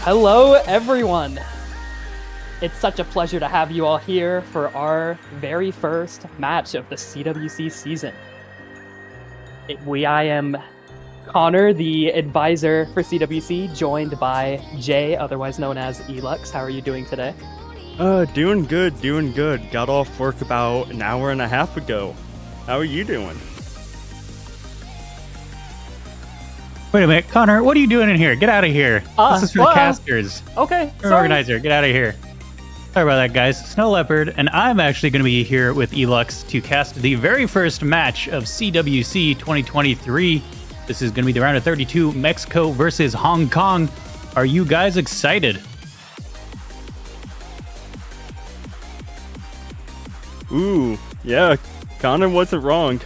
Hello, everyone! It's such a pleasure to have you all here for our very first match of the CWC season. I am Connor, the advisor for CWC, joined by Jay, otherwise known as Elux. How are you doing today? Doing good. Got off work about an hour and a half ago. How are you doing? Wait a minute, Connor, what are you doing in here? Get out of here. This is for the casters. Okay, You're an organizer. Get out of here. Sorry about that, guys. Snow Leopard, and I'm actually going to be here with Elux to cast the very first match of CWC 2023. This is going to be the round of 32, Mexico versus Hong Kong. Are you guys excited? Ooh, yeah, Connor wasn't wrong.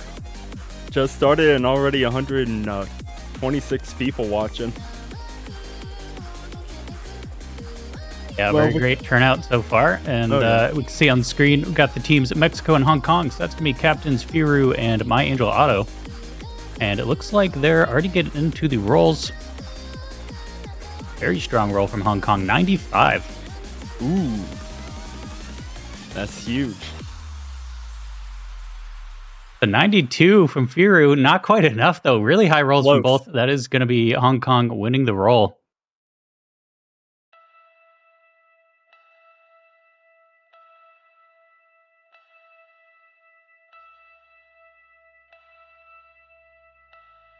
Just started and already 126 people watching. Yeah, very great turnout so far. And we can see on the screen, we've got the teams Mexico and Hong Kong. So that's going to be Captains Firu and My Angel Otto. And it looks like they're already getting into the rolls. Very strong roll from Hong Kong, 95. Ooh, that's huge. The 92 from Firu, not quite enough though. Really high rolls Close. from both. That is going to be Hong Kong winning the roll.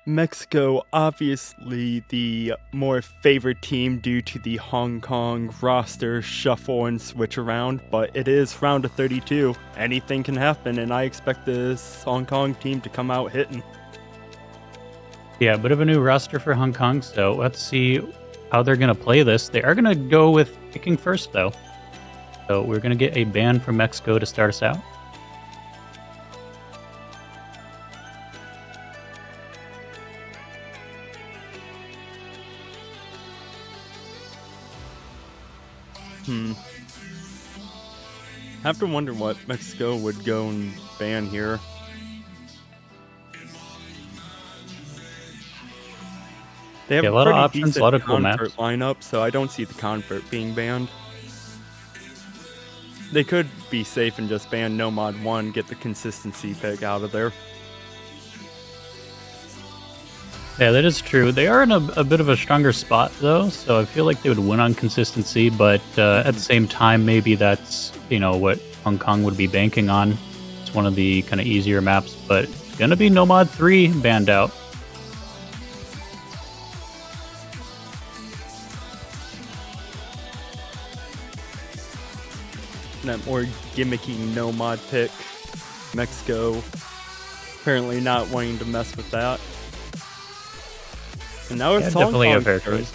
Mexico, obviously the more favored team due to the Hong Kong roster shuffle and switch around, but it is round of 32. Anything can happen, and I expect this Hong Kong team to come out hitting. Yeah, a bit of a new roster for Hong Kong, so let's see how they're going to play this. They are going to go with picking first, though. So we're going to get a ban from Mexico to start us out. Have to wonder what Mexico would go and ban here. They have Yeah, a lot of pretty options, a decent lot of cool convert maps. lineup, so I don't see the convert being banned. They could be safe and just ban Nomad 1, get the consistency pick out of there. Yeah, that is true. They are in a bit of a stronger spot, though, so I feel like they would win on consistency, but at the same time, maybe that's, what Hong Kong would be banking on. It's one of the kind of easier maps, but it's going to be Nomad 3 banned out. That more gimmicky Nomad pick. Mexico apparently not wanting to mess with that. And now it's Hong definitely a Kong's fair turn. choice.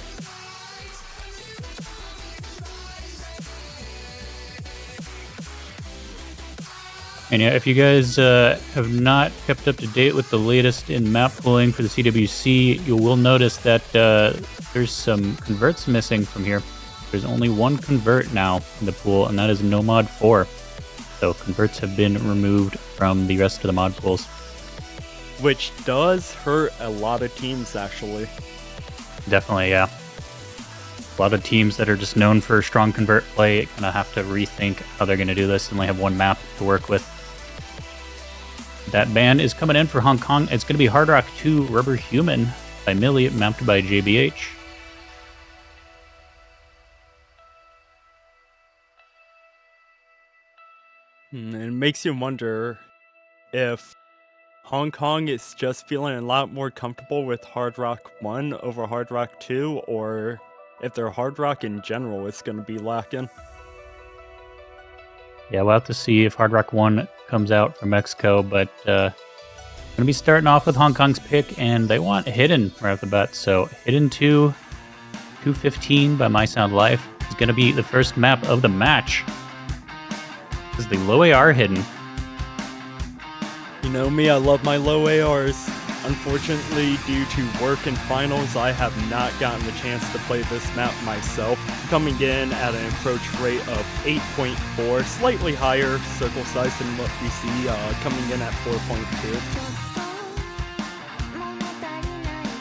And yeah, if you guys have not kept up to date with the latest in map pooling for the CWC, you will notice that there's some converts missing from here. There's only one convert now in the pool, and that is Nomad 4. So converts have been removed from the rest of the mod pools. Which does hurt a lot of teams, actually. Definitely, yeah. A lot of teams that are just known for strong convert play kind of have to rethink how they're going to do this and only have one map to work with. That ban is coming in for Hong Kong. It's going to be Hard Rock 2 Rubber Human by Millie, mapped by JBH. And it makes you wonder if Hong Kong is just feeling a lot more comfortable with Hard Rock 1 over Hard Rock 2, or if their Hard Rock in general is going to be lacking. Yeah, we'll have to see if Hard Rock 1 comes out from Mexico, but going to be starting off with Hong Kong's pick, and they want Hidden right off the bat. So Hidden 2, 215 by My Sound Life is going to be the first map of the match. This is the low AR Hidden. You know me, I love my low ARs. Unfortunately, due to work and finals, I have not gotten the chance to play this map myself. Coming in at an approach rate of 8.4, slightly higher circle size than what we see, coming in at 4.2.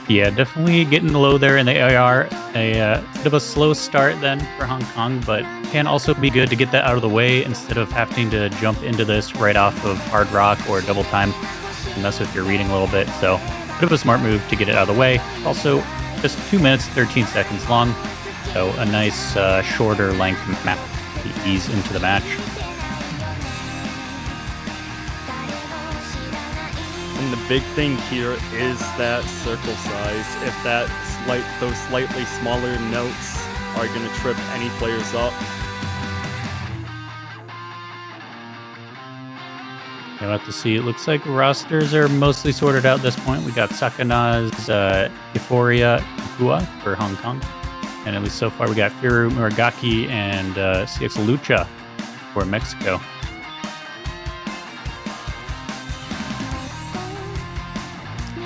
Yeah, definitely getting low there in the AR. A bit of a slow start then for Hong Kong, but can also be good to get that out of the way instead of having to jump into this right off of hard rock or double time and mess with your reading a little bit. So, bit of a smart move to get it out of the way. Also, just 2 minutes, 13 seconds long. So, a nice shorter length map to ease into the match. And the big thing here is that circle size. If those slightly smaller notes are going to trip any players up. You'll have to see. It looks like rosters are mostly sorted out at this point. We got Sakana's Euphoria Hua for Hong Kong. And at least so far, we got Firu Muragaki and CX Lucha for Mexico.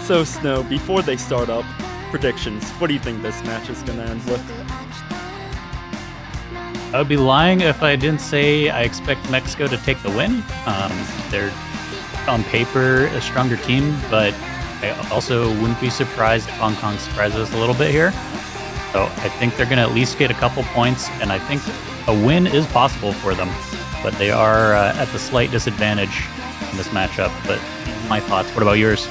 So, Snow, before they start up, predictions. What do you think this match is going to end with? I would be lying if I didn't say I expect Mexico to take the win. They're on paper a stronger team, but I also wouldn't be surprised if Hong Kong surprises us a little bit here. So I think they're going to at least get a couple points, and I think a win is possible for them. But they are at the slight disadvantage in this matchup. But my thoughts. What about yours?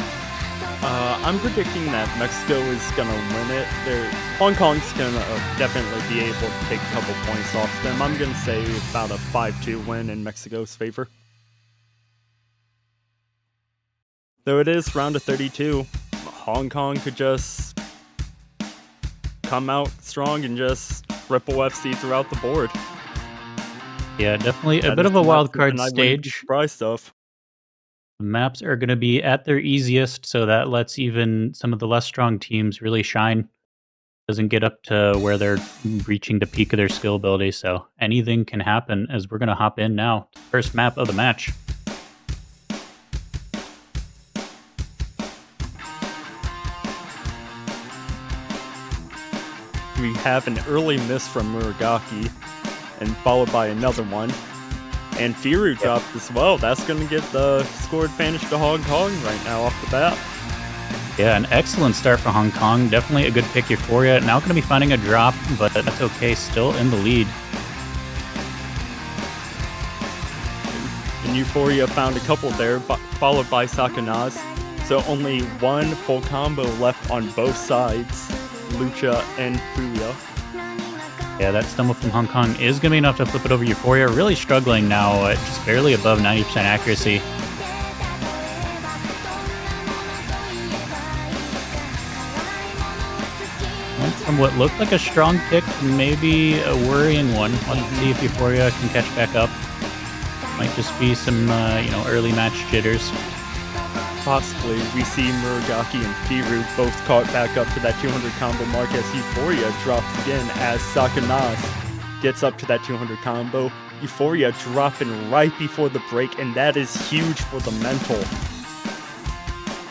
I'm predicting that Mexico is going to win it. Hong Kong's going to definitely be able to take a couple points off them. I'm going to say about a 5-2 win in Mexico's favor. Though it is round of 32, Hong Kong could just come out strong and just ripple FC throughout the board. Yeah, definitely a bit of a wild card stage. Surprise stuff. The maps are going to be at their easiest, so that lets even some of the less strong teams really shine. Doesn't get up to where they're reaching the peak of their skill ability, so anything can happen as we're going to hop in now. First map of the match. We have an early miss from Muragaki, and followed by another one. And Firu dropped as well. That's going to give the score advantage to Hong Kong right now off the bat. Yeah, an excellent start for Hong Kong. Definitely a good pick, Euphoria. Now going to be finding a drop, but that's okay. Still in the lead. And Euphoria found a couple there, followed by Sakanaz. So only one full combo left on both sides, Lucha and Fuya. Yeah, that stumble from Hong Kong is going to be enough to flip it over Euphoria. Really struggling now, just barely above 90% accuracy. Went from what looked like a strong pick to maybe a worrying one. Let's see if Euphoria can catch back up. Might just be some, early match jitters. Possibly, we see Muragaki and Firu both caught back up to that 200 combo mark as Euphoria drops again as Sakanaz gets up to that 200 combo. Euphoria dropping right before the break, and that is huge for the mental.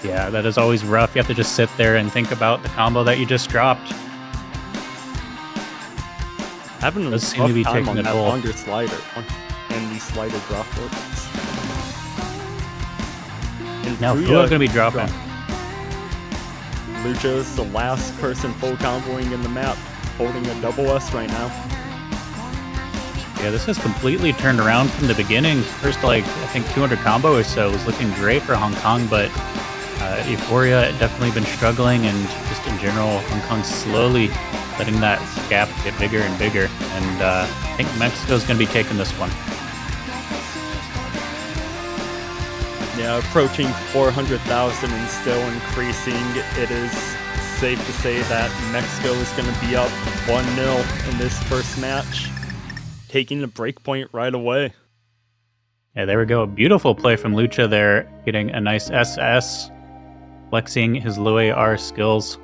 Yeah, that is always rough. You have to just sit there and think about the combo that you just dropped. Having a Does seem to be tough time taking on a that toll. longer slider and these slider drop works. Now Fuya going to be dropping. Lucha's the last person full comboing in the map, holding a double S right now. Yeah, this has completely turned around from the beginning. First, I think 200 combo or so was looking great for Hong Kong, but Euphoria definitely been struggling, and just in general, Hong Kong slowly letting that gap get bigger and bigger. And I think Mexico's going to be taking this one. Yeah, approaching 400,000 and still increasing. It is safe to say that Mexico is going to be up 1-0 in this first match, taking the break point right away. Yeah, there we go. Beautiful play from Lucha there, getting a nice SS, flexing his low AR skills.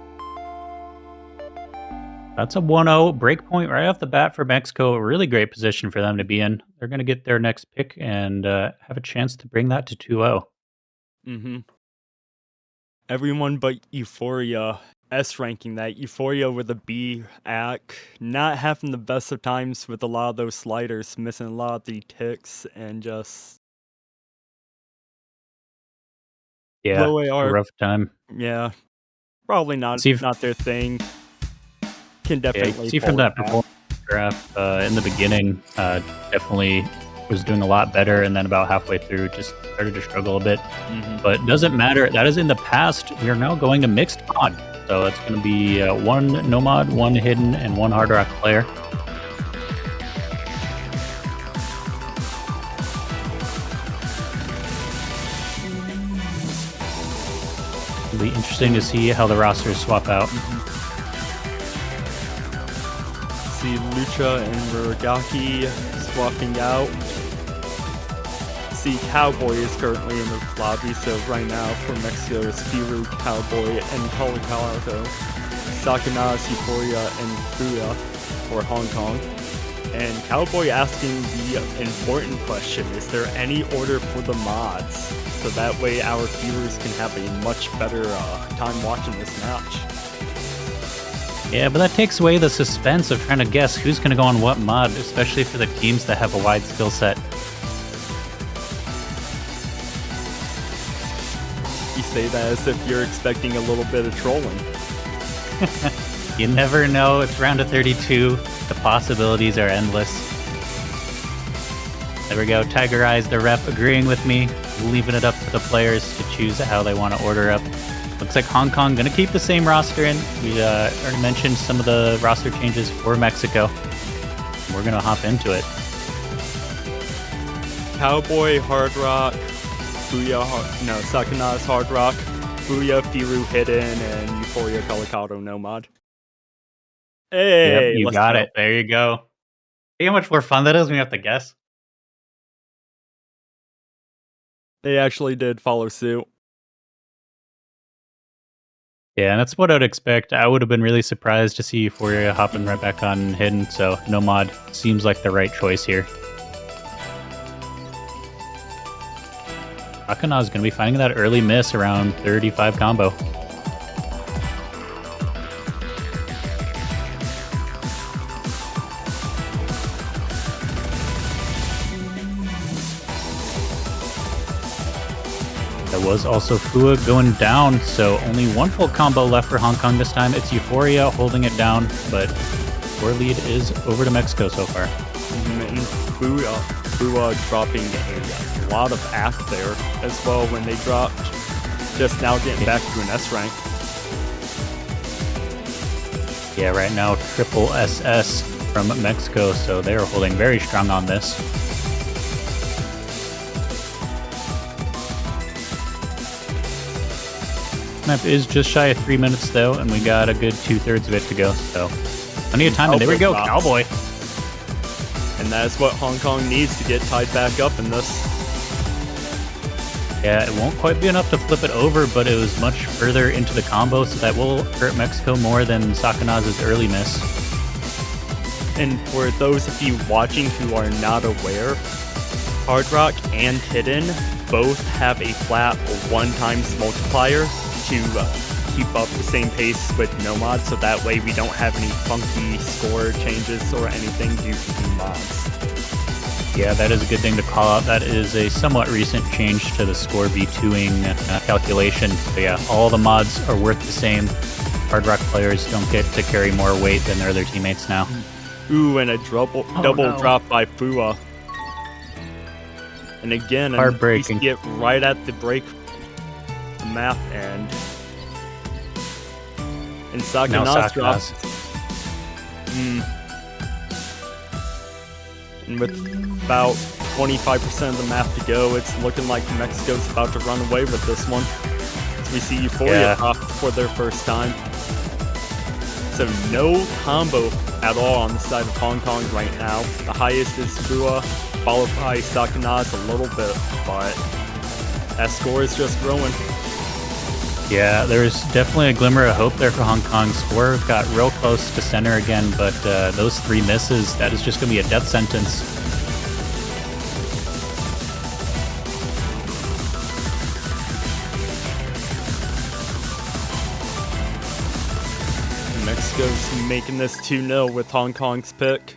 That's a 1-0 breakpoint right off the bat for Mexico. A really great position for them to be in. They're going to get their next pick and have a chance to bring that to 2-0. Everyone but Euphoria S-ranking that. Euphoria with a B act, not having the best of times with a lot of those sliders, missing a lot of the ticks, and just... Yeah, low AR. rough time. Yeah. Probably not See if- not their thing. Can Yeah, definitely you see from fall that back. performance graph in the beginning, definitely was doing a lot better, and then about halfway through just started to struggle a bit. Mhm. But it doesn't matter. That is in the past. We are now going to mixed mod. So it's going to be one Nomad, one Hidden, and one Hard Rock player. It'll be interesting to see how the rosters swap out. See Lucha and Muragaki swapping out. See Cowboy is currently in the lobby, so right now for Mexico is Firu, Cowboy, and Colorado. Sakanaz, Euphoria, and Fuya for Hong Kong. And Cowboy asking the important question, is there any order for the mods? So that way our viewers can have a much better time watching this match. Yeah, but that takes away the suspense of trying to guess who's going to go on what mod, especially for the teams that have a wide skill set. You say that as if you're expecting a little bit of trolling. You never know. It's round of 32. The possibilities are endless. There we go. Tiger Eyes, the ref, agreeing with me, leaving it up to the players to choose how they want to order up. Looks like Hong Kong going to keep the same roster in. We already mentioned some of the roster changes for Mexico. We're going to hop into it. Cowboy, Hard Rock, Booyah, Sakanaz, Hard Rock, Booyah, Firu, Hidden, and Euphoria, Colorado, Nomad. Hey, Yep, you let's got go. it. There you go. See how much more fun that is when you have to guess? They actually did follow suit. Yeah, and that's what I'd expect. I would have been really surprised to see Euphoria hopping right back on Hidden, so Nomad seems like the right choice here. Akana is going to be finding that early miss around 35 combo. There was also Fua going down, so only one full combo left for Hong Kong this time. It's Euphoria holding it down, but score lead is over to Mexico so far. And Booyah dropping a lot of ass there as well when they dropped. Just now getting back to an S rank. Yeah, right now triple SS from Mexico, so they are holding very strong on this. Map is just shy of 3 minutes though, and we got a good 2/3 of it to go, so plenty of time. And there we go, Cowboy. And that's what Hong Kong needs to get tied back up in this. Yeah, it won't quite be enough to flip it over, but it was much further into the combo, so that will hurt Mexico more than Sakanaz's early miss. And for those of you watching who are not aware, Hard Rock and Hidden both have a flat 1x multiplier to keep up the same pace with Nomad, so that way we don't have any funky score changes or anything due to the mods. Yeah, that is a good thing to call out. That is a somewhat recent change to the score V2ing calculation. So yeah, all the mods are worth the same. Hard Rock players don't get to carry more weight than their other teammates now. Ooh, and a double no. drop by Fua. And again, Heartbreaking. we see it right at the break the map end. And Now Sakanaz drops. Sakanaz. And with about 25% of the map to go, it's looking like Mexico's about to run away with this one. As we see Euphoria drop for their first time. So no combo at all on the side of Hong Kong right now. The highest is Fua, followed by Sakanaz a little bit, but that score is just growing. Yeah, there's definitely a glimmer of hope there for Hong Kong. Score got real close to center again, but those 3 misses, that is just going to be a death sentence. Mexico's making this 2-0 with Hong Kong's pick.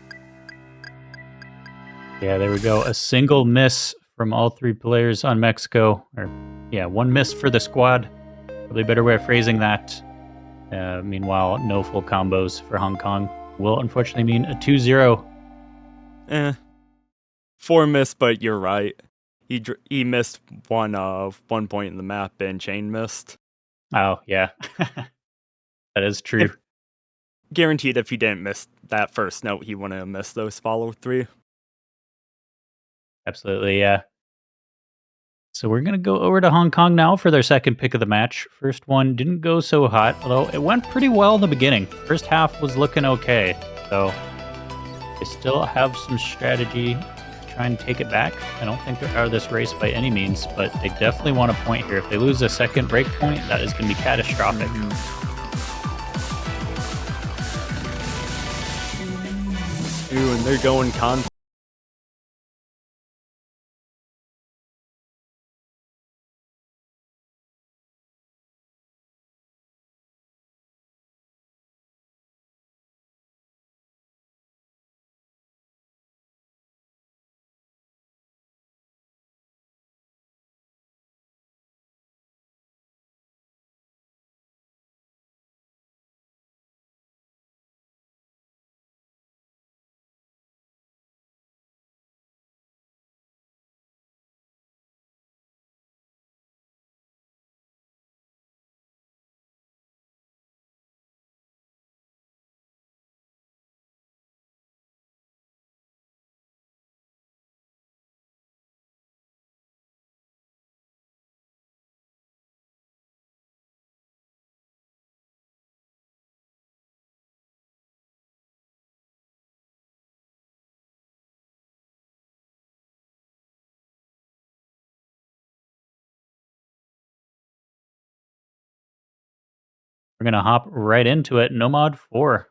Yeah, there we go. A single miss from all 3 players on Mexico. Or, yeah, 1 miss for the squad. Probably a better way of phrasing that. Meanwhile, no full combos for Hong Kong will unfortunately mean a 2-0. Eh. 4 missed, but you're right. He missed one point in the map, and Chain missed. Oh, yeah. That is true. Guaranteed if he didn't miss that first note, he wouldn't have missed those follow 3. Absolutely, yeah. So we're going to go over to Hong Kong now for their second pick of the match. First one didn't go so hot, although it went pretty well in the beginning. First half was looking okay, so they still have some strategy to try and take it back. I don't think they're out of this race by any means, but they definitely want a point here. If they lose a second break point, that is going to be catastrophic. Ooh, and they're going We're going to hop right into it. Nomad 4.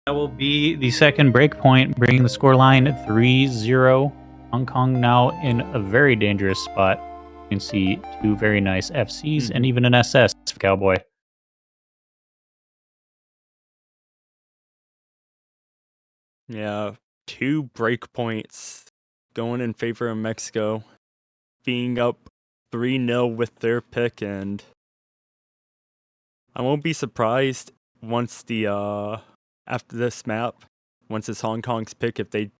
That will be the second break point, bringing the scoreline 3-0. Hong Kong now in a very dangerous spot. You can see two very nice FCs and even an SS for Cowboy. Yeah, 2 break points going in favor of Mexico, being up 3-0 with their pick, and I won't be surprised once after this map, once it's Hong Kong's pick, if they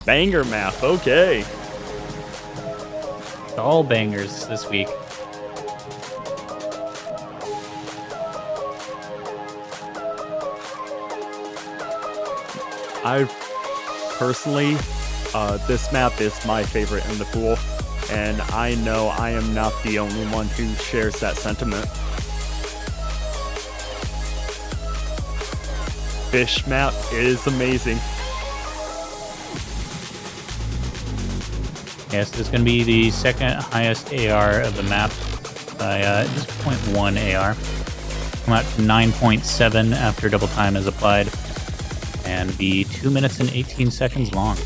banger map, okay. All bangers this week. I personally, this map is my favorite in the pool, and I know I am not the only one who shares that sentiment. Fish map is amazing. Yes, this is going to be the second highest AR of the map by just 0.1 AR. Come out to 9.7 after double time is applied, and be 2 minutes and 18 seconds long.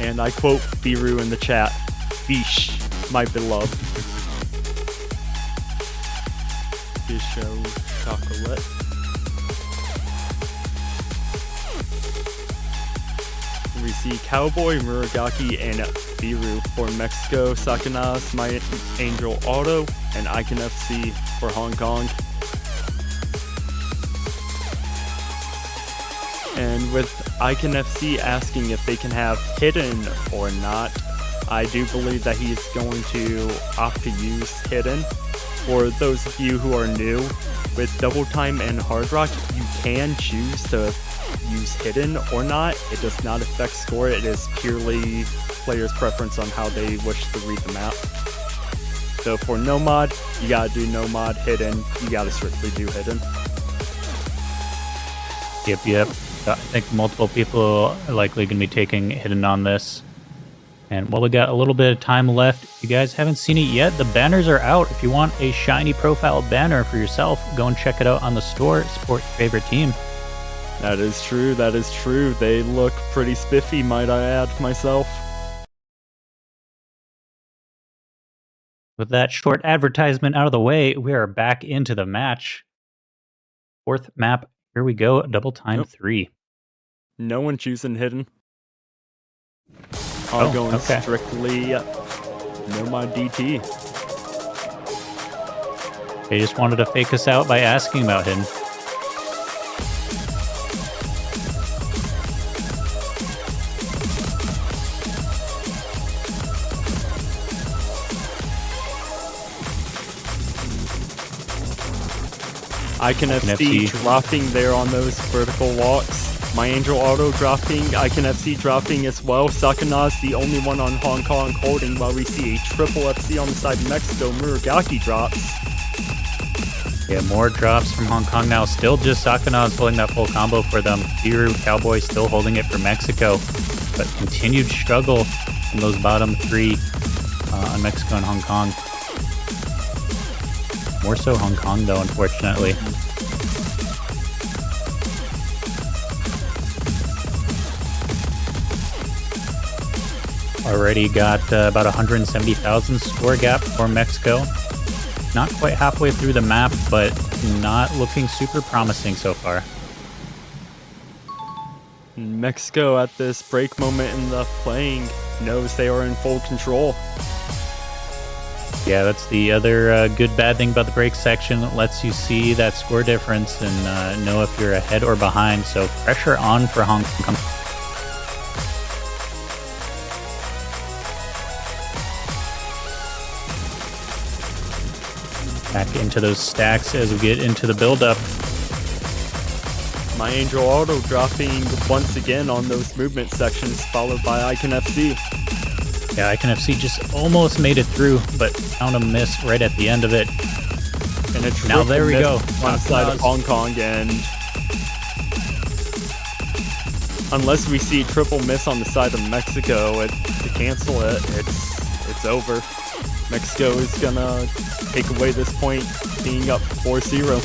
And I quote Biru in the chat, "Fish, my beloved." Fish chocolate. We see Cowboy, Muragaki, and Biru for Mexico, Sakanaz, My Angel Auto, and Icon FC for Hong Kong. And with Icon FC asking if they can have Hidden or not, I do believe that he's going to opt to use Hidden. For those of you who are new, with Double Time and Hard Rock, you can choose to use Hidden or not. It does not affect score, it is purely player's preference on how they wish to read the map. So for no mod, you gotta do no mod. Hidden, you gotta strictly do Hidden. Yep. I think multiple people are likely going to be taking Hidden on this. And while we got a little bit of time left, if you guys haven't seen it yet, the banners are out. If you want a shiny profile banner for yourself, go and check it out on the store. Support your favorite team. That is true. They look pretty spiffy, might I add myself. With that short advertisement out of the way, we are back into the match. Fourth map, here we go, double time 3. No one choosing Hidden. All going strictly no mod DT. They just wanted to fake us out by asking about Hidden. Icon FC dropping there on those vertical walks. My Angel Auto dropping, Icon FC dropping as well. Sakanaz the only one on Hong Kong holding, while we see a triple FC on the side of Mexico. Muragaki drops. Yeah, more drops from Hong Kong now. Still just Sakanaz holding that full combo for them. Biru, Cowboy still holding it for Mexico. But continued struggle in those bottom 3 on Mexico and Hong Kong. More so Hong Kong, though, unfortunately. Already got about 170,000 score gap for Mexico. Not quite halfway through the map, but not looking super promising so far. Mexico at this break moment in the playing knows they are in full control. Yeah, that's the other good bad thing about the break section. It lets you see that score difference and know if you're ahead or behind. So pressure on for Hong Kong. Back into those stacks as we get into the build-up. My Angel Auto dropping once again on those movement sections, followed by Icon FC. Yeah, Icon FC just almost made it through, but found a miss right at the end of it. And a Now there we go. On the side of Hong Kong, and unless we see triple miss on the side of Mexico to cancel it, it's over. Mexico is gonna take away this point, being up 4-0.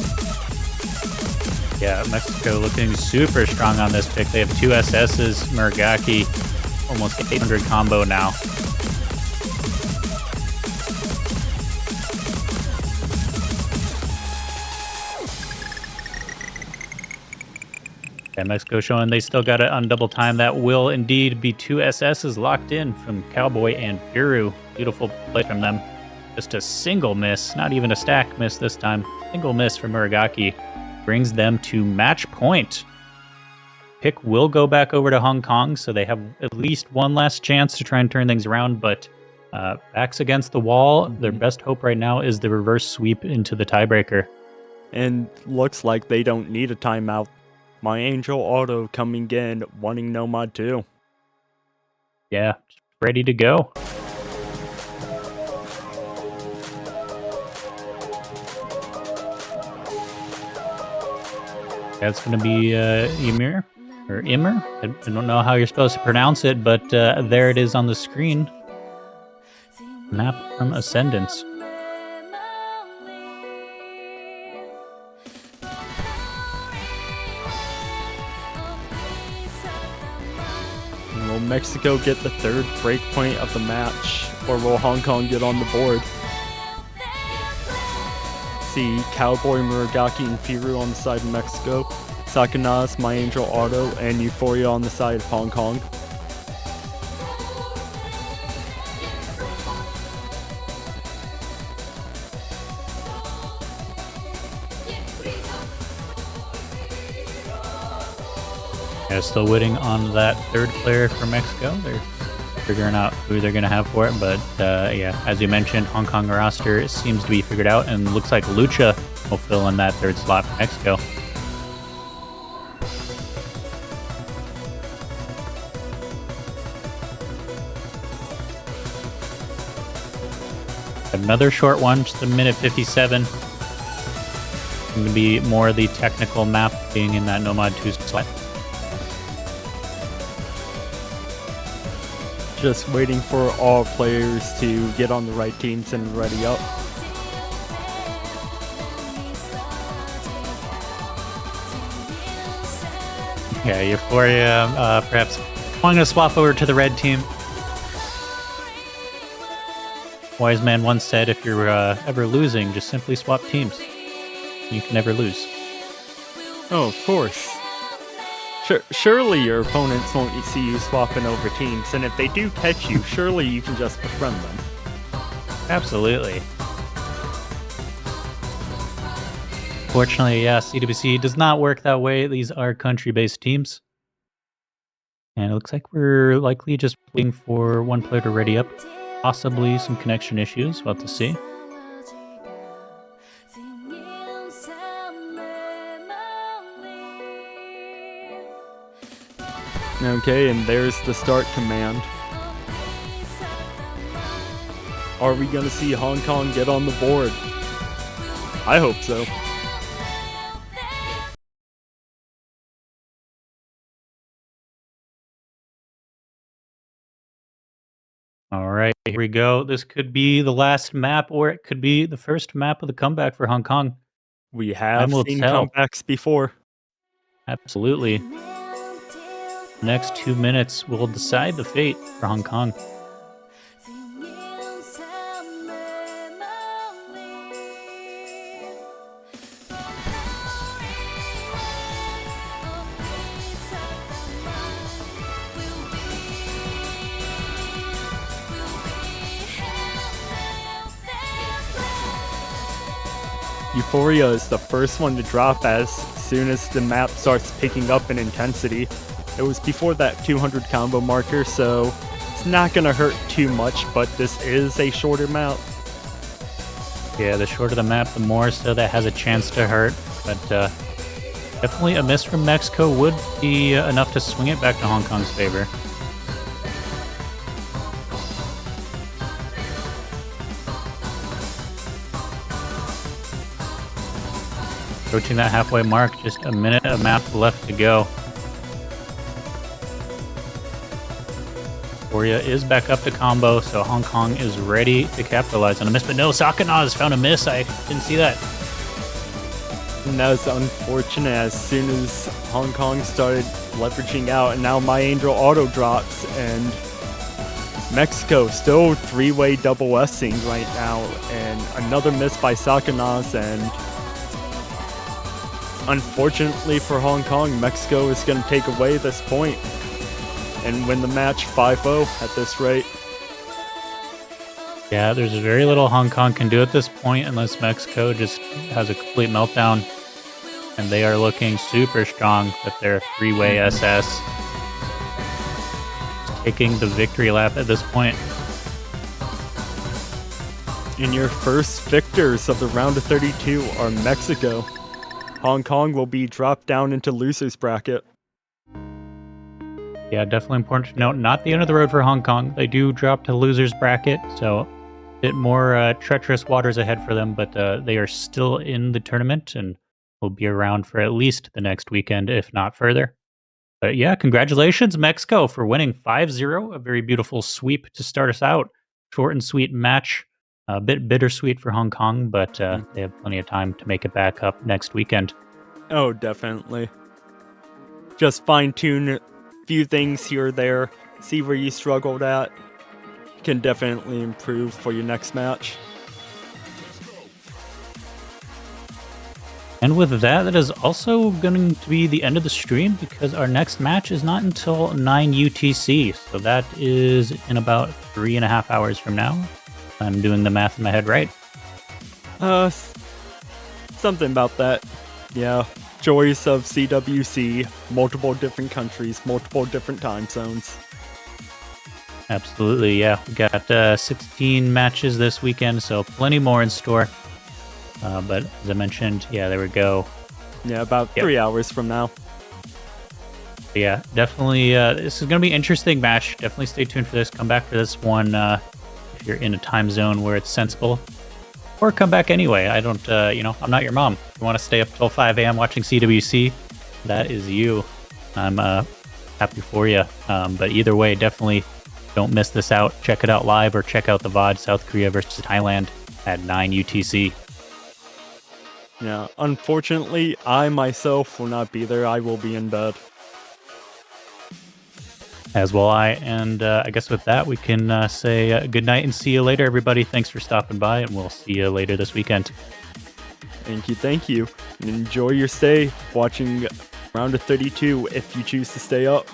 Yeah, Mexico looking super strong on this pick. They have 2 SSs, Muragaki, almost 800 combo now. Yeah, Mexico showing they still got it on double time. That will indeed be 2 SSs locked in from Cowboy and Firu. Beautiful play from them. Just a single miss, not even a stack miss this time. Single miss from Muragaki brings them to match point. Pick will go back over to Hong Kong, so they have at least one last chance to try and turn things around, but backs against the wall. Their best hope right now is the reverse sweep into the tiebreaker. And looks like they don't need a timeout. My Angel Auto coming in, wanting Nomad too. Yeah, ready to go. That's going to be Ymir, or Immer. I don't know how you're supposed to pronounce it, but there it is on the screen. Map from Ascendance. Will Mexico get the 3rd break point of the match, or will Hong Kong get on the board? See Cowboy, Muragaki, and Firu on the side of Mexico, Sakanaz, My Angel Auto, and Euphoria on the side of Hong Kong. Yeah, still waiting on that 3rd player for Mexico. They're figuring out who they're going to have for it, but yeah, as you mentioned, Hong Kong roster seems to be figured out, and looks like Lucha will fill in that 3rd slot for Mexico. Another short one, just 1:57. Going to be more the technical map being in that Nomad 2 slot. Just waiting for all players to get on the right teams and ready up. Yeah, Euphoria, perhaps wanting to swap over to the red team. Wise man once said, if you're ever losing, just simply swap teams. You can never lose. Oh, of course. Surely your opponents won't see you swapping over teams, and if they do catch you, surely you can just befriend them. Absolutely. Fortunately, yeah, CWC does not work that way. These are country-based teams. And it looks like we're likely just waiting for one player to ready up. Possibly some connection issues. We'll have to see. Okay, and there's the start command. Are we going to see Hong Kong get on the board? I hope so. All right, here we go. This could be the last map, or it could be the first map of the comeback for Hong Kong. We have Time will seen tell. comebacks before. Absolutely. Next 2 minutes will decide the fate for Hong Kong. Euphoria is the first one to drop as soon as the map starts picking up in intensity. It was before that 200 combo marker, so it's not gonna hurt too much, but this is a shorter map. Yeah, the shorter the map, the more so that has a chance to hurt. But definitely a miss from Mexico would be enough to swing it back to Hong Kong's favor. Approaching that halfway mark, just a minute of map left to go. Euphoria is back up to combo, so Hong Kong is ready to capitalize on a miss. But no, Sakanaz found a miss. I didn't see that. And that was unfortunate as soon as Hong Kong started leveraging out, and now My Angel auto drops, and Mexico still three-way double S-ing right now, and another miss by Sakanaz, and unfortunately for Hong Kong, Mexico is going to take away this point and win the match 5-0 at this rate. Yeah, there's very little Hong Kong can do at this point unless Mexico just has a complete meltdown. And they are looking super strong with their three-way SS. Taking the victory lap at this point. And your first victors of the round of 32 are Mexico. Hong Kong will be dropped down into losers bracket. Yeah, definitely important to note. Not the end of the road for Hong Kong. They do drop to losers bracket, so a bit more treacherous waters ahead for them, but they are still in the tournament and will be around for at least the next weekend, if not further. But yeah, congratulations, Mexico, for winning 5-0. A very beautiful sweep to start us out. Short and sweet match. A bit bittersweet for Hong Kong, but they have plenty of time to make it back up next weekend. Oh, definitely. Just fine-tune a few things here or there. See where you struggled at. Can definitely improve for your next match. And with that, that is also going to be the end of the stream because our next match is not until 9 UTC. So that is in about 3.5 hours from now. I'm doing the math in my head right. Something about that. Yeah. Joys of CWC. Multiple different countries, multiple different time zones. Absolutely, yeah. We got 16 matches this weekend, so plenty more in store. But as I mentioned, yeah, there we go. Yeah, about 3 hours from now. Yeah, definitely. This is going to be an interesting match. Definitely stay tuned for this. Come back for this one if you're in a time zone where it's sensible. Or come back anyway. I don't, I'm not your mom. If you want to stay up till 5 a.m. watching CWC, that is you. I'm happy for you. But either way, definitely don't miss this out. Check it out live or check out the VOD, South Korea versus Thailand at 9 UTC. Yeah, unfortunately, I myself will not be there. I will be in bed. As will I. And I guess with that, we can say good night and see you later, everybody. Thanks for stopping by, and we'll see you later this weekend. Thank you. And enjoy your stay watching round of 32 if you choose to stay up.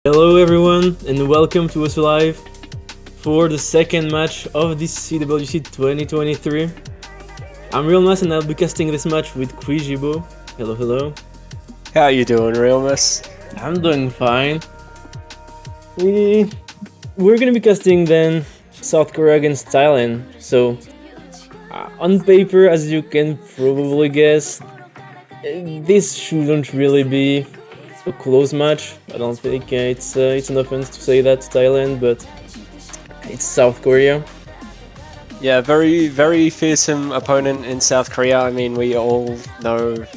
Hello everyone and welcome to us live for the second match of this CWC 2023. I'm Realmas and I'll be casting this match with Krijibo. Hello, hello. How you doing, Realmus? I'm doing fine. We're gonna be casting then South Korea against Thailand. So, on paper, as you can probably guess, this shouldn't really be a close match. I don't think it's an offense to say that to Thailand, but it's South Korea. Yeah, very, very fearsome opponent in South Korea. I mean, we all know,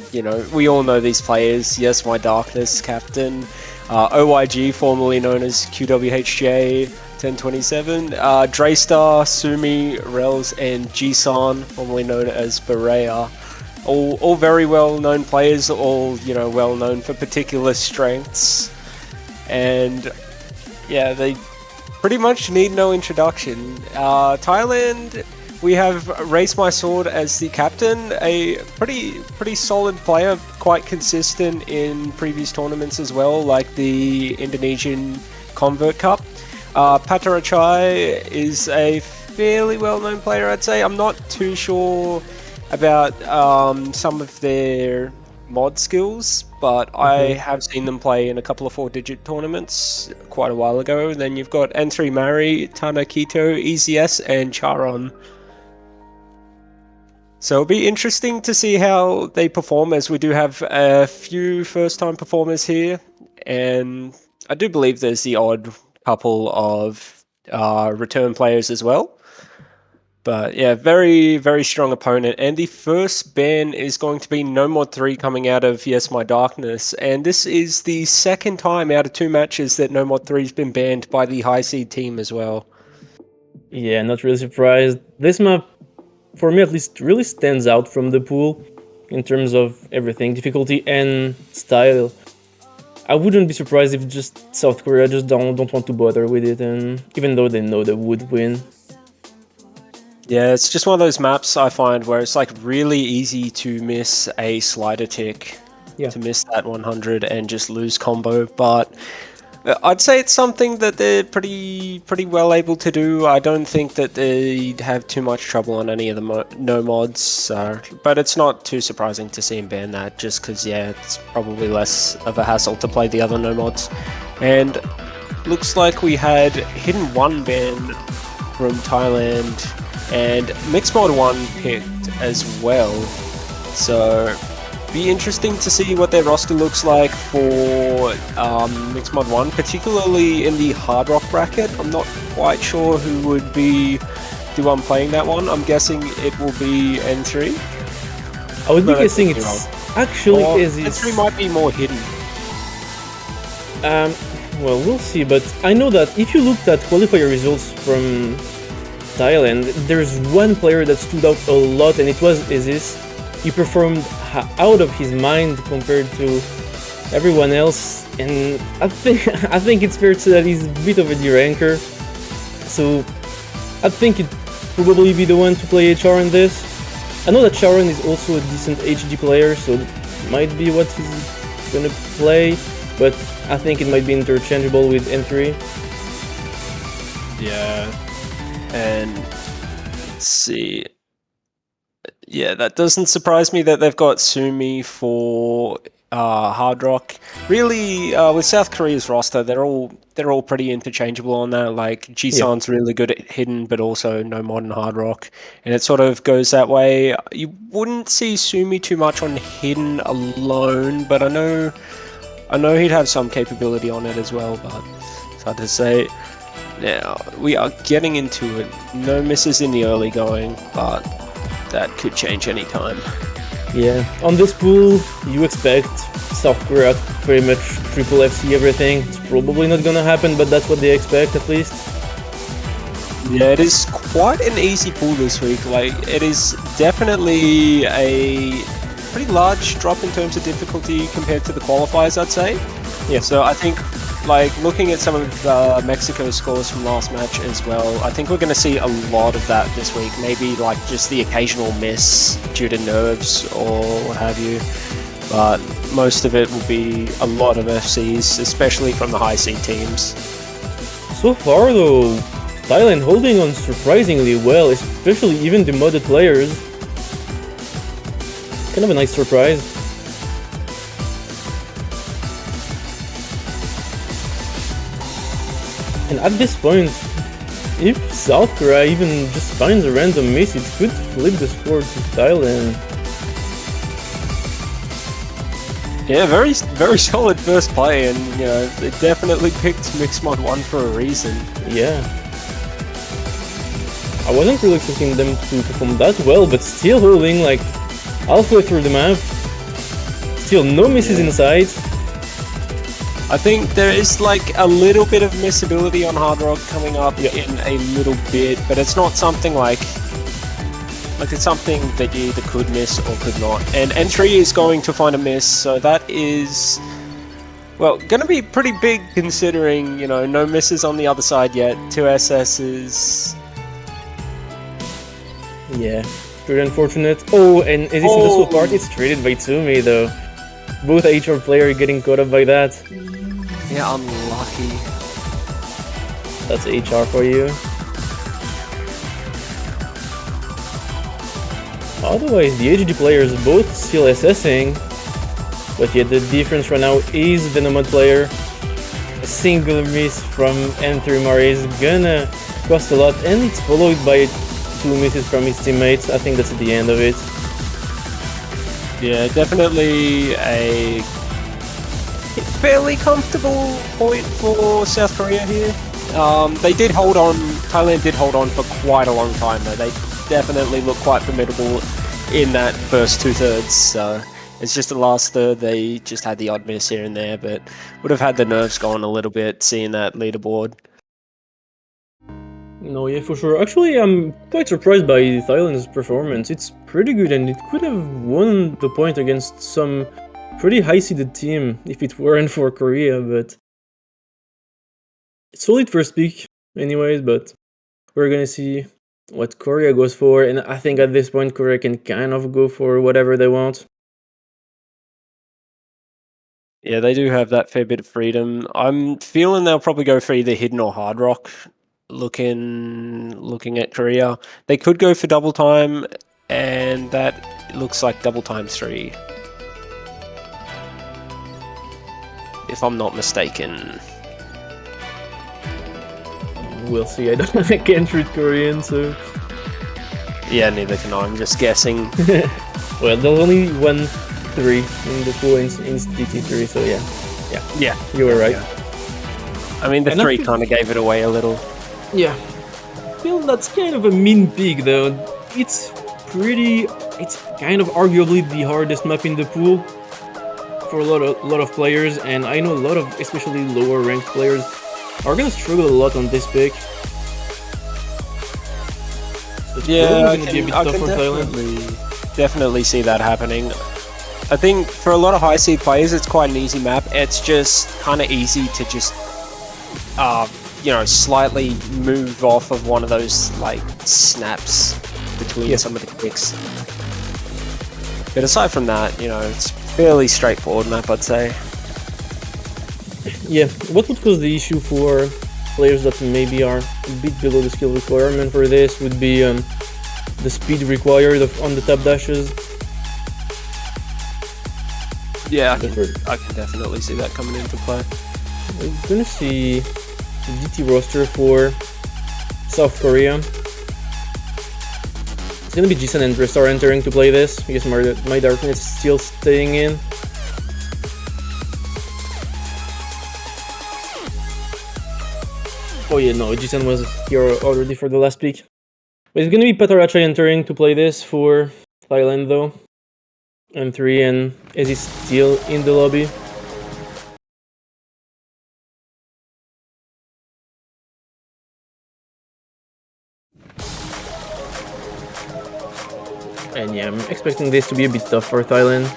we all know these players. Yes, My Darkness captain, OYG, formerly known as QWHJ 1027, Draystar, Sumi, Rels, and Jisan, formerly known as Berea. All very well-known players, all, well-known for particular strengths. And, yeah, they pretty much need no introduction. Thailand, we have Race My Sword as the captain, a pretty solid player, quite consistent in previous tournaments as well, like the Indonesian Convert Cup. Patarachai is a fairly well-known player, I'd say. I'm not too sure about some of their mod skills, but I have seen them play in a couple of 4-digit tournaments quite a while ago. Then you've got N3 Mari, Tana Kito, EZS, and Charon. So it'll be interesting to see how they perform, as we do have a few first-time performers here, and I do believe there's the odd couple of return players as well. But yeah, very, very strong opponent. And the first ban is going to be No Mod 3 coming out of Yes, My Darkness. And this is the second time out of 2 matches that No Mod 3 has been banned by the high seed team as well. Yeah, not really surprised. This map, for me at least, really stands out from the pool in terms of everything, difficulty and style. I wouldn't be surprised if just South Korea just don't want to bother with it, and even though they know they would win. Yeah, it's just one of those maps I find where it's like really easy to miss a slider tick, to miss that 100 and just lose combo. But I'd say it's something that they're pretty well able to do. I don't think that they'd have too much trouble on any of the no mods, but it's not too surprising to see him ban that, just because it's probably less of a hassle to play the other no mods. And looks like we had Hidden 1 ban from Thailand, and Mixed Mod 1 picked as well. So be interesting to see what their roster looks like for Mixed Mod 1, particularly in the Hard Rock bracket. I'm not quite sure who would be the one playing that one. I'm guessing it will be N3. I would be guessing it's actually N3 might be more hidden. Well, we'll see, but I know that if you looked at qualifier results from Thailand, there's one player that stood out a lot, and it was Isis. He performed out of his mind compared to everyone else, and I think it's fair to say that he's a bit of a D-ranker. So I think it'd probably be the one to play HR in this. I know that Sharon is also a decent HD player, so it might be what he's gonna play, but I think it might be interchangeable with N3. Yeah. And let's see. Yeah, that doesn't surprise me that they've got Sumi for Hard Rock. Really, with South Korea's roster, they're all pretty interchangeable on that. Like Jisan's really good at hidden, but also no mod and Hard Rock, and it sort of goes that way. You wouldn't see Sumi too much on hidden alone, but I know he'd have some capability on it as well. But it's hard to say. Now, we are getting into it. No misses in the early going, but that could change any time. Yeah, on this pool, you expect South Korea to pretty much triple FC everything. It's probably not gonna happen, but that's what they expect at least. Yeah, it is quite an easy pool this week. Like, it is definitely a pretty large drop in terms of difficulty compared to the qualifiers, I'd say. Yeah. So I think, like, looking at some of Mexico's scores from last match as well, I think we're going to see a lot of that this week. Maybe, like, just the occasional miss due to nerves or what have you. But most of it will be a lot of FCs, especially from the high seed teams. So far, though, Thailand holding on surprisingly well, especially even the modded players. kind of a nice surprise. And at this point, if South Korea even just finds a random miss, it could flip the score to Thailand. Yeah, very solid first play, and you know they definitely picked Mixmod 1 for a reason. Yeah. I wasn't really expecting them to perform that well, but still holding like halfway through the map. Still no misses in sight. I think there is like a little bit of missability on Hard Rock coming up in a little bit, but it's not something like it's something that you either could miss or could not. And Entry is going to find a miss, so that is, well, going to be pretty big considering, you know, no misses on the other side yet. 2 SSs. Yeah, pretty unfortunate. Oh, and is this in the slow part? It's traded by Tsumi though. Both HR player getting caught up by that. Yeah, unlucky. That's HR for you. Otherwise, the HD players both still assessing, but yet the difference right now is Venomod player. A single miss from N3 is gonna cost a lot, and it's followed by 2 misses from his teammates. I think that's the end of it. Yeah, definitely a fairly comfortable point for South Korea here. They did hold on, Thailand did hold on for quite a long time though. They definitely look quite formidable in that first 2/3, so it's just the last third they just had the odd miss here and there, but would have had the nerves going a little bit seeing that leaderboard. No, yeah, for sure. Actually, I'm quite surprised by Thailand's performance. It's pretty good, and it could have won the point against some pretty high-seeded team if it weren't for Korea, but it's solid first pick anyways, but we're gonna see what Korea goes for, and I think at this point Korea can kind of go for whatever they want. Yeah, they do have that fair bit of freedom. I'm feeling they'll probably go for either Hidden or Hard Rock. Looking at Korea, they could go for double time, and that looks like double times 3, if I'm not mistaken. We'll see. I can't read Korean, so Yeah, neither can I. I'm just guessing. well, there's only 1-3 in the pool in DT3, so yeah, you were right. I mean, the And I 3 think- kind of gave it away a little. Yeah. Well, that's kind of a mean pick, though. It's kind of arguably the hardest map in the pool for a lot of players, and I know a lot of especially lower ranked players are gonna struggle a lot on this pick. So it's Yeah, probably I gonna be a bit can tough for Thailand. definitely see that happening. I think for a lot of high seed players, it's quite an easy map. It's just kind of easy to just, you know, slightly move off of one of those like snaps between some of the kicks. But aside from that, you know, it's fairly straightforward map, I'd say. Yeah, what would cause the issue for players that maybe are a bit below the skill requirement for this would be the speed required on the tap dashes. Yeah, I can definitely see that coming into play. We're gonna see the DT roster for South Korea. It's gonna be Jisan and Bristar entering to play this, because my Darkness is still staying in. Oh yeah, no, Jisan was here already for the last pick. But it's gonna be Pataracha entering to play this for Thailand though. M3 and is he still in the lobby? And yeah, I'm expecting this to be a bit tough for Thailand.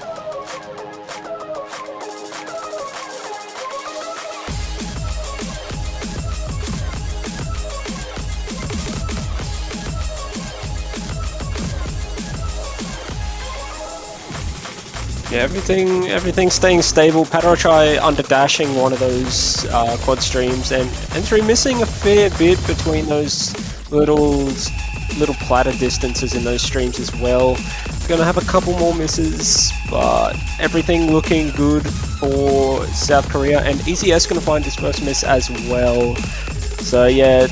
Yeah, everything's staying stable. Padarachai under dashing one of those quad streams, and N3 missing a fair bit between those little little platter distances in those streams as well. Gonna have a couple more misses, but everything looking good for South Korea, and ECS gonna find his first miss as well. So yeah,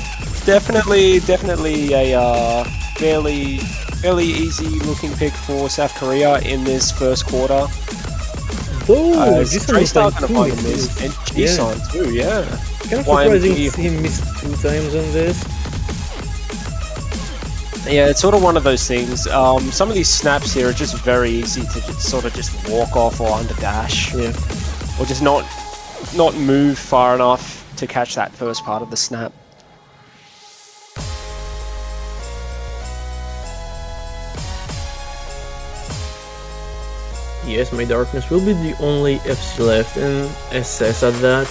definitely a fairly easy looking pick for South Korea in this first quarter. Though, Draystar gonna find a miss, and Jisun too, yeah. Kind of surprising to see him miss 2 times on this. Yeah, it's sort of one of those things. Some of these snaps here are just very easy to just walk off or under dash. Yeah. Or just not move far enough to catch that first part of the snap. Yes, my Darkness will be the only FC left, and SS at that.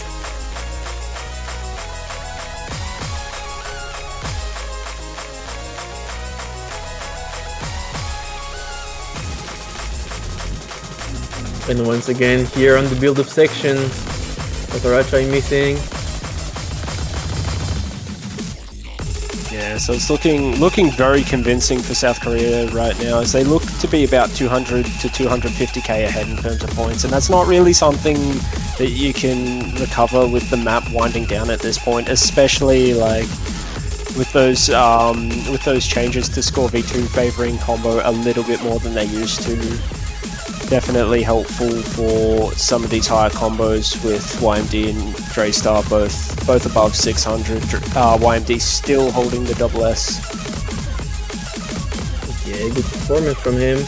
And once again, here on the build-up section, Otarachai missing. Yeah, so it's looking very convincing for South Korea right now, as they look to be about 200 to 250k ahead in terms of points, and that's not really something that you can recover with the map winding down at this point, especially like with those changes to score v2 favoring combo a little bit more than they used to. Definitely helpful for some of these higher combos with YMD and Draystar, both above 600. YMD still holding the double S. Yeah, good performance from him.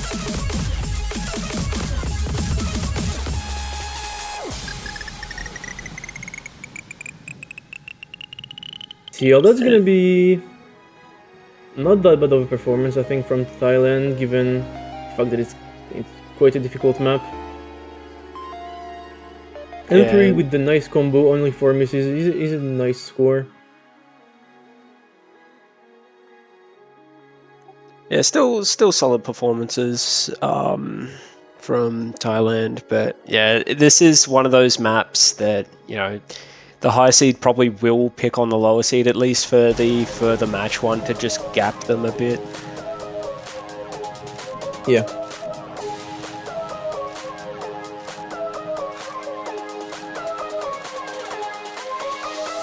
So that's gonna be not that bad of a performance, I think, from Thailand, given the fact that it's quite a difficult map. L3 Yeah. with the nice combo, only 4 misses, is a nice score. Yeah, still solid performances from Thailand, but yeah, this is one of those maps that, you know, the high seed probably will pick on the lower seed, at least for the further match one, to just gap them a bit. Yeah.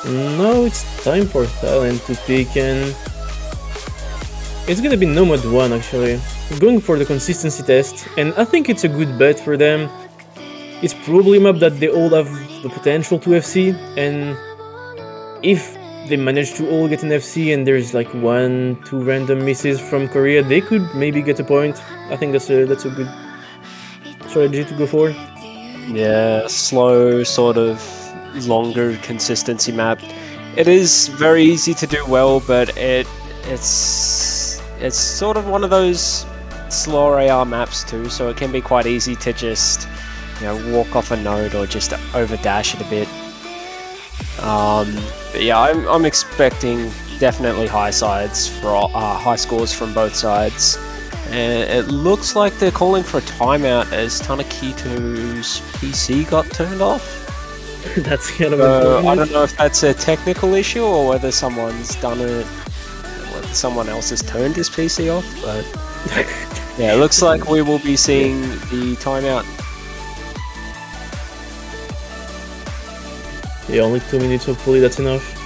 Now it's time for Thailand to pick, and it's gonna be Nomad 1 actually. Going for the consistency test, and I think it's a good bet for them. It's probably a map that they all have the potential to FC, and if they manage to all get an FC and there's like 1-2 random misses from Korea, they could maybe get a point. I think that's a good strategy to go for. Yeah, slow, sort of longer consistency map. It is very easy to do well, but it's sort of one of those slower AR maps too, so it can be quite easy to just, you know, walk off a node or just over dash it a bit. But yeah, I'm expecting definitely high sides for high scores from both sides. And it looks like they're calling for a timeout as Tanakito's PC got turned off. That's kind of I don't know if that's a technical issue or whether someone's done it, whether someone else has turned his PC off, but yeah, it looks like we will be seeing the timeout. Yeah, only 2 minutes, hopefully that's enough.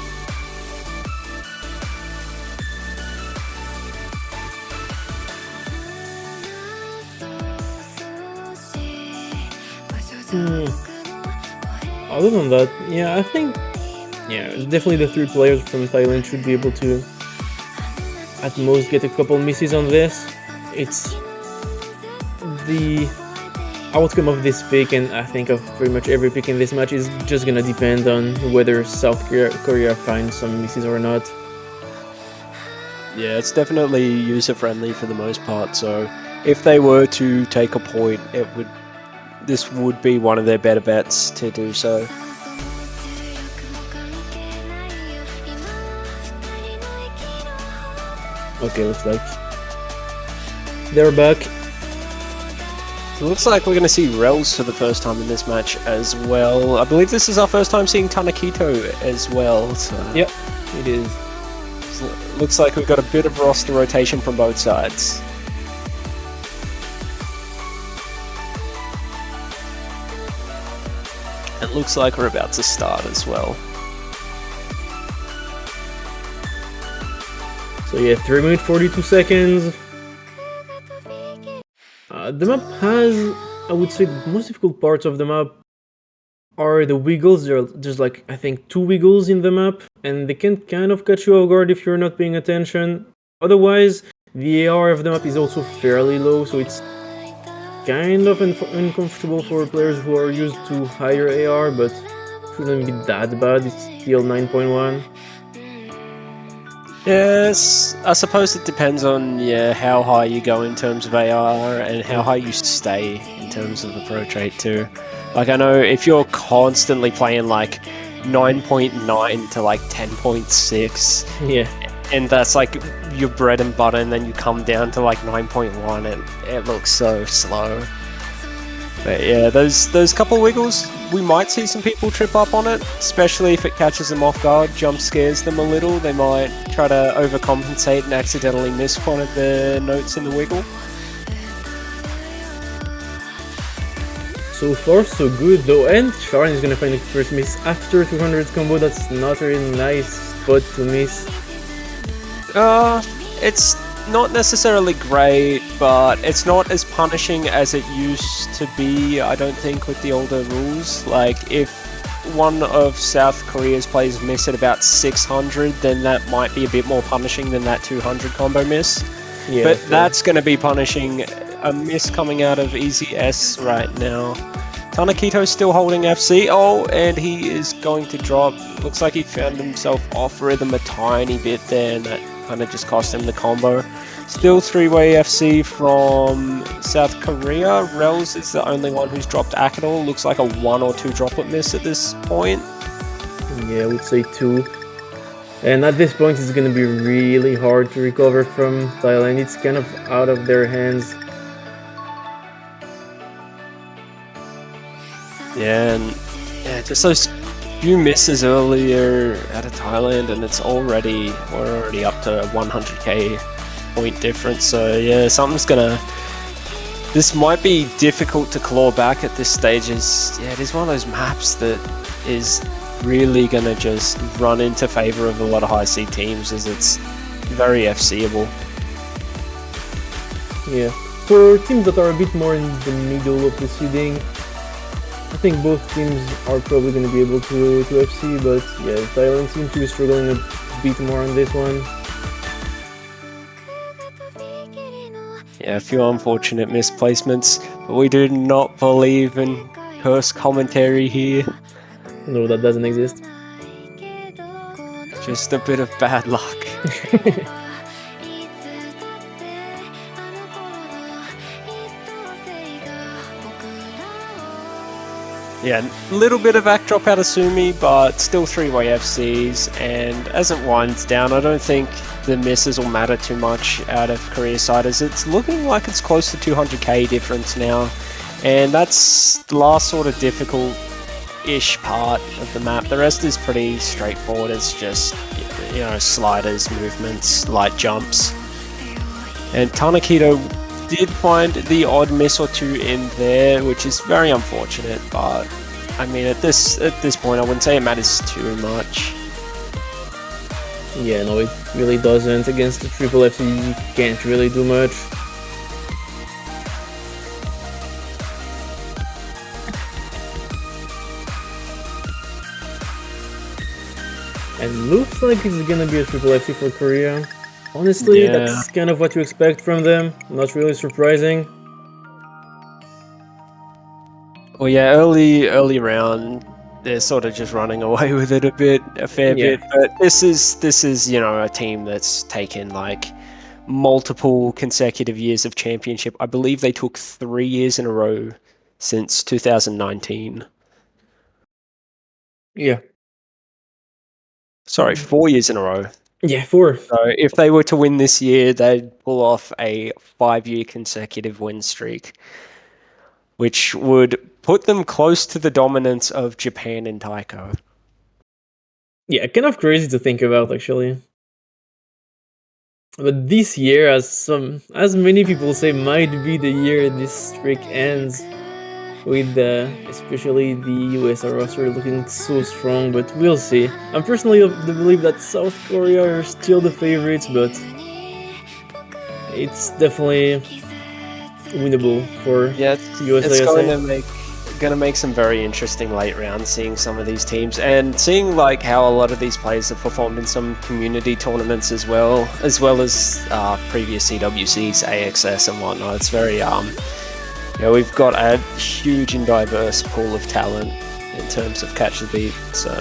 Other than that, yeah, I think, yeah, definitely the 3 players from Thailand should be able to at most get a couple misses on this. It's the outcome of this pick, and I think of pretty much every pick in this match, is just gonna depend on whether South Korea finds some misses or not. Yeah, it's definitely user-friendly for the most part, so if they were to take a point, this would be one of their better bets to do so. Okay, looks like they're back. So it looks like we're going to see Rels for the first time in this match as well. I believe this is our first time seeing Tanakito as well. So. Yep, it is. So looks like we've got a bit of roster rotation from both sides. It looks like we're about to start as well. So yeah, 3 minutes 42 seconds. The map has, I would say, the most difficult parts of the map are the wiggles. There's like, I think, 2 wiggles in the map, and they can kind of catch you off guard if you're not paying attention. Otherwise, the AR of the map is also fairly low, so it's kind of uncomfortable for players who are used to higher AR, but shouldn't be that bad. It's still 9.1. Yes, I suppose it depends on how high you go in terms of AR and how high you stay in terms of approach rate too. Like I know if you're constantly playing like 9.9 to like 10.6, Yeah. and that's like your bread and butter, and then you come down to like 9.1 and it looks so slow. But yeah, those couple wiggles, we might see some people trip up on it, especially if it catches them off guard, jump scares them a little. They might try to overcompensate and accidentally miss one of the notes in the wiggle. So far, so good though, and Sharon is gonna find the first miss after 200 combo. That's not a really nice spot to miss. It's not necessarily great, but it's not as punishing as it used to be, I don't think, with the older rules. Like, if one of South Korea's players miss at about 600, then that might be a bit more punishing than that 200 combo miss. Yeah, But so- that's going to be punishing a miss coming out of Easy S right now. Tanakito's still holding FC. Oh, and he is going to drop. Looks like he found himself off rhythm a tiny bit there, and that kind of just cost him the combo. Still 3-way FC from South Korea. Rels is the only one who's dropped Akadol. Looks like a 1 or 2 droplet miss at this point. Yeah, I would say 2. And at this point, it's gonna be really hard to recover from Thailand. It's kind of out of their hands. Yeah, and just those few misses earlier out of Thailand, and we're already up to 100k point difference. So yeah, this might be difficult to claw back at this stage. It is one of those maps that is really gonna just run into favor of a lot of high seed teams, as it's very FCable. Yeah. For teams that are a bit more in the middle of the seeding, I think both teams are probably going to be able to FC, but yeah, Thailand seems to be struggling a bit more on this one. Yeah, a few unfortunate misplacements, but we do not believe in curse commentary here. No, that doesn't exist. Just a bit of bad luck. Yeah, a little bit of backdrop out of Sumi, but still 3-way FCs, and as it winds down, I don't think the misses will matter too much out of Korea side, as it's looking like it's close to 200k difference now, and that's the last sort of difficult-ish part of the map. The rest is pretty straightforward. It's just, sliders, movements, light jumps, and Tanakito did find the odd miss or two in there, which is very unfortunate, but I mean at this point I wouldn't say it matters too much. Yeah, no, it really doesn't. Against the triple FC, you can't really do much. And looks like it's gonna be a triple FC for Korea. Honestly, Yeah. that's kind of what you expect from them. Not really surprising. Well, yeah, early round, they're sort of just running away with it a fair Yeah. bit. But this is a team that's taken like multiple consecutive years of championship. I believe they took 3 years in a row since 2019. Yeah. Sorry, 4 years in a row. Yeah, 4. So if they were to win this year, they'd pull off a 5-year consecutive win streak, which would put them close to the dominance of Japan and Taiko. Yeah, kind of crazy to think about, actually. But this year, as many people say, might be the year this streak ends, with especially the USR roster looking so strong. But we'll see. I'm personally of the belief that South Korea are still the favorites, but it's definitely winnable for Yeah, it's USA. going to make some very interesting late rounds, seeing some of these teams and seeing like how a lot of these players have performed in some community tournaments as well as previous CWCs, AXS and whatnot. It's very we've got a huge and diverse pool of talent in terms of catch the beat, so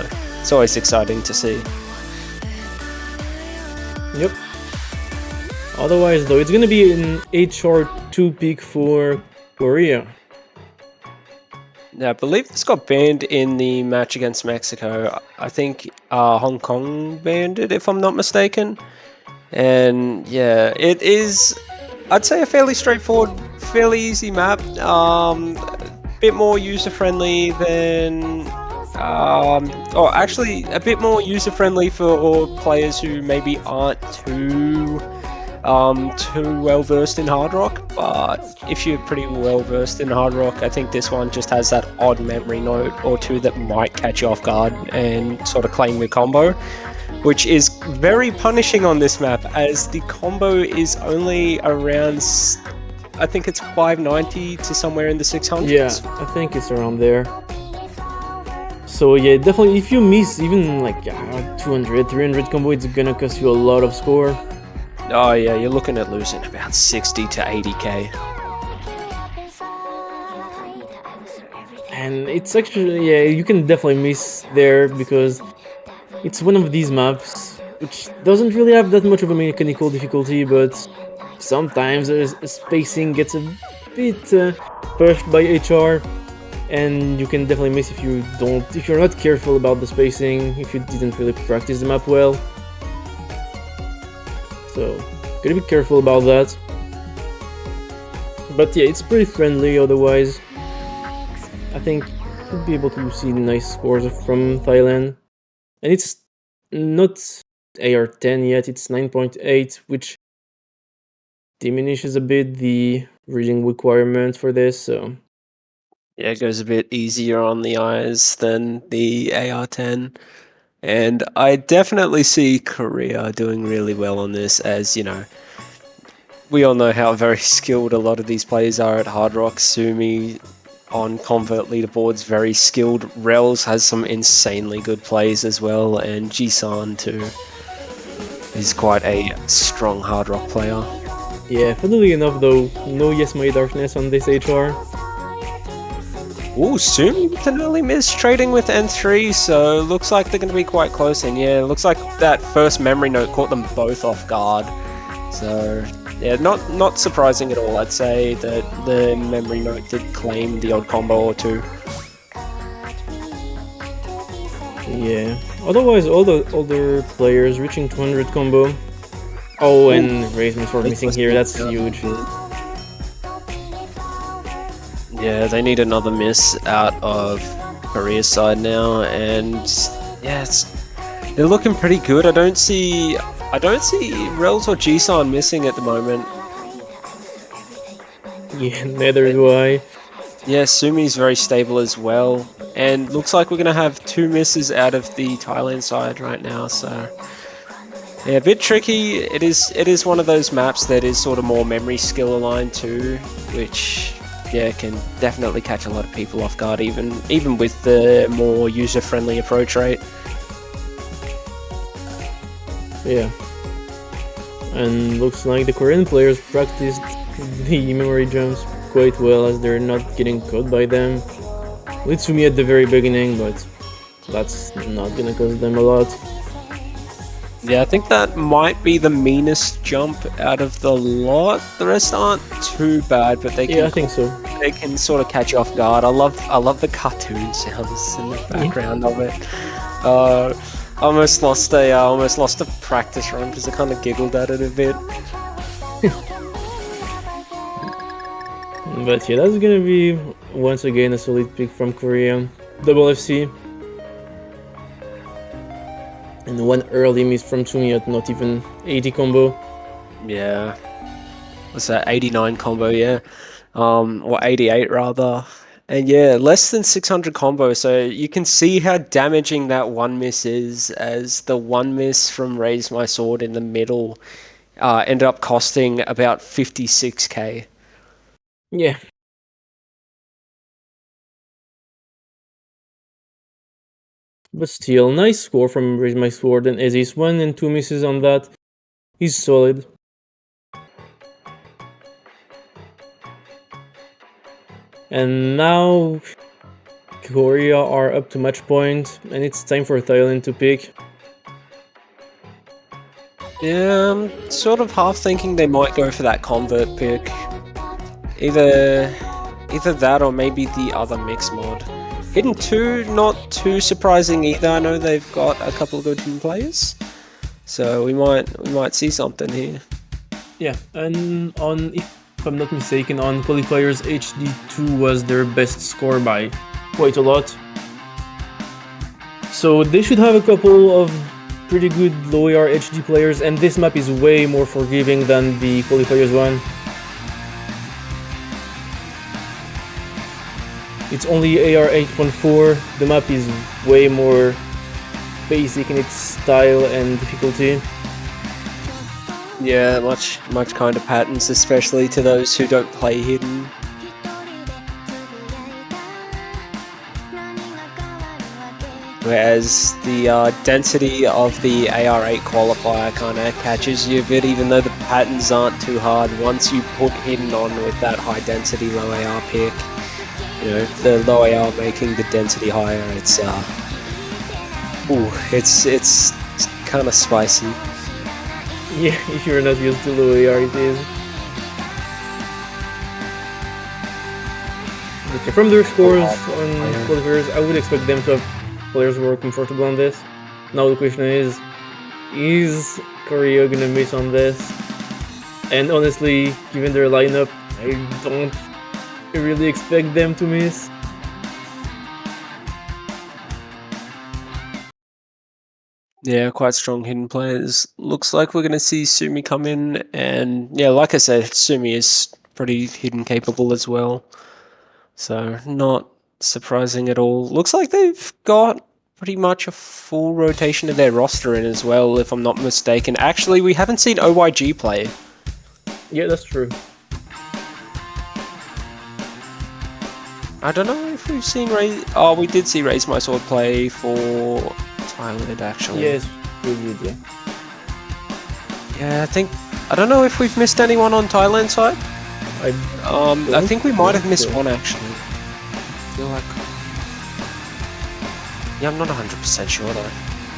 it's always exciting to see. Yep. Otherwise, though, it's gonna be an HR2 pick for Korea. Yeah, I believe this got banned in the match against Mexico. I think Hong Kong banned it, if I'm not mistaken. And yeah, it is, I'd say, a fairly straightforward, fairly easy map. A bit more user-friendly than... actually, a bit more user-friendly for players who maybe aren't too well versed in Hard Rock, but if you're pretty well versed in Hard Rock, I think this one just has that odd memory note or two that might catch you off guard and sort of claim the combo, which is very punishing on this map, as the combo is only around, I think it's 590 to somewhere in the 600s. Yeah, I think it's around there. So yeah, definitely, if you miss even like 200, 300 combo, it's gonna cost you a lot of score. Oh yeah, you're looking at losing about 60 to 80k. And it's actually, yeah, you can definitely miss there because it's one of these maps which doesn't really have that much of a mechanical difficulty, but sometimes spacing gets a bit pushed by HR, and you can definitely miss if you're not careful about the spacing, if you didn't really practice the map well. So, gotta be careful about that. But yeah, it's pretty friendly otherwise. I think you'll be able to see nice scores from Thailand. And it's not AR10 yet, it's 9.8, which diminishes a bit the reading requirement for this, so... Yeah, it goes a bit easier on the eyes than the AR10. And I definitely see Korea doing really well on this, as, you know, we all know how very skilled a lot of these players are at Hard Rock. Sumi on Convert leaderboards, very skilled. Rels has some insanely good plays as well, and Jisan too is quite a strong Hard Rock player. Yeah, funnily enough though, no Yes My Darkness on this HR. Ooh, Sumi with an early miss trading with N3, so looks like they're going to be quite close. And yeah, looks like that first memory note caught them both off guard. So yeah, not surprising at all. I'd say that the memory note did claim the odd combo or two. Yeah, otherwise all the older players reaching 200 combo. Oh, and Raisman Sword missing here, that's huge. Yeah, they need another miss out of Korea's side now, and yeah, they're looking pretty good. I don't see Rels or Jisan missing at the moment. Yeah, neither do I. Yeah, Sumi's very stable as well, and looks like we're gonna have 2 misses out of the Thailand side right now. So yeah, a bit tricky. It is one of those maps that is sort of more memory skill aligned too, which, yeah, can definitely catch a lot of people off guard, even with the more user-friendly approach rate. Yeah. And looks like the Korean players practiced the memory jumps quite well, as they're not getting caught by them. With Sumi at the very beginning, but that's not gonna cost them a lot. Yeah, I think that might be the meanest jump out of the lot. The rest aren't too bad, but they can, Yeah, I think so. they can sort of catch you off guard. I love the cartoon sounds in the background of it. I almost lost a practice run because I kind of giggled at it a bit. But yeah, that's gonna be once again a solid pick from Korea. Double FC. And one early miss from Sumi at not even 80 combo. Yeah. What's that? 89 combo, yeah. Or 88 rather. And yeah, less than 600 combo, so you can see how damaging that one miss is, as the one miss from Raise My Sword in the middle ended up costing about 56k. Yeah. But still, nice score from Raise My Sword and Aziz. 1 and 2 misses on that. He's solid. And now Korea are up to match point, and it's time for Thailand to pick. Yeah, I'm sort of half thinking they might go for that convert pick. Either that or maybe the other mix mod. Hidden 2, not too surprising either. I know they've got a couple of good hidden players, so we might see something here. Yeah, and if I'm not mistaken, on qualifiers, HD2 was their best score by quite a lot. So they should have a couple of pretty good low AR HD players, and this map is way more forgiving than the qualifiers one. It's only AR 8.4, the map is way more basic in its style and difficulty. Yeah, much kind of patterns, especially to those who don't play hidden. Whereas the density of the AR8 qualifier kind of catches you a bit, even though the patterns aren't too hard. Once you put hidden on with that high density low AR pick, you know, the low AR making the density higher, it's it's kind of spicy. Yeah, if you're not used to low AR, it is. But from their scores on qualifiers, I would expect them to have players who are comfortable on this. Now the question is Korea gonna miss on this? And honestly, given their lineup, I don't really expect them to miss. Yeah, quite strong hidden players. Looks like we're going to see Sumi come in, and yeah, like I said, Sumi is pretty hidden capable as well. So not surprising at all. Looks like they've got pretty much a full rotation of their roster in as well, if I'm not mistaken. Actually, we haven't seen OYG play. Yeah, that's true. I don't know if we've seen Raise... Oh, we did see Raise My Sword play for Thailand, actually. Yes, we did, yeah. Yeah, I don't know if we've missed anyone on Thailand side. I think we might have missed one, actually. I feel like... Yeah, I'm not 100% sure, though.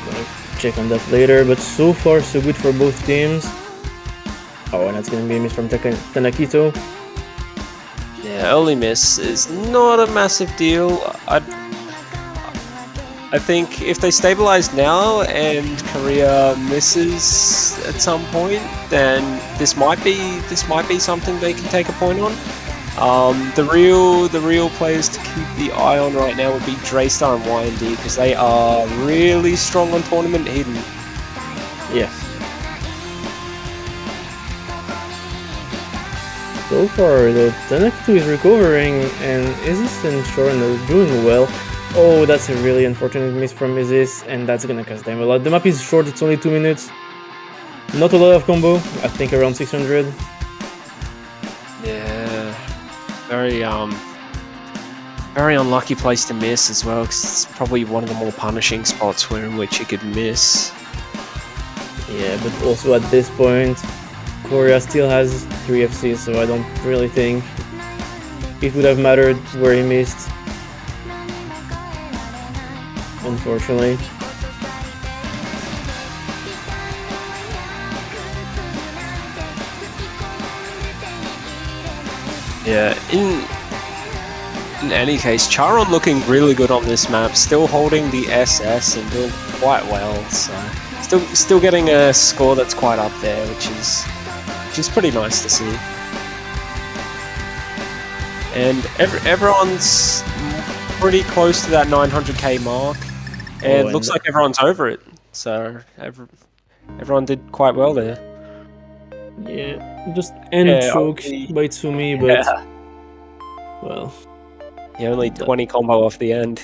Gonna check on that later, but so far so good for both teams. Oh, and that's gonna be a miss from Tanakito. Yeah, early miss is not a massive deal. I think if they stabilize now and Korea misses at some point, then this might be something they can take a point on. The real players to keep the eye on right now would be Draystar and YND, because they are really strong on tournament hidden. Yeah. So far, the Tanakito is recovering, and Isis and Shoran are doing well. Oh, that's a really unfortunate miss from Isis, and that's gonna cost them a lot. The map is short, it's only 2 minutes. Not a lot of combo, I think around 600. Yeah, very unlucky place to miss as well, because it's probably one of the more punishing spots in which you could miss. Yeah, but also at this point, Korea still has 3 FCs, so I don't really think it would have mattered where he missed. Unfortunately. Yeah, in any case, Charon looking really good on this map, still holding the SS and doing quite well, so still getting a score that's quite up there, which is pretty nice to see. And everyone's pretty close to that 900k mark, and looks like everyone's over it, so everyone did quite well there. Yeah, just end Yeah, choked only- by Tsumi, but Yeah, well. only 20 combo off the end.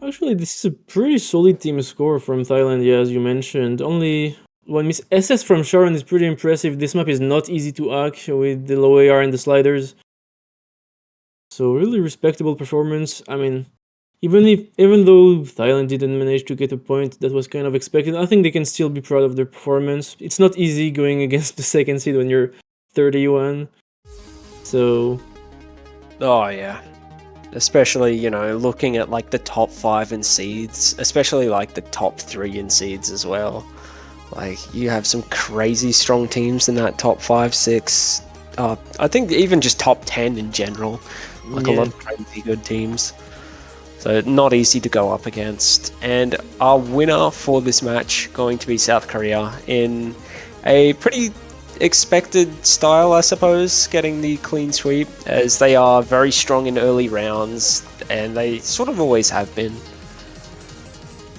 Actually, this is a pretty solid team score from Thailand, yeah, as you mentioned. Only one miss. SS from Sharon is pretty impressive. This map is not easy to hack with the low AR and the sliders. So really respectable performance. I mean, even though Thailand didn't manage to get a point that was kind of expected, I think they can still be proud of their performance. It's not easy going against the second seed when you're 31. So Oh yeah. Especially, looking at like the top 5 in seeds, especially like the top 3 in seeds as well. Like, you have some crazy strong teams in that top 5, 6. I think even just top 10 in general. Like a yeah. lot of crazy good teams. So not easy to go up against. And our winner for this match going to be South Korea in a pretty expected style, I suppose, getting the clean sweep, as they are very strong in early rounds, and they sort of always have been.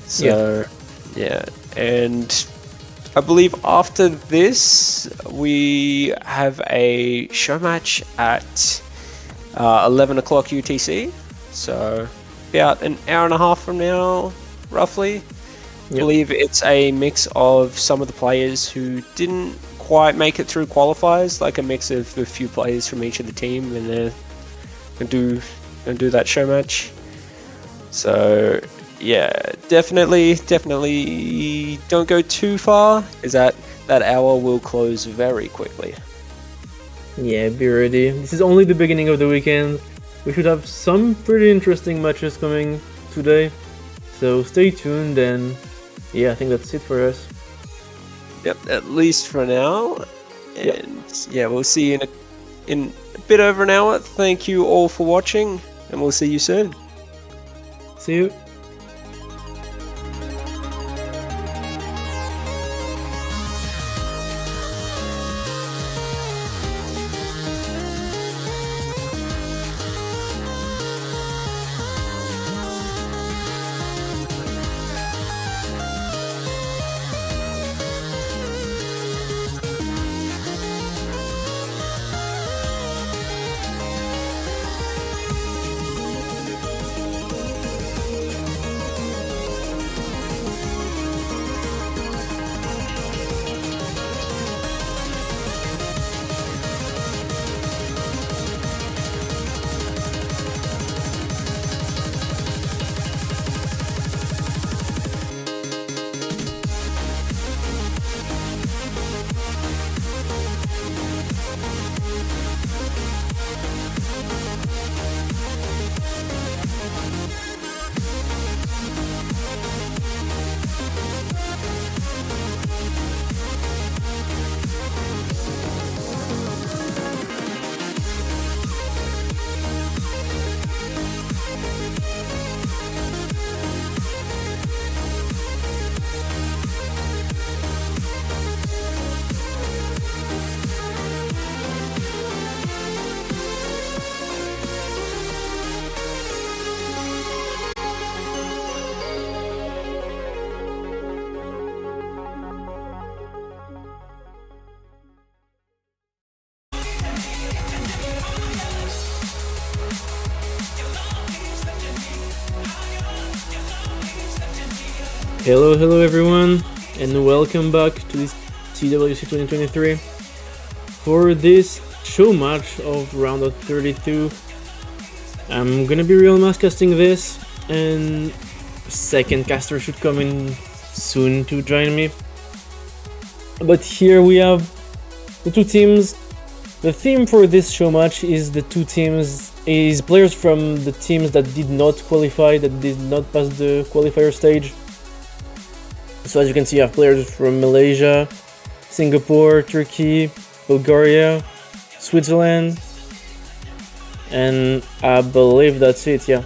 So, yeah. And I believe after this, we have a show match at 11 o'clock UTC. So, about an hour and a half from now, roughly. I believe it's a mix of some of the players who didn't quite make it through qualifiers, like a mix of a few players from each of the team, and they're gonna do that show match. So yeah, definitely don't go too far, because that hour will close very quickly. Yeah, be ready. This is only the beginning of the weekend. We should have some pretty interesting matches coming today. So stay tuned, and yeah, I think that's it for us. Yep, at least for now. And Yep. yeah, we'll see you in a bit over an hour. Thank you all for watching, and we'll see you soon. See you. Hello everyone, and welcome back to this CWC 2023. For this show match of round of 32, I'm gonna be real mass casting this, and second caster should come in soon to join me. But here we have the two teams. The theme for this show match is players from the teams that did not qualify, that did not pass the qualifier stage. So as you can see, you have players from Malaysia, Singapore, Turkey, Bulgaria, Switzerland, and I believe that's it, yeah.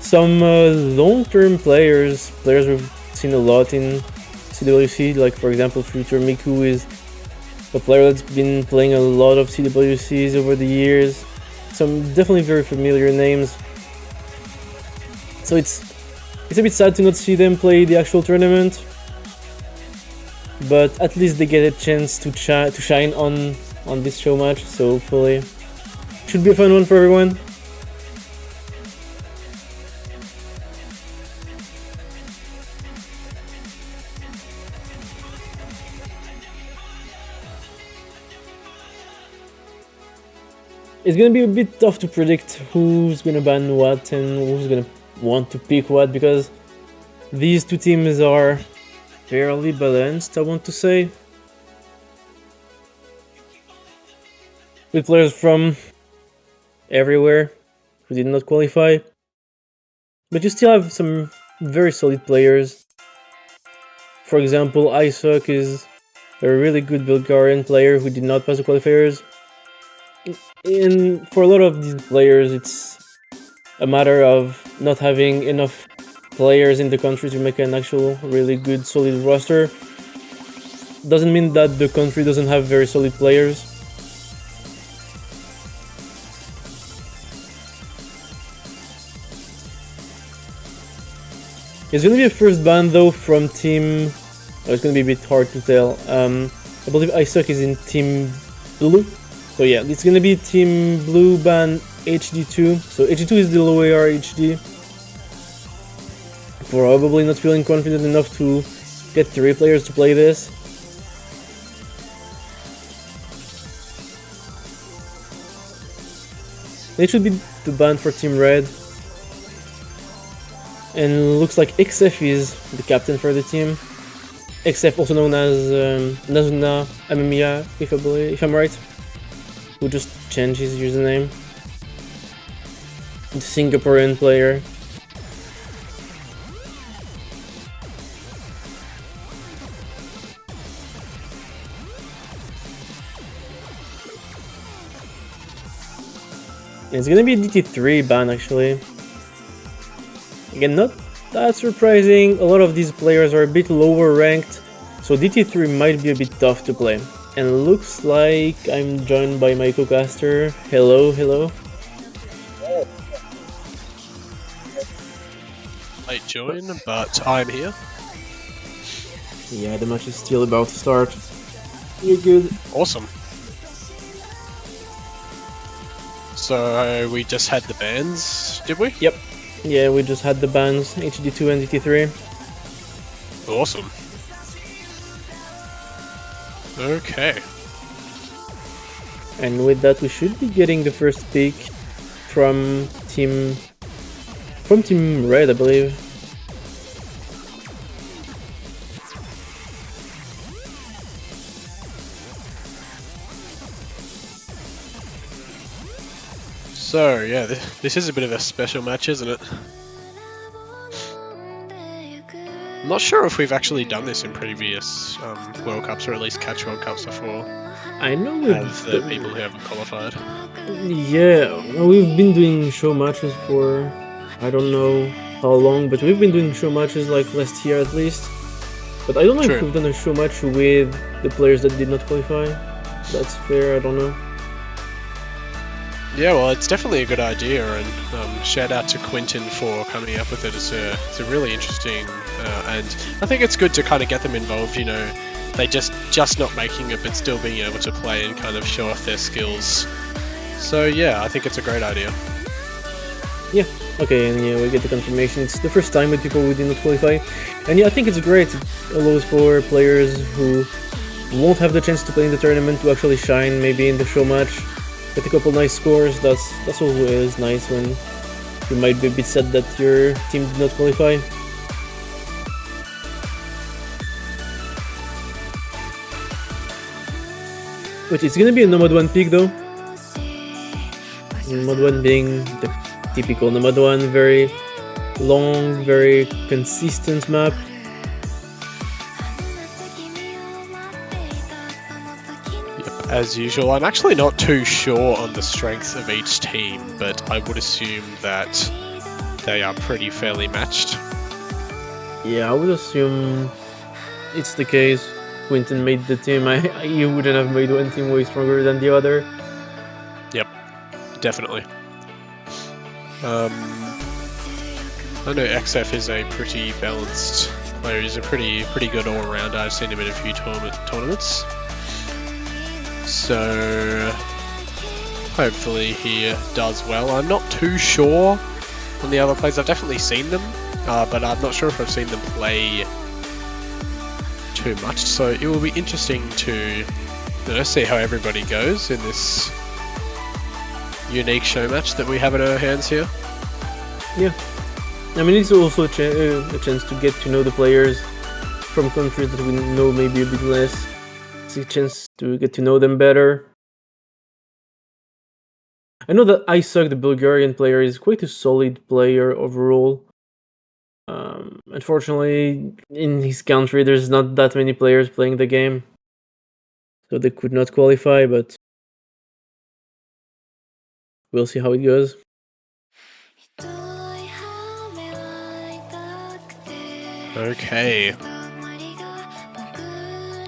Some long-term players we've seen a lot in CWC, like for example Future Miku is a player that's been playing a lot of CWCs over the years. Some definitely very familiar names. So it's a bit sad to not see them play the actual tournament, but at least they get a chance to shine on this show match. So hopefully, should be a fun one for everyone. It's gonna be a bit tough to predict who's gonna ban what and who's gonna want to pick what, because these two teams are fairly balanced, I want to say. With players from everywhere who did not qualify. But you still have some very solid players. For example, Isaac is a really good Bulgarian player who did not pass the qualifiers. And for a lot of these players, it's a matter of not having enough players in the country to make an actual really good solid roster. Doesn't mean that the country doesn't have very solid players. It's gonna be a first ban though from team... Oh, it's gonna be a bit hard to tell. I believe Isaac is in team blue. So yeah, it's gonna be team blue ban HD2. So HD2 is the low AR HD. Probably not feeling confident enough to get 3 players to play this. It should be the ban for team red. And looks like XF is the captain for the team. XF, also known as Nazuna Amemiya, if I'm right. Who just changed his username. The Singaporean player. It's gonna be a DT3 ban actually. Again, not that surprising. A lot of these players are a bit lower ranked, so DT3 might be a bit tough to play. And looks like I'm joined by my co-caster. Hello, hello. Late join, but I'm here. Yeah, the match is still about to start. You're good. Awesome. So we just had the bans, did we? Yep. Yeah, we just had the bans, HD2 and DT3. Awesome. Okay. And with that, we should be getting the first pick from Team Red, I believe. So yeah, this is a bit of a special match, isn't it? I'm not sure if we've actually done this in previous World Cups, or at least Catch World Cups before. I know we've Have the people who haven't qualified. Yeah, well, we've been doing show matches for I don't know how long, but we've been doing show matches like last year at least. But I don't know if True. we've done a show match with the players that did not qualify. That's fair, I don't know. Yeah, well, it's definitely a good idea, and shout out to Quinton for coming up with it. It's a really interesting, and I think it's good to kind of get them involved. You know, they just not making it, but still being able to play and kind of show off their skills. So yeah, I think it's a great idea. Yeah, okay, and yeah, we get the confirmation. It's the first time with people who did not qualify. And yeah, I think it's great. It allows for players who won't have the chance to play in the tournament to actually shine, maybe in the show match. Get a couple nice scores. That's always nice when you might be a bit sad that your team did not qualify. But it's gonna be a Nomad 1 pick though. Nomad 1 being the typical Nomad 1, very long, very consistent map. As usual, I'm actually not too sure on the strength of each team, but I would assume that they are pretty fairly matched. Yeah, I would assume it's the case. Quinton made the team. You wouldn't have made one team way stronger than the other. Yep, definitely. I know XF is a pretty balanced player. He's a pretty good all-rounder. I've seen him in a few tournaments. So hopefully he does well. I'm not too sure on the other players. I've definitely seen them, but I'm not sure if I've seen them play too much. So it will be interesting to see how everybody goes in this unique show match that we have in our hands here. Yeah. I mean, it's also a chance to get to know the players from countries that we know maybe a bit less. It's a chance to get to know them better. I know that Isak, the Bulgarian player, is quite a solid player overall. Unfortunately, in his country, there's not that many players playing the game, so they could not qualify, but we'll see how it goes. Okay.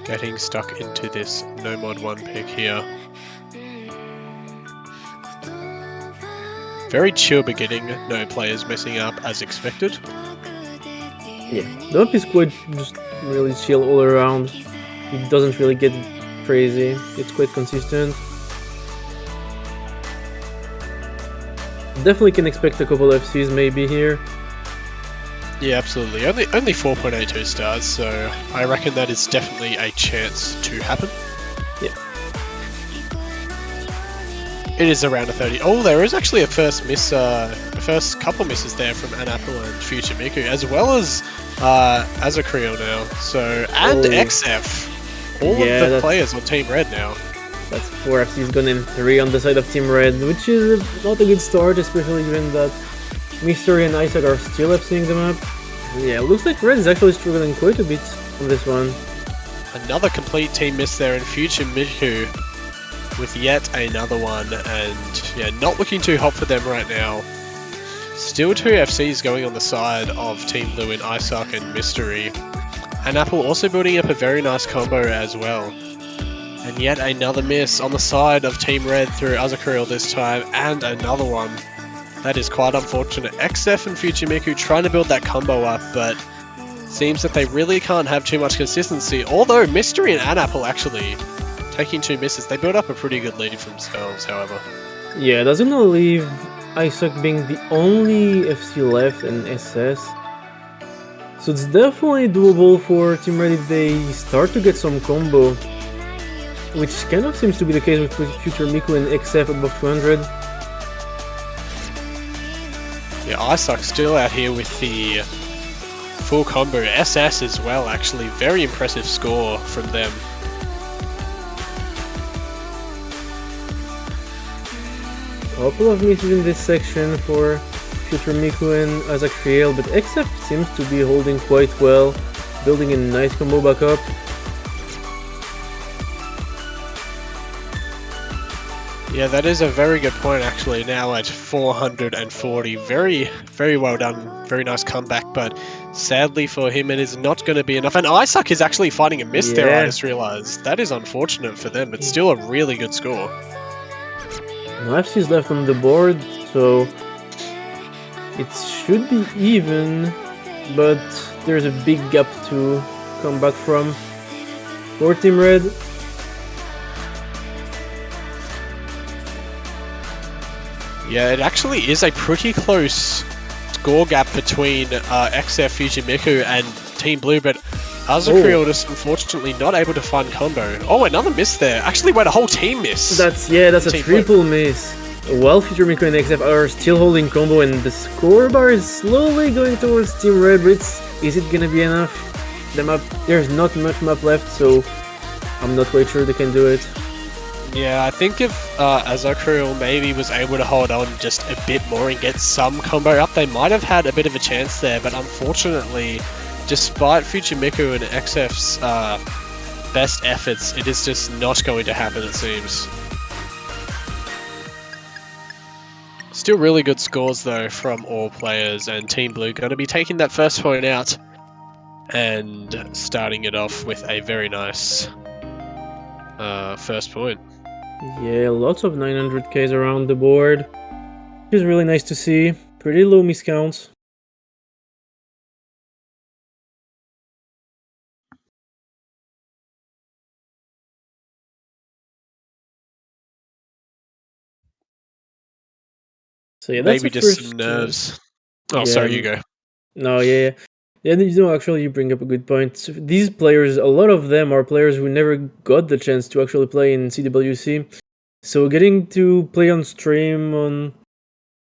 Getting stuck into this no mod 1 pick here. Very chill beginning, no players messing up as expected. Yeah, the map is quite just really chill all around. It doesn't really get crazy. It's quite consistent. Definitely can expect a couple FCs maybe here. Yeah, absolutely. Only 4.82 stars, so I reckon that is definitely a chance to happen. Yeah. It is around a 30. Oh, there is actually a first miss, first couple misses there from Anapple and Future Miku, as well as Azakriel now. So, and XF. All of the players on Team Red now. That's 4 FCs gone and 3 on the side of Team Red, which is not a good start, especially given that Mystery and Isak are still FCing them up. Yeah, looks like Red is actually struggling quite a bit on this one. Another complete team miss there in Future Miku with yet another one, and yeah, not looking too hot for them right now. Still 2 FCs going on the side of Team Blue in Isak and Mystery. And Apple also building up a very nice combo as well. And yet another miss on the side of Team Red through Azakriel this time, and another one. That is quite unfortunate. XF and Future Miku trying to build that combo up, but seems that they really can't have too much consistency. Although Mystery and Anapple actually taking 2 misses, they build up a pretty good lead for themselves, however. Yeah, that's gonna leave Isak being the only FC left in SS. So it's definitely doable for Team Red if they start to get some combo, which kind of seems to be the case with Future Miku and XF above 200. Yeah, Isak still out here with the full combo. SS as well, actually. Very impressive score from them. Couple of misses in this section for Future Miku and Azakriel, but XF seems to be holding quite well, building a nice combo back up. Yeah, that is a very good point actually, now at 440. Very, very well done. Very nice comeback, but sadly for him it is not going to be enough. And Isak is actually fighting a miss there, I just realized. That is unfortunate for them, but still a really good score. No FC's left on the board, so it should be even, but there's a big gap to come back from for Team Red. Yeah, it actually is a pretty close score gap between XF Future Miku and Team Blue, but Azakriel just unfortunately not able to find combo. Oh, another miss there. Actually went a whole team miss. That's a triple miss. While Future Miku and XF are still holding combo and the score bar is slowly going towards Team Red, but is it gonna be enough? The map, there's not much map left, so I'm not quite sure they can do it. Yeah, I think if Azakriel maybe was able to hold on just a bit more and get some combo up, they might have had a bit of a chance there, but unfortunately, despite Future Miku and XF's best efforts, it is just not going to happen, it seems. Still really good scores though from all players, and Team Blue going to be taking that first point out and starting it off with a very nice first point. Yeah, lots of 900Ks around the board, which is really nice to see. Pretty low miscounts. So yeah, that's Maybe the just first, some nerves. Oh, yeah, sorry, you go. No, yeah. Yeah, actually, you bring up a good point. So these players, a lot of them are players who never got the chance to actually play in CWC. So getting to play on stream on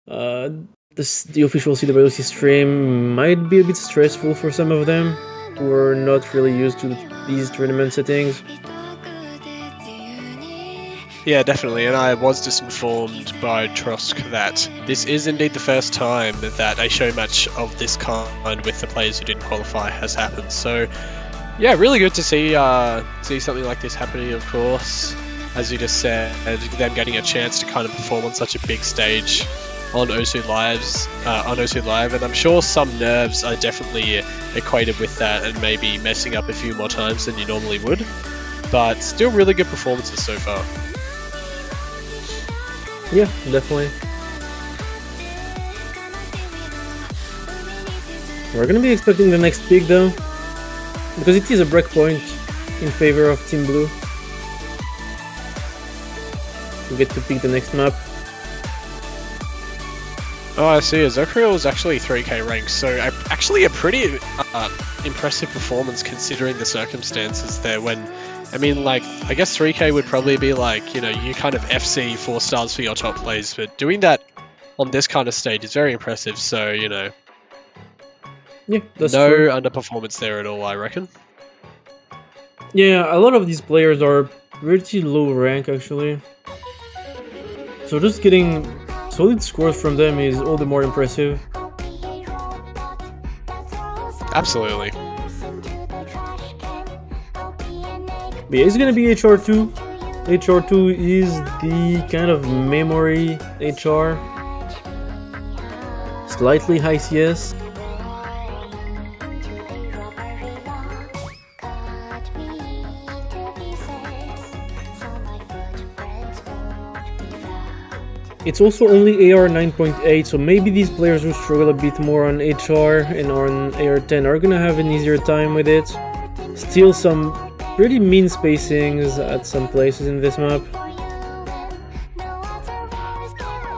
the official CWC stream might be a bit stressful for some of them who are not really used to these tournament settings. Yeah, definitely, and I was just informed by Trosk that this is indeed the first time that a show match of this kind with the players who didn't qualify has happened. So, yeah, really good to see something like this happening. Of course, as you just said, them getting a chance to kind of perform on such a big stage on Osu Live, and I'm sure some nerves are definitely equated with that, and maybe messing up a few more times than you normally would. But still, really good performances so far. Yeah, definitely. We're gonna be expecting the next pick though, because it is a breakpoint in favor of Team Blue. We get to pick the next map. Oh, I see. Zokriel is actually 3k ranked, so actually a pretty impressive performance considering the circumstances there. When, I mean, like, I guess 3k would probably be like, you know, you kind of FC 4 stars for your top plays, but doing that on this kind of stage is very impressive. So, you know, Yeah, that's no true. underperformance there at all, I reckon. Yeah, a lot of these players are pretty low rank actually. So just getting solid scores from them is all the more impressive. Absolutely. But yeah, it's gonna be HR2. HR2 is the kind of memory HR. Slightly high CS. It's also only AR 9.8, so maybe these players who struggle a bit more on HR and on AR 10 are gonna have an easier time with it. Still some pretty mean spacings at some places in this map.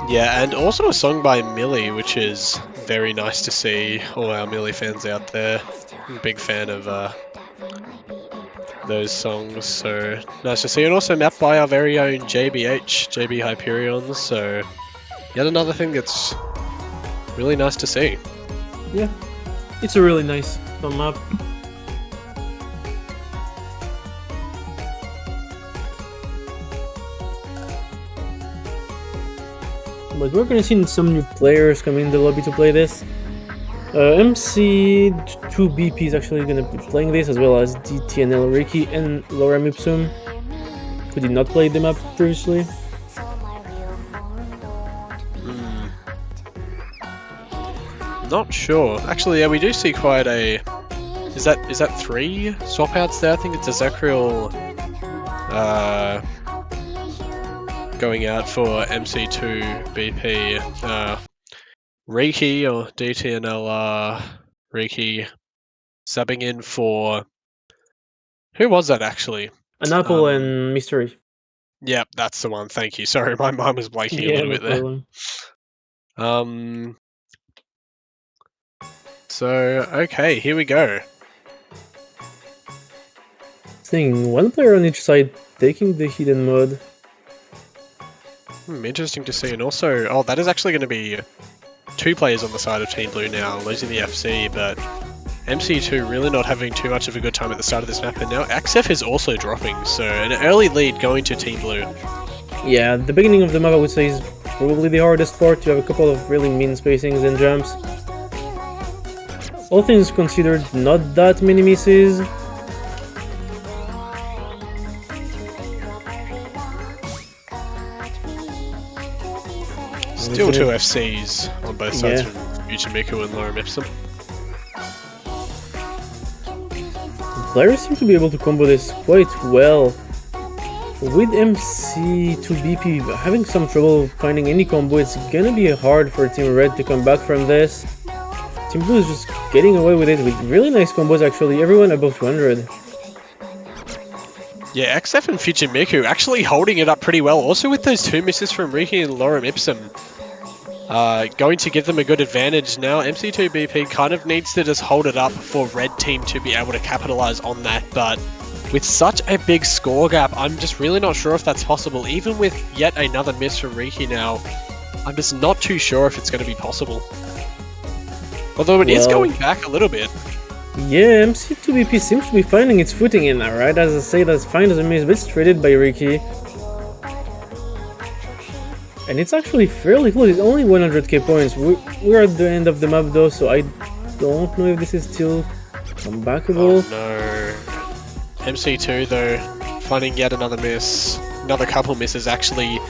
Yeah, and also a song by Millie, which is very nice to see. All our Millie fans out there. I'm a big fan of those songs, so nice to see. And also mapped by our very own JB Hyperion, so yet another thing that's really nice to see. Yeah, it's a really nice fun map. But we're gonna see some new players come in the lobby to play this. MC2BP is actually gonna be playing this, as well as DTNL Ricky and Lorem Ipsum, who did not play the map previously. Not sure. Actually, yeah, we do see quite a. Is that 3 swap outs there? I think it's a Zokriel going out for MC2BP. Riki or DTNL Riki subbing in for. Who was that actually? An Apple and Mystery. Yep, that's the one. Thank you. Sorry, my mind was blanking a Yeah, little no bit there. problem. So, okay, here we go. Seeing one player on each side taking the hidden mode. Interesting to see. And also, oh, that is actually going to be 2 players on the side of Team Blue now, losing the FC, but MC2 really not having too much of a good time at the start of this map, and now XF is also dropping, so an early lead going to Team Blue. Yeah, the beginning of the map I would say is probably the hardest part. You have a couple of really mean spacings and jumps. All things considered, not that many misses. Still 2 FCs on both sides from Uchimiku and Lorem Ipsum. Players seem to be able to combo this quite well. With MC2BP having some trouble finding any combo, it's gonna be hard for Team Red to come back from this. Team Blue is just getting away with it with really nice combos actually, everyone above 200. Yeah, XF and Fujimiku actually holding it up pretty well, also with those 2 misses from Riki and Lorem Ipsum. going to give them a good advantage now. MC2BP kind of needs to just hold it up for Red Team to be able to capitalize on that, but with such a big score gap, I'm just really not sure if that's possible. Even with yet another miss from Riki now, I'm just not too sure if it's going to be possible. Although it is going back a little bit. Yeah, MC2BP seems to be finding its footing in now, right? As I say, that's fine as a miss, but it's traded by Riki. And it's actually fairly close, it's only 100k points. We're at the end of the map though, so I don't know if this is still comebackable. Oh no. MC2 though, finding yet another miss. Another couple misses actually.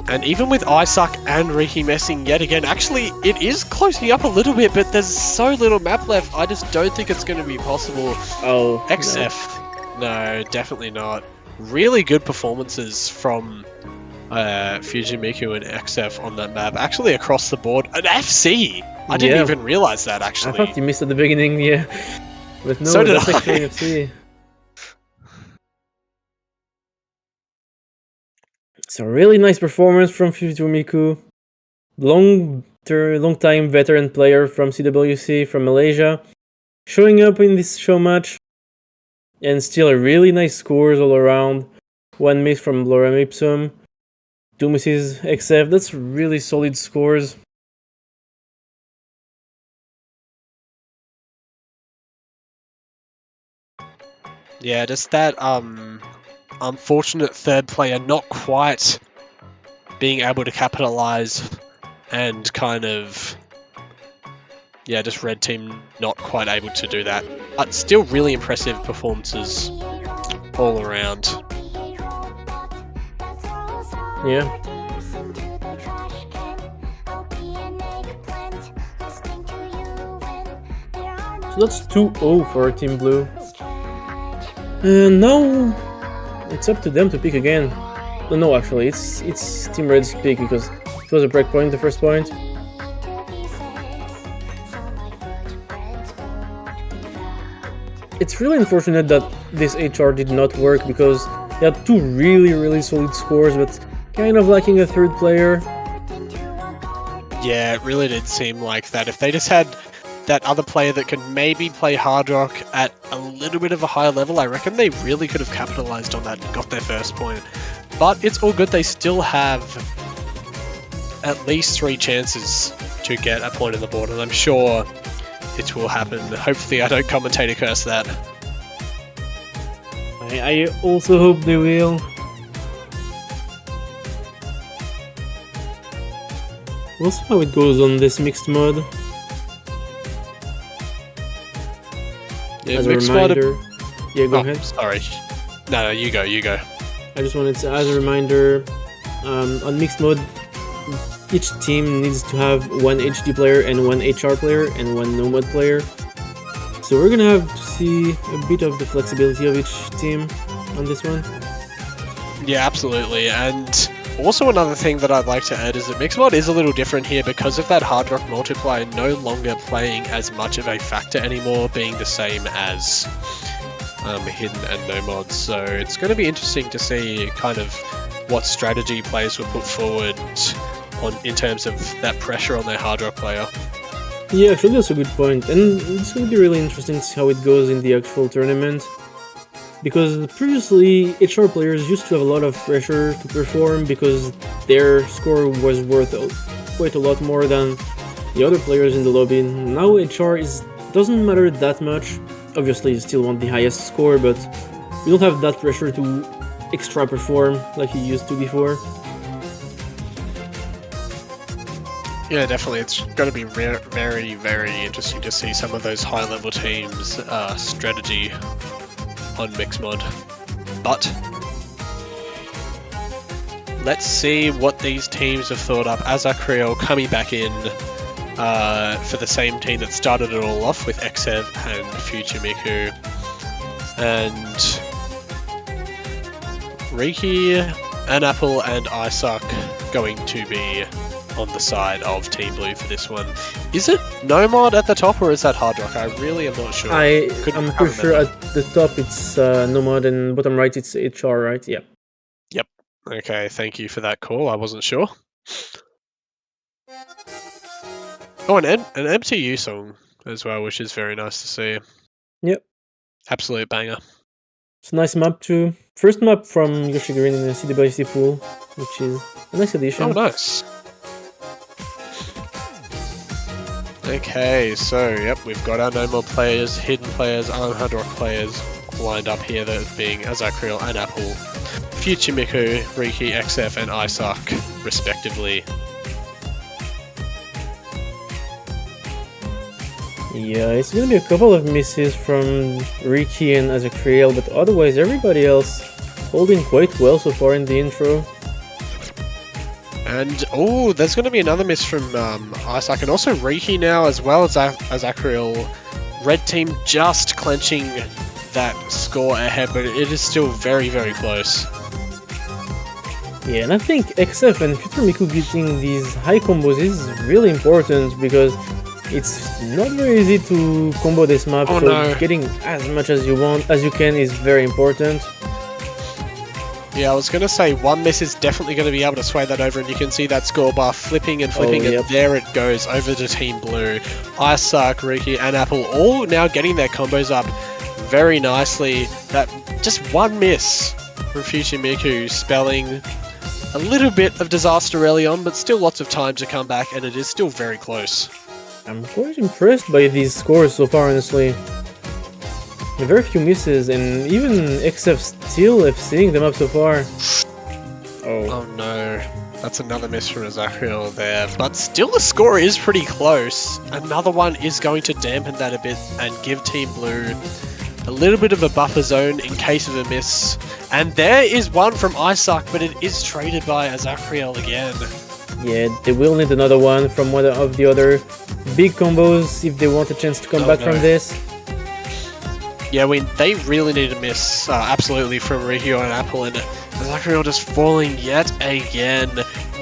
And even with Isaac and Riki messing yet again, actually it is closing up a little bit, but there's so little map left, I just don't think it's going to be possible. Oh, XF, no, definitely not. Really good performances from Fujimiku and XF on that map, actually across the board. An FC! I didn't even realize that actually. I thought you missed at the beginning, yeah. But no, So did that's I. actually FC. It's a really nice performance from Fujimiku. Long-time veteran player from CWC from Malaysia. Showing up in this show match. And still a really nice scores all around. One miss from Lorem Ipsum. 2 misses XF. That's really solid scores. Yeah, just that unfortunate third player not quite being able to capitalize and kind of, yeah, just Red Team not quite able to do that. But still really impressive performances all around. Yeah. So that's 2-0 for Team Blue. And now it's up to them to pick again. No, actually, it's Team Red's pick because it was a breakpoint, the first point. It's really unfortunate that this HR did not work because they had 2 really solid scores, but kind of lacking a third player. Yeah, it really did seem like that. If they just had that other player that could maybe play Hard Rock at a little bit of a higher level, I reckon they really could have capitalized on that and got their first point. But it's all good, they still have at least 3 chances to get a point on the board, and I'm sure it will happen. Hopefully I don't commentator curse that. I also hope they will. We'll see how it goes on this mixed mode. Yeah, As a mixed reminder, yeah, go Oh, ahead. sorry. No, you go. I just wanted to, as a reminder, on mixed mode, each team needs to have 1 HD player and 1 HR player and 1 Nomad player. So we're gonna have to see a bit of the flexibility of each team on this one. Yeah, absolutely. And also another thing that I'd like to add is that Mixmod is a little different here because of that Hard Rock multiplier no longer playing as much of a factor anymore, being the same as Hidden and No Mods. So it's going to be interesting to see kind of what strategy players will put forward in terms of that pressure on their Hard Rock player. Yeah, actually that's a good point, and it's going to be really interesting to see how it goes in the actual tournament. Because previously, HR players used to have a lot of pressure to perform because their score was worth quite a lot more than the other players in the lobby. Now HR doesn't matter that much. Obviously you still want the highest score, but you don't have that pressure to extra perform like you used to before. Yeah, definitely. It's going to be very interesting to see some of those high-level teams' strategy on Mixmod. But let's see what these teams have thought up. Azar Creole coming back in for the same team that started it all off with XEV and Fujimiku. And Riki, Anapple and Isaac going to be on the side of Team Blue for this one. Is it Nomad at the top or is that Hard Rock? I really am not sure. I'm pretty sure at the top it's Nomad and bottom right it's HR, right? Yeah. Yep. Okay, thank you for that call. I wasn't sure. Oh, an MTU song as well, which is very nice to see. Yep. Absolute banger. It's a nice map too. First map from Yoshi Green in the CWC pool, which is a nice addition. Oh, nice. Okay, so yep, we've got our no more players, hidden players, Hard Rock players lined up here, that being Azakriel and Apple, Future Miku, Riki, XF, and Isaac, respectively. Yeah, it's gonna be a couple of misses from Riki and Azakriel, but otherwise everybody else holding quite well so far in the intro. And oh, there's going to be another miss from Isaac, and also Riki now, as well as Azakriel. Red team just clenching that score ahead, but it is still very, very close. Yeah, and I think XF and Future Miku getting these high combos is really important because it's not very easy to combo this map, Oh, so no. getting as much as you can is very important. Yeah, I was going to say one miss is definitely going to be able to sway that over, and you can see that score bar flipping and flipping, yep. and there it goes over to Team Blue. Isaac, Riki, and Apple all now getting their combos up very nicely. That just one miss from Future Miku spelling a little bit of disaster early on, but still lots of time to come back, and it is still very close. I'm quite impressed by these scores so far, honestly. Very few misses, and even XF still FCing them up so far. Oh no, that's another miss from Azakriel there, but still the score is pretty close. Another one is going to dampen that a bit and give Team Blue a little bit of a buffer zone in case of a miss. And there is one from Isaac, but it is traded by Azakriel again. Yeah, they will need another one from one of the other big combos if they want a chance to come back from this. Yeah, they really need a miss, absolutely, from Riki and Apple, and Azakriel just falling yet again.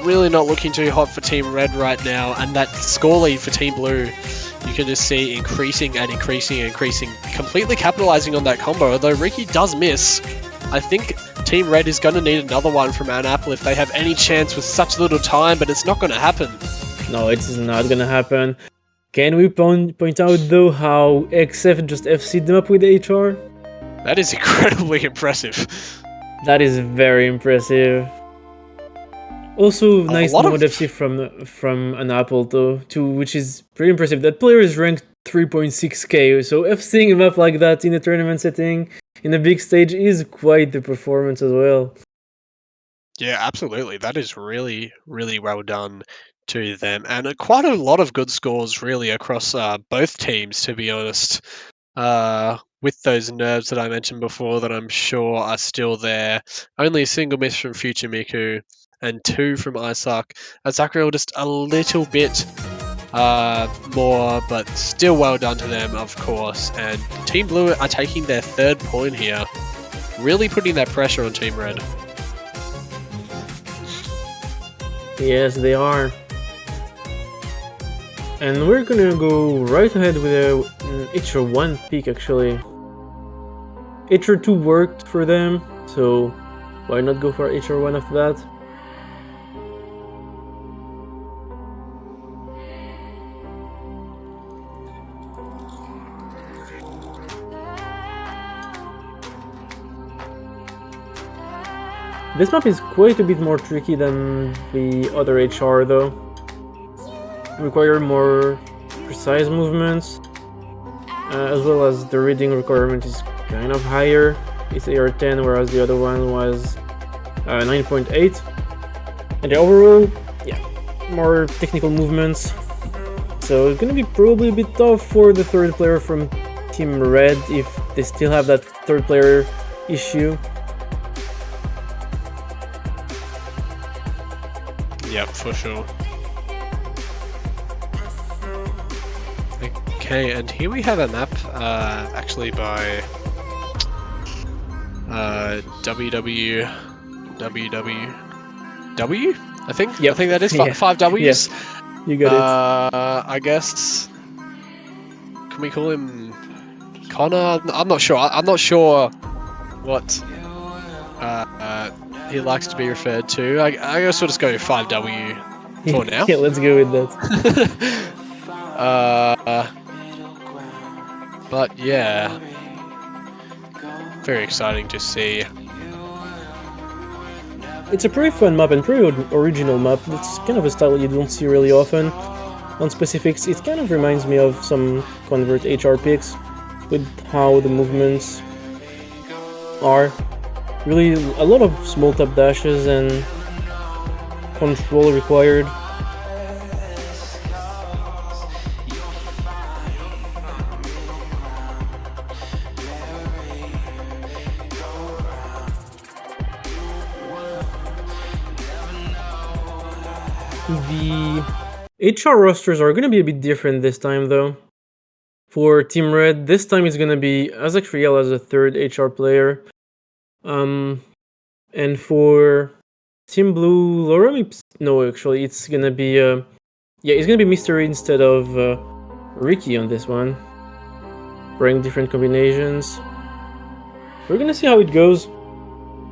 Really not looking too hot for Team Red right now, and that score lead for Team Blue, you can just see increasing and increasing and increasing, completely capitalizing on that combo. Although Riki does miss, I think Team Red is going to need another one from Apple if they have any chance with such little time, but it's not going to happen. No, it's not gonna happen. Can we point out though how XF just FC'd them up with HR? That is incredibly impressive. That is very impressive. Also, nice lot of- mod FC from an Apple though, too, which is pretty impressive. That player is ranked 3.6k, so FCing him up like that in a tournament setting, in a big stage, is quite the performance as well. Yeah, absolutely. That is really, really well done to them. And quite a lot of good scores, really, across both teams, to be honest. With those nerves that I mentioned before that I'm sure are still there. Only a single miss from Future Miku and 2 from Isaac. Azakriel just a little bit more, but still well done to them, of course. And Team Blue are taking their 3rd point here. Really putting that pressure on Team Red. Yes, they are. And we're gonna go right ahead with a HR1 pick actually. HR2 worked for them, so why not go for HR1 after that? This map is quite a bit more tricky than the other HR though. Require more precise movements, as well as the reading requirement is kind of higher. It's AR10, whereas the other one was 9.8. And the overall, yeah, more technical movements. So it's gonna be probably a bit tough for the 3rd player from Team Red if they still have that 3rd player issue. Yep, for sure. Okay, and here we have a map, actually by WW, I think? Yep. I think that is Yeah. 5 Ws. Yeah. You got it. I guess. Can we call him Connor? I'm not sure. I'm not sure what he likes to be referred to. I guess we'll just go 5W for now. Yeah, let's go with that. But yeah, very exciting to see. It's a pretty fun map and pretty original map. It's kind of a style you don't see really often on specifics. It kind of reminds me of some Convert HR picks with how the movements are. Really a lot of small tap dashes and control required. The HR rosters are going to be a bit different this time, though. For Team Red, this time it's going to be Azak Riel as a third HR player. And for Team Blue, Laura Mips... No, actually, it's going to be... yeah, it's going to be Mystery instead of Ricky on this one. Trying different combinations. We're going to see how it goes.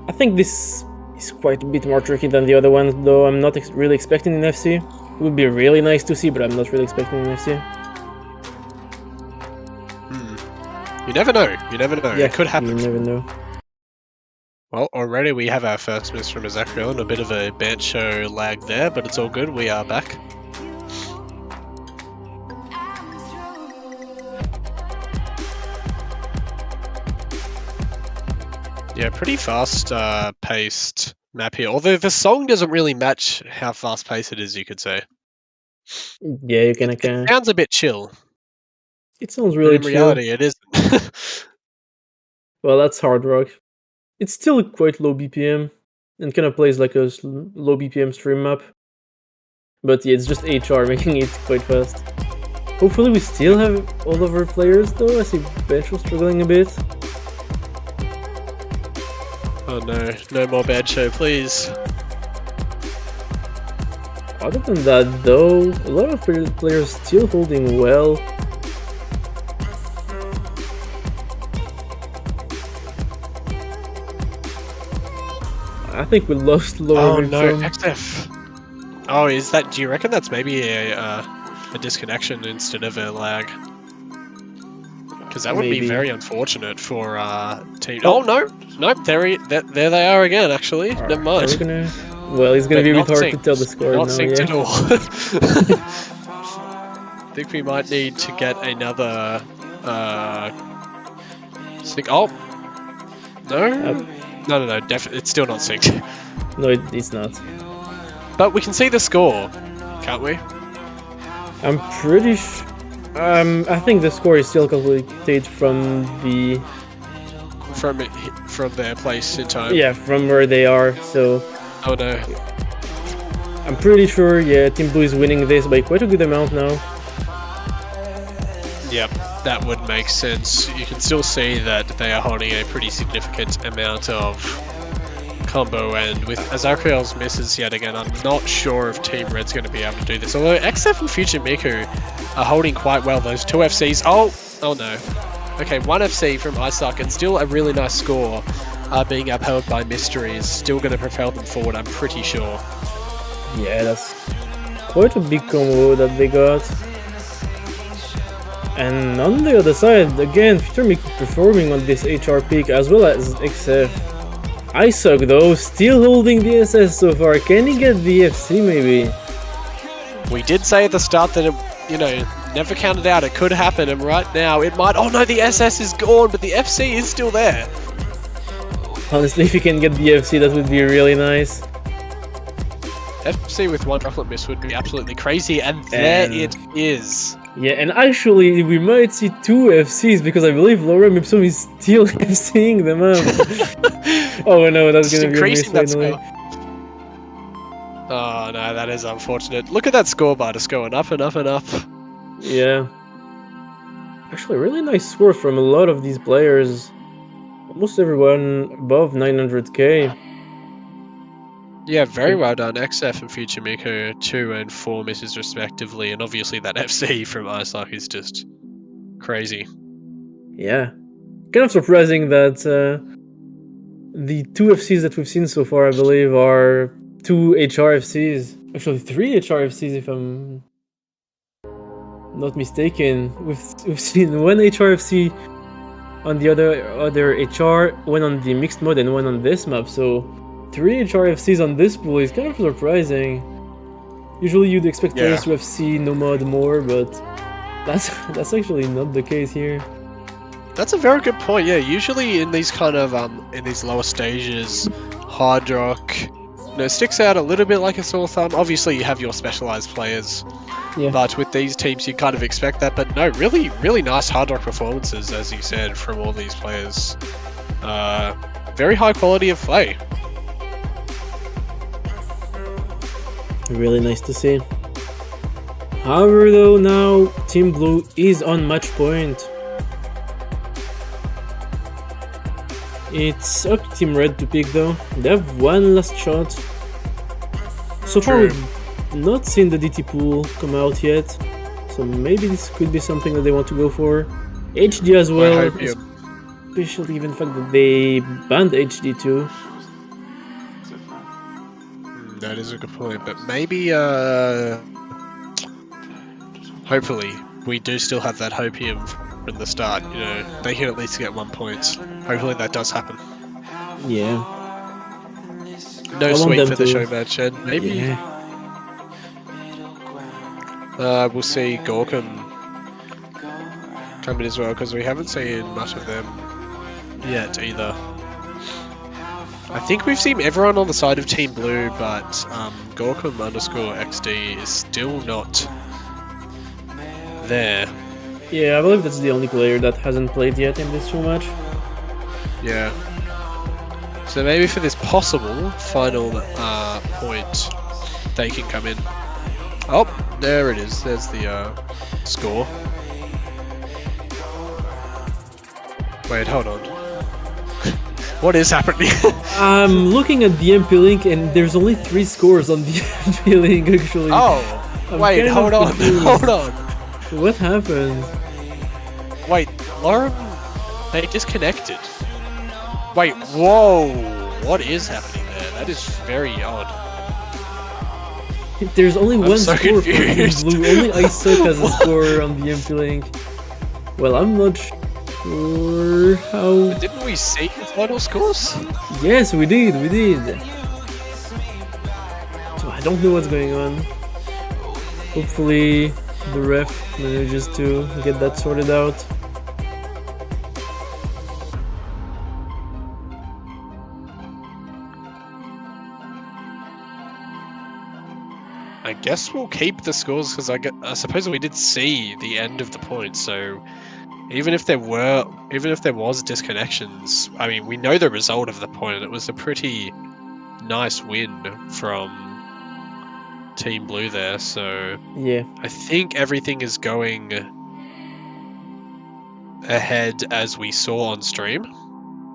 I think this is quite a bit more tricky than the other ones, though I'm not really expecting an FC. It would be really nice to see, but I'm not really expecting an FC. You never know. You never know. Yeah, It could happen. You never know. Well, already we have our first miss from Azakriel and a bit of a bench show lag there, but it's all good. We are back. Yeah, pretty fast paced map here. Although the song doesn't really match how fast paced it is, you could say. Yeah, you can. It sounds a bit chill. It sounds But really in chill. reality, it isn't. Well, that's hard rock. It's still quite low BPM and kind of plays like a low BPM stream map. But yeah, it's just HR making it quite fast. Hopefully we still have all of our players though. I see Bench was struggling a bit. Oh no, no more bad show, please. Other than that though, a lot of players still holding well. I think we lost Laura. Oh no, XF. Oh, is that? Do you reckon that's maybe a disconnection instead of a lag? Because that would be Maybe. very unfortunate for team. Oh no, nope. There they are again. Actually, never mind. Well, it's gonna But be a bit not hard to synced. tell the score Not now. synced Yeah. at all. I think we might need to get another sync. Oh no, no. It's still not synced. No, it's not. But we can see the score, can't we? I'm pretty sure. I think the score is still calculated from the From their place in time. yeah from where they are. So Oh no. I'm pretty sure Team Blue is winning this by quite a good amount now. Yep, that would make sense. You can still see that they are holding a pretty significant amount of combo, and with Azakriel's misses yet again, I'm not sure if Team Red's going to be able to do this. Although XF and Future Miku are holding quite well. Those two FCs. Oh no. Okay, one FC from Isaac and still a really nice score being upheld by Mystery is still going to propel them forward, I'm pretty sure. Yeah, that's quite a big combo that they got. And on the other side, again, Future Miku performing on this HR pick as well as XF. Isaac though, still holding the SS so far. Can he get the FC maybe? We did say at the start that it, never counted out. It could happen, and right now it might. Oh no, the SS is gone, but the FC is still there. Honestly, if he can get the FC, that would be really nice. FC with one droplet miss would be absolutely crazy, and there it is. Yeah, and actually, we might see two FCs because I believe Laura Mipsum is still FCing them up. Oh no, that's Just gonna be a miss increasing that finally. score. Oh no, that is unfortunate. Look at that scoreboard, it's going up and up and up. Yeah. Actually, really nice score from a lot of these players. Almost everyone above 900k. Yeah, very well done. XF and Future Miku, 2 and 4 misses respectively, and obviously that FC from Isaac is just crazy. Yeah. Kind of surprising that the two FCs that we've seen so far, I believe, are two HRFCs. Actually, three HRFCs if I'm not mistaken, we've seen one HRFC on the other HR, one on the mixed mode and one on this map. So 3 HRFCs on this pool is kind of surprising. Usually you'd expect players to FC no mod more, but that's actually not the case here. That's a very good point. Yeah, usually in these kind of in these lower stages, Hard Rock, sticks out a little bit like a sore thumb. Obviously, you have your specialized players, but with these teams, you kind of expect that. But no, really, really nice Hard Rock performances, as you said, from all these players. Very high quality of play. Really nice to see. However, though, now Team Blue is on match point. It's up to Team Red to pick, though. They have one last shot. So far, we've not seen the DT pool come out yet, so maybe this could be something that they want to go for. HD as well, especially given the fact that they banned HD too. That is a good point, but maybe, hopefully, we do still have that hopium from the start, they can at least get 1 point. Hopefully that does happen. Yeah. No sweep for the show match, and maybe we'll see Gorkum come in as well, because we haven't seen much of them yet either. I think we've seen everyone on the side of Team Blue, but Gorkum_XD is still not there. Yeah, I believe that's the only player that hasn't played yet in this show match. Yeah. So maybe for this possible final point, they can come in. Oh, there it is. There's the score. Wait, hold on. What is happening? I'm looking at the MP link and there's only 3 scores on the MP link actually. Oh, wait, hold on. What happened? Wait, Lorem, they disconnected. Wait, whoa, what is happening there? That is very odd. There's only one so score confused. for Team Blue. Only ISOC has a score on the MP link. Well, I'm not sure how... Didn't we see the final scores? Yes, we did. So I don't know what's going on. Hopefully the ref manages to get that sorted out. I guess we'll keep the scores because I suppose we did see the end of the point. So even if there was disconnections, I mean, we know the result of the point. It was a pretty nice win from Team Blue there. So yeah, I think everything is going ahead as we saw on stream.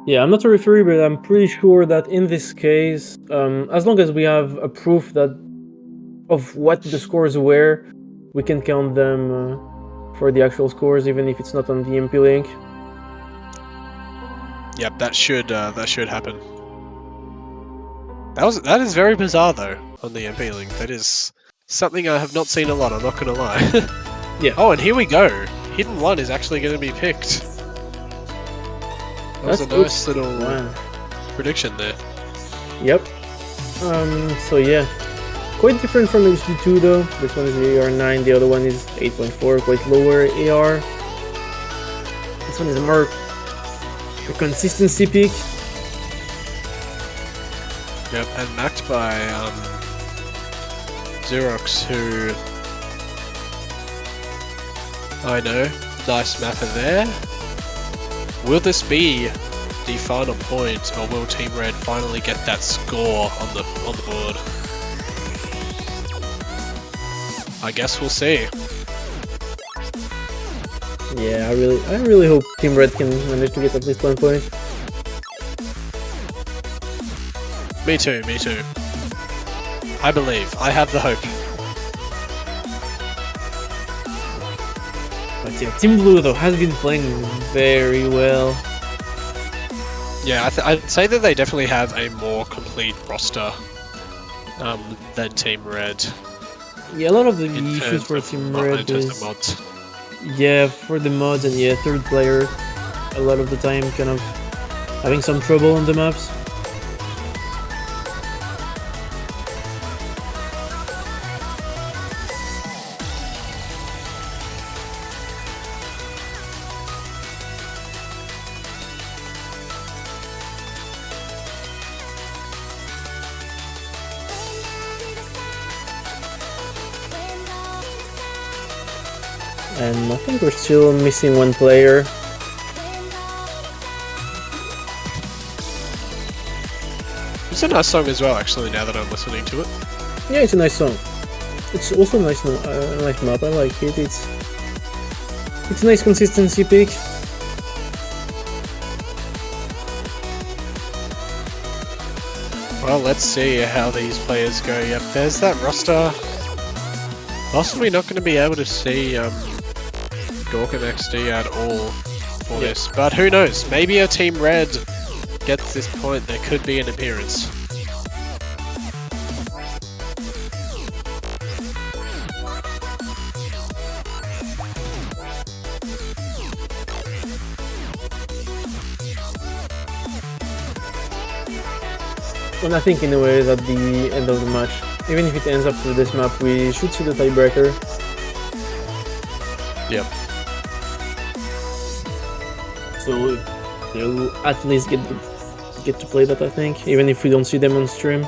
Yeah, I'm not a referee, but I'm pretty sure that in this case, as long as we have a proof that of what the scores were, we can count them for the actual scores, even if it's not on the MP link. Yep, that should happen. That is very bizarre though on the MP link. That is something I have not seen a lot. I'm not gonna lie. Yeah. Oh, and here we go. Hidden One is actually going to be picked. That was a nice little prediction there. Yep. So yeah. Quite different from HD2 though. This one is AR9, the other one is 8.4, quite lower AR. This one is more a consistency pick. Yep, and backed by Xerox, who I know, nice mapper there. Will this be the final point, or will Team Red finally get that score on the board? I guess we'll see. Yeah, I really hope Team Red can manage to get at least 1 point. Me too. I believe. I have the hope. But yeah, Team Blue though has been playing very well. Yeah, I'd say that they definitely have a more complete roster than Team Red. Yeah, a lot of the issues for Team Red is... mods. Yeah, for the mods and yeah, third player, a lot of the time kind of having some trouble on the maps. And I think we're still missing one player. It's a nice song as well, actually, now that I'm listening to it. Yeah, it's a nice song. It's also a nice, nice map. I like it. It's a nice consistency pick. Well, let's see how these players go. Yep, there's that roster. Possibly not going to be able to see Gork and XD at all for this, but who knows? Maybe a Team Red gets this point. There could be an appearance. And I think in a way at the end of the match, even if it ends up through this map, we should see the tiebreaker. Yep. So they'll at least get to play that, I think, even if we don't see them on stream.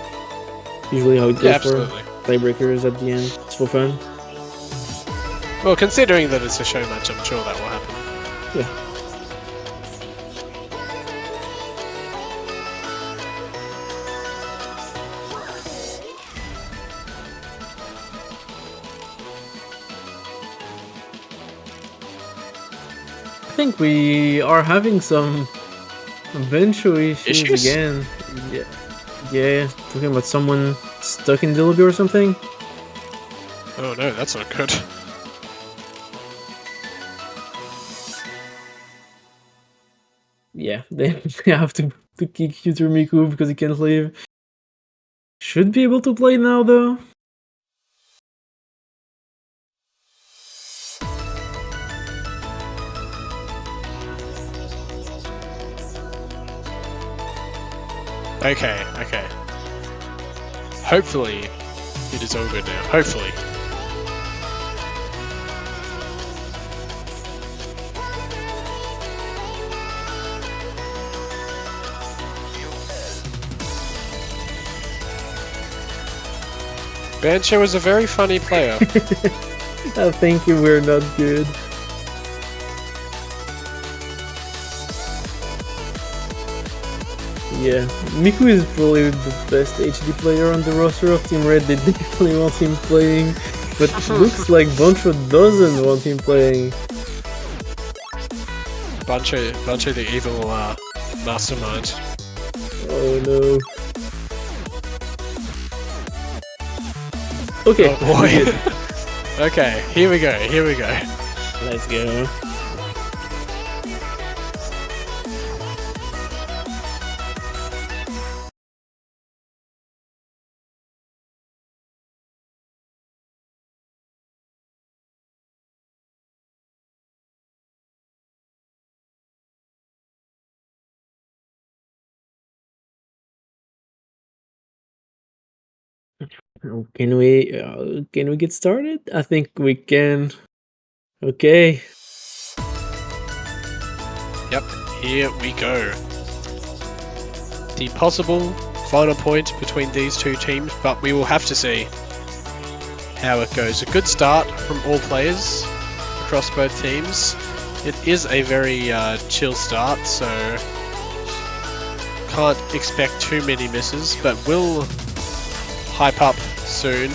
Usually how it goes Yeah, for absolutely. tiebreakers at the end. It's for fun. Well, considering that it's a show match, I'm sure that will happen. Yeah. I think we are having some Bencho issues again. Yeah, talking about someone stuck in the lobby or something. Oh no, that's not good. Yeah, they have to kick Yuter Miku because he can't leave. Should be able to play now though. Okay. Hopefully, it is all good now. Hopefully. Bancho is a very funny player. I think we're not good. Yeah, Miku is probably the best HD player on the roster of Team Red. They definitely want him playing, but looks like Boncho doesn't want him playing. Bancho the evil mastermind. Oh no. Okay. Oh boy. Okay, here we go. Let's go. Can we get started? I think we can. Okay. Yep, here we go. The possible final point between these two teams, but we will have to see how it goes. A good start from all players across both teams. It is a very chill start, so can't expect too many misses, but will hype up soon.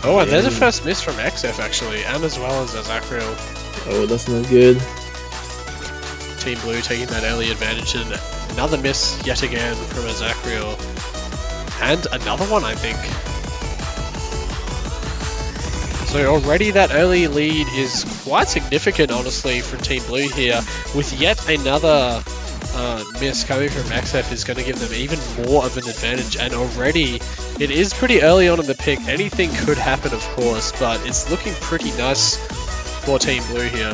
Oh, and there's a first miss from XF actually, and as well as Azakriel. Oh, that's not good. Team Blue taking that early advantage, and another miss yet again from Azakriel. And another one, I think. So already that early lead is quite significant, honestly, from Team Blue here, with yet another miss coming from XF is going to give them even more of an advantage, and already it is pretty early on in the pick. Anything could happen, of course, but it's looking pretty nice for Team Blue here.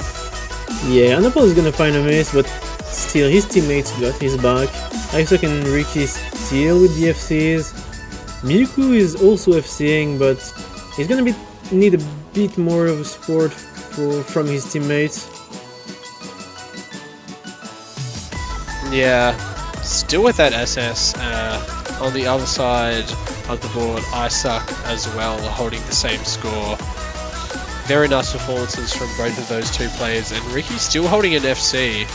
Yeah, Anapol is gonna find a miss, but still his teammates got his back. Isaac and Ricky still with the FCs. Miku is also FCing, but he's gonna need a bit more of support from his teammates. Yeah, still with that SS. On the other side of the board, Isaac as well, holding the same score. Very nice performances from both of those two players, and Ricky's still holding an FC.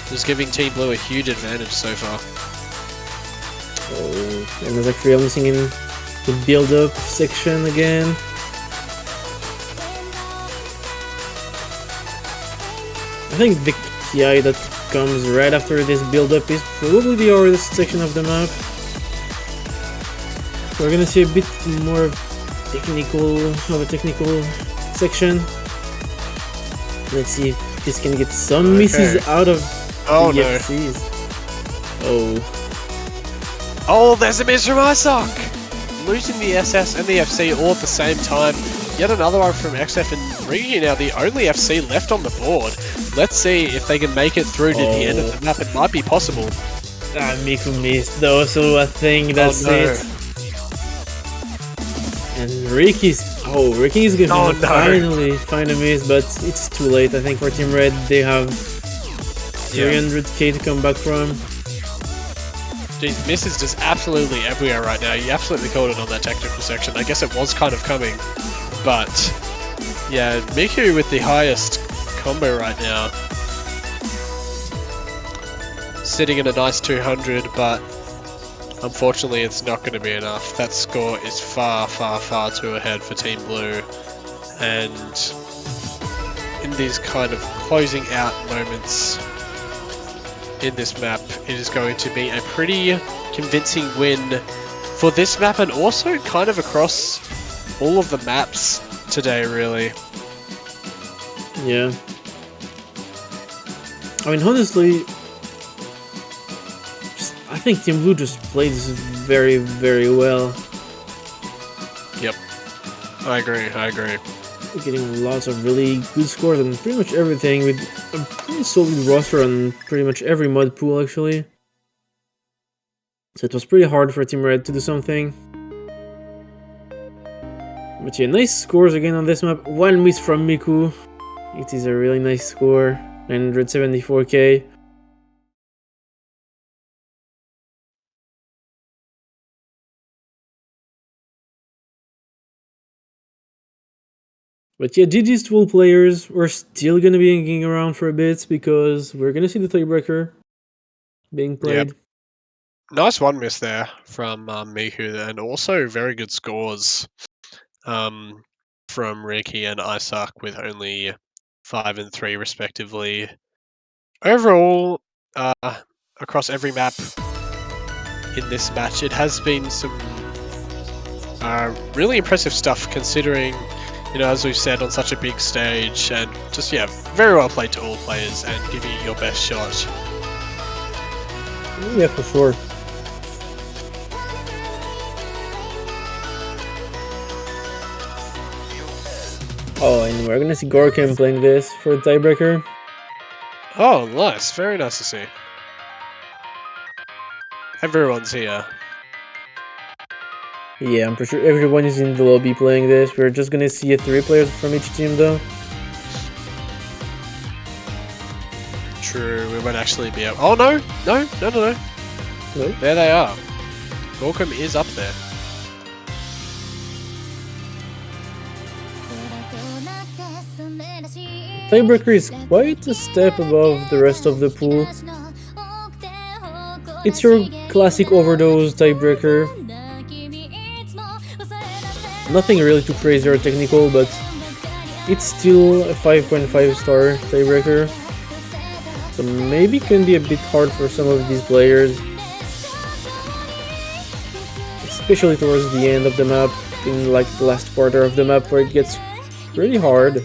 Just giving Team Blue a huge advantage so far. Oh, and there's actually missing in the build-up section again. I think the KI that comes right after this build-up is probably the hardest section of the map. We're gonna see a bit more of a technical section. Let's see if this can get some misses out of Oh the no. FCs. Oh. Oh, there's a miss from Isaac! Losing the SS and the FC all at the same time. Yet another one from XF and Ricky, now the only FC left on the board. Let's see if they can make it through to the end of the map. It might be possible. Ah, Miku missed though, so I think that's Oh, no. it. And Ricky's gonna Oh, no. finally find a miss, but it's too late. I think for Team Red they have 300k to come back from. Jeez, misses just absolutely everywhere right now. You absolutely called it on that technical section. I guess it was kind of coming, but yeah, Miku with the highest combo right now. Sitting in a nice 200, but unfortunately it's not going to be enough. That score is far, far, far too ahead for Team Blue, and in these kind of closing out moments in this map, it is going to be a pretty convincing win for this map, and also kind of across all of the maps today, really. Yeah. I mean, honestly, I think Team Blue just played this very, very well. Yep. I agree. We're getting lots of really good scores on pretty much everything, with a pretty solid roster on pretty much every mud pool, actually. So it was pretty hard for Team Red to do something. But yeah, nice scores again on this map. One miss from Miku. It is a really nice score. 974k. But yeah, GG's to all players. We're still gonna be hanging around for a bit because we're gonna see the tiebreaker being played. Yep. Nice one miss there from Miku, and also very good scores from Ricky and Isaac with only 5 and 3 respectively. Overall, across every map in this match, it has been some really impressive stuff, considering, you know, as we've said, on such a big stage, and just, yeah, very well played to all players and giving it your best shot. Yeah, for sure. Oh, and we're gonna see Gorkem playing this for the tiebreaker. Oh, nice. Very nice to see. Everyone's here. Yeah, I'm pretty sure everyone is in the lobby playing this. We're just gonna see 3 players from each team though. True, we won't actually be able... Oh, no! No. No? There they are. Gorkem is up there. Tiebreaker is quite a step above the rest of the pool. It's your classic overdose tiebreaker. Nothing really too crazy or technical, but it's still a 5.5 star tiebreaker. So maybe can be a bit hard for some of these players. Especially towards the end of the map, in like the last quarter of the map where it gets pretty hard.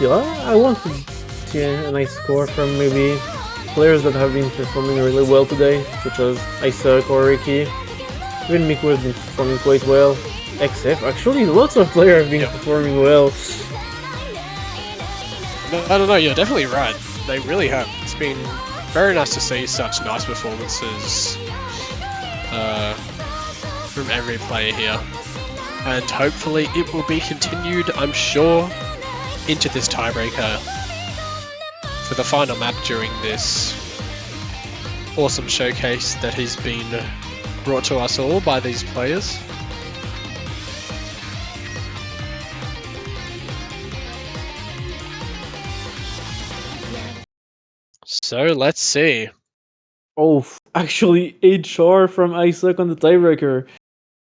Yeah, I want to see a nice score from maybe players that have been performing really well today, such as Isaac or Ricky. Even Miku has been performing quite well. XF, actually, lots of players have been performing well. No, I don't know, you're definitely right. They really have. It's been very nice to see such nice performances from every player here. And hopefully it will be continued, I'm sure, into this tiebreaker for the final map during this awesome showcase that has been brought to us all by these players. So let's see. Oh, actually, HR from Isaac on the tiebreaker.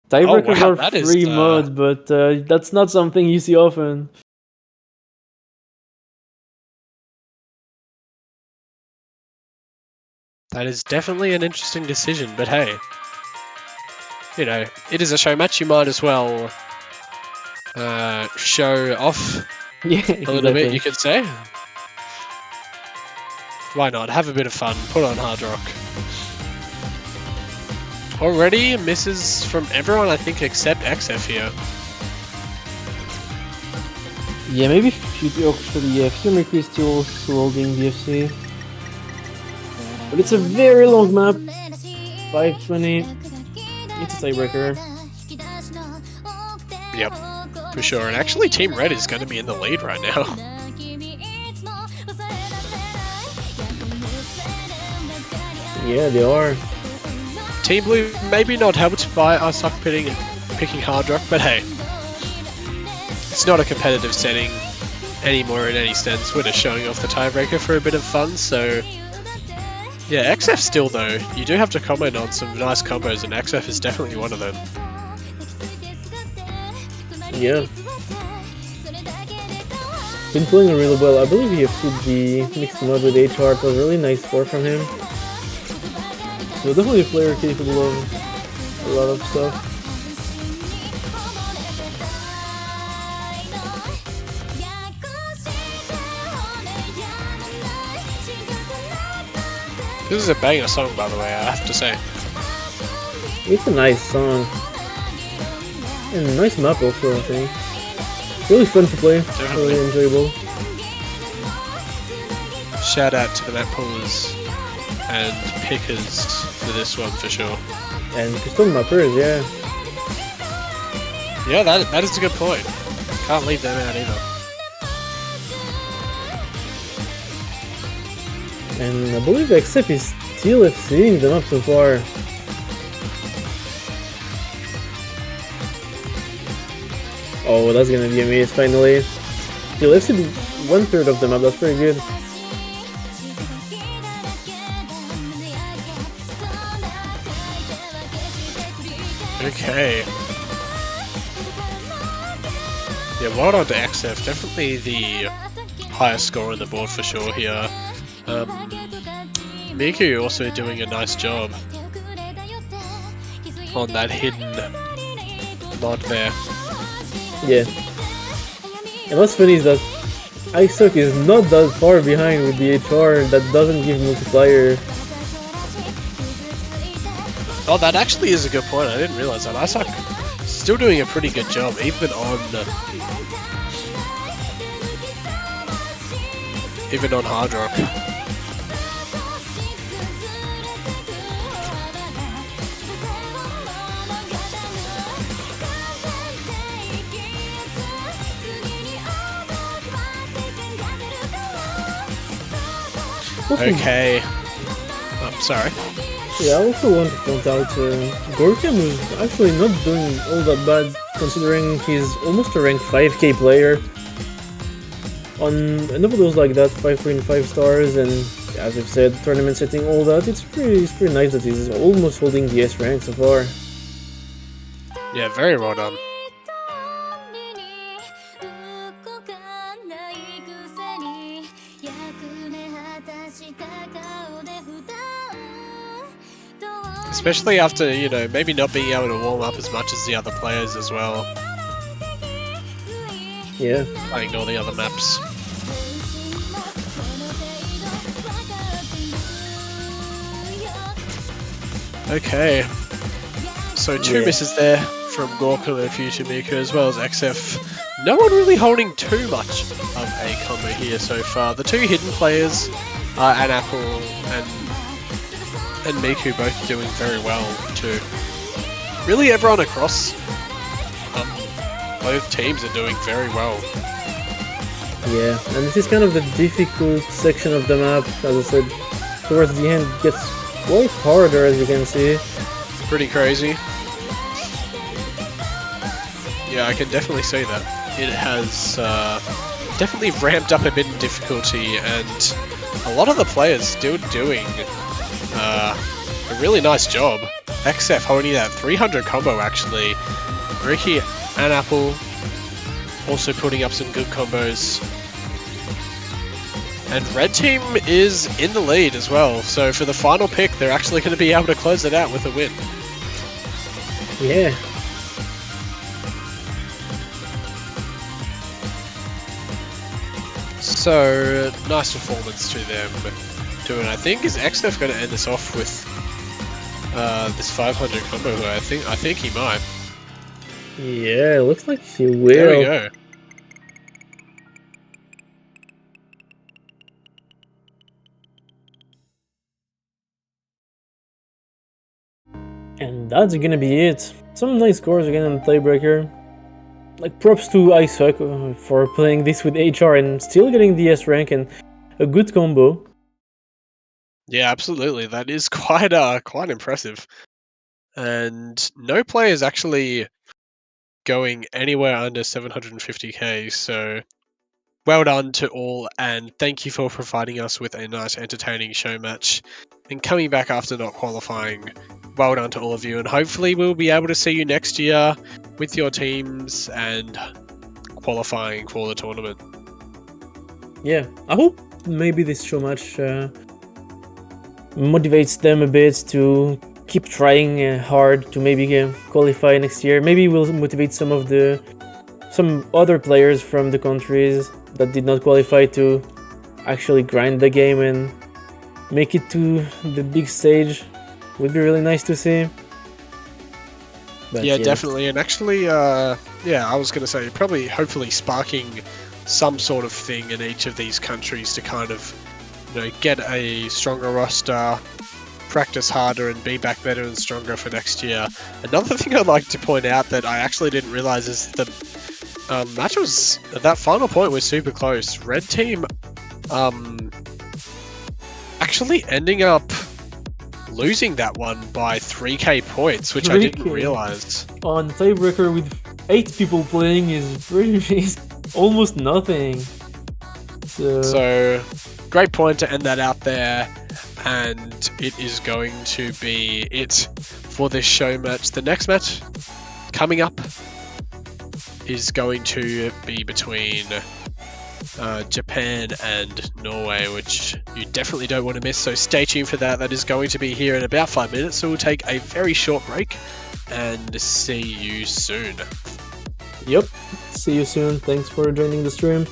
Tiebreakers wow, are that is, free mode, but that's not something you see often. That is definitely an interesting decision, but hey, you know, it is a show match, you might as well show off Yeah, a little bit, you could say. Why not? Have a bit of fun, put on Hard Rock. Already misses from everyone, I think, except XF here. Yeah, maybe actually, yeah, Fumiku is still holding DFC. But it's a very long map. 520. It's a tiebreaker. Yep, for sure. And actually, Team Red is going to be in the lead right now. Yeah, they are. Team Blue maybe not helped by Isaac picking Hard Rock, but hey, it's not a competitive setting anymore in any sense. We're just showing off the tiebreaker for a bit of fun, so yeah, XF still though, you do have to comment on some nice combos, and XF is definitely one of them. Yeah. Been playing really well. I believe he put the mixed mode with HR. It was a really nice score from him. So definitely a player capable of a lot of stuff. This is a banger song, by the way, I have to say. It's a nice song. And a nice map also, I think. Really fun to play. Definitely. Really enjoyable. Shout out to the map pullers and pickers for this one for sure. And custom mappers, yeah. Yeah, that is a good point. Can't leave them out either. And I believe XF is still exceeding them up so far. Oh, that's gonna be a maze finally. Still exceeded 1/3 of the map, that's pretty good. Okay. Yeah, well done to XF. Definitely the highest score on the board for sure here. Miku also doing a nice job on that hidden mod there. Yeah. And what's funny is that Isaac is not that far behind with the HR that doesn't give multiplier. Oh, that actually is a good point. I didn't realize that. Isaac still doing a pretty good job, even on Hard Rock. Okay. Oh, sorry. Yeah, I also want to point out Gorkian was actually not doing all that bad considering he's almost a rank 5k player. On enough of those like that, 5 win 5 stars, and as I've said, tournament setting, all that, it's pretty nice that he's almost holding the S rank so far. Yeah, very well done. especially after, you know, maybe not being able to warm up as much as the other players as well, Yeah. playing all the other maps. Okay, so two Yeah. misses there from Gorka and Future as well as XF. No one really holding too much of a combo here so far. The two hidden players, Anapple and Miku, both doing very well too. Really, everyone across both teams are doing very well. Yeah, and this is kind of the difficult section of the map. As I said, towards the end it gets quite harder, as you can see. Pretty crazy. Yeah, I can definitely see that. It has definitely ramped up a bit in difficulty, and a lot of the players still doing a really nice job. XF holding that 300 combo actually. Ricky and Apple also putting up some good combos. And Red Team is in the lead as well, so for the final pick, they're actually going to be able to close it out with a win. Yeah. So, nice performance to them too, and I think is XF going to end this off with this 500 combo? I think he might. Yeah, it looks like he will. There we go. And that's gonna be it. Some nice scores again on Tiebreaker. Like, props to iSuck for playing this with HR and still getting the S rank and a good combo. Yeah, absolutely. That is quite impressive. And no player is actually going anywhere under 750k, so well done to all, and thank you for providing us with a nice entertaining show match and coming back after not qualifying. Well done to all of you, and hopefully we'll be able to see you next year with your teams and qualifying for the tournament. Yeah, I hope maybe this show match motivates them a bit to keep trying hard to maybe qualify next year. Maybe we'll motivate some other players from the countries that did not qualify to actually grind the game and make it to the big stage. Would be really nice to see. But yeah, definitely. And actually, I was going to say, probably hopefully sparking some sort of thing in each of these countries to kind of, get a stronger roster, practice harder, and be back better and stronger for next year. Another thing I'd like to point out that I actually didn't realize is the match was, that final point was super close. Red Team actually ending up losing that one by 3k points, which I didn't 3K. realize. on Tiebreaker with 8 people playing is almost nothing. So, great point to end that out there, and it is going to be it for this show match. The next match coming up is going to be between Japan and Norway, which you definitely don't want to miss, so stay tuned for that. That is going to be here in about 5 minutes, so we'll take a very short break and see you soon. Yep. See you soon. Thanks for joining the stream.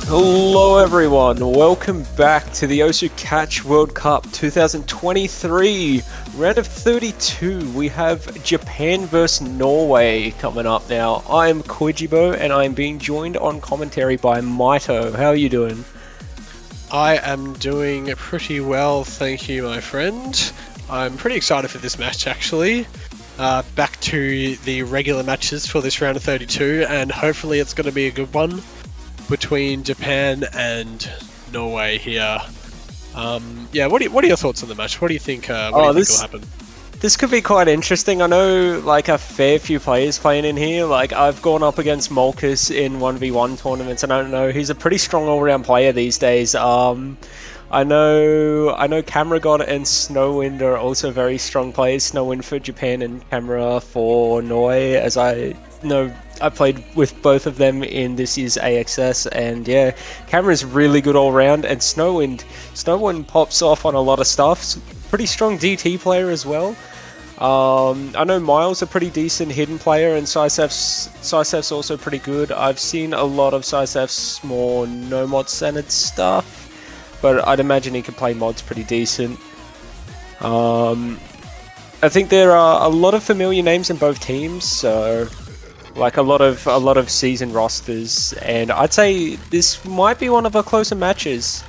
Hello everyone, welcome back to the Osu Catch World Cup 2023, round of 32. We have Japan vs Norway coming up now. I am Koijibo and I am being joined on commentary by Maito. How are you doing? I am doing pretty well, thank you, my friend. I'm pretty excited for this match, actually. Back to the regular matches for this round of 32, and hopefully it's going to be a good one between Japan and Norway here. Yeah, what are your thoughts on the match? What do you think? What do you think will happen? This could be quite interesting. I know like a fair few players playing in here. Like I've gone up against Molkus in 1v1 tournaments, and I don't know, he's a pretty strong all-round player these days. I know Cameragod and Snowwind are also very strong players. Snowwind for Japan and Camera for Norway, as I know I played with both of them in this year's AXS, and yeah, Camera's really good all round, and Snowwind pops off on a lot of stuff. Pretty strong DT player as well. I know Miles a pretty decent hidden player, and Sysef's also pretty good. I've seen a lot of Sysef's more no mod centered stuff, but I'd imagine he can play mods pretty decent. I think there are a lot of familiar names in both teams, so like a lot of seasoned rosters, and I'd say this might be one of our closer matches.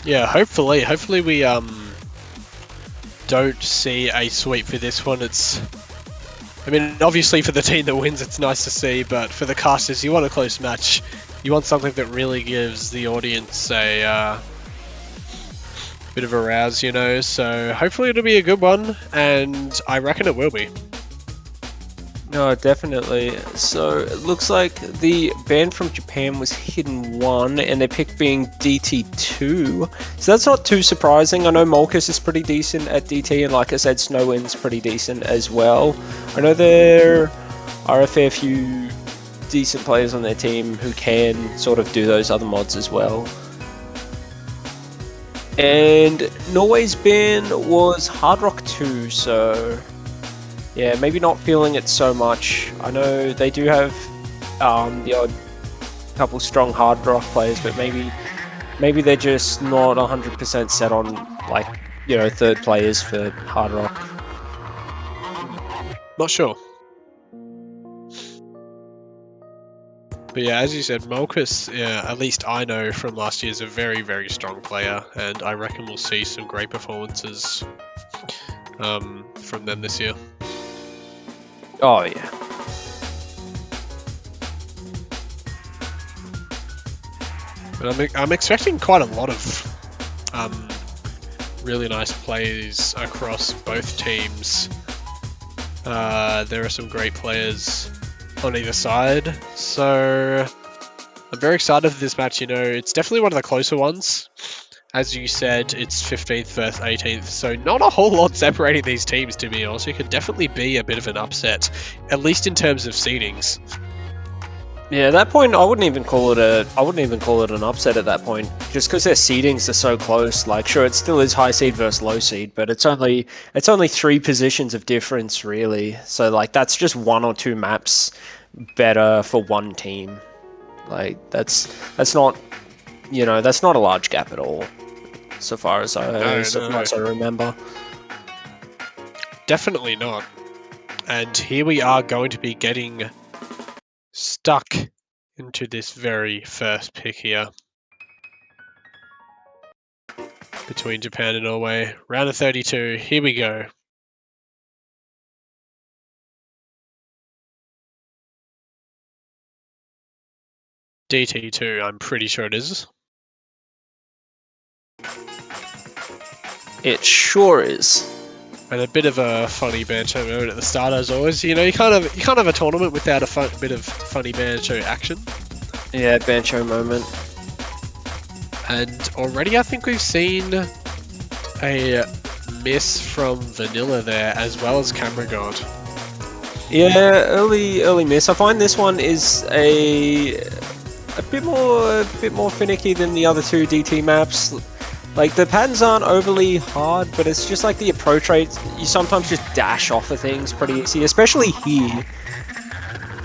Yeah, hopefully we don't see a sweep for this one. I mean, obviously for the team that wins, it's nice to see, but for the casters, you want a close match. You want something that really gives the audience a bit of a rouse, you know. So hopefully it'll be a good one, and I reckon it will be. No, definitely. So it looks like the ban from Japan was Hidden 1, and their pick being DT2. So that's not too surprising. I know Molkus is pretty decent at DT, and like I said, Snowwind's pretty decent as well. I know there are a fair few decent players on their team who can sort of do those other mods as well. And Norway's ban was Hard Rock 2, so yeah, maybe not feeling it so much. I know they do have the odd couple strong Hard Rock players, but maybe they're just not 100% set on, like, you know, third players for Hard Rock. Not sure. But yeah, as you said, Molkus, yeah, at least I know from last year, is a very, very strong player, and I reckon we'll see some great performances from them this year. Oh yeah. But I'm expecting quite a lot of really nice plays across both teams. There are some great players on either side, so I'm very excited for this match. You know, it's definitely one of the closer ones. As you said, it's 15th versus 18th, so not a whole lot separating these teams, to be honest. It could definitely be a bit of an upset, at least in terms of seedings. Yeah, at that point, I wouldn't even call it an upset at that point, just because their seedings are so close. Like, sure, it still is high seed versus low seed, but it's only 3 positions of difference, really. So, like, that's just 1 or 2 maps better for one team. Like, that's not, you know, that's not a large gap at all, so far as I remember. Definitely not. And here we are going to be getting stuck into this very first pick here between Japan and Norway. Round of 32, here we go. DT2, I'm pretty sure it is. It sure is. And a bit of a funny banter mode at the start, as always. You know, you can't have a tournament without a bit of funny banter action. Yeah, bancho moment. And already I think we've seen a miss from Vanilla there, as well as Cameragod. Yeah, early miss. I find this one is a bit more finicky than the other 2 DT maps. Like, the patterns aren't overly hard, but it's just like the approach rate, you sometimes just dash off of things pretty easy, especially here.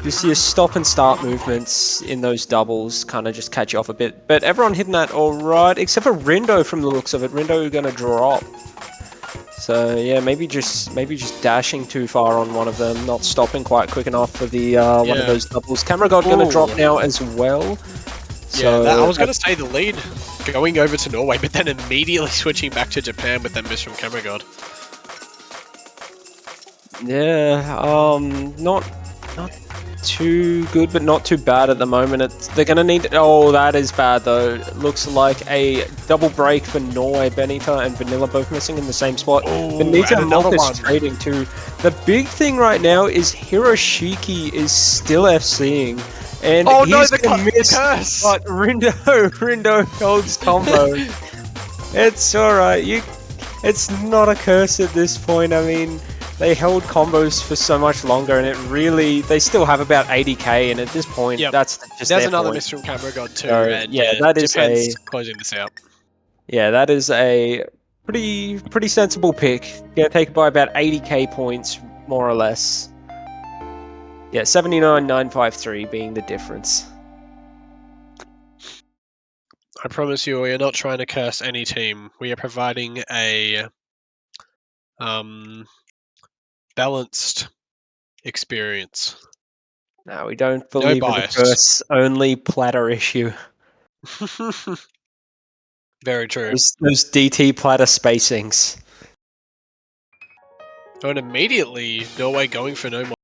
Just your stop and start movements in those doubles kind of just catch you off a bit. But everyone hitting that all right, except for Rindo from the looks of it. Rindo going to drop. So yeah, maybe just dashing too far on one of them, not stopping quite quick enough for the one of those doubles. Camera God going to drop now as well. So yeah, I was going to say the lead going over to Norway, but then immediately switching back to Japan with that miss from Camera God. Yeah, not too good, but not too bad at the moment. They're going to need... Oh, that is bad, though. It looks like a double break for Norway. Benita and Vanilla both missing in the same spot. Oh, Benita and another Marcus one. trading, too. The big thing right now is Hiroshiki is still FCing. And Oh he's no, the going to miss, curse! but Rindo holds combo. It's alright. It's not a curse at this point. I mean... They held combos for so much longer, and it really... They still have about 80k, and at this point, Yep. that's just There's their another point. miss from Camera God too, So, and yeah, that is Japan's closing this out. Yeah, that is a pretty sensible pick. Gonna take it by about 80k points, more or less. Yeah, 79,953 being the difference. I promise you, we are not trying to curse any team. We are providing a balanced experience. No, we don't No believe in the bias. curse, only platter issue. Very true. Those DT platter spacings. Oh, and immediately Norway going for no more.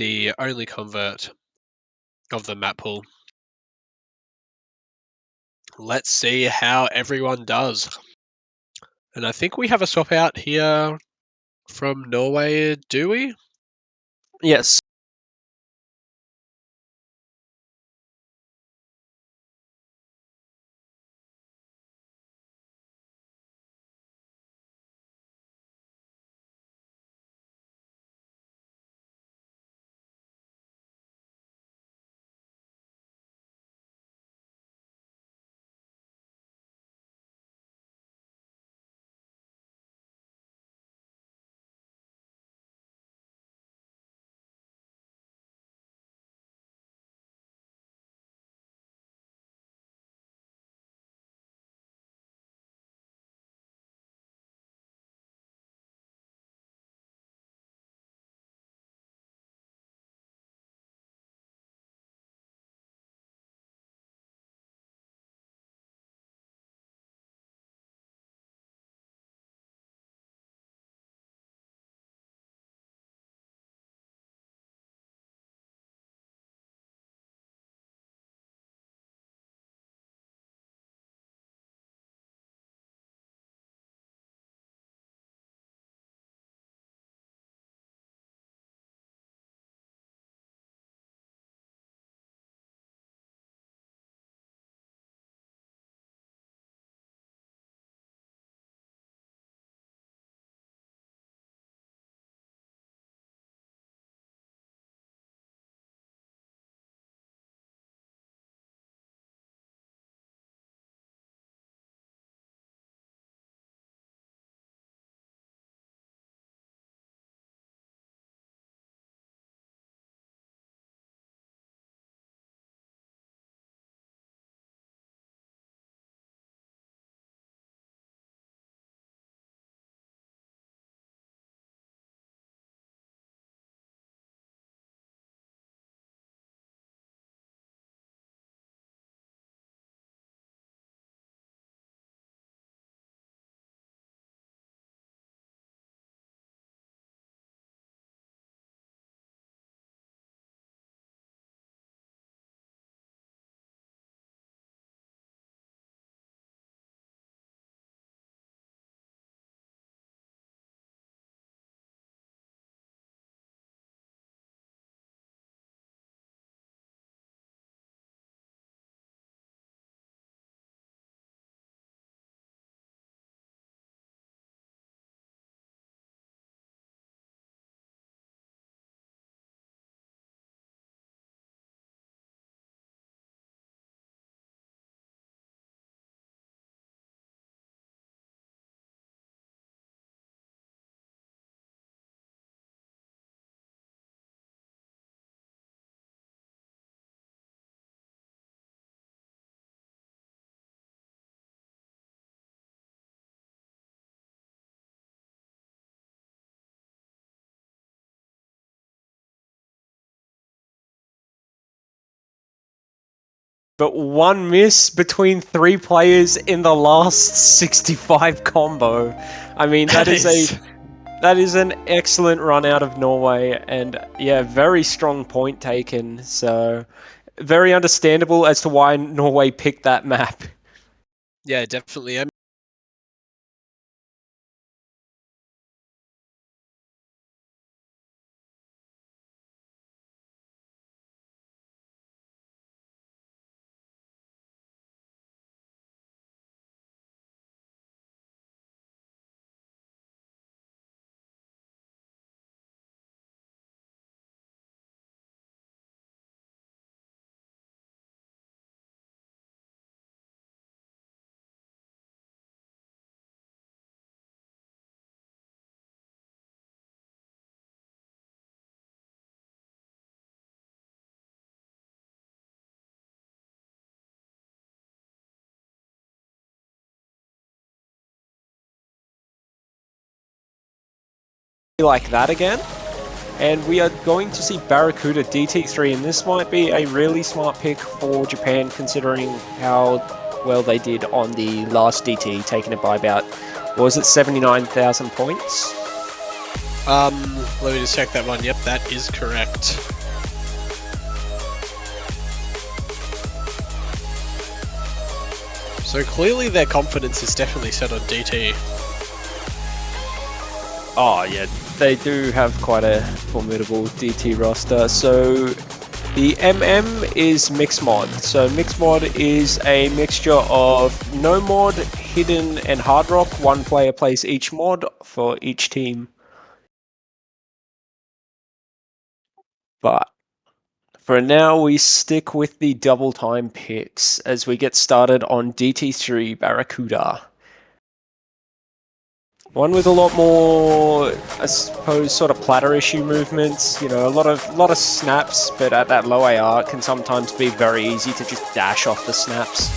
the only convert of the map pool. Let's see how everyone does. And I think we have a swap out here from Norway, do we? Yes. But one miss between 3 players in the last 65 combo. I mean, that is an excellent run out of Norway, and yeah, very strong point taken. So very understandable as to why Norway picked that map. Yeah, definitely. Like that again, and we are going to see Barracuda DT3, and this might be a really smart pick for Japan considering how well they did on the last DT, taking it by about, what was it, 79,000 points? Let me just check that one. Yep, that is correct. So clearly their confidence is definitely set on DT. Oh yeah, they do have quite a formidable DT roster. So the MM is Mixed Mod. So Mixed Mod is a mixture of no mod, hidden, and hard rock. One player plays each mod for each team. But for now, we stick with the double time picks as we get started on DT3 Barracuda. One with a lot more, I suppose, sort of platter issue movements. You know, a lot of snaps, but at that low AR, it can sometimes be very easy to just dash off the snaps.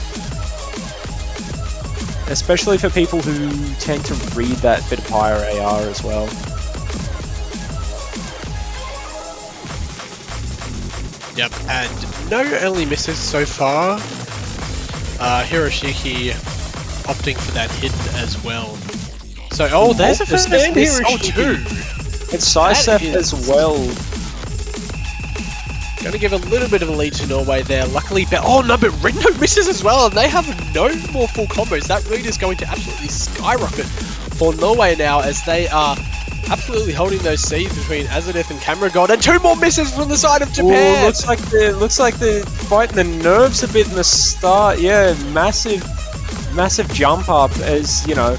Especially for people who tend to read that bit of higher AR as well. Yep, and no early misses so far. Hiroshiki opting for that hidden as well. So, oh, there's a first miss. Oh, two. And Sicef as well. Going to give a little bit of a lead to Norway there. Luckily, oh no, but Rindo misses as well, and they have no more full combos. That lead is going to absolutely skyrocket for Norway now, as they are absolutely holding those seeds between Azadith and Camera God, and two more misses from the side of Japan. Ooh, looks like they're fighting the nerves a bit in the start. Yeah, massive jump up as, you know,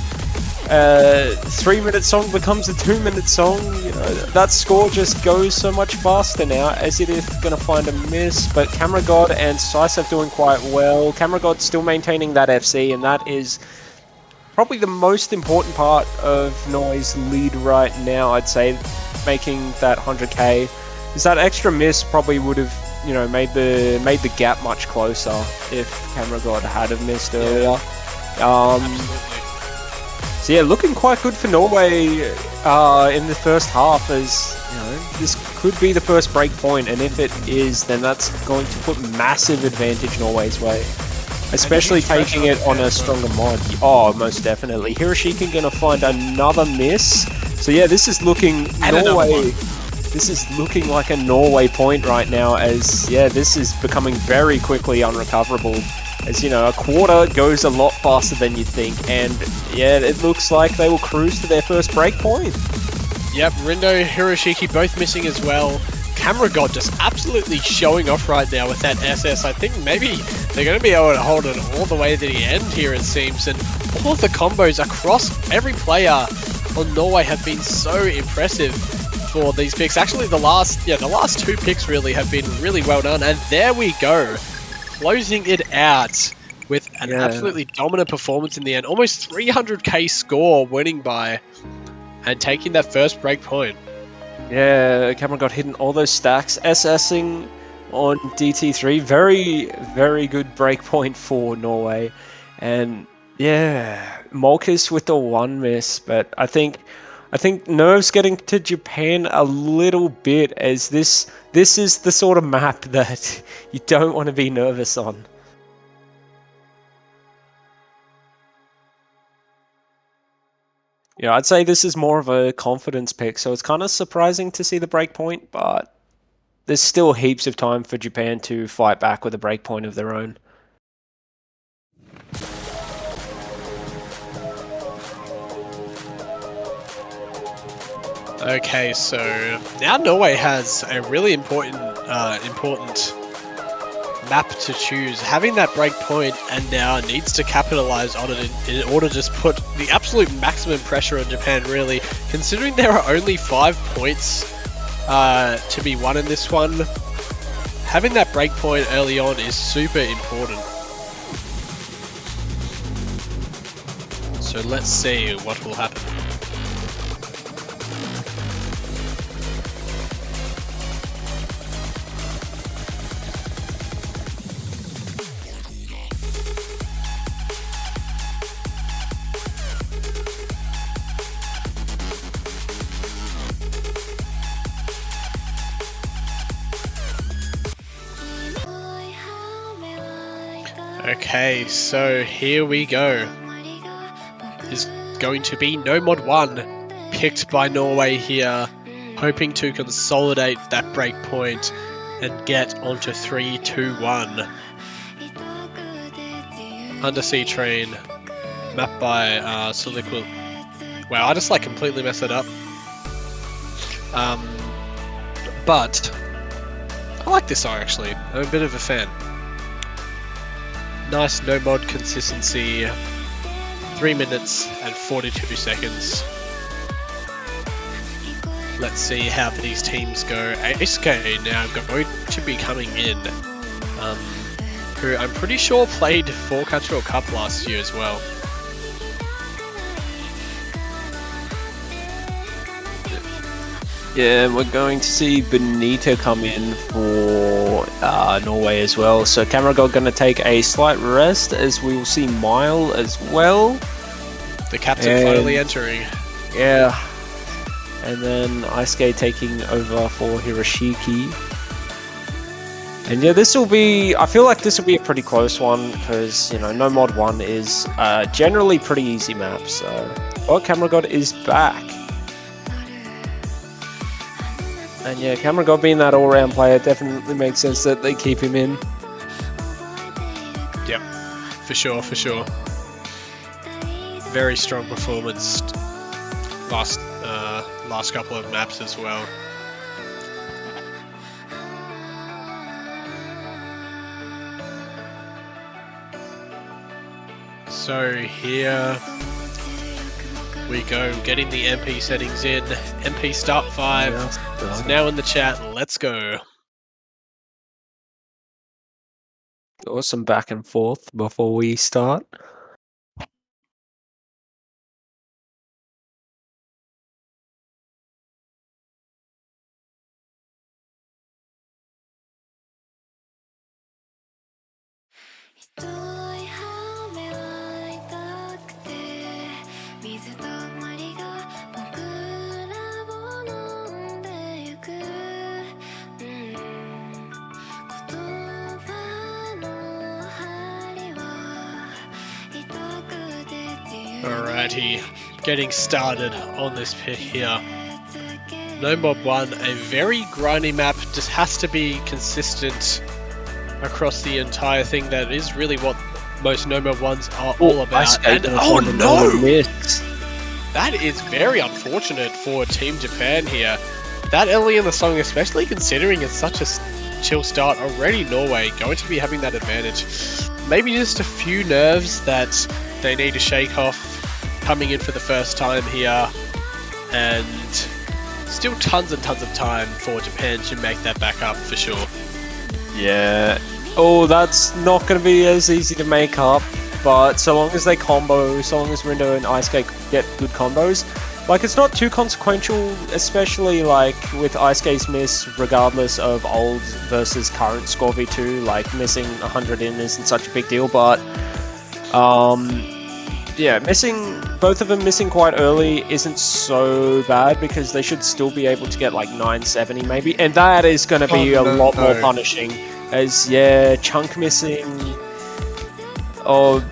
3-minute song becomes a 2-minute song. You know, that score just goes so much faster now. Azadith gonna find a miss, but Camera God and Sicef doing quite well. Camera God still maintaining that FC, and that is probably the most important part of Norway's lead right now, I'd say, making that 100k. Is that extra miss probably would have, you know, made the gap much closer if Camera God had have missed earlier. So yeah, looking quite good for Norway in the first half, as you know, this could be the first break point, and if it is, then that's going to put massive advantage Norway's way. Especially taking it on a stronger mod. Oh, most definitely. Hiroshiki gonna find another miss. So yeah, this is looking Norway. This is looking like a Norway point right now, as yeah, this is becoming very quickly unrecoverable. As you know, a quarter goes a lot faster than you'd think, and yeah, it looks like they will cruise to their first break point. Yep, Rindo, Hiroshiki both missing as well. Camera God just absolutely showing off right now with that SS. I think maybe they're going to be able to hold it all the way to the end here, it seems. And all of the combos across every player on Norway have been so impressive for these picks. Actually, the last two picks really have been really well done. And there we go, closing it out with an absolutely dominant performance in the end. Almost 300k score winning by and taking that first break point. Yeah, Cameron got hidden all those stacks. SSing on DT3. Very, very good breakpoint for Norway. And yeah, Molkis with the one miss. But I think nerves getting to Japan a little bit, as this is the sort of map that you don't want to be nervous on. Yeah, I'd say this is more of a confidence pick, so it's kind of surprising to see the breakpoint, but there's still heaps of time for Japan to fight back with a breakpoint of their own. Okay, so now Norway has a really important map to choose. Having that break point, and now needs to capitalize on it in order to just put the absolute maximum pressure on Japan, really. Considering there are only 5 points to be won in this one, having that break point early on is super important. So let's see what will happen. Okay, so here we go. Is going to be No Mod 1, picked by Norway here, hoping to consolidate that break point and get onto 3-2-1. Undersea Train, mapped by Soliquil. Wow, I just like completely messed it up. But I like this song actually. I'm a bit of a fan. Nice no mod consistency. 3 minutes and 42 seconds. Let's see how these teams go. ASK now going to be coming in. Who I'm pretty sure played for Cultural Cup last year as well. Yeah, we're going to see Benita come in for Norway as well. So Cameragod going to take a slight rest, as we will see Mile as well. The captain finally entering. Yeah. And then Isuke taking over for Hiroshiki. And yeah, this will be... I feel like this will be a pretty close one, because, you know, No Mod 1 is generally pretty easy map. So, well, Cameragod is back. And yeah, Cameragod being that all-round player definitely makes sense that they keep him in. Yep, for sure, for sure. Very strong performance last couple of maps as well. So here we go, getting the MP settings in. MP start 5 is now in the chat. Let's go. Awesome back and forth before we start. Alrighty, getting started on this pick here. No Mod 1, a very grindy map, just has to be consistent across the entire thing. That is really what most No Mod 1s are all about. And oh no! That is very unfortunate for Team Japan here. That early in the song, especially considering it's such a chill start, already Norway going to be having that advantage. Maybe just a few nerves that they need to shake off coming in for the first time here, and still tons and tons of time for Japan to make that back up for sure. Yeah. Oh, that's not going to be as easy to make up, but so long as they combo, so long as Rindo and Isuke get good combos, like, it's not too consequential, especially like with Isuke's miss, regardless of old versus current score v2, like missing 100 in isn't such a big deal, but yeah, both of them missing quite early isn't so bad, because they should still be able to get like 970 maybe, and that is going to be a lot more punishing, as yeah, Chunk missing, or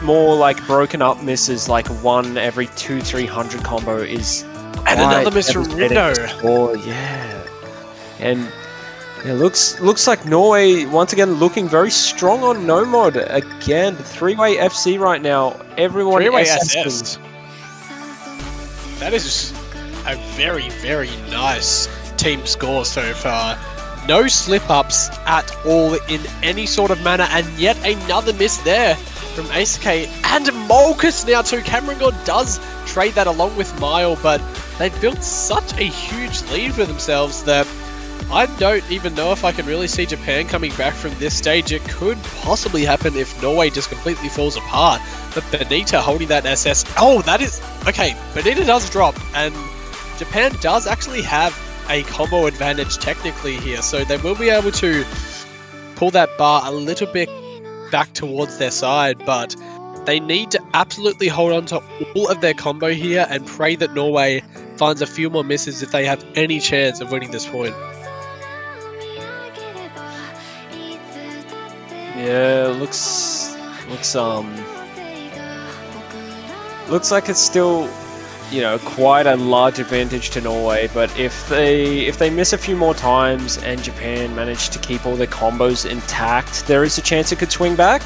more like broken up misses, like 1 every 200-300 combo is, and another miss from Rindo. Oh yeah, and it looks like Norway once again looking very strong on No Mod again. 3-way FC right now. Everyone 3-way SS. That is a very, very nice team score so far. No slip-ups at all in any sort of manner, and yet another miss there from ASK and Molkus now too. Cameragod does trade that along with Mile, but they've built such a huge lead for themselves that I don't even know if I can really see Japan coming back from this stage. It could possibly happen if Norway just completely falls apart. But Benita holding that SS. Oh, that is... Okay, Benita does drop, and Japan does actually have a combo advantage technically here, so they will be able to pull that bar a little bit back towards their side, but they need to absolutely hold on to all of their combo here and pray that Norway finds a few more misses if they have any chance of winning this point. Yeah, looks like it's still you know, quite a large advantage to Norway. But if they miss a few more times and Japan manage to keep all their combos intact, there is a chance it could swing back.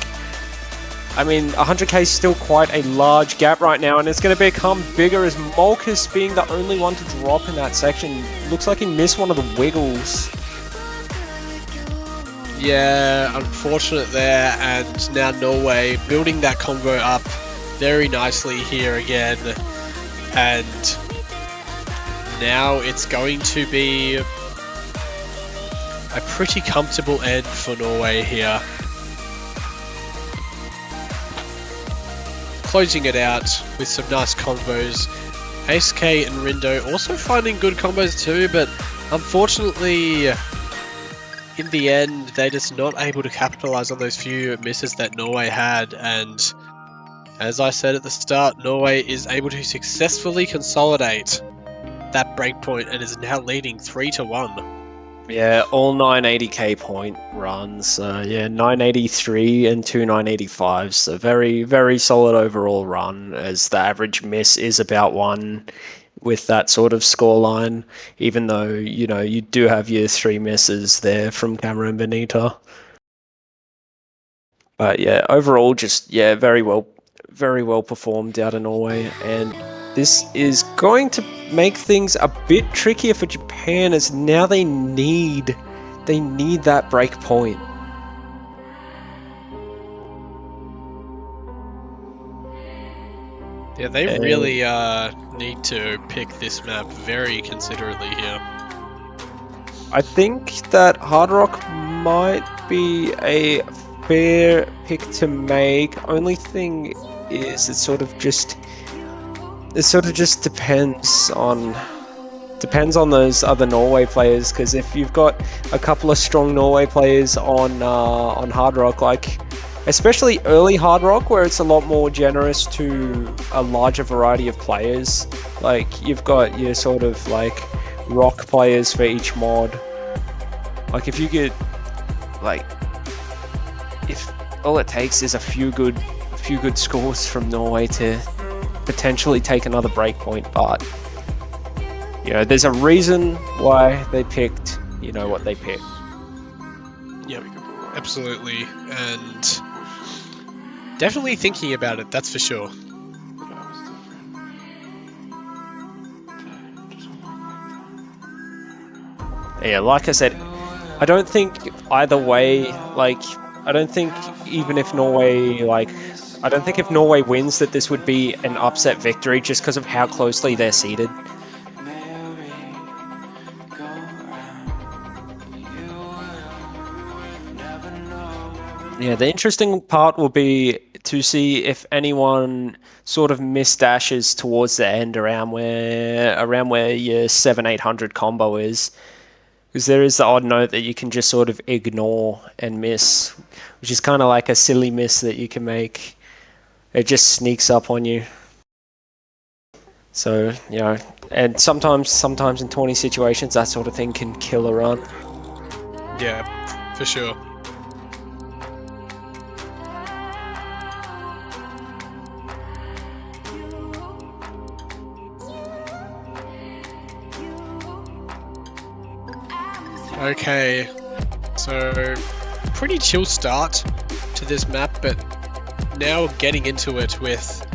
I mean, 100k is still quite a large gap right now, and it's going to become bigger as Molkus, being the only one to drop in that section, looks like he missed one of the wiggles. Yeah, unfortunate there, and now Norway building that combo up very nicely here again, and now it's going to be a pretty comfortable end for Norway here. Closing it out with some nice combos. Ace K and Rindo also finding good combos too, but unfortunately in the end they're just not able to capitalize on those few misses that Norway had, and as I said at the start, Norway is able to successfully consolidate that breakpoint and is now leading 3-1. Yeah, all 980k point runs. Yeah, 983 and 2 985s. So very, very solid overall run, as the average miss is about 1 with that sort of scoreline, even though, you know, you do have your 3 misses there from Cameron Benita. But yeah, overall just, yeah, very well performed out of Norway, and this is going to make things a bit trickier for Japan, as now they need that break point. Yeah, they really need to pick this map very considerately here. I think that Hard Rock might be a fair pick to make. Only thing is, it sort of just depends on those other Norway players, because if you've got a couple of strong Norway players on Hard Rock, like especially early Hard Rock, where it's a lot more generous to a larger variety of players, like you've got your sort of like rock players for each mod. Like if you get, like, if all it takes is a few good scores from Norway to potentially take another breakpoint, but you know, there's a reason why they picked, you know, what they picked. Yep, absolutely, and definitely thinking about it, that's for sure. Yeah, like I said, I don't think either way, like, I don't think even if Norway, like, I don't think if Norway wins that this would be an upset victory, just because of how closely they're seated. Yeah, the interesting part will be to see if anyone sort of misdashes towards the end around where your 700-800 combo is, because there is the odd note that you can just sort of ignore and miss, which is kind of like a silly miss that you can make. It just sneaks up on you. So, you know, and sometimes in 20 situations, that sort of thing can kill a run. Yeah, for sure. Okay, so pretty chill start to this map, but now getting into it with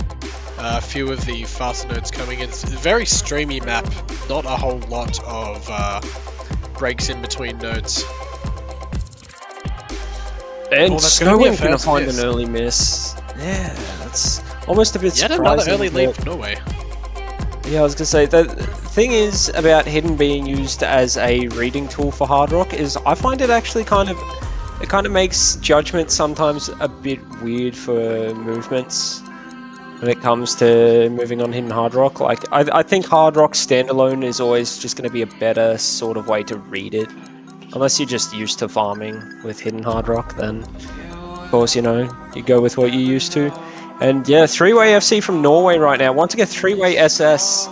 a few of the faster nodes coming in. It's a very streamy map, not a whole lot of breaks in between nodes. And that's gonna be a Snowwind gonna first find miss. an early miss. Yeah, that's almost a bit Yet surprising. another early lead but- for Norway. Yeah, I was gonna say, the thing is about Hidden being used as a reading tool for Hard Rock is I find it actually kind of makes judgment sometimes a bit weird for movements when it comes to moving on Hidden Hard Rock. Like, I think Hard Rock standalone is always just gonna be a better sort of way to read it. Unless you're just used to farming with Hidden Hard Rock, then of course, you know, you go with what you're used to. And yeah, 3-way FC from Norway right now. Want to get 3-way SS.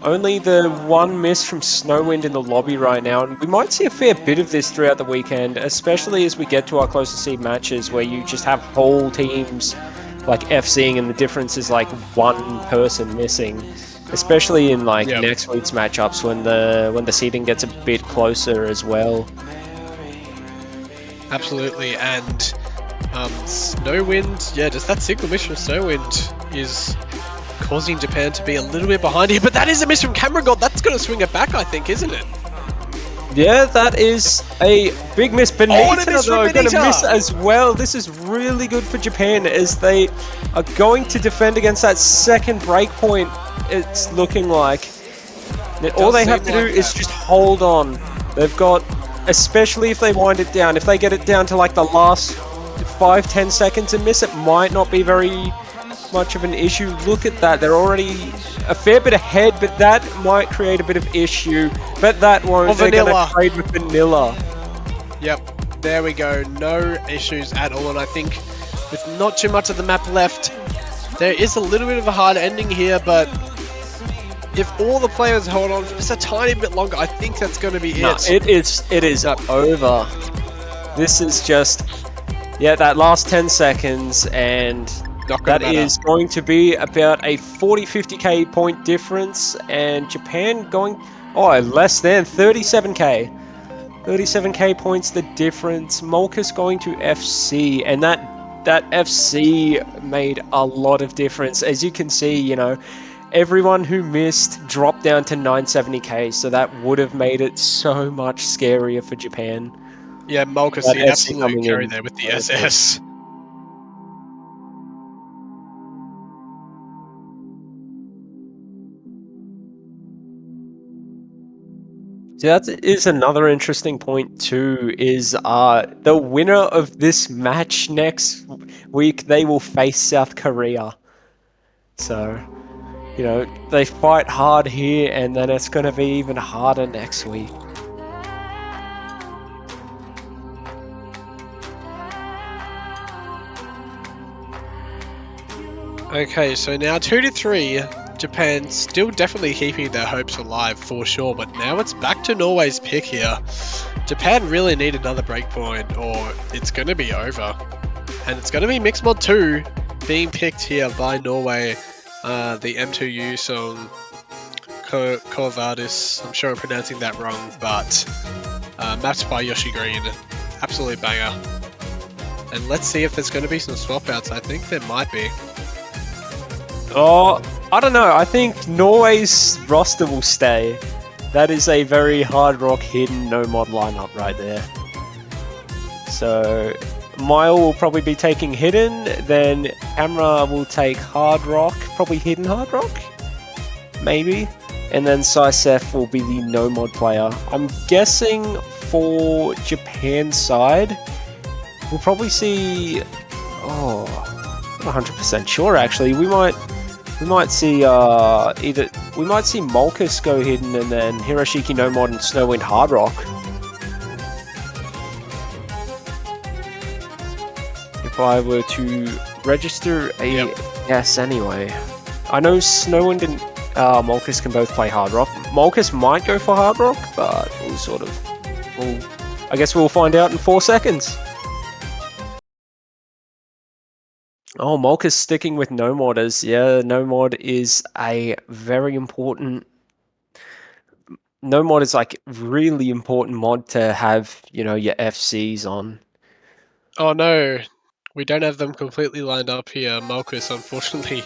Only the one miss from Snowwind in the lobby right now. And we might see a fair bit of this throughout the weekend, especially as we get to our closer seed matches where you just have whole teams like FCing and the difference is like one person missing. especially in like Yep. next week's matchups when the seeding gets a bit closer as well. Absolutely, and Snowwind, yeah, just that single miss from Snowwind is causing Japan to be a little bit behind here, but that is a miss from Camera God. That's going to swing it back, I think, isn't it? Yeah, that is a big miss. Oh, and a Benita miss from though, going to Benita! miss as well. This is really good for Japan as they are going to defend against that second breakpoint. It's looking like all they have to do is just hold on. They've got, especially if they wind it down, if they get it down to like the last 5-10 seconds and miss, it might not be very much of an issue. Look at that, they're already a fair bit ahead, but that might create a bit of issue. But that won't. They're going to trade with Vanilla. Yep, there we go. No issues at all, and I think with not too much of the map left, there is a little bit of a hard ending here, but if all the players hold on for just a tiny bit longer, I think that's going to be No, it. it is over. This is just, yeah, that last 10 seconds, and Not gonna that matter. is going to be about a 40-50k point difference, and Japan going, less than 37k. 37k points the difference. Molkus going to FC, and that FC made a lot of difference. As you can see, you know, everyone who missed dropped down to 970k, so that would have made it so much scarier for Japan. Yeah, Molkus, That the FC absolute coming carry in. there with the SS. So that is another interesting point too, is the winner of this match next week, they will face South Korea. So, you know, they fight hard here, and then it's going to be even harder next week. Okay, so now 2-3. Japan still definitely keeping their hopes alive for sure, but now it's back to Norway's pick here. Japan really need another breakpoint or it's going to be over. And it's going to be Mixed Mod 2 being picked here by Norway. The M2U song Corvadis, I'm sure I'm pronouncing that wrong, but mapped by Yoshi Green. Absolute banger. And let's see if there's going to be some swap outs. I think there might be. Oh, I don't know. I think Norway's roster will stay. That is a very hard rock hidden no mod lineup right there. So Mile will probably be taking hidden, then Camera will take hard rock, probably hidden hard rock, maybe, and then Sysef will be the no mod player. I'm guessing for Japan's side, we'll probably see. Oh, I'm not 100% sure actually. We might see we might see Molkus go hidden and then Hiroshiki no mod and Snowwind hard rock. If I were to register a guess anyway. I know Snowwind and Molkus can both play hard rock. Molkus might go for hard rock, but I guess we'll find out in 4 seconds. Oh, Molkus sticking with no modders. Yeah, no mod is a very important. No mod is like really important mod to have, you know, your FCs on. Oh no, we don't have them completely lined up here. Molkus, unfortunately,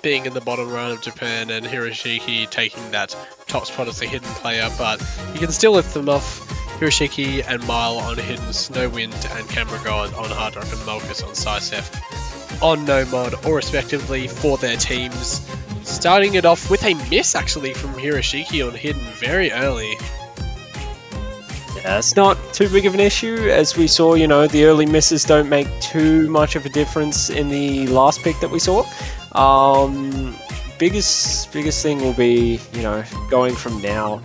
being in the bottom round of Japan, and Hiroshiki taking that top spot as a hidden player, but you can still lift them off. Hiroshiki and Mile on hidden, Snowwind and Camera God on hard rock, and Molkus on Sysef on no mod, or respectively for their teams. Starting it off with a miss actually from Hiroshiki on hidden very early. Yeah, it's not too big of an issue, as we saw, you know, the early misses don't make too much of a difference in the last pick that we saw. Biggest thing will be, you know, going from now.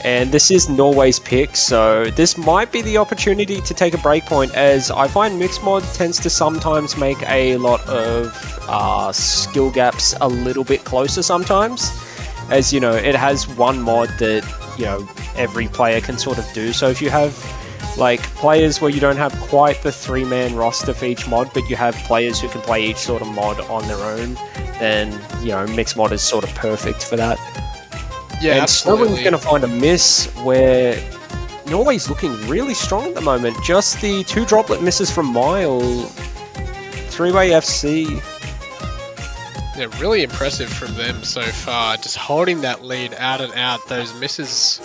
And this is Norway's pick, so this might be the opportunity to take a breakpoint, as I find Mixed Mod tends to sometimes make a lot of skill gaps a little bit closer sometimes. As, you know, it has one mod that, you know, every player can sort of do. So if you have, like, players where you don't have quite the 3-man roster for each mod, but you have players who can play each sort of mod on their own, then mixed mod is sort of perfect for that. Yeah, and Sterling's absolutely. going to find a miss where Norway's looking really strong at the moment. Just the 2 droplet misses from Mile. 3-way FC. Yeah, really impressive from them so far. Just holding that lead out and out. Those misses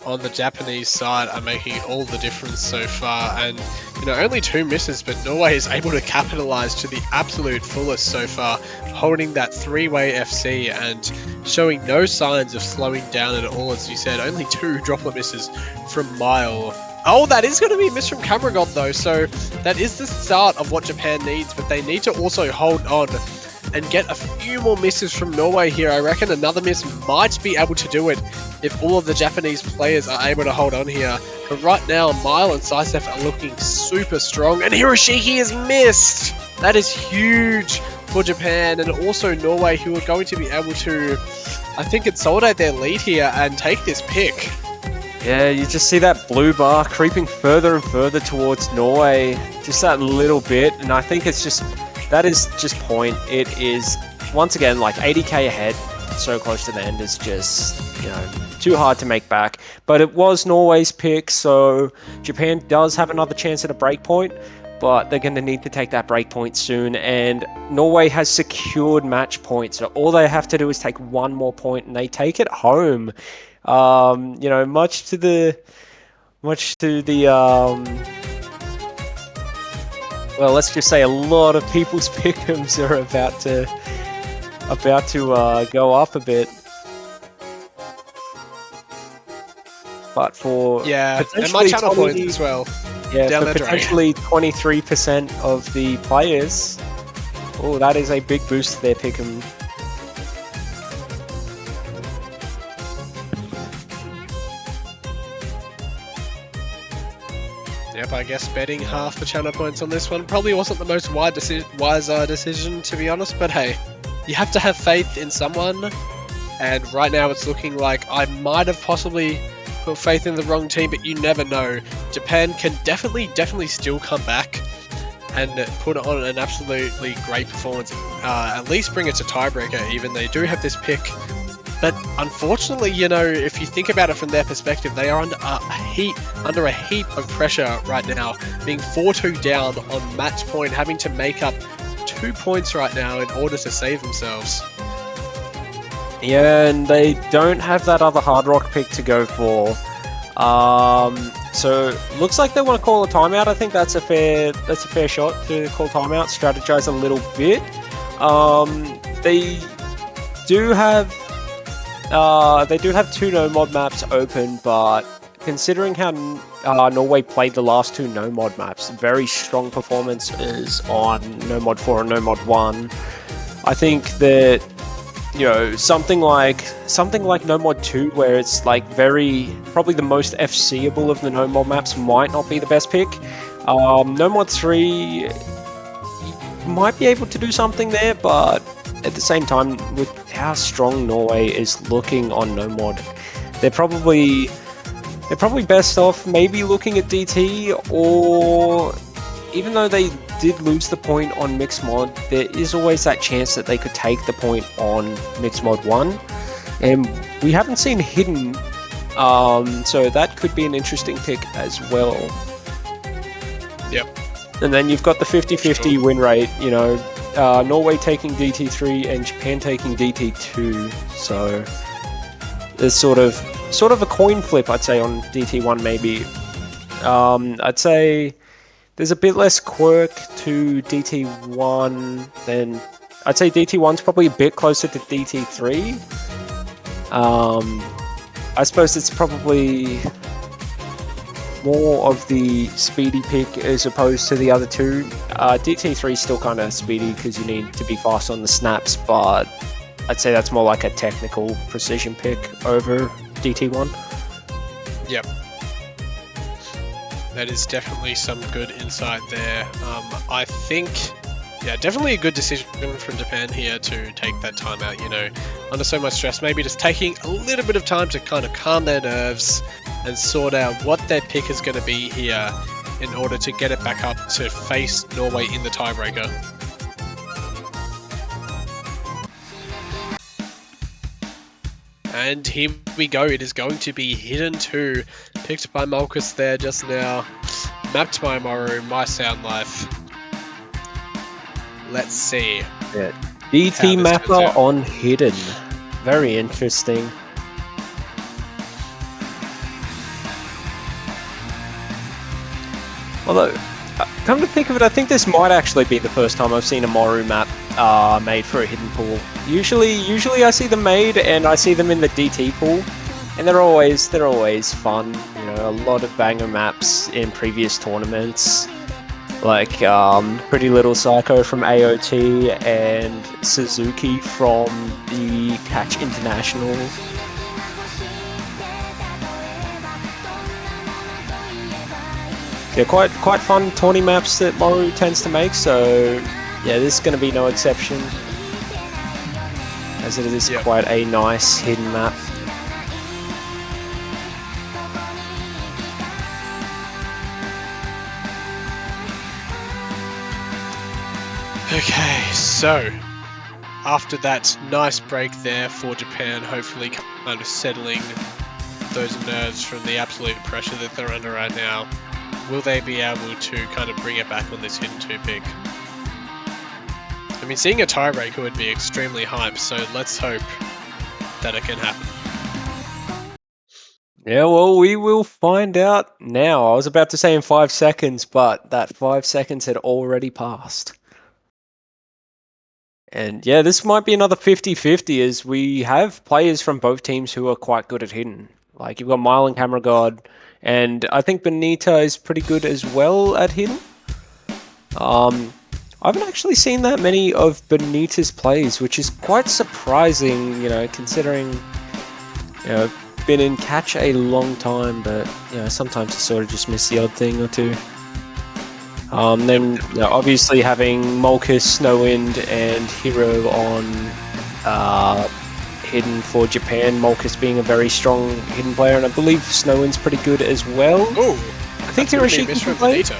on the Japanese side are making all the difference so far. And, only 2 misses, but Norway is able to capitalize to the absolute fullest so far, holding that 3-way FC and showing no signs of slowing down at all. As you said, only 2 droplet misses from Mile. Oh, that is going to be a miss from Cameragod though, so that is the start of what Japan needs, but they need to also hold on and get a few more misses from Norway here. I reckon another miss might be able to do it if all of the Japanese players are able to hold on here. But right now, Mile and Saisef are looking super strong, and Hiroshiki is missed! That is huge for Japan, and also Norway, who are going to be able to, I think, consolidate their lead here and take this pick. Yeah, you just see that blue bar creeping further and further towards Norway, just that little bit, and I think that is just point. It is, once again, like 80k ahead, so close to the end is just, too hard to make back. But it was Norway's pick, so Japan does have another chance at a breakpoint, but they're going to need to take that breakpoint soon, and Norway has secured match points, so all they have to do is take 1 more point, and they take it home. Much to the well, let's just say a lot of people's pick'ems are about to go up a bit. But for and my channel points as well. Yeah, down for the drain. potentially 23% of the players, that is a big boost to their pick'em. Yep, I guess betting half the channel points on this one probably wasn't the most wise decision, to be honest, but hey, you have to have faith in someone, and right now it's looking like I might have possibly put faith in the wrong team, but you never know. Japan can definitely still come back and put on an absolutely great performance, at least bring it to tiebreaker even. They do have this pick. But unfortunately, if you think about it from their perspective, they are under a heap of pressure right now, being 4-2 down on match point, having to make up 2 points right now in order to save themselves. Yeah, and they don't have that other Hard Rock pick to go for. So looks like they want to call a timeout. I think that's a fair shot to call timeout, strategize a little bit. They do have 2 no-mod maps open, but considering how Norway played the last 2 no-mod maps, very strong performances on no-mod 4 and no-mod 1. I think that, something like no-mod 2, where it's like probably the most FCable of the no-mod maps, might not be the best pick. No-mod 3, you might be able to do something there, but at the same time, with how strong Norway is looking on no-mod, they're probably best off maybe looking at DT, or even though they did lose the point on mixed mod, there is always that chance that they could take the point on mixed mod 1, and we haven't seen Hidden, so that could be an interesting pick as well. Yep. And then you've got the 50-50 win rate, Norway taking DT3 and Japan taking DT2, so there's sort of a coin flip, I'd say, on DT1 maybe. I'd say there's a bit less quirk to DT1 than... I'd say DT1's probably a bit closer to DT3. I suppose it's probably more of the speedy pick as opposed to the other 2. DT3 is still kind of speedy because you need to be fast on the snaps, but I'd say that's more like a technical precision pick over DT1. Yep. That is definitely some good insight there. I think, definitely a good decision from Japan here to take that timeout, under so much stress, maybe just taking a little bit of time to kind of calm their nerves and sort out what their pick is going to be here in order to get it back up to face Norway in the tiebreaker. And here we go. It is going to be Hidden 2, picked by Mulkus there just now. Mapped by Moru, My Sound Life. Let's see. Yeah. How DT this mapper turns out. on Hidden. Very interesting. Although, come to think of it, I think this might actually be the first time I've seen a Moru map made for a hidden pool. Usually I see them made and I see them in the DT pool, and they're always fun. You know, a lot of banger maps in previous tournaments, like Pretty Little Psycho from AOT and Suzuki from the Catch International. Yeah, quite fun tourney maps that Moru tends to make, so yeah, this is going to be no exception, as it is Yep. quite a nice hidden map. Okay, so after that nice break there for Japan, hopefully kind of settling those nerves from the absolute pressure that they're under right now, will they be able to kind of bring it back on this Hidden 2 pick? I mean, seeing a tiebreaker would be extremely hype, so let's hope that it can happen. Yeah, well, we will find out now. I was about to say in 5 seconds, but that 5 seconds had already passed. And yeah, this might be another 50-50, as we have players from both teams who are quite good at hidden. Like, you've got Mile and Camera God, and I think Benita is pretty good as well at hidden. I haven't actually seen that many of Benita's plays, which is quite surprising, you know, considering, you know, been in catch a long time, but you know, sometimes you sort of just miss the odd thing or two. Then you know, obviously having Mulkus, Snowwind, and Hero on hidden for Japan. Mulkus being a very strong hidden player, and I believe Snowwind's pretty good as well. Oh, I think that's a really Hiroshiki miss can from play. Benita.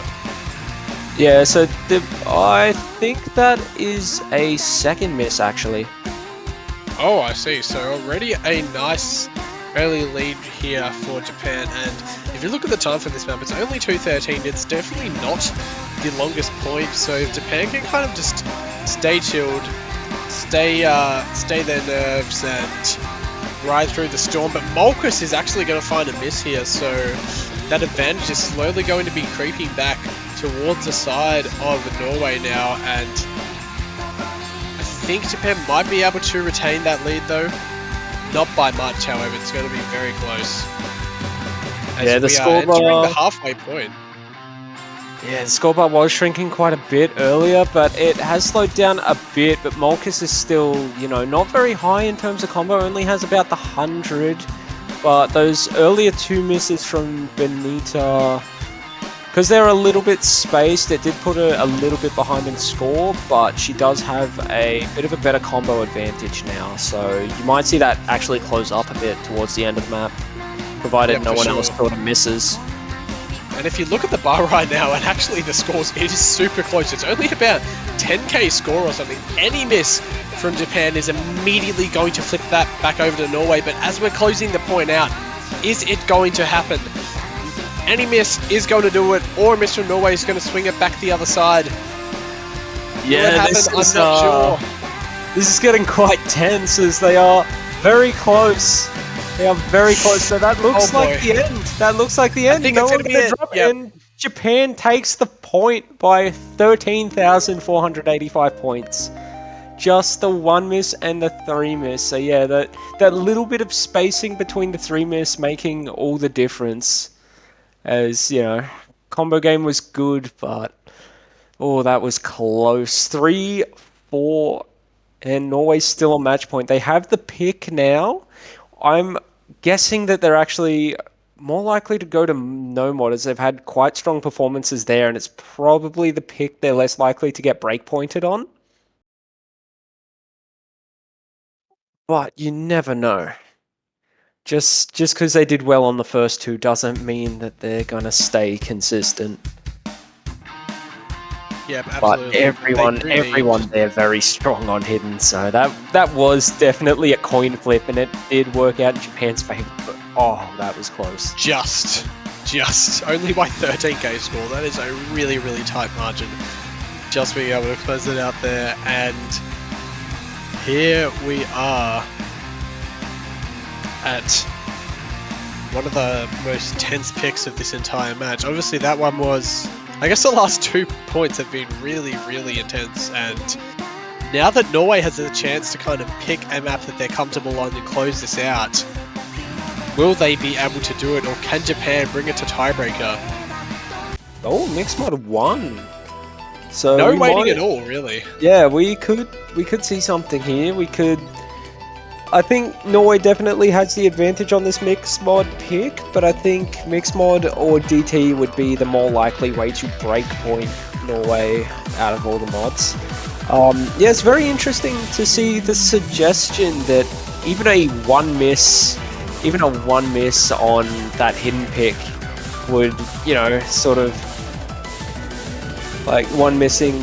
Yeah, so I think that is a second miss actually. Oh, I see. So already a nice early lead here for Japan, and if you look at the time for this map, it's only 2:13. It's definitely not the longest point, so if Japan can kind of just stay chilled, stay their nerves, and ride through the storm. But Mulkus is actually going to find a miss here, so that advantage is slowly going to be creeping back towards the side of Norway now, and I think Japan might be able to retain that lead though. Not by much, however, it's going to be very close. As Yeah, the we are scoreboard- entering the halfway point. Yeah, the scoreboard was shrinking quite a bit earlier, but it has slowed down a bit. But Mulkus is still, you know, not very high in terms of combo, only has about the 100. But those earlier two misses from Benita, because they're a little bit spaced, it did put her a little bit behind in score, but she does have a bit of a better combo advantage now. So you might see that actually close up a bit towards the end of the map, provided Yeah, no for one sure. else sort of misses. And if you look at the bar right now, and actually the scores, it is super close. It's only about 10k score or something. Any miss from Japan is immediately going to flip that back over to Norway. But as we're closing the point out, is it going to happen? Any miss is going to do it, or Mr. Norway is going to swing it back the other side. Will it happen? I'm not sure. This is getting quite tense, as they are very close. They are very close. So that looks Oh, like boy. the end. That looks like the end. think No it's one's gonna be gonna it. drop Yep. and Japan takes the point by 13,485 points. Just the one miss and the three miss. So yeah, that little bit of spacing between the three miss making all the difference. As you know, combo game was good, but oh, that was close. 3-4, and Norway's still on match point. They have the pick now. I'm guessing that they're actually more likely to go to Nomod, as they've had quite strong performances there, and it's probably the pick they're less likely to get breakpointed on. But you never know. Just because they did well on the first two doesn't mean that they're going to stay consistent. Yep, But absolutely. everyone there very strong on hidden, so that was definitely a coin flip, and it did work out in Japan's favor. But oh, that was close. Just only by 13k score. That is a really, really tight margin. Just being able to close it out there, and here we are at one of the most tense picks of this entire match. Obviously, that one was, I guess the last 2 points have been really, really intense, and now that Norway has a chance to kind of pick a map that they're comfortable on and close this out, will they be able to do it, or can Japan bring it to tiebreaker? Oh, Mixed Mod won. So No we waiting might- at all, really. Yeah, we could see something here. I think Norway definitely has the advantage on this Mixed Mod pick, but I think Mixed Mod or DT would be the more likely way to break point Norway out of all the mods. Yeah, it's very interesting to see the suggestion that even a one miss on that hidden pick would, you know, sort of like one missing.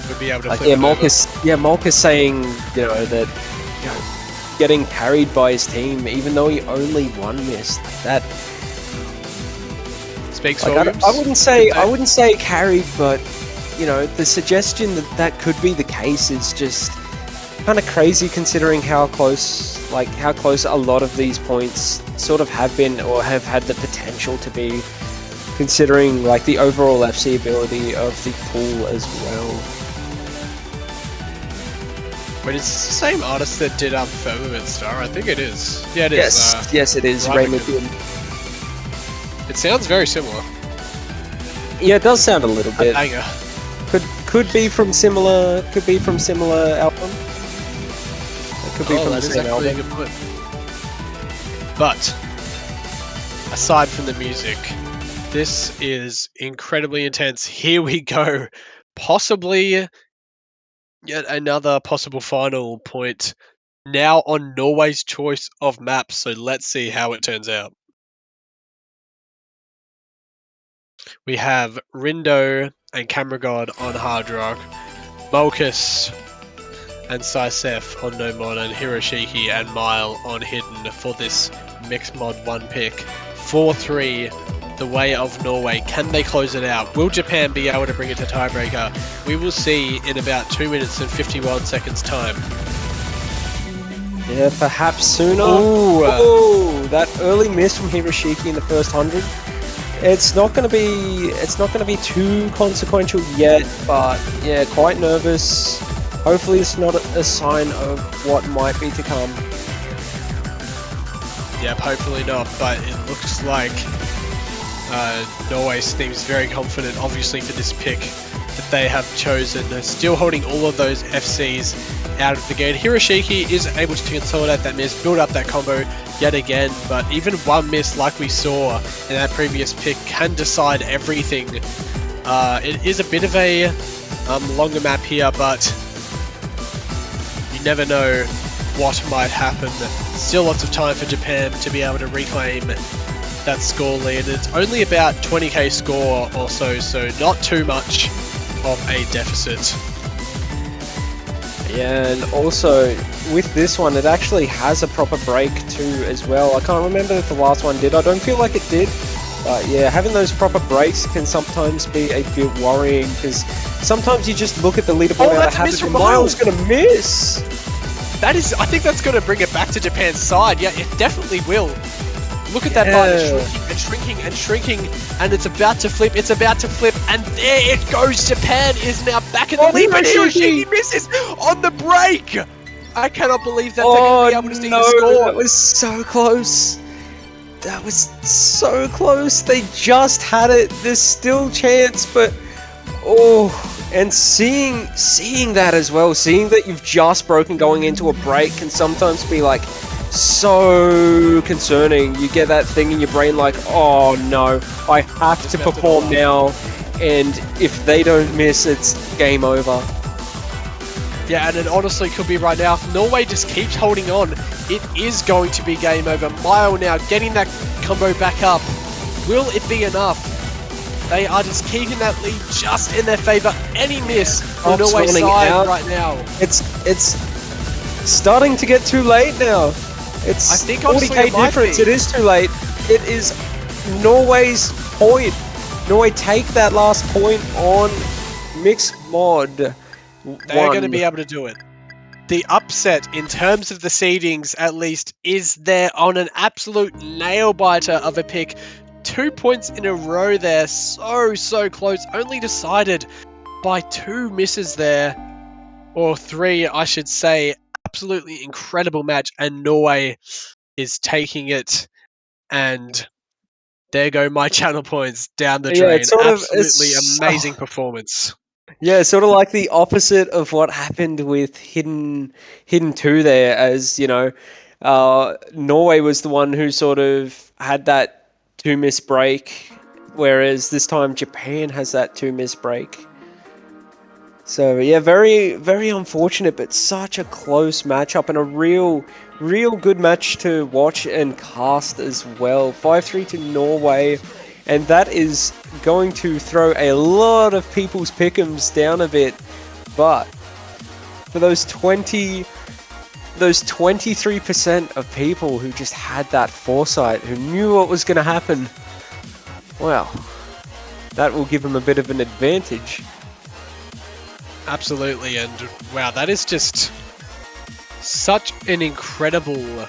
Would be able to Like, flip yeah, it over. Malkus saying, you know, that, you know, getting carried by his team, even though he only one missed. That, Speaks like, volumes. I wouldn't say carried, but, you know, the suggestion that that could be the case is just kind of crazy, considering how close a lot of these points sort of have been or have had the potential to be, considering like the overall FC ability of the pool as well. But it's the same artist that did Firmament Star. I think it is. Yeah, it is. Yes, it is. Right, Raymond. It sounds very similar. Yeah, it does sound a little bit. Banger. Could be from similar album. It could be from the That is same actually a album. good point. But aside from the music, this is incredibly intense. Here we go. Possibly yet another possible final point. Now on Norway's choice of maps, so let's see how it turns out. We have Rindo and Cameragod on Hard Rock, Malkus and Saisef on No Mod, and Hiroshiki and Mile on Hidden for this Mixed Mod 1 pick. 4-3, the way of Norway. Can they close it out? Will Japan be able to bring it to tiebreaker? We will see in about 2 minutes and 51 seconds time. Yeah, perhaps sooner. Ooh. Ooh, that early miss from Hiroshiki in the first 100. It's not going to be too consequential yet, but yeah, quite nervous. Hopefully, it's not a sign of what might be to come. Yep, hopefully not, but it looks like Norway seems very confident, obviously, for this pick that they have chosen. They're still holding all of those FCs out of the game. Hiroshiki is able to consolidate that miss, build up that combo yet again, but even one miss like we saw in that previous pick can decide everything. It is a bit of a longer map here, but you never know what might happen. Still lots of time for Japan to be able to reclaim that score lead. It's only about 20k score or so not too much of a deficit. Yeah, and also with this one, it actually has a proper break too as well. I can't remember if the last one did. I don't feel like it did. But yeah, having those proper breaks can sometimes be a bit worrying, because sometimes you just look at the leaderboard out of that's a habit miss and from Miles gonna miss. I think that's going to bring it back to Japan's side. Yeah, it definitely will. Look at that Yeah. bar, it's shrinking and shrinking, and it's about to flip, and there it goes. Japan is now back in the lead, but Hiroshiki misses on the break. I cannot believe that they're going to be able to see the score. That was so close. That was so close. They just had it. There's still chance, but and seeing that as well, seeing that you've just broken going into a break can sometimes be like so concerning. You get that thing in your brain like, oh no, I have to perform now, and if they don't miss, it's game over. Yeah, and it honestly could be right now. If Norway just keeps holding on, it is going to be game over. Mile now getting that combo back up. will it be enough? They are just keeping that lead just in their favour. Any miss on Norway's running side out. right now. It's starting to get too late now. It's I think honestly 40k it might difference. be. It is too late. It is Norway's point. Norway take that last point on Mixed Mod. They're going to be able to do it. The upset, in terms of the seedings at least, is there on an absolute nail-biter of a pick. 2 points in a row there, so close, only decided by 2 misses there, or 3 I should say. Absolutely incredible match, and Norway is taking it, and there go my channel points down the Yeah, drain. it's sort of- Absolutely it's- amazing performance. Yeah, sort of like the opposite of what happened with Hidden 2 there, as you know, Norway was the one who sort of had that 2 miss break, whereas this time Japan has that 2 miss break. So yeah, very unfortunate, but such a close matchup and a real good match to watch and cast as well. 5-3 to Norway. And that is going to throw a lot of people's pick'ems down a bit. But for those 23% of people who just had that foresight, who knew what was going to happen, well, that will give them a bit of an advantage. Absolutely, and wow, that is just such an incredible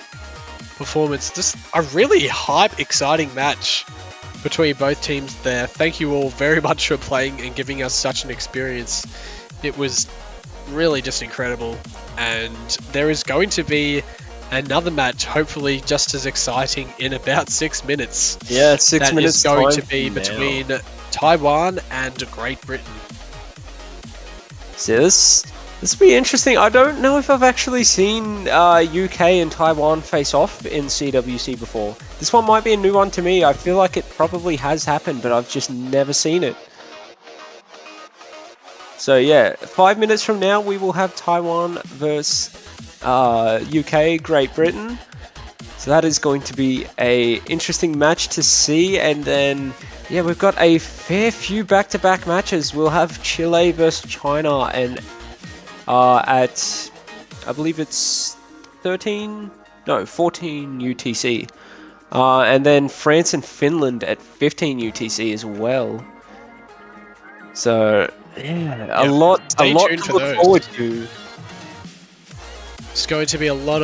performance. Just a really hype, exciting match between both teams there. Thank you all very much for playing and giving us such an experience. It was really just incredible, and there is going to be another match, hopefully just as exciting, in about 6 minutes. Yeah, 6 minutes. That is going time to be now. between Taiwan and Great Britain. So this will be interesting. I don't know if I've actually seen UK and Taiwan face off in CWC before. This one might be a new one to me. I feel like it probably has happened, but I've just never seen it. So yeah, 5 minutes from now we will have Taiwan versus UK, Great Britain. So that is going to be a interesting match to see, and then yeah, we've got a fair few back-to-back matches. We'll have Chile versus China, and at I believe it's 14 UTC, and then France and Finland at 15 UTC as well. So yeah, a lot to tuned for look those. forward to. It's going to be a lot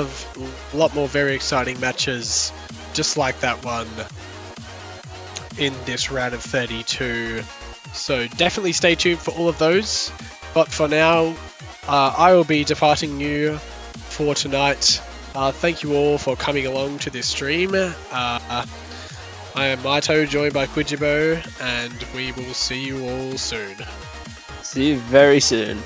more very exciting matches, just like that one in this round of 32. So definitely stay tuned for all of those. But for now, I will be departing you for tonight. Thank you all for coming along to this stream. I am Maito, joined by Quijibo, and we will see you all soon. See you very soon.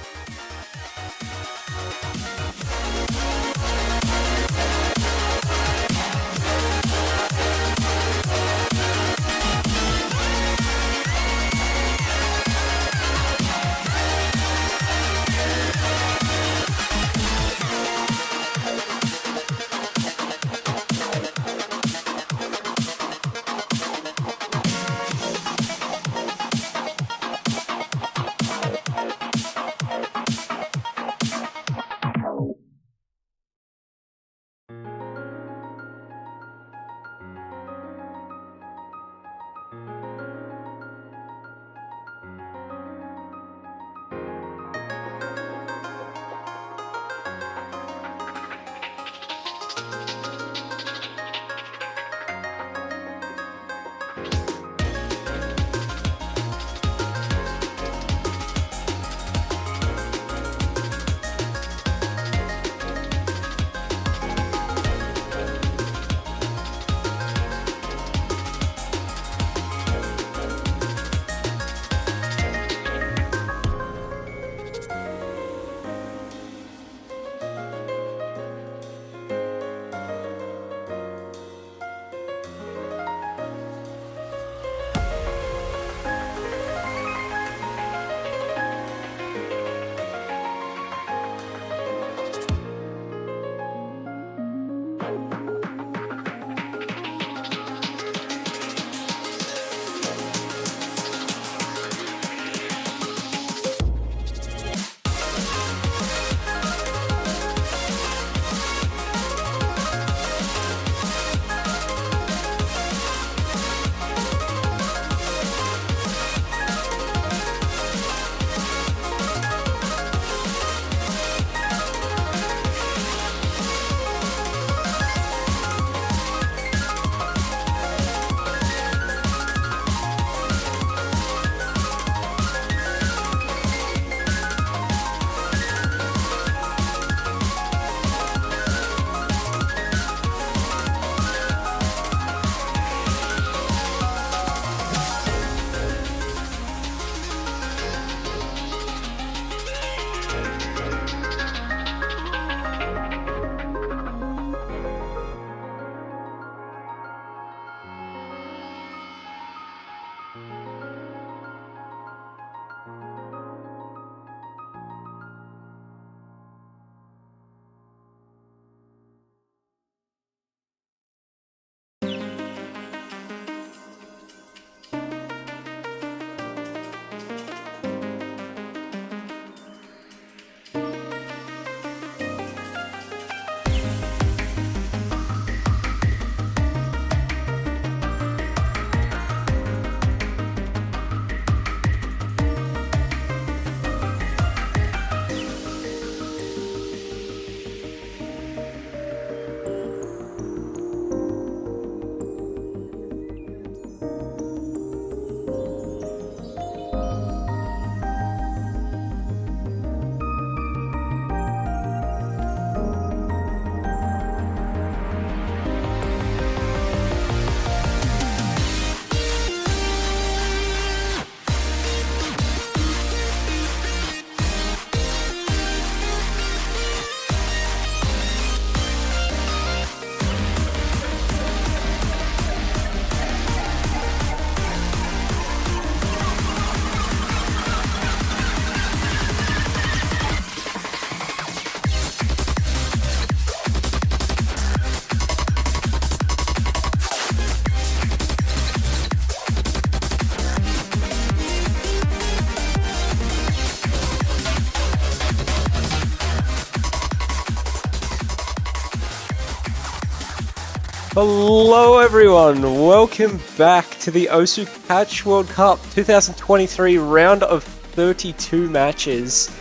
Hello everyone, welcome back to the Osu Catch World Cup 2023 round of 32 matches.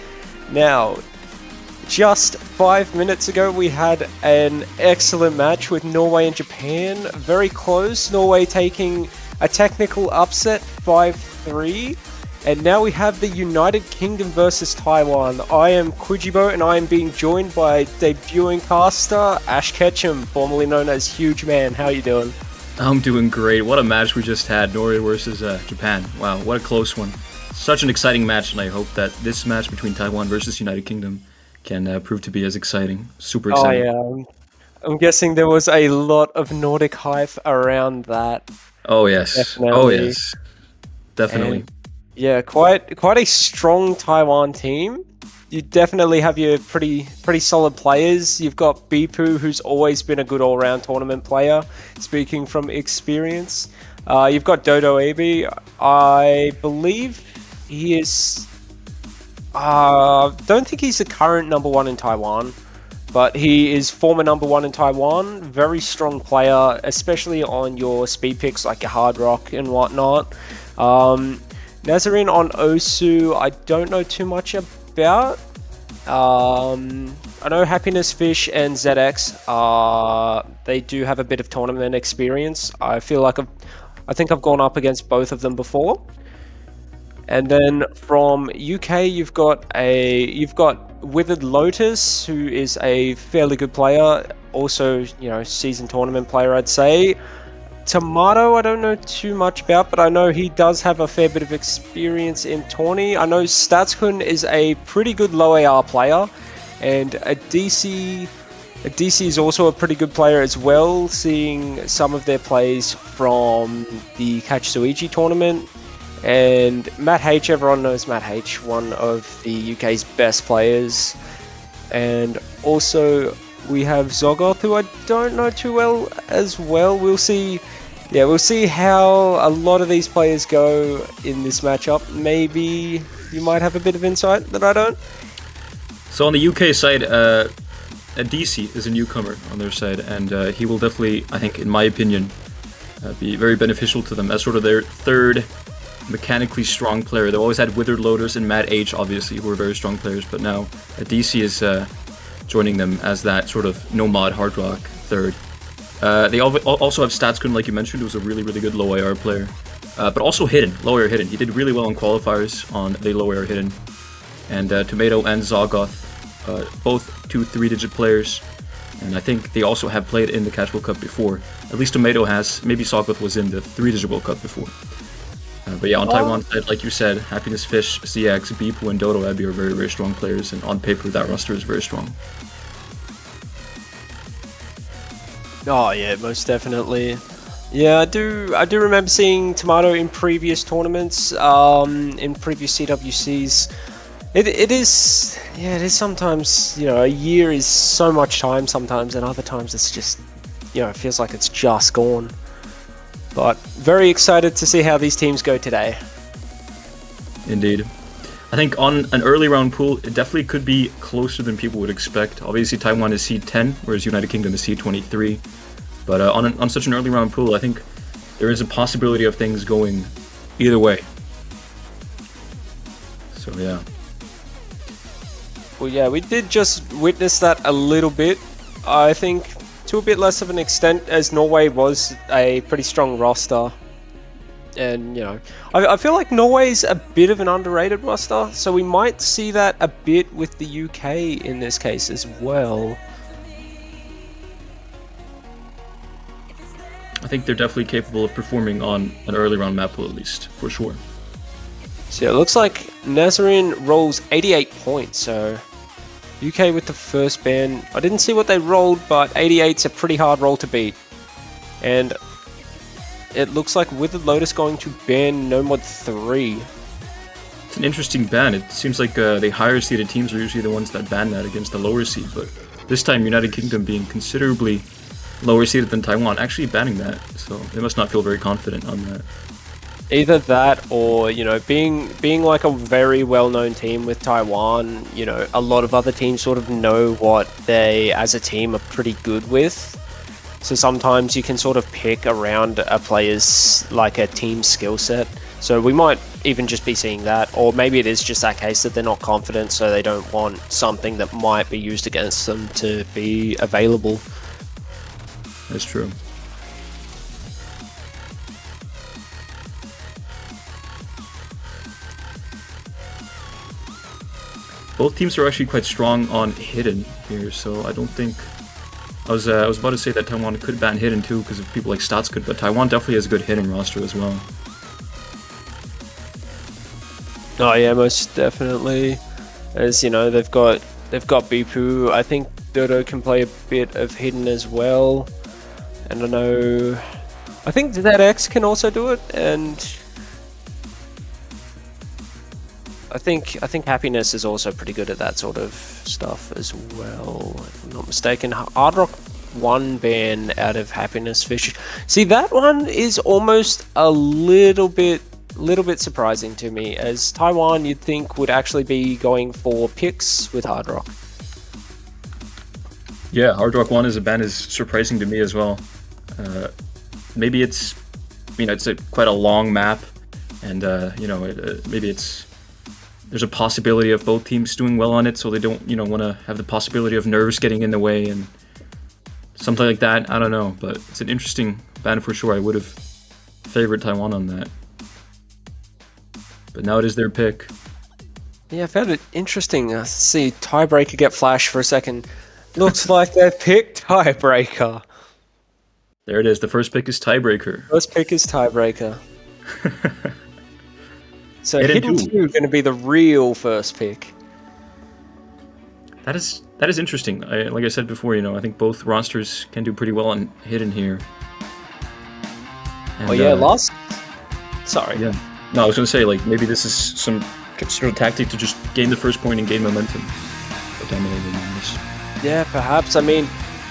Now, just 5 minutes ago we had an excellent match with Norway and Japan, very close, Norway taking a technical upset 5-3. And now we have the United Kingdom versus Taiwan. I am Kujibo and I am being joined by debuting caster Ash Ketchum, formerly known as Huge Man. How are you doing? I'm doing great. What a match we just had, Norway versus Japan. Wow, what a close one. Such an exciting match, and I hope that this match between Taiwan versus United Kingdom can prove to be as exciting. Super exciting. Oh yeah, I'm guessing there was a lot of Nordic hype around that. Oh yes. Definitely. Oh yes. Definitely. And yeah, quite a strong Taiwan team. You definitely have your pretty solid players. You've got Bipu, who's always been a good all-round tournament player, speaking from experience. You've got Dodo Abi. I believe he is... don't think he's the current number one in Taiwan, but he is former number one in Taiwan. Very strong player, especially on your speed picks like your Hard Rock and whatnot. Nazarene on Osu, I don't know too much about. I know Happiness Fish and ZX, they do have a bit of tournament experience. I feel like I think I've gone up against both of them before. And then from UK, you've got Withered Lotus, who is a fairly good player, also seasoned tournament player, I'd say. Tomato, I don't know too much about, but I know he does have a fair bit of experience in tourney. I know Statskun is a pretty good low AR player, and a DC is also a pretty good player as well, seeing some of their plays from the Catch Suiji tournament. And Matt H, everyone knows Matt H, one of the UK's best players. And also we have Zogoth, who I don't know too well as well. We'll see. Yeah, we'll see how a lot of these players go in this matchup. Maybe you might have a bit of insight that I don't. So on the UK side, DC is a newcomer on their side, and he will definitely, I think, in my opinion, be very beneficial to them as sort of their third mechanically strong player. They've always had Withered Lotus and Matt H, obviously, who are very strong players, but now DC is joining them as that sort of no-mod hard rock third. They also have Statskun, like you mentioned, who was a really good low AR player, but also low AR hidden. He did really well in qualifiers on the low AR hidden. And Tomato and Zogoth, both 2 3-digit players, and I think they also have played in the Catch World Cup before. At least Tomato has. Maybe Zogoth was in the 3-digit World Cup before. But yeah, on Taiwan side, like you said, Happiness Fish, ZX, Bipu, and Dodo Abi are very strong players, and on paper that roster is very strong. Oh yeah, most definitely. Yeah, I do remember seeing Tomato in previous tournaments, in previous CWCs. It is sometimes, a year is so much time sometimes, and other times it's just, it feels like it's just gone. But very excited to see how these teams go today. Indeed. I think on an early round pool, it definitely could be closer than people would expect. Obviously, Taiwan is seed 10, whereas United Kingdom is seed 23. But on such an early round pool, I think there is a possibility of things going either way. So yeah. Well, yeah, we did just witness that a little bit. I think to a bit less of an extent, as Norway was a pretty strong roster. And, I feel like Norway's a bit of an underrated roster, so we might see that a bit with the UK in this case as well. I think they're definitely capable of performing on an early round map pool at least, for sure. So it looks like Nazarene rolls 88 points, so UK with the first ban. I didn't see what they rolled, but 88's a pretty hard roll to beat. And it looks like Withered Lotus going to ban No Mod 3. It's an interesting ban. It seems like the higher seeded teams are usually the ones that ban that against the lower seed, but this time United Kingdom being considerably lower seeded than Taiwan actually banning that, so they must not feel very confident on that. Either that or, being like a very well-known team with Taiwan, a lot of other teams sort of know what they, as a team, are pretty good with. So sometimes you can sort of pick around a player's like a team skill set. So we might even just be seeing that, or maybe it is just that case that they're not confident, so they don't want something that might be used against them to be available. That's true. Both teams are actually quite strong on hidden here, so I don't think... I was about to say that Taiwan could ban hidden too, because of people like StatsGood, but Taiwan definitely has a good hidden roster as well. Oh yeah, most definitely. As you know, they've got Bipu. I think Dodo can play a bit of hidden as well. And I think ZX can also do it, and I think Happiness is also pretty good at that sort of stuff as well, if I'm not mistaken. Hard Rock 1 ban out of Happiness Fish. See, that one is almost a little bit surprising to me, as Taiwan you'd think would actually be going for picks with Hard Rock. Yeah, Hard Rock 1 as a ban is surprising to me as well. Maybe it's, it's quite a long map, and maybe there's a possibility of both teams doing well on it, so they don't, want to have the possibility of nerves getting in the way and something like that. I don't know, but it's an interesting ban for sure. I would have favored Taiwan on that, but now it is their pick. Yeah, I found it interesting to see Tiebreaker get flashed for a second. Looks like they've picked Tiebreaker. There it is. The first pick is Tiebreaker. First pick is Tiebreaker. So Hidden 2 going to be the real first pick. That is interesting. Like I said before, I think both rosters can do pretty well on Hidden here. And, Sorry. Yeah. No, I was going to say, maybe this is some sort of tactic to just gain the first point and gain momentum. Dominating this. Yeah, perhaps. I mean,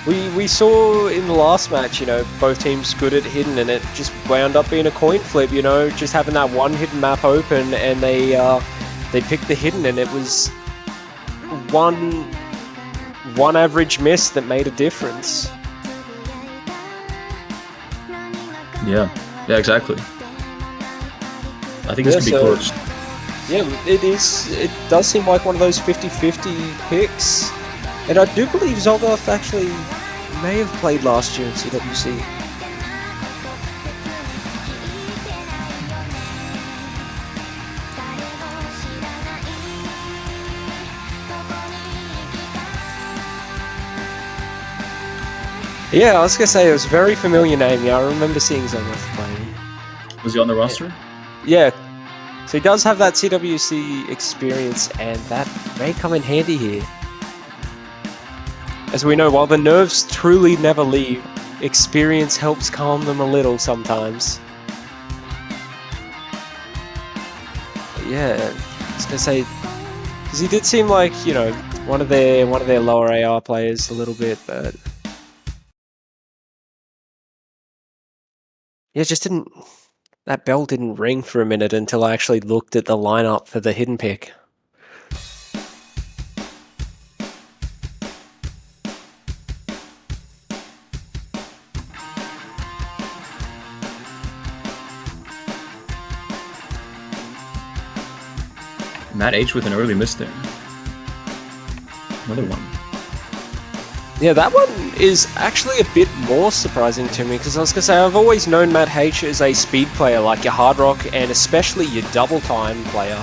we saw in the last match, both teams good at hidden, and it just wound up being a coin flip, just having that one hidden map open, and they picked the hidden, and it was one average miss that made a difference. Yeah, exactly. I think this could be close. Yeah, it is. It does seem like one of those 50-50 picks. And I do believe Zolgoth actually may have played last year in CWC. Yeah, I was going to say, it was a very familiar name. Yeah, I remember seeing Zolgoth play. Was he on the roster? Yeah. So he does have that CWC experience, and that may come in handy here. As we know, while the nerves truly never leave, experience helps calm them a little sometimes. But yeah, I was gonna say, because he did seem like, one of their lower AR players a little bit, but yeah, that bell didn't ring for a minute until I actually looked at the lineup for the hidden pick. Matt H with an early miss there. Another one. Yeah, that one is actually a bit more surprising to me, because I was going to say, I've always known Matt H as a speed player, like your Hard Rock, and especially your double time player.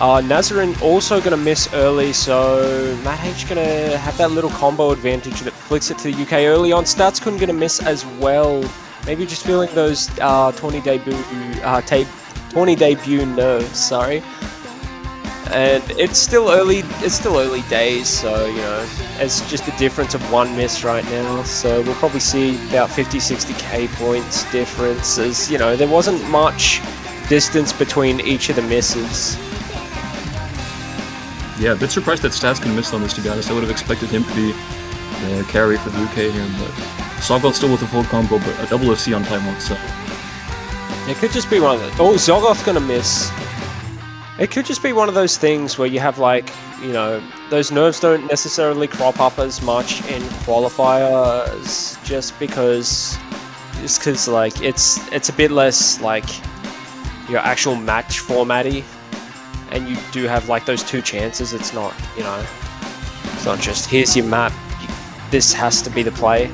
Nazarin also going to miss early, so Matt H going to have that little combo advantage that flicks it to the UK early on. StatsGood going to miss as well. Maybe just feeling those 20 debut nerves, sorry. And it's still early days, so it's just a difference of one miss right now, so we'll probably see about 50-60k points difference, as there wasn't much distance between each of the misses. Yeah, a bit surprised that StatsGood missed on this, to be honest. I would have expected him to be the carry for the UK here, but Zolgoth still with a full combo, but a double FC on Taiwan, so It could just be one of those. Oh, Zolgoth gonna miss. It could just be one of those things where you have like, you know, those nerves don't necessarily crop up as much in qualifiers just because like it's a bit less like your actual match formatty, and you do have like those two chances. It's not, you know, it's not just here's your map, this has to be the play.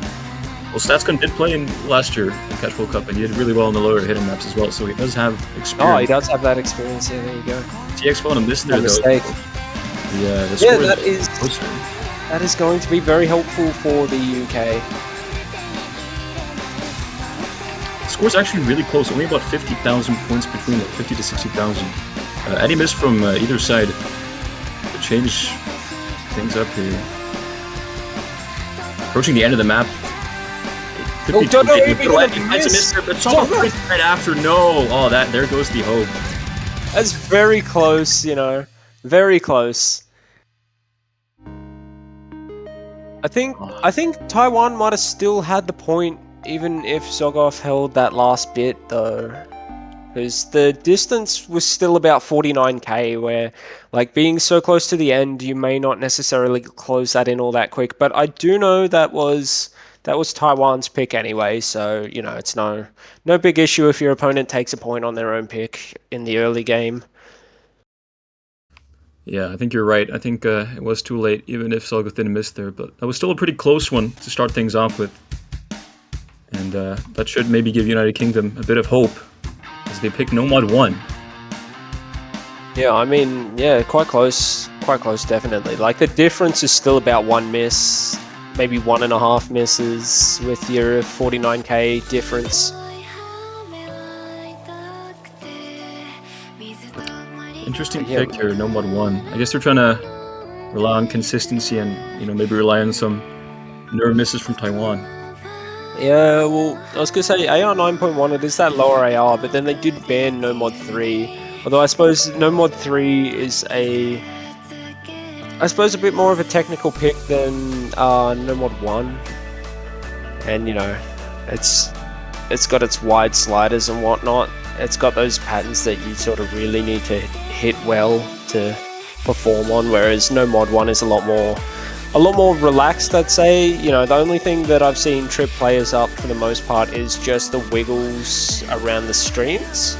Well, StatsGun did play in last year in Catch World Cup, and he did really well in the lower hidden maps as well, so he does have experience. Oh, he does have that experience. Yeah, there you go. TX phone him this there, No though. mistake. The Yeah, score that is going to be very helpful for the UK. The score's actually really close, only about 50,000 points between it, 50 to 60,000. Any miss from either side to change things up here. Approaching the end of the map. Could Oh, be Dodo, too big. maybe Dodo, gonna he finds a miss. miss there, but it's almost right after. No! Oh, there goes the hope. That's very close, you know, very close. I think Taiwan might have still had the point even if Zogov held that last bit though, because the distance was still about 49k, where like being so close to the end you may not necessarily close that in all that quick, but I do know that was Taiwan's pick anyway, so you know it's no big issue if your opponent takes a point on their own pick in the early game. Yeah, I think you're right. I think it was too late, even if Zogov didn't miss there, but that was still a pretty close one to start things off with. And that should maybe give United Kingdom a bit of hope, as they pick Nomad 1. Yeah, I mean, yeah, quite close, definitely. Like, the difference is still about one miss, maybe 1.5 misses with your 49k difference. Interesting Yeah. pick here, Nomad 1. I guess they're trying to rely on consistency and, you know, maybe rely on some nerve misses from Taiwan. Yeah, well, I was going to say AR 9.1, it is that lower AR, but then they did ban Nomad 3. Although I suppose Nomad 3 is a bit more of a technical pick than Nomad 1. And, you know, it's got its wide sliders and whatnot. It's got those patterns that you sort of really need to hit well to perform on, whereas Nomad 1 is a lot more relaxed, I'd say. You know, the only thing that I've seen trip players up for the most part is just the wiggles around the streams.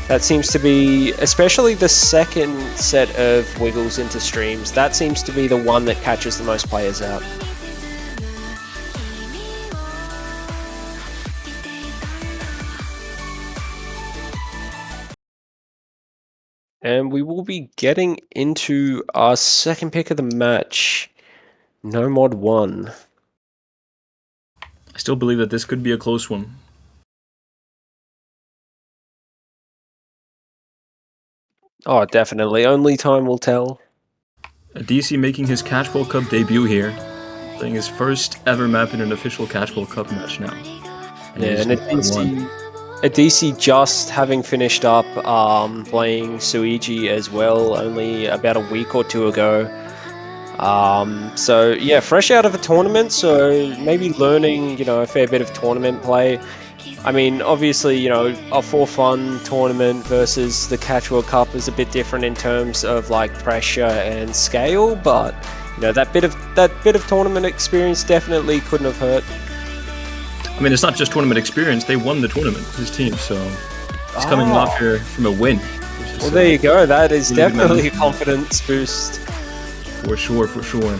That seems to be, especially the second set of wiggles into streams, that seems to be the one that catches the most players out. And we will be getting into our second pick of the match, Nomad 1. I still believe that this could be a close one. Oh, definitely. Only time will tell. A DC making his Catch World Cup debut here, playing his first ever map in an official Catch World Cup match now. Yeah, he's and a DC just having finished up playing Suigi as well, only about a week or two ago. So yeah, fresh out of a tournament, so maybe learning, you know, a fair bit of tournament play. I mean, obviously, you know, a for-fun tournament versus the Catch World Cup is a bit different in terms of like pressure and scale, but you know, that bit of tournament experience definitely couldn't have hurt. I mean, it's not just tournament experience, they won the tournament, his team, so he's coming off here from a win. Well, there you go, that is really good definitely a momentum. confidence boost. For sure, for sure.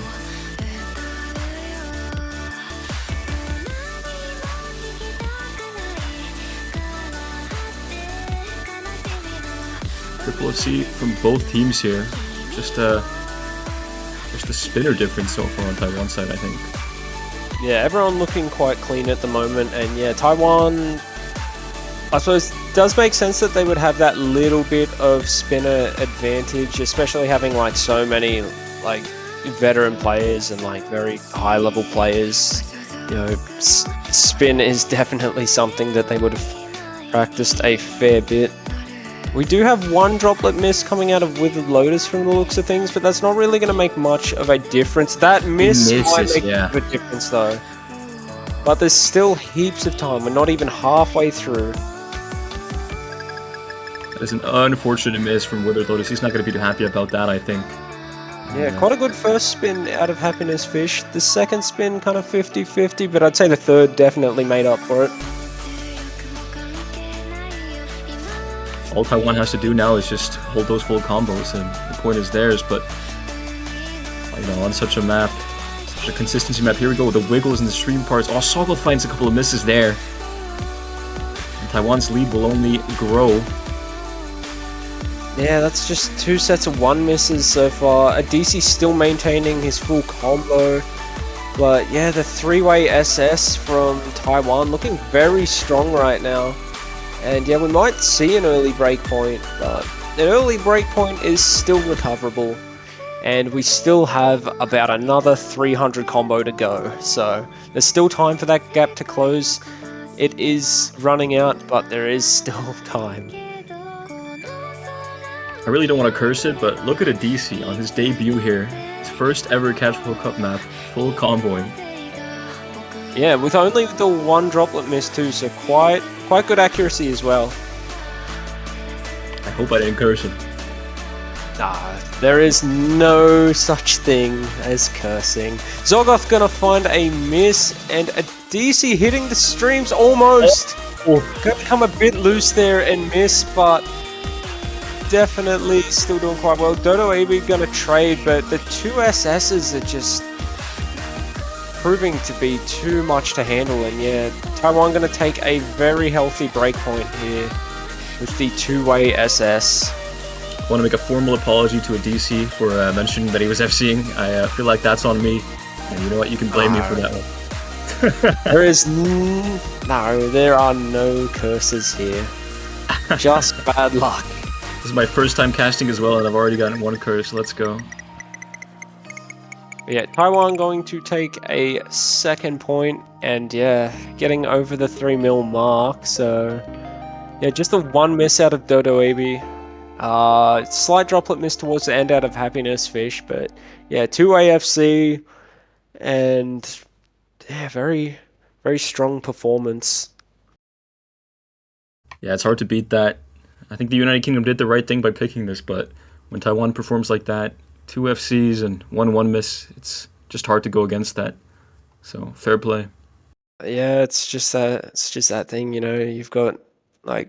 Triple FC from both teams here. Just a spinner difference so far on Taiwan's side, I think. Yeah, everyone looking quite clean at the moment, and yeah, Taiwan, I suppose, does make sense that they would have that little bit of spinner advantage, especially having like so many like veteran players and like very high level players. You know, spin is definitely something that they would have practiced a fair bit. We do have one droplet miss coming out of Withered Lotus from the looks of things, but that's not really going to make much of a difference. That miss might make a difference though. But there's still heaps of time. We're not even halfway through. is an unfortunate miss from Withered Lotus. He's not going to be too happy about that, I think. Yeah, quite a good first spin out of Happiness Fish. The second spin kind of 50-50, but I'd say the third definitely made up for it. All Taiwan has to do now is just hold those full combos, and the point is theirs. But you know, on such a map, such a consistency map, here we go. The wiggles and the stream parts. Oh, Soggoth finds a couple of misses there. And Taiwan's lead will only grow. Yeah, that's just 2 sets of 1 misses so far. DC still maintaining his full combo. But yeah, the 3-way SS from Taiwan looking very strong right now. And yeah, we might see an early breakpoint, but an early breakpoint is still recoverable. And we still have about another 300 combo to go. So there's still time for that gap to close. It is running out, but there is still time. I really don't want to curse it, but look at a DC on his debut here. His first ever Casual Cup map, full comboing. Yeah, with only the 1 droplet miss too, so quite good accuracy as well. I hope I didn't curse him. Nah, there is no such thing as cursing. Zoggoth gonna find a miss, and a DC hitting the streams almost. Gonna come a bit loose there and miss, but definitely still doing quite well. Dodoabe gonna trade, but the 2 SSs are just proving to be too much to handle, and yeah, Taiwan gonna take a very healthy breakpoint here with the 2-way SS. I want to make a formal apology to a DC for mentioning that he was FCing. I feel like that's on me, and you know what, you can blame me for that one. There are no curses here. Just bad luck. This is my first time casting as well, and I've already gotten 1 curse. Let's go. Yeah, Taiwan going to take a second point, and yeah, getting over the 3 mil mark. So yeah, just a 1 miss out of Dodoabe. Slight droplet miss towards the end out of Happiness Fish, but yeah, 2 AFC, and yeah, very strong performance. Yeah, it's hard to beat that. I think the United Kingdom did the right thing by picking this, but when Taiwan performs like that, 2 FCs and 1 miss, it's just hard to go against that. So fair play. Yeah, it's just that thing, you know. You've got like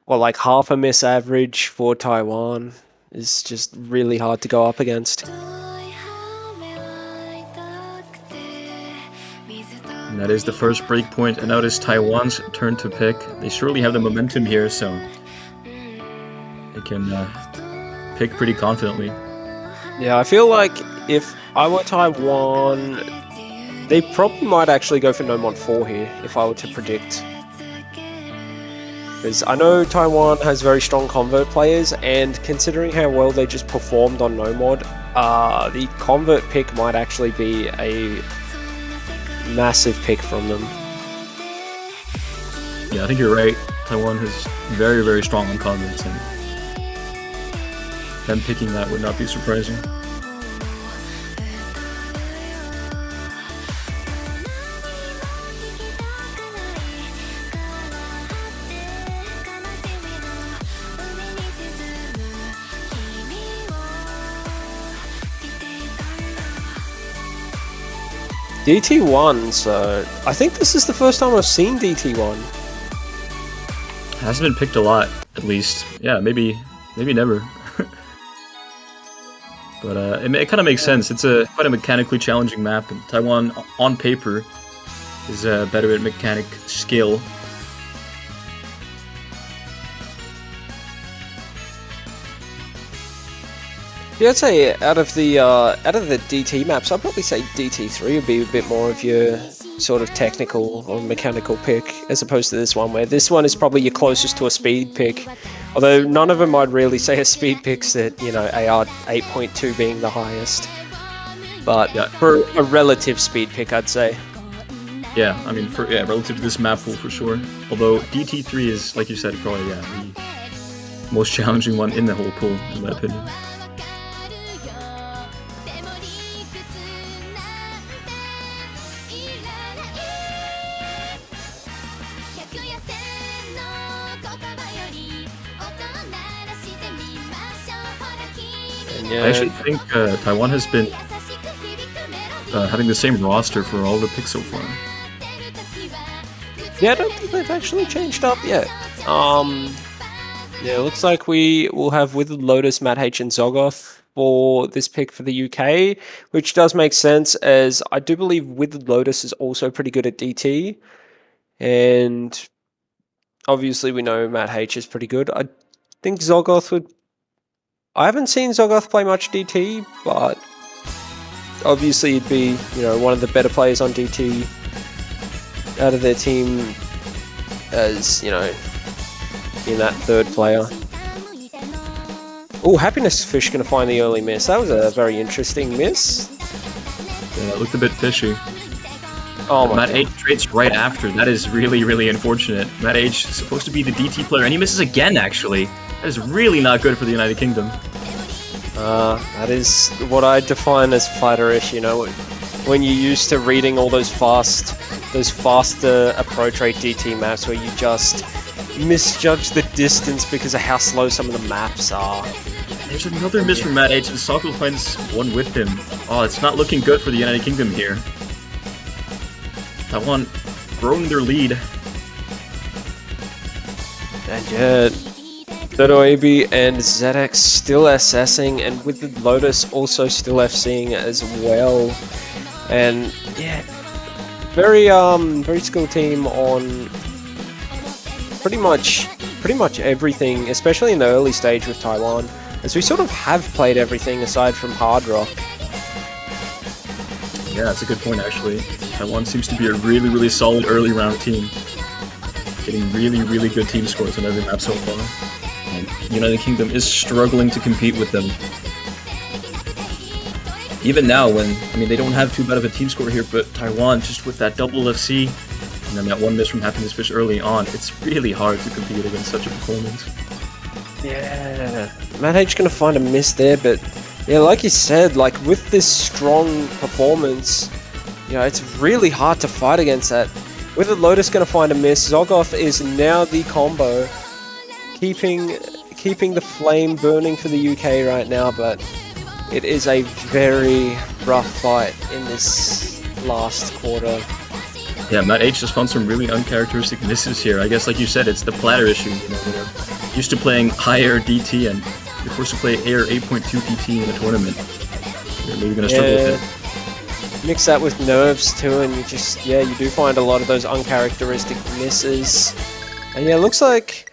like half a miss average for Taiwan is just really hard to go up against. And that is the first break point, and now it is Taiwan's turn to pick. They surely have the momentum here, so they can pick pretty confidently. Yeah, I feel like if I were Taiwan, they probably might actually go for No Mod 4 here, if I were to predict. Because I know Taiwan has very strong convert players, and considering how well they just performed on No Mod, the convert pick might actually be a massive pick from them. Yeah, I think you're right. Taiwan is very strong on converts, and them picking that would not be surprising. DT1, so I think this is the first time I've seen DT1. It hasn't been picked a lot, at least. Yeah, maybe never. But it kind of makes sense. It's quite a mechanically challenging map, and Taiwan, on paper, is better at mechanic skill. Yeah, I'd say out of the DT maps, I'd probably say DT3 would be a bit more of your sort of technical or mechanical pick, as opposed to this one, where this one is probably your closest to a speed pick. Although none of them I'd really say are speed picks that, you know, AR 8.2 being the highest. But yeah, for a relative speed pick, I'd say. Yeah, I mean, relative to this map pool for sure. Although DT3 is, like you said, probably the most challenging one in the whole pool, in my opinion. Yeah. I actually think Taiwan has been having the same roster for all the picks so far. Yeah, I don't think they've actually changed up yet. Yeah, it looks like we will have Withered Lotus, Matt H, and Zogoth for this pick for the UK, which does make sense as I do believe Withered Lotus is also pretty good at DT, and obviously we know Matt H is pretty good. I think Zogoth would. I haven't seen Zogoth play much DT, but obviously he'd be, one of the better players on DT out of their team as, in that third player. Oh, Happiness Fish gonna find the early miss. That was a very interesting miss. Yeah, it looked a bit fishy. Oh my Matt god. H trades right after. That is really, really unfortunate. Matt H is supposed to be the DT player, and he misses again, actually. That is really not good for the United Kingdom. That is what I define as fighterish, when you're used to reading all those faster approach rate DT maps where you just misjudge the distance because of how slow some of the maps are. There's another miss from Matt H, and Sokol finds one with him. Oh, it's not looking good for the United Kingdom here. Taiwan growing their lead. And yet, Dodo AB and ZX still assessing, and with the Lotus also still FCing as well. And yeah, very skilled team on pretty much everything, especially in the early stage with Taiwan, as we sort of have played everything aside from Hard Rock. Yeah, that's a good point, actually. Taiwan seems to be a really, really solid early round team. Getting really, really good team scores on every map so far. And United Kingdom is struggling to compete with them. Even now, they don't have too bad of a team score here, but Taiwan, just with that double FC, and then that one miss from Happiness Fish early on, it's really hard to compete against such a performance. Yeah, Matt H gonna find a miss there, but yeah, like you said, with this strong performance, it's really hard to fight against that. With the Lotus gonna find a miss, Zogoth is now the combo, keeping the flame burning for the UK right now, but it is a very rough fight in this last quarter. Yeah, Matt H just found some really uncharacteristic misses here. I guess, like you said, it's the platter issue. Used to playing higher DT, and you're forced to play air 8.2 DT in a tournament. You're maybe gonna struggle with it. Mix that with nerves too, and you do find a lot of those uncharacteristic misses. And yeah, looks like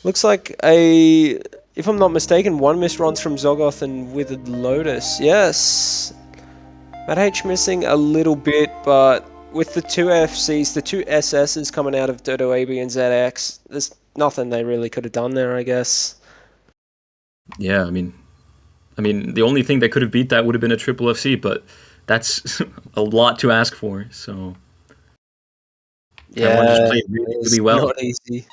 if I'm not mistaken, one miss runs from Zogoth and Withered Lotus. Yes, Matt H missing a little bit, but with the two FCs, the two SSs coming out of Dodo AB and ZX, there's nothing they really could have done there, I guess. Yeah, I mean, the only thing that could have beat that would have been a triple FC, but that's a lot to ask for. So yeah, Taiwan just played really, really well. Not easy.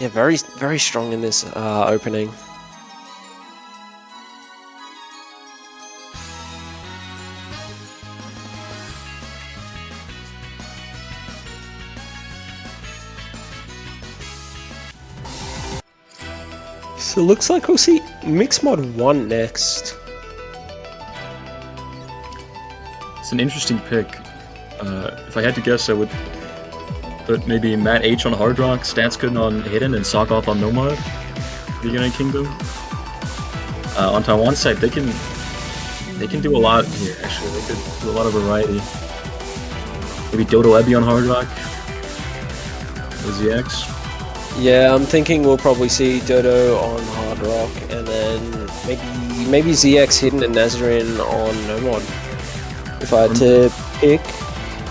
Yeah, very, very strong in this opening. So it looks like we'll see Mixmod 1 next. It's an interesting pick. If I had to guess, I would put maybe Matt H on Hard Rock, Statskun on Hidden, and Sokoth on Nomad for the United Kingdom. On Taiwan's side, they can do a lot here, actually. They could do a lot of variety. Maybe Dodo Ebby on Hard Rock, or ZX. Yeah, I'm thinking we'll probably see Dodo on Hard Rock, and then maybe ZX Hidden and Nazarene on Nomad. If I had to pick,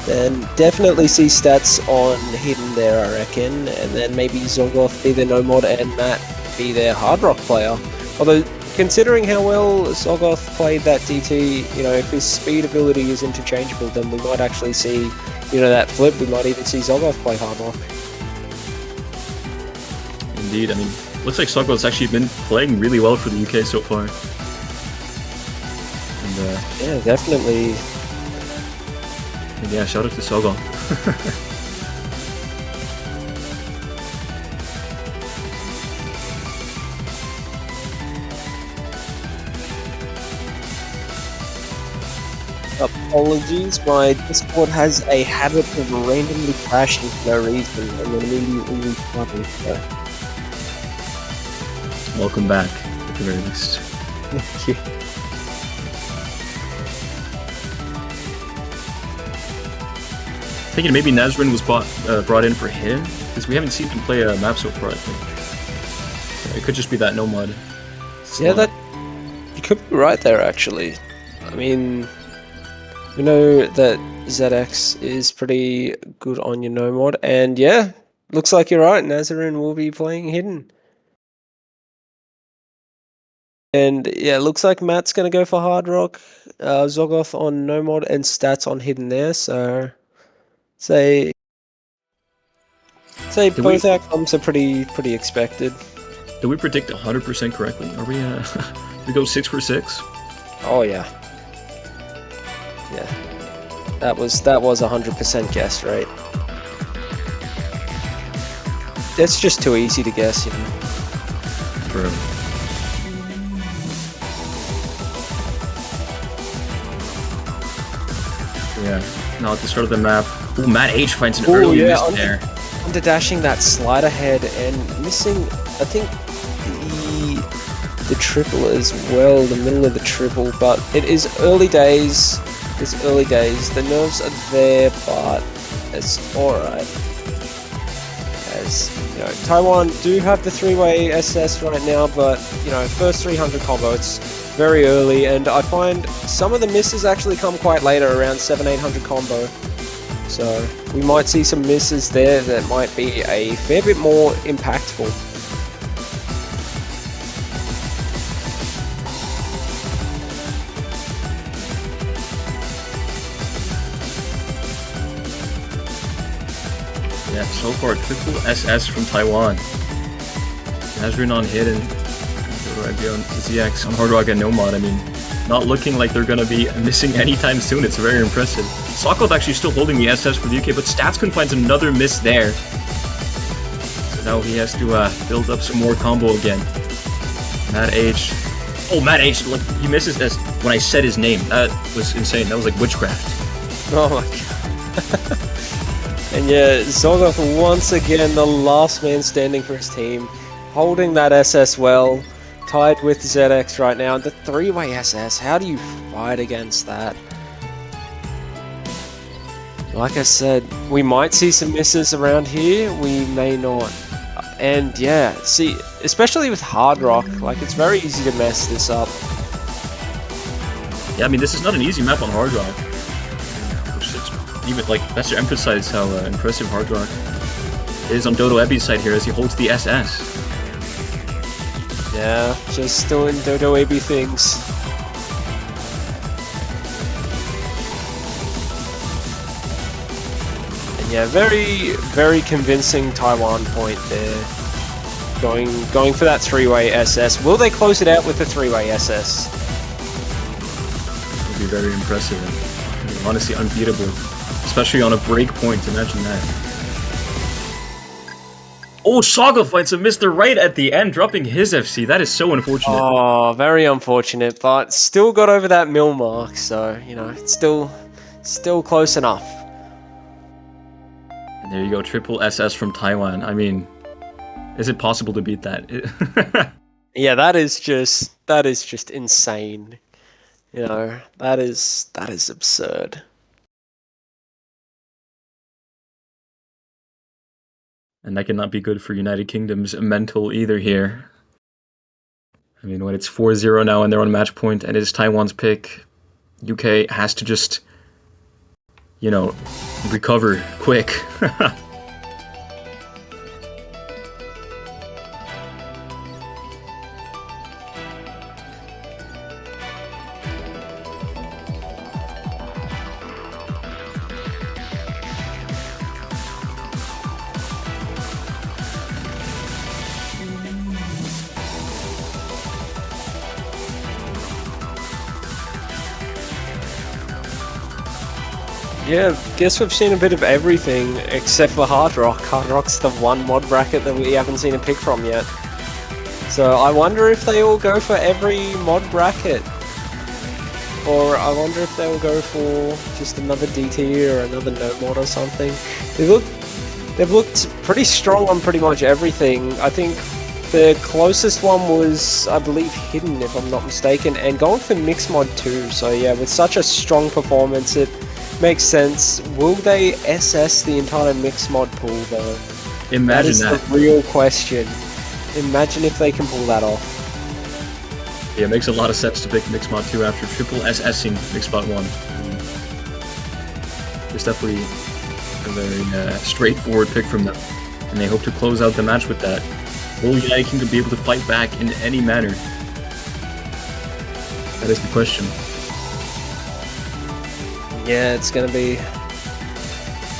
then definitely see Stats on Hidden there, I reckon, and then maybe Zogoth be the Nomad and Matt be their Hard Rock player. Although, considering how well Zogoth played that DT, if his speed ability is interchangeable, then we might actually see, that flip. We might even see Zogoth play Hard Rock. Indeed, looks like Sokoth's actually been playing really well for the UK so far. And, yeah, definitely. And yeah, shout out to Sokoth. apologies. My Discord has a habit of randomly crashing for no reason and then immediately restarting. So. Welcome back, at the very least. Thank you. Thinking maybe Nazrin was brought in for him, because we haven't seen him play a map so far, I think. It could just be that Nomad. Yeah, that you could be right there, actually. I mean, we know that ZX is pretty good on your Nomad, and yeah, looks like you're right. Nazrin will be playing hidden. And yeah, looks like Matt's going to go for Hard Rock, Zogoth on Nomad, and Stats on hidden there, so say both outcomes are pretty expected. Did we predict 100% correctly? Are we, we go 6 for 6? Oh yeah. Yeah. That was 100% guess, right? That's just too easy to guess, you know. True. Yeah. Now at the start of the map. Ooh, Matt H finds an early miss there. Under dashing that slider head and missing, I think, the triple as well, the middle of the triple, but it is early days. It's early days. The nerves are there, but it's alright. As you know, Taiwan do have the 3-way SS right now, but you know, first 300 combo, it's very early, and I find some of the misses actually come quite later, around 700-800 combo. So we might see some misses there that might be a fair bit more impactful. Yeah, so far triple SS from Taiwan. Nazrin on hidden, ZX on Hard Rock and Nomad. I mean, not looking like they're gonna be missing anytime soon. It's very impressive. Sokolov actually still holding the SS for the UK, but Statskun finds another miss there. So now he has to build up some more combo again. Matt H. Oh, Matt H. Like, he misses this when I said his name. That was insane. That was like witchcraft. Oh my god. And yeah, Zogoth once again the last man standing for his team, holding that SS well, tied with ZX right now. The 3-way SS, how do you fight against that? Like I said, we might see some misses around here, we may not. And yeah, see, especially with Hard Rock, like it's very easy to mess this up. Yeah, I mean, this is not an easy map on Hard Rock. Even like that's to emphasize how impressive Hard Rock is on Dodo Ebi's side here as he holds the SS. Yeah, just doing Dodo Ebi things. And yeah, very convincing Taiwan point there. Going for that 3-way SS. Will they close it out with the 3-way SS? It would be very impressive and honestly unbeatable. Especially on a break point, imagine that. Oh, Saga finds a Mr. Right at the end, dropping his FC. That is so unfortunate. Oh, very unfortunate, but still got over that mil mark, so, you know, it's still close enough. And there you go, triple SS from Taiwan. I mean, is it possible to beat that? Yeah, that is just insane. You know, that is absurd. And that cannot be good for United Kingdom's mental either here. I mean, when it's 4-0 now and they're on match point and it is Taiwan's pick, UK has to just, you know, recover quick. Yeah, guess we've seen a bit of everything except for Hard Rock. Hard Rock's the one mod bracket that we haven't seen a pick from yet. So I wonder if they all go for every mod bracket. or I wonder if they'll go for just another DT or another no mod or something. They've looked pretty strong on pretty much everything. I think the closest one was, I believe, Hidden, if I'm not mistaken, and going for Mixed Mod 2. So yeah, with such a strong performance, it makes sense. Will they SS the entire Mixed Mod pool though? Imagine That that. is the real question. Imagine if they can pull that off. Yeah, it makes a lot of sense to pick Mixmod 2 after triple SSing Mixbot 1. It's definitely a very straightforward pick from them, and they hope to close out the match with that. Will United Kingdom be able to fight back in any manner? That is the question. Yeah, it's gonna be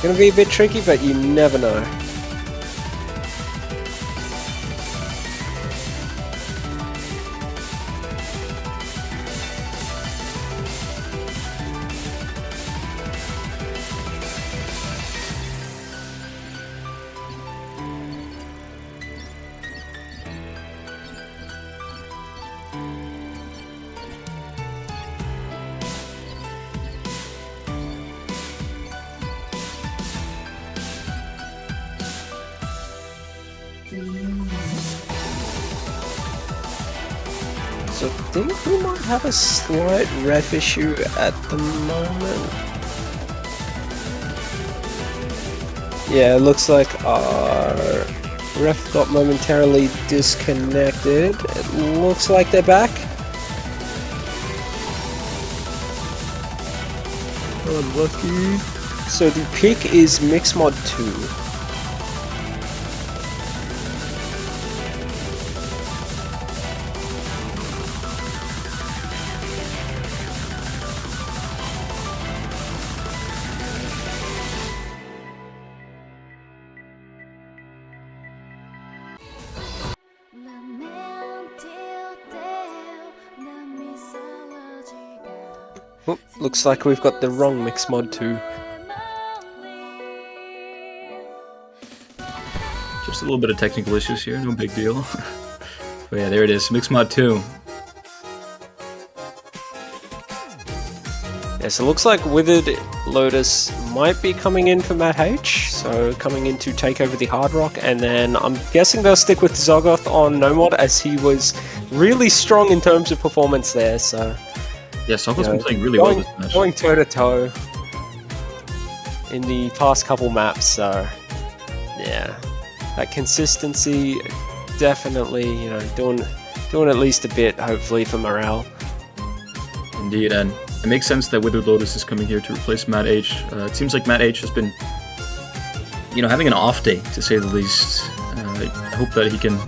a bit tricky, but you never know. So I think we might have a slight ref issue at the moment. Yeah, it looks like our ref got momentarily disconnected. It looks like they're back. Unlucky. So the pick is Mixmod 2. Oh, looks like we've got the wrong Mixmod 2. Just a little bit of technical issues here, no big deal. But yeah, there it is, Mixmod 2. Yeah, so it looks like Withered Lotus might be coming in for Matt H, so coming in to take over the Hard Rock, and then I'm guessing they'll stick with Zoggoth on No Mod as he was really strong in terms of performance there, so... Yeah, Soko's been playing really well this match. Going toe-to-toe in the past couple maps, so... Yeah, that consistency definitely, you know, doing at least a bit, hopefully, for morale. Indeed, and it makes sense that Withered Lotus is coming here to replace Matt H. It seems like Matt H has been, you know, having an off day, to say the least. I hope that he can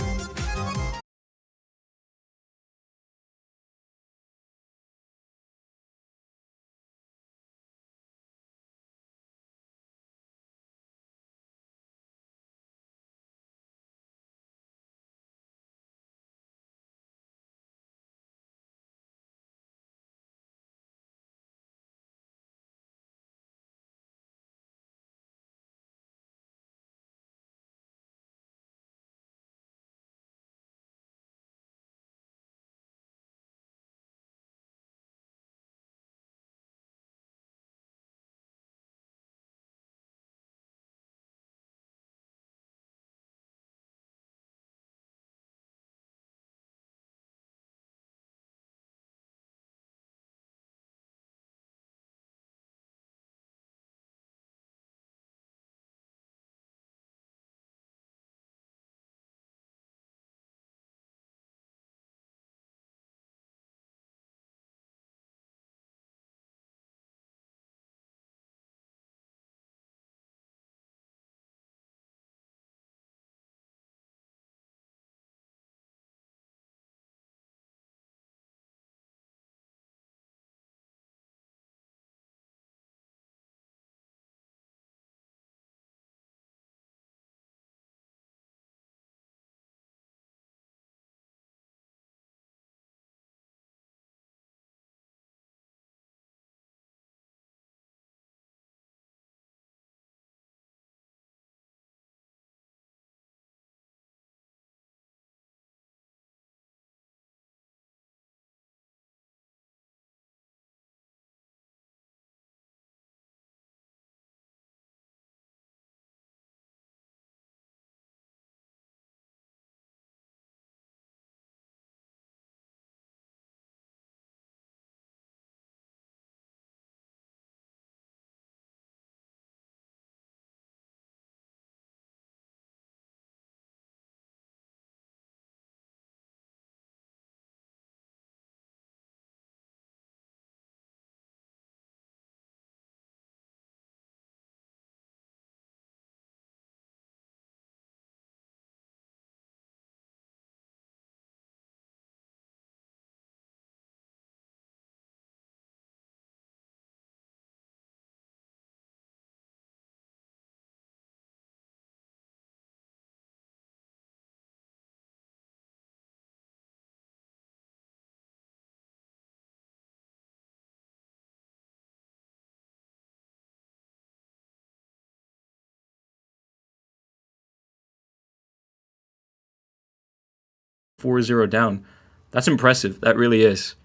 4-0 down. That's impressive. That really is.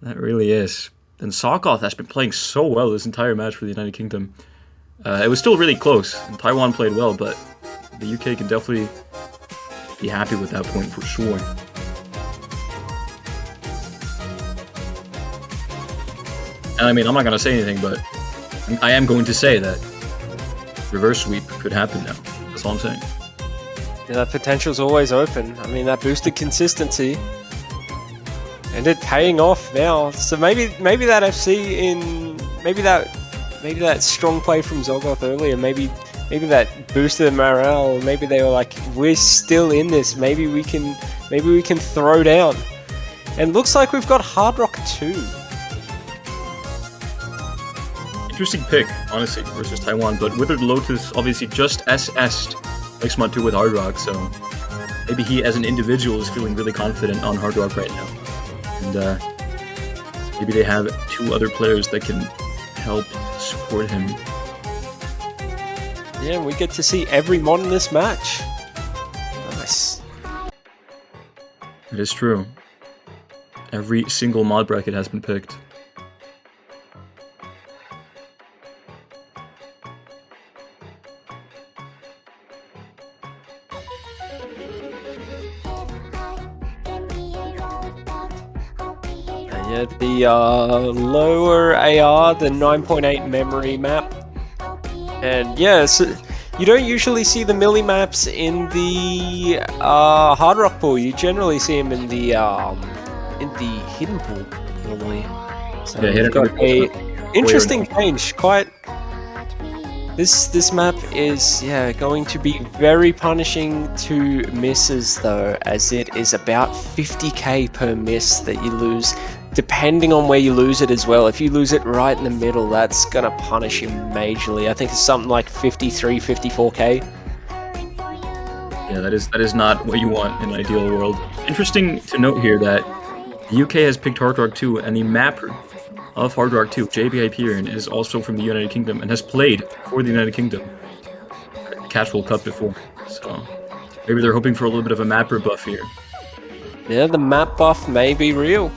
That really is. And Sokoth has been playing so well this entire match for the United Kingdom. It was still really close, and Taiwan played well, but the UK can definitely be happy with that point for sure. And I mean, I'm not going to say anything, but I am going to say that reverse sweep could happen now. That's all I'm saying. Yeah, that potential's always open. I mean, that boosted consistency. And it paying off now. So maybe that FC in maybe that strong play from Zolgoth earlier, maybe that boosted morale. Maybe they were like, we're still in this. Maybe we can throw down. And looks like we've got Hard Rock 2. Interesting pick, honestly, versus Taiwan. But Withered Lotus obviously just SS'd Mixmod 2 with Hard Rock, so maybe he as an individual is feeling really confident on Hard Rock right now. And maybe they have 2 other players that can help support him. Yeah, we get to see every mod in this match. Nice. It is true. Every single mod bracket has been picked. Yeah, the lower AR, the 9.8 memory map. And yeah, so you don't usually see the melee maps in the Hard Rock pool. You generally see them in the hidden pool normally. So Yeah, we've hidden got pool. a interesting change. Quite. This map is going to be very punishing to misses though, as it is about 50k per miss that you lose, depending on where you lose it as well. If you lose it right in the middle, that's gonna punish you majorly. I think it's something like 53, 54k. Yeah, that is not what you want in an ideal world. Interesting to note here that the UK has picked Hard Rock 2, and the mapper of Hard Rock 2, JB Hyperion, is also from the United Kingdom and has played for the United Kingdom at the Catch World Cup before. So maybe they're hoping for a little bit of a mapper buff here. Yeah, the map buff may be real.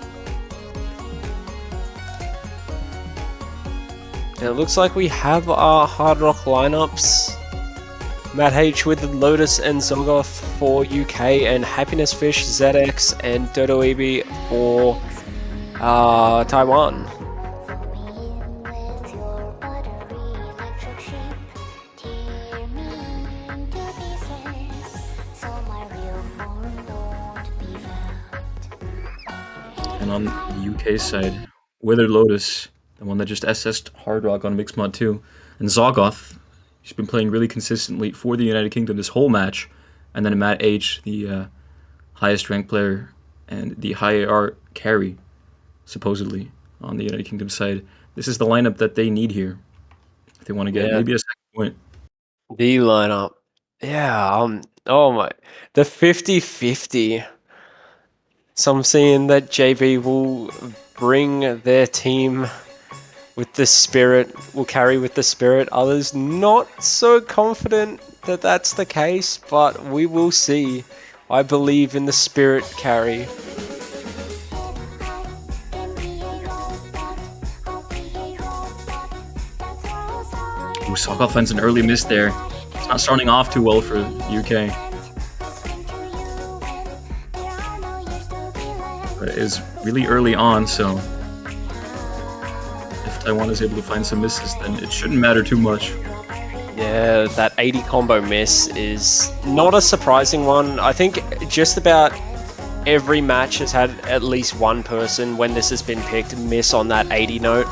And it looks like we have our Hard Rock lineups. Matt H with Lotus and Zolgoth for UK, and Happiness Fish, ZX, and Dodo Ebi for Taiwan. And on the UK side, Withered Lotus, the one that just SS'd Hard Rock on Mixmod 2, and Zolgoth, he's been playing really consistently for the United Kingdom this whole match, and then Matt H, the highest ranked player and the high AR carry, supposedly, on the United Kingdom side. This is the lineup that they need here if they want to get maybe a second point. The lineup. Yeah, oh my. The 50-50. So I'm seeing that JB will bring their team with the spirit, will carry with the spirit. Others not so confident that that's the case, but we will see. I believe in the spirit carry. Ooh, Zolgoth finds an early miss there. It's not starting off too well for UK. But it is really early on, so if Taiwan is able to find some misses, then it shouldn't matter too much. Yeah, that 80 combo miss is not a surprising one. I think just about every match has had at least one person, when this has been picked, miss on that 80 note.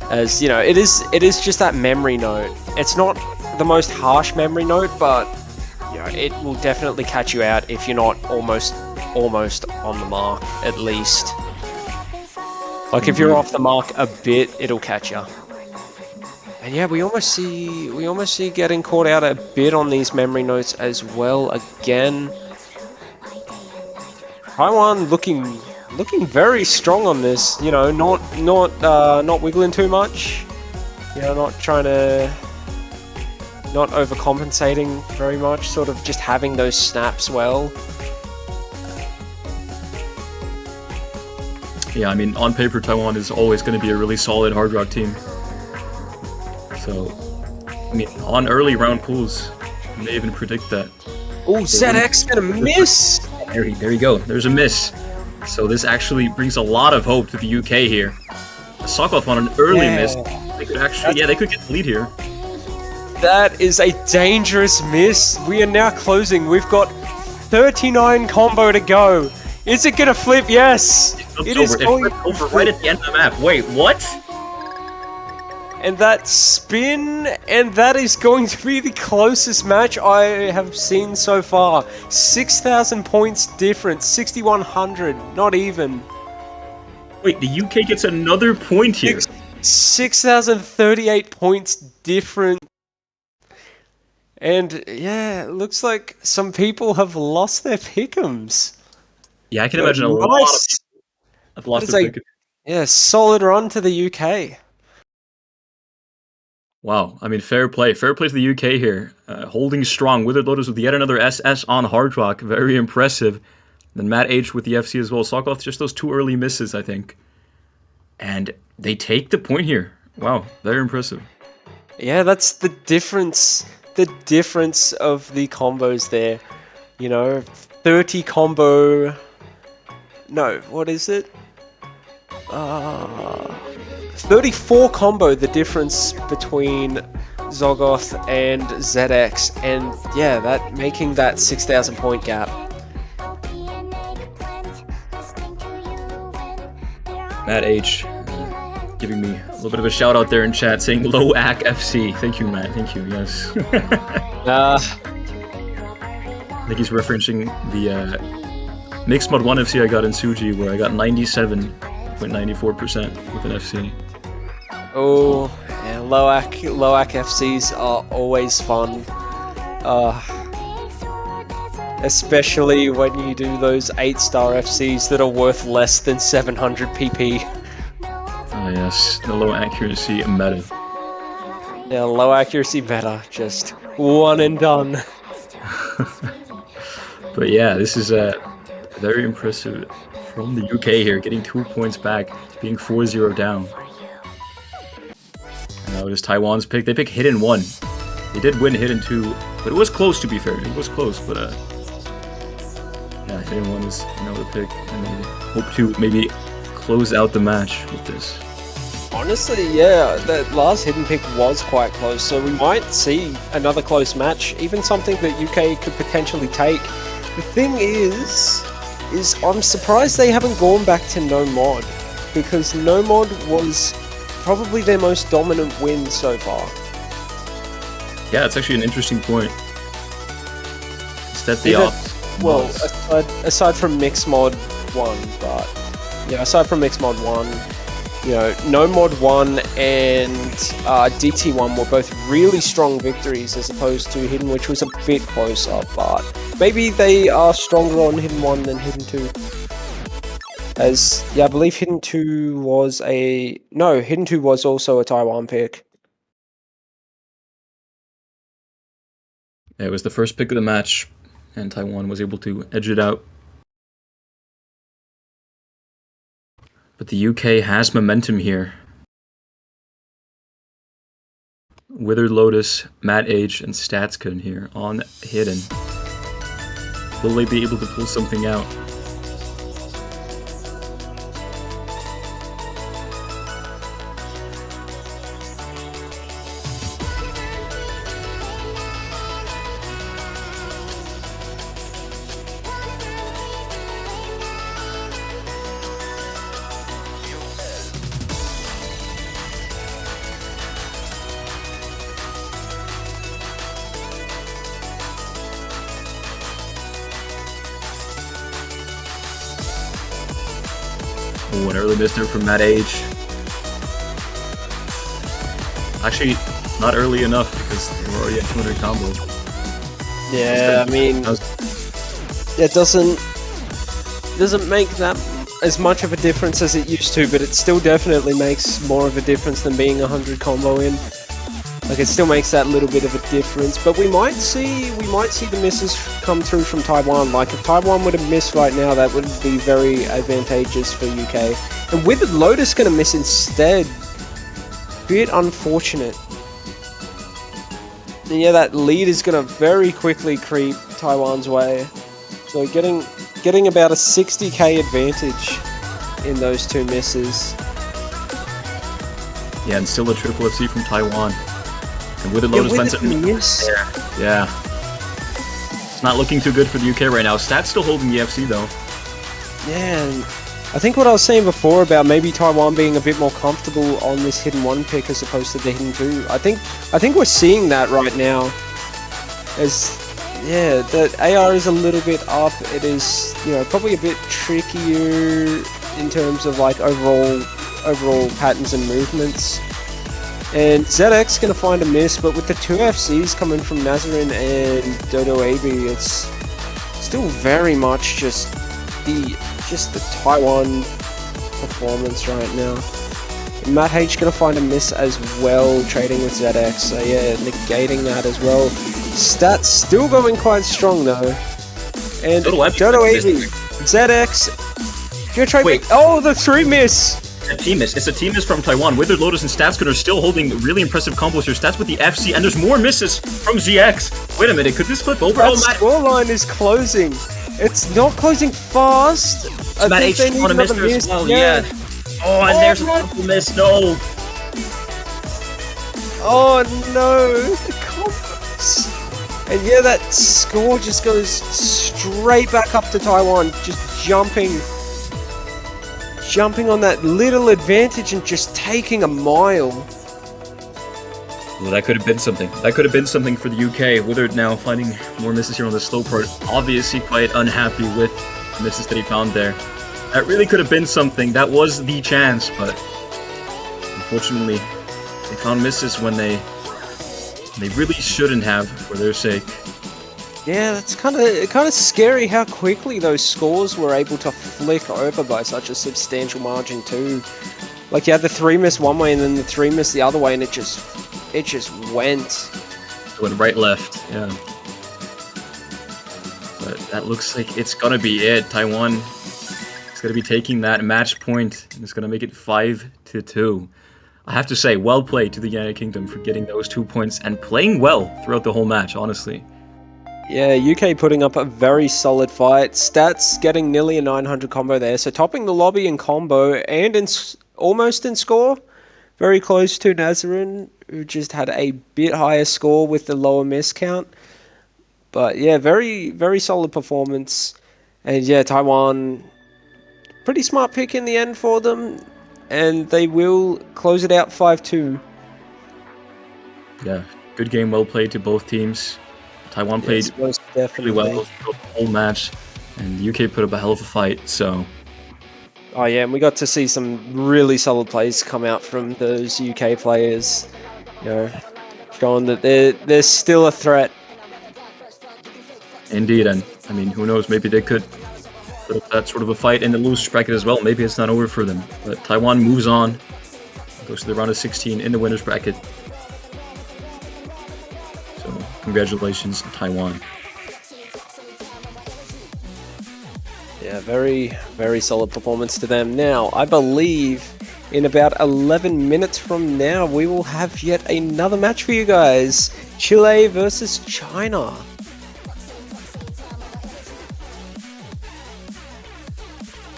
As you know, it is just that memory note. It's not the most harsh memory note, but you know, it will definitely catch you out if you're not almost on the mark, at least. Like if you're off the mark a bit, it'll catch you. And yeah, we almost see getting caught out a bit on these memory notes as well again. Taiwan looking very strong on this, you know, not wiggling too much. You know, not trying to not overcompensating very much, sort of just having those snaps well. Yeah, I mean, on paper, Taiwan is always going to be a really solid Hard Rock team. So, I mean, on early round pools, you may even predict that. Oh, ZX gonna miss! There you go. There's a miss. So this actually brings a lot of hope to the UK here. Sokoth on an early miss. They could actually, they could get the lead here. That is a dangerous miss. We are now closing. We've got 39 combo to go. Is it gonna flip? Yes! It is going to over right at the end of the map. Wait, what? And that spin, and that is going to be the closest match I have seen so far. 6,000 points difference, 6,100, not even. Wait, the UK gets another point here. 6,038 points different. And yeah, it looks like some people have lost their pick'ems. Yeah, I can imagine a lot of people have lost their pick'ems. Yeah, solid run to the UK. Wow, I mean, fair play. Fair play to the UK here. Holding strong. Withered Lotus with yet another SS on Hard Rock. Very impressive. Then Matt H with the FC as well. Sokoth, just those 2 early misses, I think. And they take the point here. Wow, very impressive. Yeah, that's the difference. The difference of the combos there. You know, 30 combo... No, what is it? 34 combo, the difference between Zogoth and ZX, and yeah, that making that 6,000 point gap. Matt H giving me a little bit of a shout out there in chat saying Loak FC. Thank you, Matt. Thank you. Yes. I think he's referencing the Mixed Mod 1 FC I got in Suji, where I got 97.94% with an FC. Oh, yeah, Loak FCs are always fun. Especially when you do those 8-star FCs that are worth less than 700 PP. Oh yes, the low accuracy meta. Yeah, low accuracy meta, just one and done. But yeah, this is very impressive from the UK here, getting 2 points back, being 4-0 down. And now it is Taiwan's pick. They pick Hidden 1. They did win Hidden 2, but it was close to be fair. It was close, but yeah, Hidden 1 is another pick, and they hope to maybe close out the match with this. Honestly, yeah, that last Hidden pick was quite close, so we might see another close match, even something that UK could potentially take. The thing is I'm surprised they haven't gone back to No Mod, because No Mod was probably their most dominant win so far. Yeah, it's actually an interesting point. Instead they opt. Well, aside from Mixed Mod 1, but yeah, aside from Mixed Mod 1, you know, No Mod 1 and DT1 were both really strong victories as opposed to Hidden, which was a bit closer, but maybe they are stronger on Hidden 1 than Hidden 2. As, yeah, I believe Hidden 2 was Hidden 2 was also a Taiwan pick. Yeah, it was the first pick of the match, and Taiwan was able to edge it out. But the UK has momentum here. Withered Lotus, Matt H, and Statskun here on Hidden. Will they be able to pull something out? Oh, an early miss there from Matt H. Actually, not early enough because they were already at 200 combo. Yeah, I mean, it doesn't make that as much of a difference as it used to, but it still definitely makes more of a difference than being 100 combo in. Like, it still makes that little bit of a difference, but we might see the misses come through from Taiwan. Like, if Taiwan would have missed right now, that would be very advantageous for UK. And with Lotus gonna miss instead, bit unfortunate. And yeah, that lead is gonna very quickly creep Taiwan's way. So getting about a 60k advantage in those two misses. Yeah, and still a triple FC from Taiwan. And with the Lotus Lancer, yeah, it's not looking too good for the UK right now. Stats still holding the FC though. Yeah, and I think what I was saying before about maybe Taiwan being a bit more comfortable on this hidden 1 pick as opposed to the hidden 2. I think we're seeing that right now. As yeah, the AR is a little bit up. It is, you know, probably a bit trickier in terms of like overall patterns and movements. And ZX gonna find a miss, but with the 2 FCs coming from Nazarin and Dodo AB, it's still very much just the Taiwan performance right now. And Matt H gonna find a miss as well, trading with ZX. So yeah, negating that as well. Stats still going quite strong though. And Dodo AB, ZX. If you're trading, oh, the 3 miss. A team miss. It's a team miss from Taiwan. Withered Lotus and Statskin are still holding really impressive combos here. Stats with the FC, and there's more misses from ZX. Wait a minute, could this flip over? That scoreline is closing. It's not closing fast. Matt H on a miss there as well. Yeah. Oh, and there's a triple miss. No. Oh no, the combos. And yeah, that score just goes straight back up to Taiwan, just jumping on that little advantage and just taking a mile. Well, that could have been something. That could have been something for the UK. Withered now finding more misses here on the slow part. Obviously quite unhappy with the misses that he found there. That really could have been something. That was the chance, but unfortunately, they found misses when they really shouldn't have for their sake. Yeah, it's kind of scary how quickly those scores were able to flick over by such a substantial margin too. Like you had the 3 miss one way and then the 3 miss the other way, and it just went. It went right left, yeah. But that looks like it's gonna be it. Taiwan is gonna be taking that match point, and it's gonna make it 5-2. I have to say, well played to the United Kingdom for getting those 2 points and playing well throughout the whole match, honestly. Yeah, UK putting up a very solid fight. Stats getting nearly a 900 combo there, so topping the lobby in combo and almost in score. Very close to Nazarin, who just had a bit higher score with the lower miss count. But yeah, very, very solid performance. And yeah, Taiwan, pretty smart pick in the end for them. And they will close it out 5-2. Yeah, good game, well played to both teams. Taiwan played really well the whole match, and the UK put up a hell of a fight, so... Oh yeah, and we got to see some really solid plays come out from those UK players, you know, showing that they're still a threat. Indeed, and I mean, who knows, maybe they could put up that sort of a fight in the loser bracket as well. Maybe it's not over for them, but Taiwan moves on, goes to the round of 16 in the winners bracket. So, congratulations to Taiwan. Yeah, very, very solid performance to them. Now, I believe in about 11 minutes from now, we will have yet another match for you guys. Chile versus China.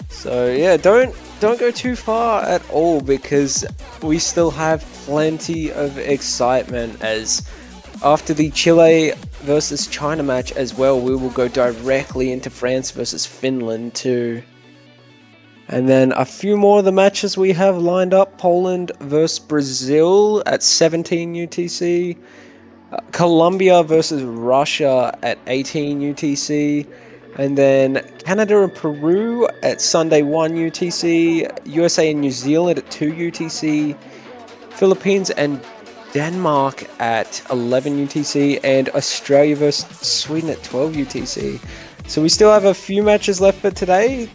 So yeah, don't go too far at all, because we still have plenty of excitement, as after the Chile versus China match as well, we will go directly into France versus Finland too. And then a few more of the matches we have lined up: Poland versus Brazil at 17 UTC, Colombia versus Russia at 18 UTC, and then Canada and Peru at Sunday 1 UTC, USA and New Zealand at 2 UTC, Philippines and Denmark at 11 UTC, and Australia versus Sweden at 12 UTC. So we still have a few matches left for today,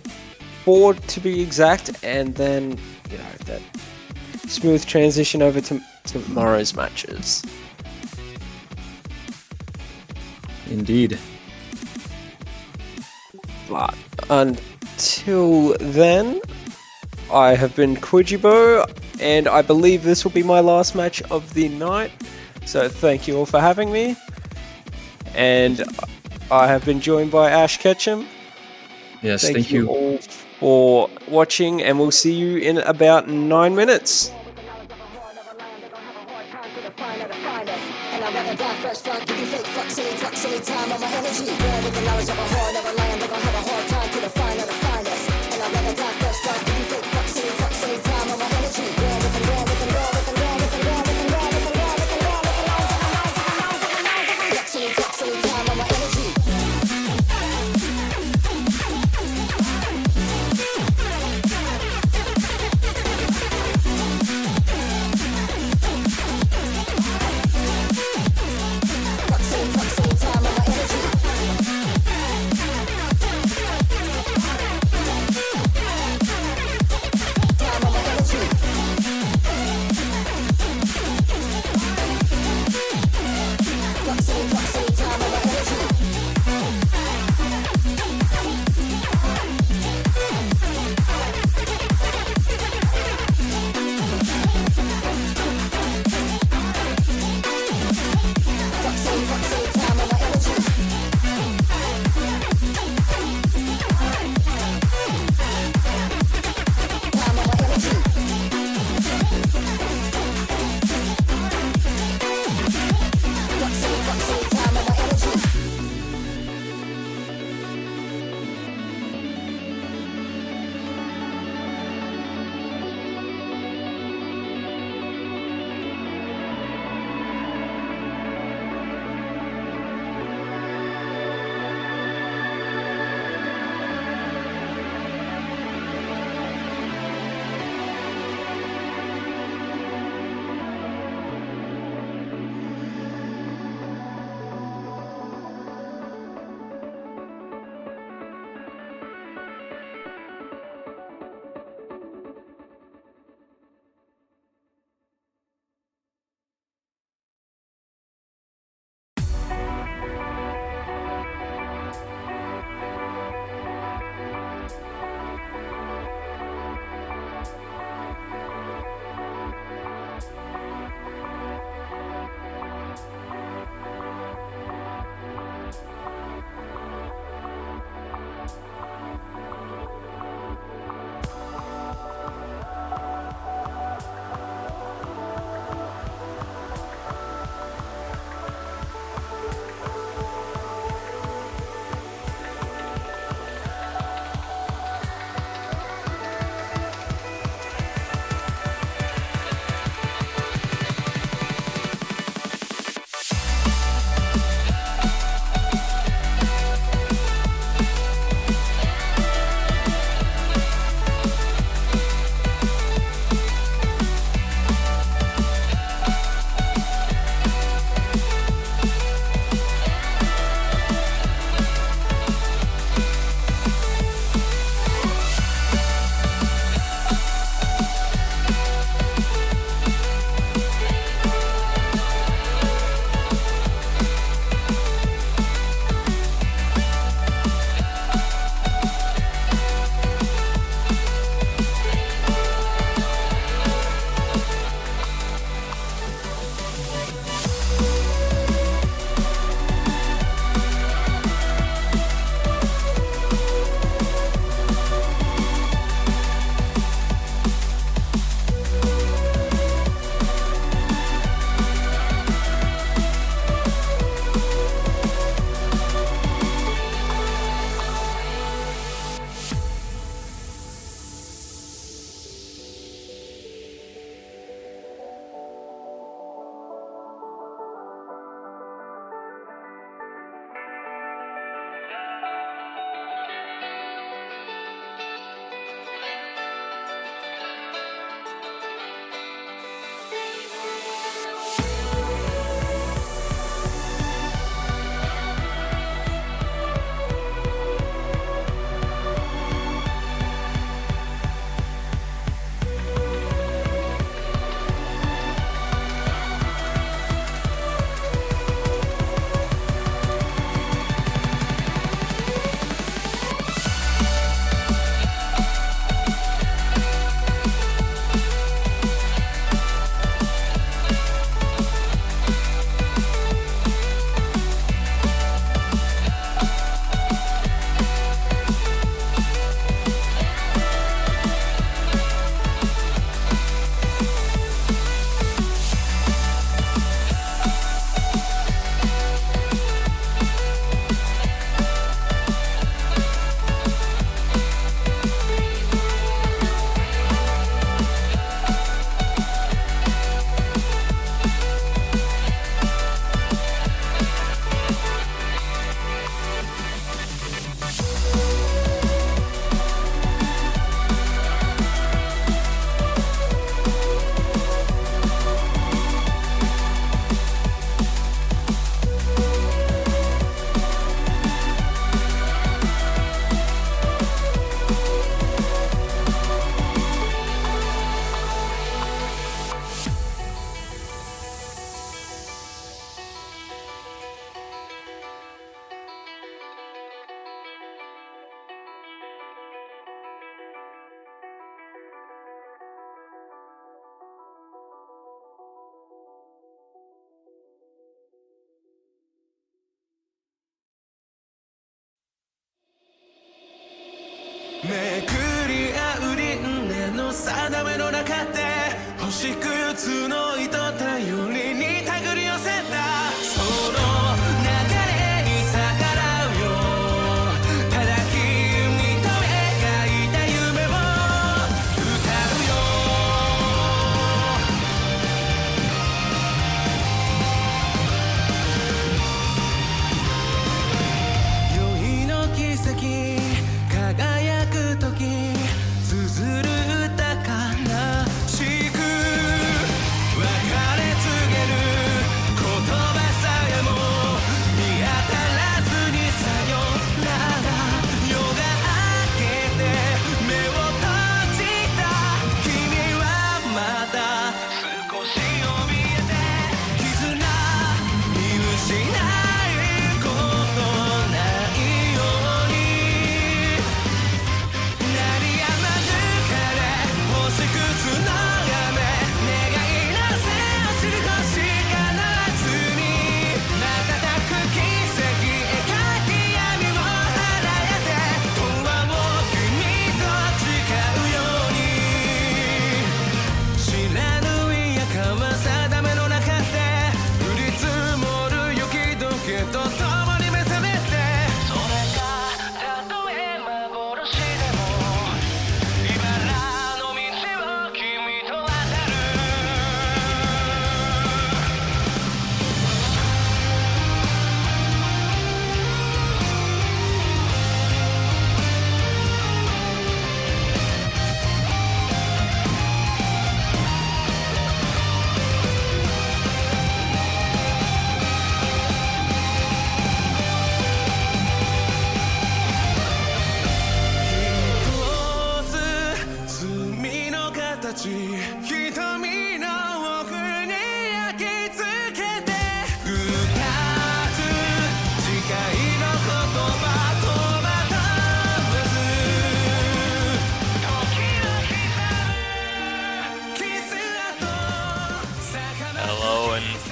4 to be exact, and then, you know, that smooth transition over to tomorrow's matches. Indeed. But until then, I have been Quijibo, and I believe this will be my last match of the night. So thank you all for having me. And I have been joined by Ash Ketchum. Yes, Thank you all for watching, and we'll see you in about 9 minutes.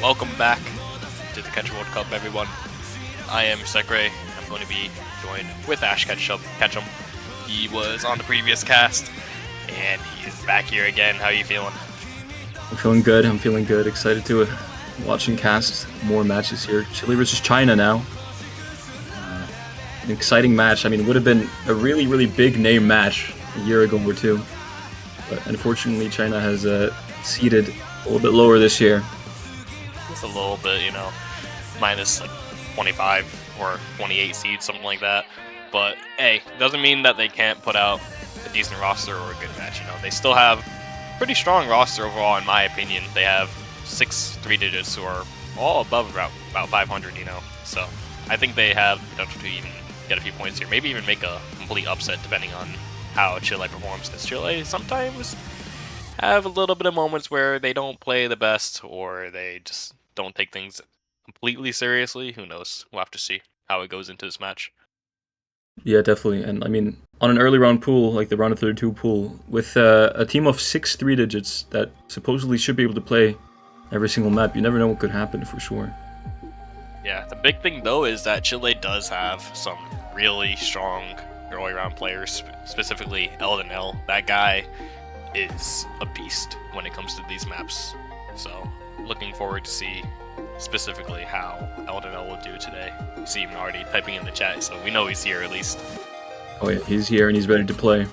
welcome back to the Catch World Cup, everyone. I am Segre. I'm going to be joined with Ash Ketchum. He was on the previous cast, and he is back here again. How are you feeling? I'm feeling good. Excited to watch and cast more matches here. Chile versus China now. An exciting match. I mean, it would have been a really, really big name match a year ago or two. But unfortunately, China has seeded a little bit lower this year. Just a little bit, minus like 25 or 28 seeds, something like that. But hey, doesn't mean that they can't put out a decent roster or a good match. They still have a pretty strong roster overall, in my opinion. They have 6 3-digits who are all above about 500. So I think they have potential to even get a few points here, maybe even make a complete upset depending on how Chile performs. Because Chile sometimes have a little bit of moments where they don't play the best, or they just don't take things completely seriously. Who knows? We'll have to see how it goes into this match. Yeah, definitely. And I mean, on an early round pool, like the round of 32 pool, with a team of 6 3-digits that supposedly should be able to play every single map, you never know what could happen for sure. Yeah, the big thing though is that Chile does have some really strong early round players, specifically Eldenel. That guy is a beast when it comes to these maps. So, looking forward to see specifically how Eldenel will do today. You see him already typing in the chat, so we know he's here at least. Oh yeah, he's here and he's ready to play.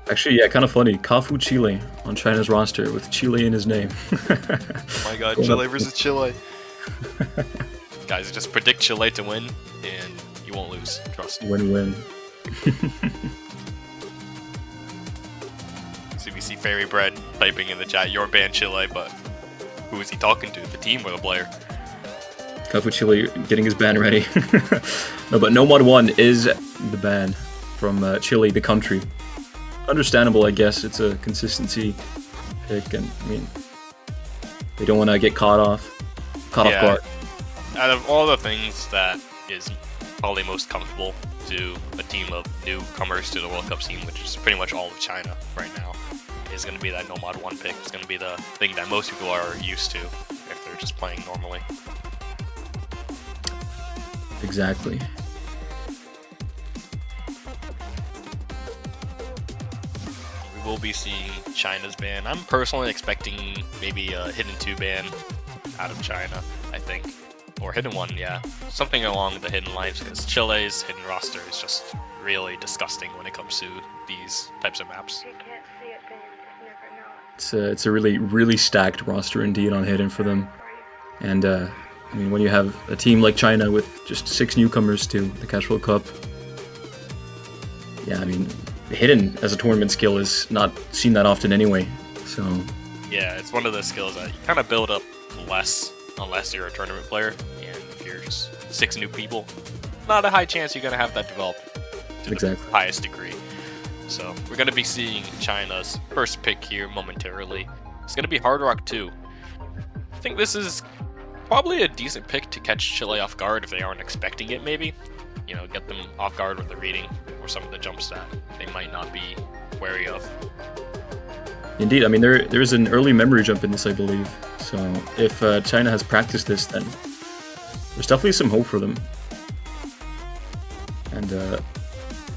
Actually, yeah, kind of funny. Cafu Chile on China's roster with Chile in his name. Oh my god, Chile versus Chile. Guys, just predict Chile to win, and you won't lose. Trust. Win-win. CBC Fairy Bread typing in the chat, your ban Chile, but who is he talking to? The team or the player? Cafu Chile getting his ban ready. No, but Nomad 1 is the ban from Chile, the country. Understandable, I guess. It's a consistency pick, and I mean, they don't want to get caught off guard. Out of all the things that is probably most comfortable to a team of newcomers to the World Cup scene, which is pretty much all of China right now, is going to be that Nomad 1 pick. It's going to be the thing that most people are used to if they're just playing normally. Exactly. We will be seeing China's ban. I'm personally expecting maybe a Hidden 2 ban out of China, I think. Or Hidden 1, yeah. Something along the Hidden lines, because Chile's Hidden roster is just really disgusting when it comes to these types of maps. It's a really, really stacked roster indeed on Hidden for them. And, I mean, when you have a team like China with just 6 newcomers to the Catch World Cup, yeah, I mean, Hidden as a tournament skill is not seen that often anyway, so... Yeah, it's one of those skills that you kind of build up less unless you're a tournament player, and if you're just 6 new people, not a high chance you're going to have that developed to the highest degree. So we're going to be seeing China's first pick here momentarily. It's going to be Hard Rock 2. I think this is probably a decent pick to catch Chile off guard if they aren't expecting it, maybe. Get them off guard with the reading or some of the jumps that they might not be wary of. Indeed, I mean, there's an early memory jump in this, I believe. So if China has practiced this, then there's definitely some hope for them. And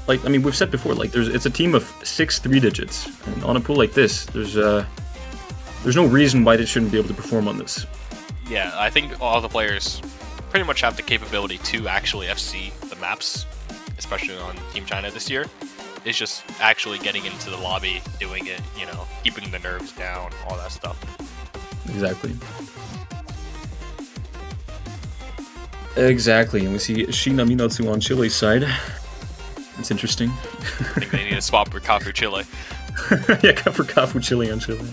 like, I mean, we've said before, like, it's a team of 6 3-digits, and on a pool like this, there's no reason why they shouldn't be able to perform on this. Yeah, I think all the players pretty much have the capability to actually FC the maps, especially on Team China this year. It's just actually getting into the lobby, doing it, keeping the nerves down, all that stuff. Exactly. Exactly, and we see Shina Minotsu on Chile's side. That's interesting. I think they need to swap for Cafu Chile. Yeah, for Cafu Chile on Chile.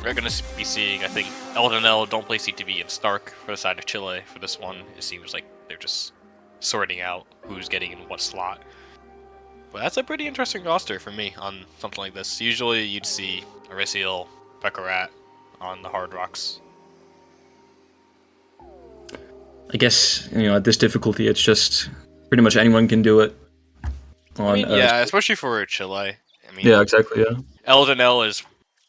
We're going to be seeing, I think, Eldenel, Don't Play CTV, and Stark for the side of Chile for this one. It seems like they're just sorting out who's getting in what slot. But that's a pretty interesting roster for me on something like this. Usually you'd see Arisiel, Pekarat on the Hard Rocks. I guess, at this difficulty, it's just pretty much anyone can do it. Yeah, especially for Chile. I mean, Yeah, exactly. Yeah. Eldenel is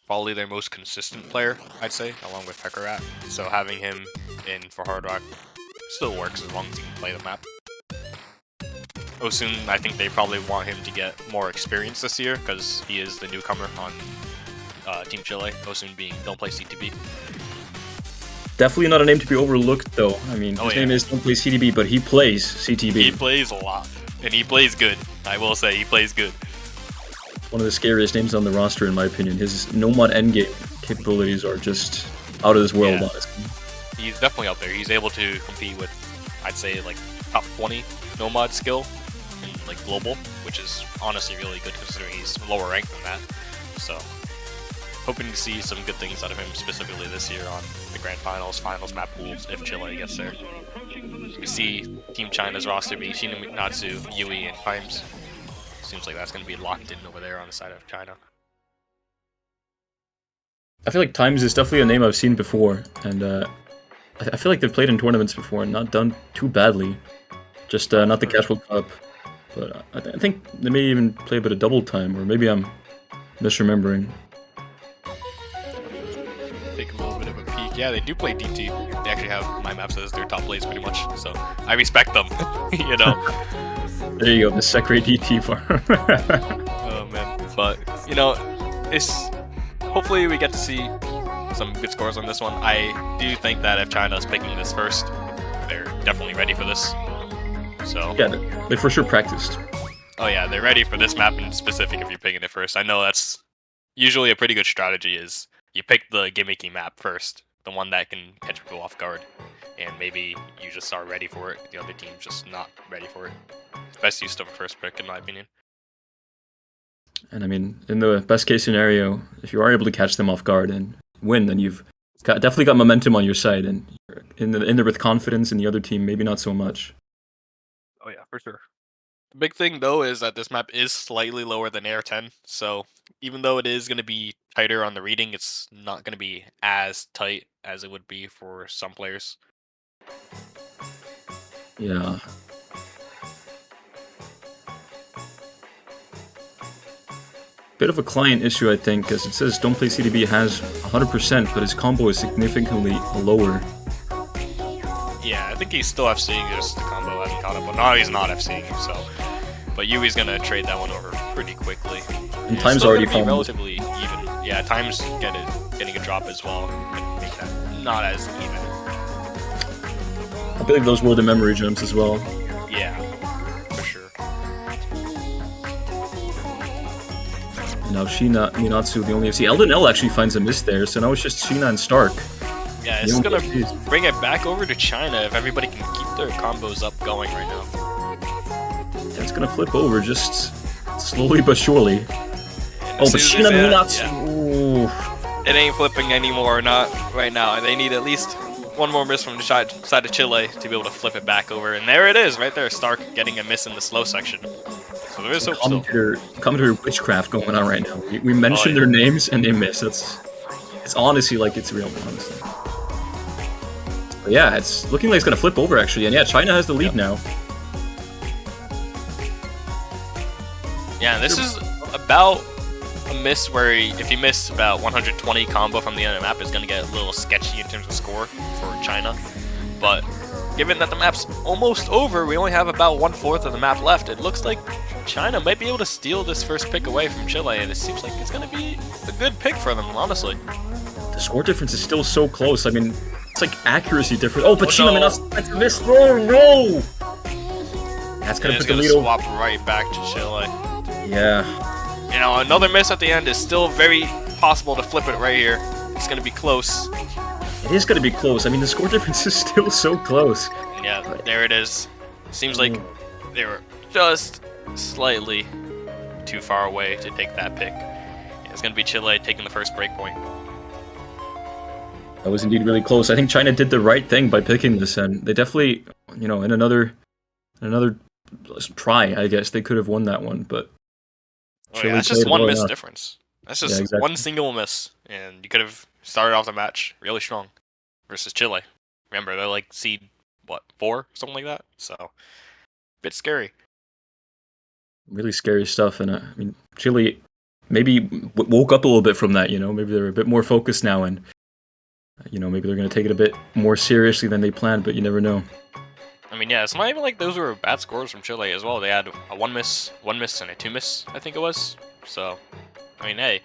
probably their most consistent player, I'd say, along with Pekarat. So having him in for Hard Rock still works as long as he can play the map. Osun, I think they probably want him to get more experience this year because he is the newcomer on Team Chile. Osun being don't play CTB. Definitely not a name to be overlooked, though. I mean, Oh, his yeah. name is don't play CTB, but he plays CTB. He plays a lot, and he plays good. I will say he plays good. One of the scariest names on the roster, in my opinion. His Nomad endgame capabilities are just out of this world, Yeah. honestly. He's definitely up there. He's able to compete with, I'd say, like top 20 Nomad skill in like global, which is honestly really good considering he's lower ranked than that. So, hoping to see some good things out of him specifically this year on the Grand Finals, Finals map pools if Chile gets there. We see Team China's roster be Shiina Natsu, Yui, and Times. Seems like that's going to be locked in over there on the side of China. I feel like Times is definitely a name I've seen before, and I feel like they've played in tournaments before and not done too badly. Just not the Casual Cup, but I think they may even play a bit of double time, or maybe I'm misremembering. Take a little bit of a peek. Yeah, they do play DT. They actually have my maps as their top plays pretty much, so I respect them. You know. There you go, the Sekre DT farm. Oh man, but you know, it's hopefully we get to see some good scores on this one. I do think that if China's picking this first, they're definitely ready for this. So Yeah, they for sure practiced. oh yeah, they're ready for this map in specific if you're picking it first. I know that's usually a pretty good strategy is you pick the gimmicky map first, the one that can catch people off guard, and maybe you just are ready for it, the other team's just not ready for it. Best use of a first pick in my opinion. And I mean, in the best case scenario, if you are able to catch them off guard and win, then you've definitely got momentum on your side, and you're in there with confidence, and the other team maybe not so much. Oh yeah, for sure. The big thing though is that this map is slightly lower than Air 10, so even though it is going to be tighter on the reading, it's not going to be as tight as it would be for some players. Yeah. Bit of a client issue, I think, because it says don't play CDB has 100%, but his combo is significantly lower. Yeah, I think he's still FCing, just the combo hasn't caught up. But no, he's not FCing, so. But Yui's gonna trade that one over pretty quickly. And It's Time's still already gonna be found. relatively even. Yeah, Time's getting a drop as well, and make that not as even. I believe those were the memory gems as well. Yeah, for sure. Now Shiina, Minatsu, the only FC. Eldenel actually finds a miss there, so now it's just Shiina and Stark. Yeah, The it's only gonna FCs. bring it back over to China if everybody can keep their combos up going right now. It's gonna flip over just slowly but surely. And Oh, as but soon as Shiina they- Minatsu. yeah. Ooh. It ain't flipping anymore, not right now. They need at least one more miss from the side of Chile to be able to flip it back over. And there it is, right there. Stark getting a miss in the slow section. So there is hope still. Commentator witchcraft going on right now. We mention yeah. their names and they miss. It's honestly like it's real, honestly. But yeah, it's looking like it's gonna flip over actually, and yeah, China has the lead now. Yeah, this is about a miss where if you miss about 120 combo from the end of the map, it's going to get a little sketchy in terms of score for China. But given that the map's almost over, we only have about 1/4 of the map left. It looks like China might be able to steal this first pick away from Chile, and it seems like it's going to be a good pick for them, honestly. The score difference is still so close. I mean, it's like accuracy difference. Oh, but Oh, Shiina no. Minatsu miss. Oh no! That's And gonna it's put the going to lead over. swap right back to Chile. Yeah. You know, another miss at the end is still very possible to flip it right here. It's going to be close. It is gonna be close. I mean, the score difference is still so close. Yeah, there it is. Seems like they were just slightly too far away to take that pick. It's going to be Chile taking the first break point. That was indeed really close. I think China did the right thing by picking this, and they definitely, you know, in another try, I guess they could have won that one, but Oh, Chile yeah, that's just played one well miss enough. difference. That's Yeah, just exactly. one single miss, and you could have started off the match really strong versus Chile. Remember, they're like seed, what, 4? Something like that? So, bit scary. Really scary stuff. And I mean, Chile maybe woke up a little bit from that. You know, maybe they're a bit more focused now, and you know, maybe they're going to take it a bit more seriously than they planned. But you never know. I mean, yeah, it's not even like those were bad scores from Chile as well. They had a 1 miss, and a 2 miss, I think it was. So, I mean, hey,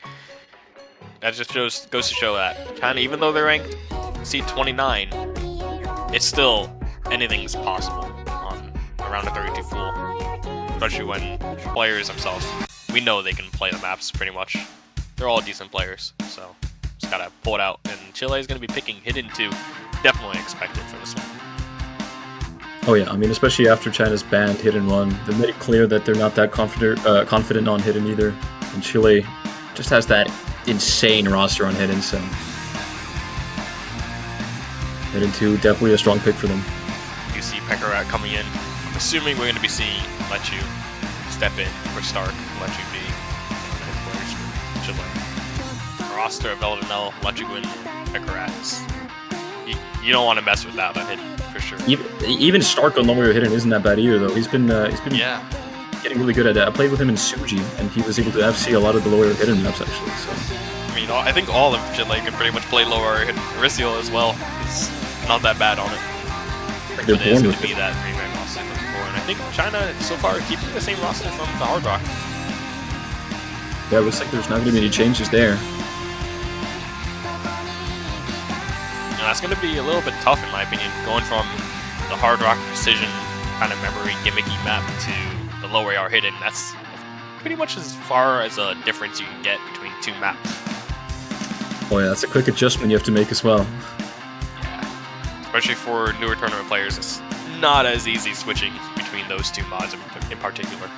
that just goes to show that China, even though they're ranked seed 29, it's still anything's possible on around a 32 pool, especially when players themselves, we know they can play the maps pretty much. They're all decent players, so just gotta pull it out. And Chile is gonna be picking Hidden 2, definitely expected for this one. Oh yeah, I mean, especially after China's banned Hidden 1, they made it clear that they're not that confident on Hidden either. And Chile just has that insane roster on Hidden, so Hidden 2, definitely a strong pick for them. You see Pekarat coming in. I'm assuming we're going to be seeing Lechu step in for Stark, Lechu being one of the players for Chile. Roster of Eldonel, Lechu, Pekarat. You don't want to mess with that on Hidden, for sure. Even Stark on lower Hidden isn't that bad either, though. He's been yeah, getting really good at it. I played with him in Suji, and he was able to FC a lot of the lower Hidden maps, actually, so... I mean, I think all of Chile can pretty much play lower Hidden. Aristiel as well. It's not that bad on it. Like they're But it is born going with to be it. that 3-man roster from before. And I think China, so far, keeping the same roster from the Hard Rock. Yeah, it looks like there's not going to be any changes there. And that's going to be a little bit tough, in my opinion, going from the Hard Rock Precision kind of memory gimmicky map to the lower AR Hidden. That's pretty much as far as a difference you can get between two maps. Oh yeah, that's a quick adjustment you have to make as well. Yeah. Especially for newer tournament players, it's not as easy switching between those two mods in particular.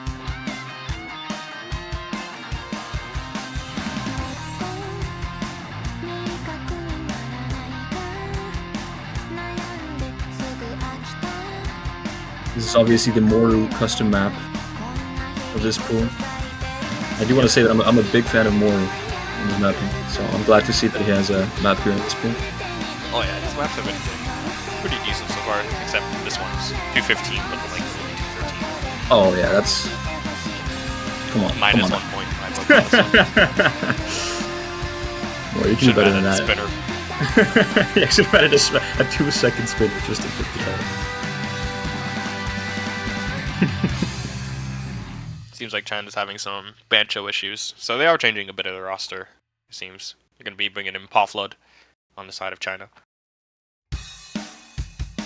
This is obviously the Moru custom map of this pool. I do want to say that I'm a big fan of Moru in his mapping, so I'm glad to see that he has a map here in this pool. Oh yeah, his maps have been pretty decent so far, except this one's 215 with the length of 213. Oh yeah, that's... Come on, Minus come on. 1 point in my book. Also. Well, you can do better than that. Spinner. You actually had a 2-second spin just to 50 health. Seems like China's having some Bancho issues, so they are changing a bit of the roster. It seems they're going to be bringing in Pawflood on the side of China.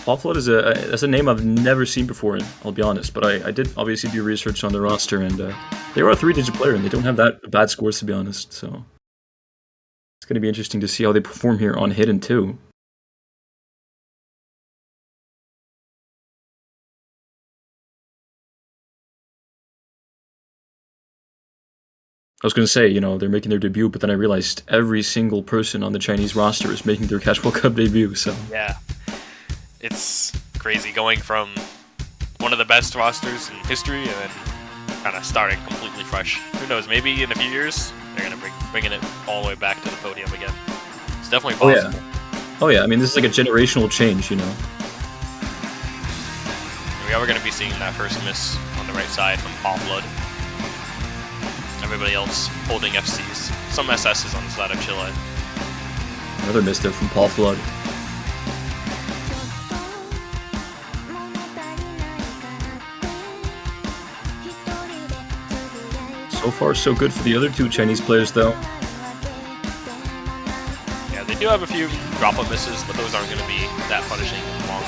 Pawflood is that's a name I've never seen before, I'll be honest, but I did obviously do research on the roster, and they are a 3-digit player, and they don't have that bad scores, to be honest, so it's going to be interesting to see how they perform here on Hidden 2. I was going to say, you know, they're making their debut, but then I realized every single person on the Chinese roster is making their Cash World Cup debut, so... Yeah. It's crazy going from one of the best rosters in history and then kind of starting completely fresh. Who knows, maybe in a few years, they're going to bringing it all the way back to the podium again. It's definitely possible. Oh yeah, I mean, this is like a generational change, you know. We are going to be seeing that first miss on the right side from Pawflood. Everybody else holding FCs. Some SSs on the side of Chile. Another miss there from Pawflood. So far, so good for the other two Chinese players, though. Yeah, they do have a few drop-up misses, but those aren't going to be that punishing in the long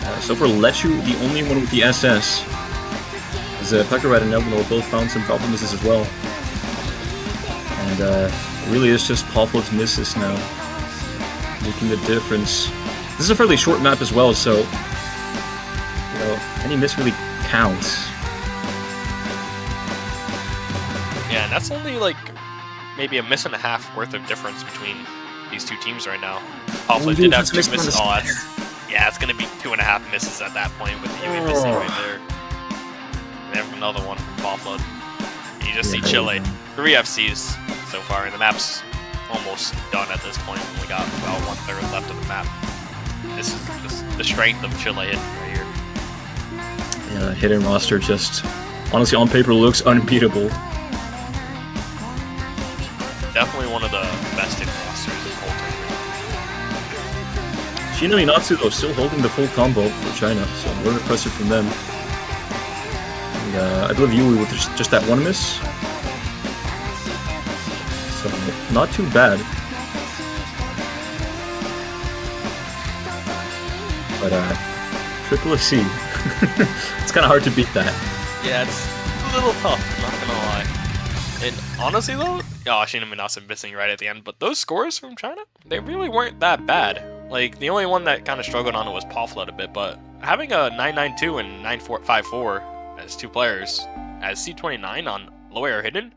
run. So for Lechu, the only one with the SS. As Pekarat and Eldonel both found some drop-up misses as well. And it really is just Pawflood's misses now making the difference. This is a fairly short map as well, so you know, any miss really counts. Yeah, and that's only like maybe a miss and a half worth of difference between these two teams right now. Pawflood did have 2 misses. Oh, yeah, it's going to be 2.5 misses at that point with the UA missing right there. And then another one from Pawflood. You just see Chile. 3 FCs so far, and the map's almost done at this point. We got about 1/3 left of the map. This is just the strength of Chile Hidden right here. Yeah, Hidden roster just honestly, on paper, looks unbeatable. Definitely one of the best hidden rosters in the whole tournament. Shino Inatsu, though, still holding the full combo for China, so we're impressive from them. And, I believe Yui with just that one miss. So, not too bad. But, Triple FC. It's kind of hard to beat that. Yeah, it's a little tough, not gonna lie. And honestly though, Shino Minasa missing right at the end, but those scores from China, they really weren't that bad. Like, the only one that kind of struggled on it was Paul Flood a bit, but having a 992 and 9454 as two players, as C29 on low air hidden,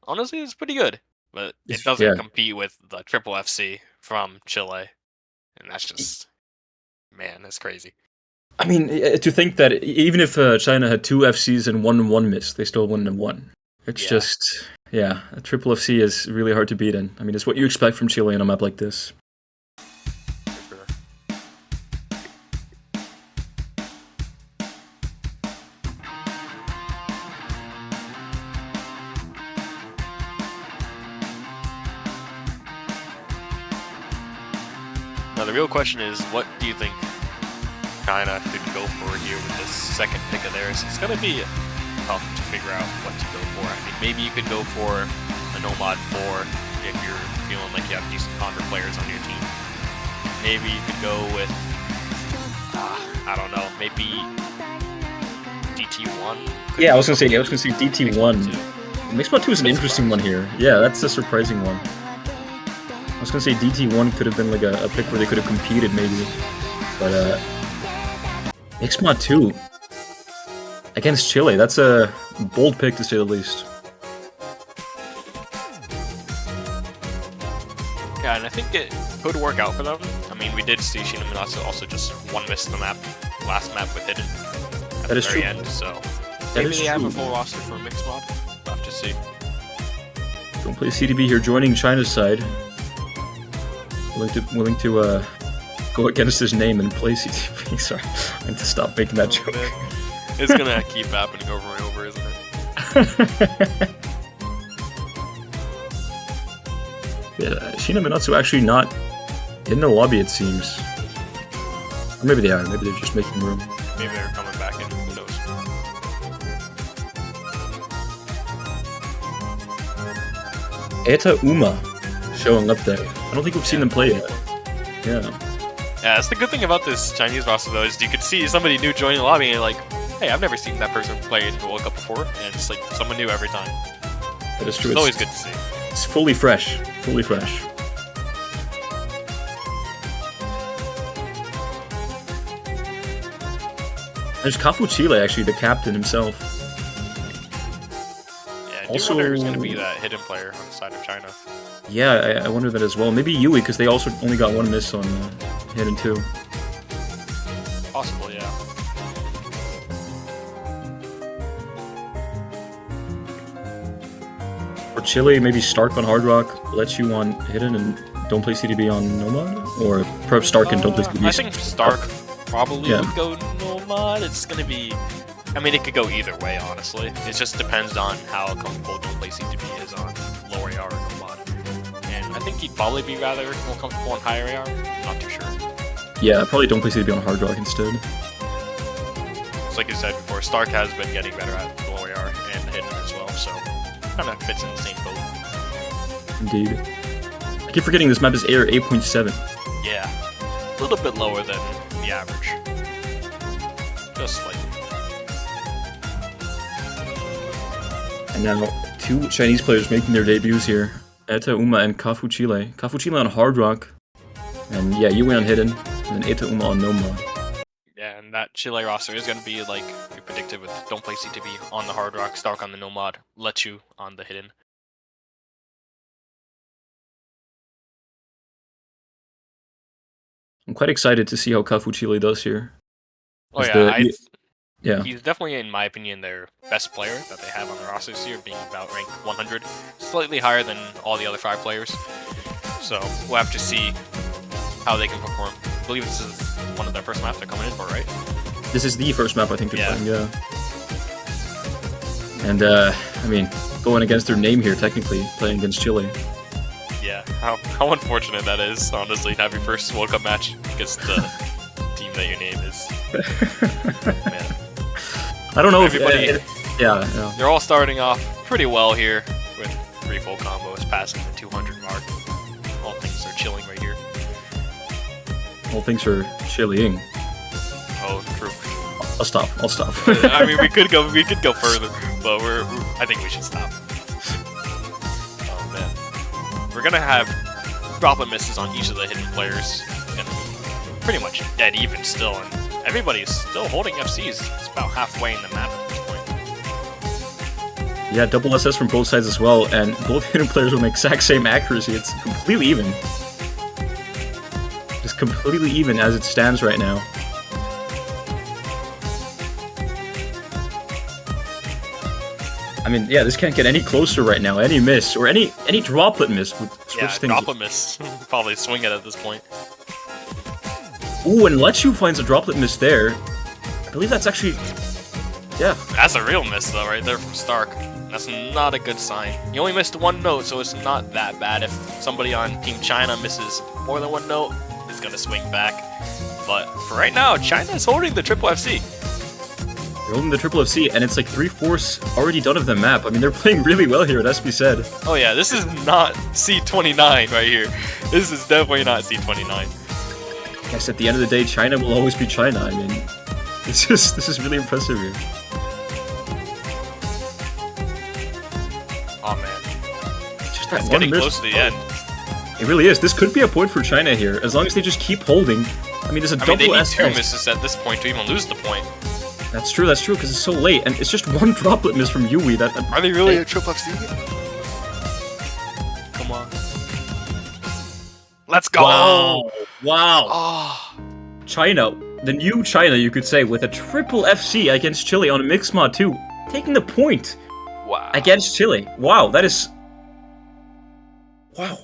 honestly is pretty good. But it doesn't compete with the Triple FC from Chile. And that's just, man, that's crazy. I mean, to think that even if China had 2 FCs and 1 miss, they still wouldn't have won. It's just, a Triple FC is really hard to beat in. I mean, it's what you expect from Chile on a map like this. For sure. Now the real question is, what do you think China could go for here with this second pick of theirs? It's going to be tough to figure out what to go for. I mean, maybe you could go for a Nomad 4 if you're feeling like you have decent Convert players on your team. Maybe you could go with, I don't know, maybe DT1? Yeah, I was gonna say DT1. Mixbot 2 is an interesting one here. Yeah, that's a surprising one. I was gonna say DT1 could have been like a pick where they could have competed maybe. But Mixbot 2 against Chile, that's a bold pick to say the least. Yeah, and I think it could work out for them. I mean, we did see Shino Minasa also just one miss the last map with Hidden at the very end, so maybe they have a full roster for Mixed Mod. We'll have to see. Don't play CDB here, joining China's side. Willing to go against his name and play CDB. Sorry, I need to stop making that joke. It's gonna keep happening over and over, isn't it? Yeah, Shino Minatsu actually not in the lobby, it seems. Or maybe they are. Maybe they're just making room. Maybe they're coming back in. Who knows? Eta Uma showing up there. I don't think we've seen them play yet. Yeah. Yeah, that's the good thing about this Chinese roster, though, is you could see somebody new joining the lobby and you're like, hey, I've never seen that person play in the World Cup before, and it's like someone new every time. That is true. It's always good to see. It's fully fresh. Fully fresh. There's Cafu Chile, actually, the captain himself. Yeah, I do wonder who's going to be that hidden player on the side of China. Yeah, I wonder that as well. Maybe Yui, because they also only got 1 miss on Hidden 2. Possible, yeah. For Chile, maybe Stark on Hard Rock, let you on Hidden, and don't play CDB on Nomad? Or perhaps Stark and don't play CDB? I think Stark probably would go Nomad. It's going to be... I mean, it could go either way, honestly. It just depends on how comfortable don't play CDB is on lower AR or Nomad. And I think he'd probably be rather more comfortable on higher AR. Not too sure. Yeah, probably don't play CDB on Hard Rock instead. It's like you said before, Stark has been getting better at the lower AR and the hidden as well, so kind of fits in the same boat. Indeed. I keep forgetting this map is AR 8.7. Yeah, a little bit lower than the average. Just slightly. And now, 2 Chinese players making their debuts here. Eta Uma and Cafu Chile. Cafu Chile on Hard Rock. And yeah, Yui on Hidden. And then Eta Uma on Nomad. Yeah, and that Chile roster is going to be like we predicted with don't play CTB on the Hard Rock, Stark on the Nomad, let you on the Hidden. I'm quite excited to see how Cafu Chile does here. Oh yeah, he's definitely, in my opinion, their best player that they have on the roster this year, being about ranked 100, slightly higher than all the other 5 players. So we'll have to see how they can perform. I believe this is one of their first maps they're coming in for, right? This is the first map I think they're playing, yeah. And I mean, going against their name here, technically playing against Chile. Yeah, how unfortunate that is, honestly, to have your first World Cup match against the team that your name is. Man. I don't know Everybody, if yeah. they're all starting off pretty well here with 3 full combos, passing the 200 mark. All things are chilling right here. All things are chilling. Oh, true. I'll stop. I mean, we could go further, but I think we should stop. Oh man, we're gonna have droplet misses on each of the hidden players, and pretty much dead even still, and everybody's still holding FCs. It's about halfway in the map at this point. Yeah, double SS from both sides as well, and both hidden players with the exact same accuracy. It's completely even. Just completely even as it stands right now. I mean, yeah, this can't get any closer right now. Any miss, or any droplet miss would switch things. Droplet miss. Probably swing it at this point. Ooh, and Lechu finds a droplet miss there. I believe that's actually... Yeah. That's a real miss, though, right there from Stark. That's not a good sign. You only missed 1 note, so it's not that bad. If somebody on Team China misses more than 1 note, it's going to swing back. But for right now, China's holding the Triple FC. They're holding the Triple FC, and it's like 3/4 already done of the map. I mean, they're playing really well here, it has to be said. Oh yeah, this is not C29 right here. This is definitely not C29. I guess at the end of the day, China will always be China. I mean, this is really impressive here. Oh man, Just that it's one getting miss. close to the end. It really is. This could be a point for China here, as long as they just keep holding. I mean, there's a double they need SS. 2 misses at this point to even lose the point. That's true, because it's so late, and it's just 1 droplet miss from Yui. Are they really a Triple FC? Come on. Let's go! Wow! Oh, China, the new China, you could say, with a Triple FC against Chile on a mixed mod 2, taking the point wow. against Chile. Wow, that is... Wow.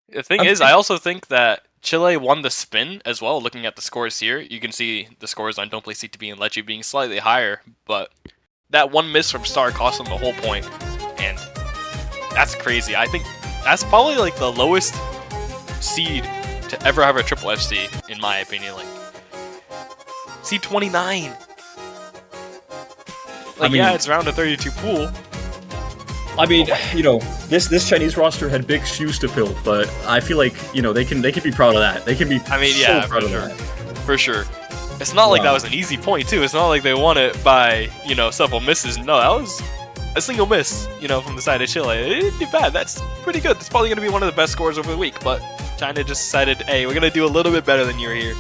The thing is, I also think that Chile won the spin as well. Looking at the scores here, you can see the scores on Don't Play CTB and Lechu being slightly higher, but that 1 miss from Star cost them the whole point, and that's crazy. I think that's probably like the lowest seed to ever have a Triple FC, in my opinion. Like C29. Like, I mean, yeah, it's round of 32 pool. I mean, you know, this Chinese roster had big shoes to fill, but I feel like, you know, they can be proud of that. They can be so proud of that. For sure. It's not like that was an easy point, too. It's not like they won it by, you know, several misses. No, that was a single miss, you know, from the side of Chile. It didn't do bad. That's pretty good. That's probably going to be one of the best scores over the week, but China just decided, hey, we're going to do a little bit better than you here.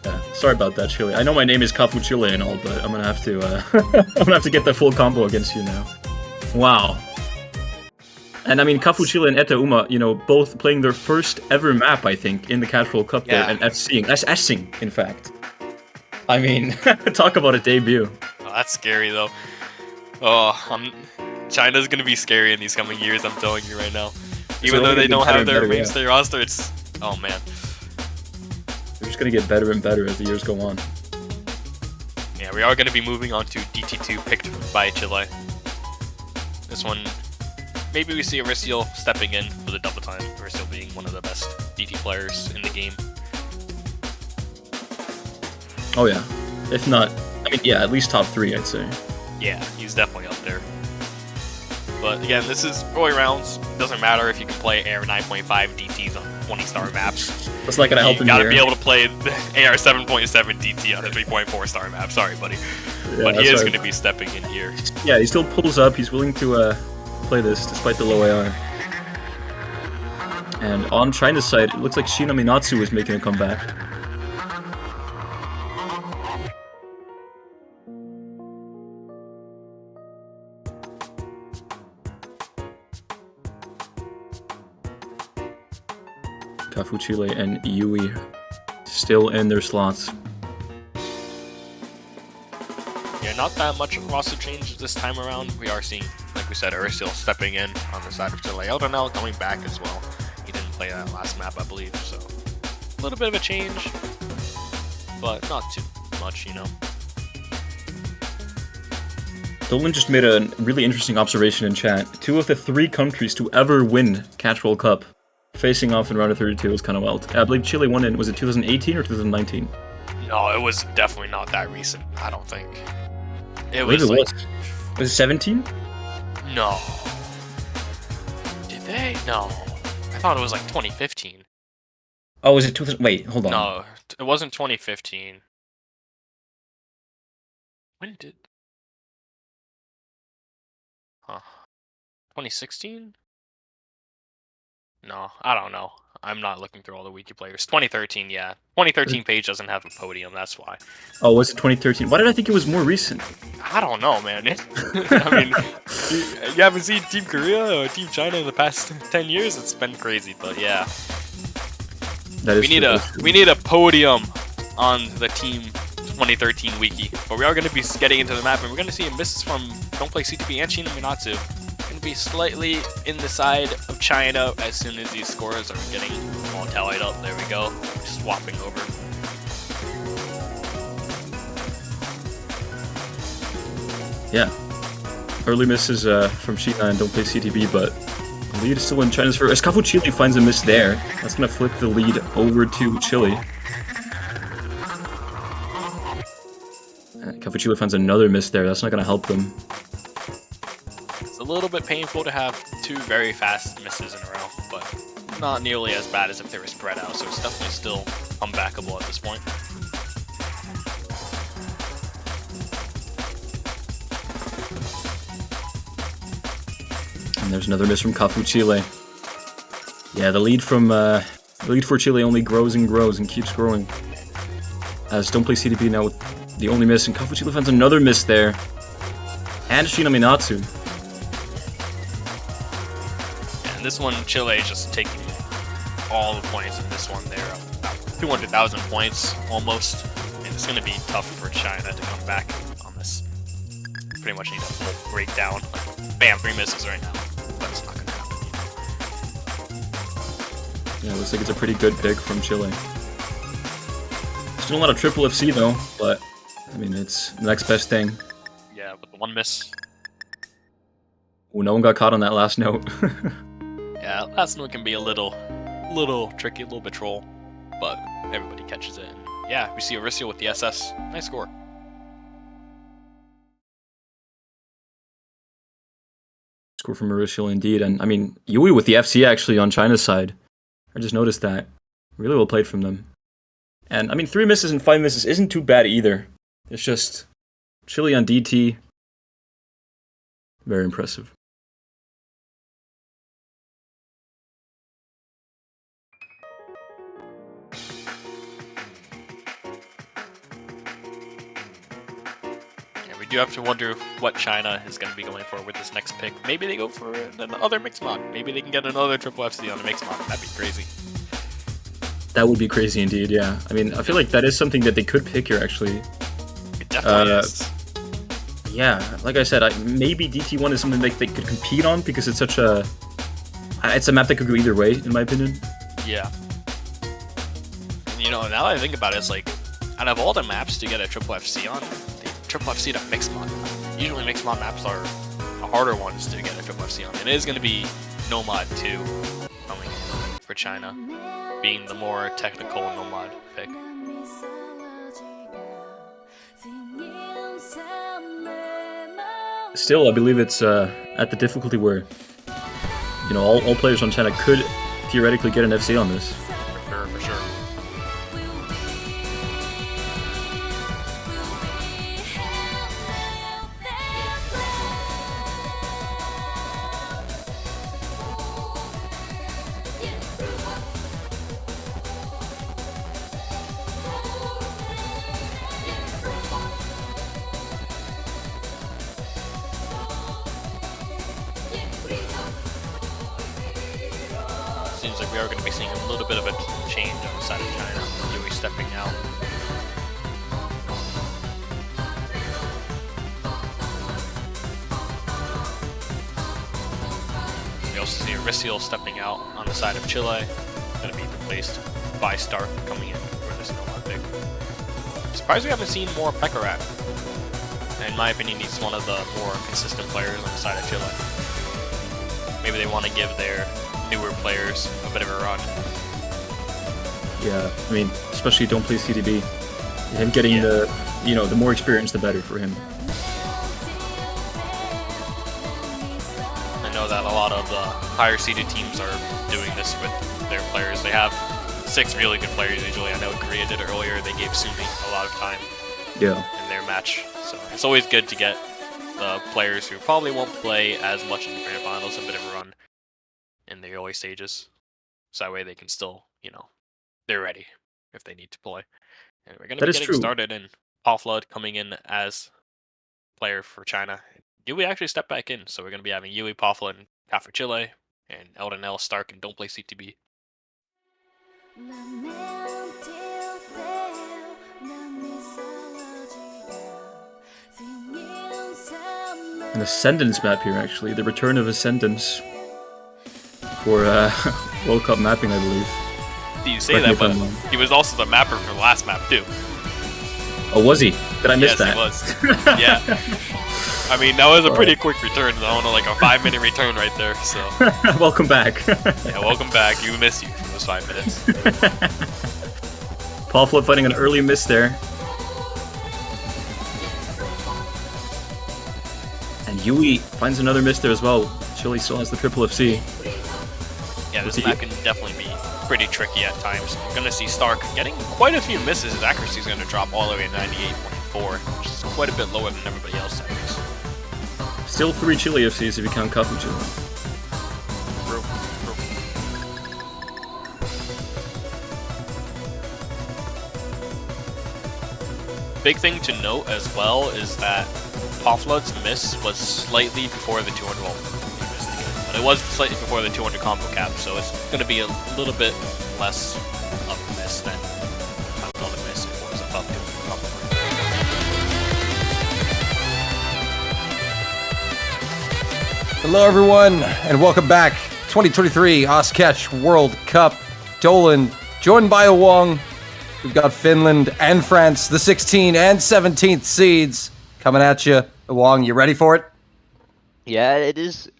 Yeah, sorry about that, Chile. I know my name is Kafu Chile and all, but I'm going to have to, I'm going to have to get the full combo against you now. Wow. And I mean, Kafu Chile and Eta Uma, you know, both playing their first ever map, I think, in the Casual Cup there, and SCing, in fact. I mean, talk about a debut. Oh, that's scary, though. Oh, China's going to be scary in these coming years, I'm telling you right now. Even though they don't have their mainstay roster, it's... Oh, man. They're just going to get better and better as the years go on. Yeah, we are going to be moving on to DT2 picked by Chile. This one... Maybe we see Aristiel stepping in for the double time. Aristiel being one of the best DT players in the game. Oh yeah. If not, I mean, yeah, at least top 3, I'd say. Yeah, he's definitely up there. But again, this is early rounds. Doesn't matter if you can play AR 9.5 DTs on 20-star maps. That's not gonna help him here. You gotta be able to play the AR 7.7 DT on a 3.4-star map. Sorry, buddy. Yeah, but he is going to be stepping in here. Yeah, he still pulls up. He's willing to play this despite the low AR. And on China's side, it looks like Shina Minatsu is making a comeback. Kafu Chile and Yui still in their slots. Yeah, not that much roster change this time around. We are seeing, like we said, Aristiel stepping in on the side of Chile. Eltonel coming back as well. He didn't play that last map, I believe, so a little bit of a change, but not too much, you know. Dolan just made a really interesting observation in chat. 2 of the 3 countries to ever win Catch World Cup facing off in round of 32 is kind of wild. I believe Chile won in, was it 2018 or 2019? No, it was definitely not that recent. I don't think. It I believe was. it Like, was it 17? No. Did they? No. I thought it was like 2015. Oh, was it 2000? Wait, hold on. No, it wasn't 2015. When did? Huh. 2016? No, I don't know. I'm not looking through all the wiki players. 2013, yeah. 2013 page doesn't have a podium, that's why. Oh, was it 2013? Why did I think it was more recent? I don't know, man. I mean, you haven't seen Team Korea or Team China in the past 10 years? It's been crazy, but yeah. That is We need a podium on the Team 2013 wiki. But we are going to be getting into the map, and we're going to see misses from Don't Play CTB and Shina Minatsu. Going to be slightly in the side of China as soon as these scores are getting all tallied up. There we go. Swapping over. Yeah. Early misses from Shina and Don't Play CTB, but the lead is still in China's favor. As Cafu Chile finds a miss there, that's going to flip the lead over to Chile. Cafu Chile finds another miss there, that's not going to help them. It's a little bit painful to have 2 very fast misses in a row, but not nearly as bad as if they were spread out, so it's definitely still comebackable at this point. And there's another miss from Cafu Chile. Yeah, the lead for Chile only grows and grows and keeps growing. As Don't Play CTB now with the only miss, and Cafu Chile finds another miss there. And Shina Minatsu. And this one, Chile just taking all the points in this one. They're about 200,000 points almost, and it's going to be tough for China to come back on this. Pretty much need a full breakdown. Like, bam, 3 misses right now. But it's not going to happen. Yeah, it looks like it's a pretty good pick from Chile. Still a lot of triple FC though, but I mean it's the next best thing. Yeah, but the 1 miss. Oh, no one got caught on that last note. Yeah, last one can be a little tricky, a little bit troll, but everybody catches it. And yeah, we see Aricio with the SS. Nice score. Score from Mauricio indeed, and I mean Yui with the FC actually on China's side. I just noticed that. Really well played from them. And I mean 3 misses and 5 misses isn't too bad either. It's just Chile on DT. Very impressive. We do have to wonder what China is going to be going for with this next pick. Maybe they go for another mixed mod. Maybe they can get another triple FC on a mixed mod. That'd be crazy. That would be crazy indeed, yeah. I mean, I feel like that is something that they could pick here, actually. It definitely is. Yeah, like I said, maybe DT1 is something they could compete on because it's such a... It's a map that could go either way, in my opinion. Yeah. And, you know, now that I think about it, it's like, out of all the maps to get a triple FC on, triple FC to mixed mod. Usually mixed mod maps are the harder ones to get a triple FC on. And it is going to be Nomad 2 coming in for China, being the more technical Nomad pick. Still, I believe it's at the difficulty where, you know, all players on China could theoretically get an FC on this. For sure. Seems like we are going to be seeing a little bit of a change on the side of China. Yui stepping out. We also see Aricio stepping out on the side of Chile. Going to be replaced by Stark coming in for this Nomad pick. I'm surprised we haven't seen more Pekarat. In my opinion, he's one of the more consistent players on the side of Chile. Maybe they want to give their newer players a bit of a run. Yeah, I mean, especially don't play CDB. Him getting the more experience, the better for him. I know that a lot of the higher seeded teams are doing this with their players. They have 6 really good players usually. I know Korea did it earlier. They gave Sumi a lot of time Yeah. in their match. So it's always good to get the players who probably won't play as much in the grand finals a bit of a run in the early stages. So that way they can still, they're ready if they need to play. And we're going to be getting started, and Paul Flood coming in as player for China. Yui actually stepped back in, so we're going to be having Yui, Paul Flood, and Cat for Chile, and Elden L, Stark, and Don't Play CTB. An Ascendance map here, actually. The return of Ascendance for World Cup mapping, I believe. You say that, but he was also the mapper for the last map, too. Oh, was he? Did I miss that? Yes, he was. Yeah. I mean, that was a pretty quick return, though. Like a 5-minute return right there, so... Welcome back. Yeah, welcome back. You missed you for those 5 minutes. Paul Flood fighting an early miss there. And Yui finds another miss there as well. Chile still has the triple FC. Yeah, this map can definitely be pretty tricky at times. We're going to see Stark getting quite a few misses. His accuracy is going to drop all the way to 98.4, which is quite a bit lower than everybody else at least. Still 3 Chile FCs if you count Kafu Chile. Big thing to note as well is that Poflud's miss was slightly before the 200 volt. But it was slightly before the 200 combo cap, so it's going to be a little bit less of a miss than another miss if it was above 200 combo. Hello everyone, and welcome back. 2023 Oshkosh World Cup. Dolan, joined by Owong. We've got Finland and France, the 16th and 17th seeds, coming at you. Owong, you ready for it? Yeah, it is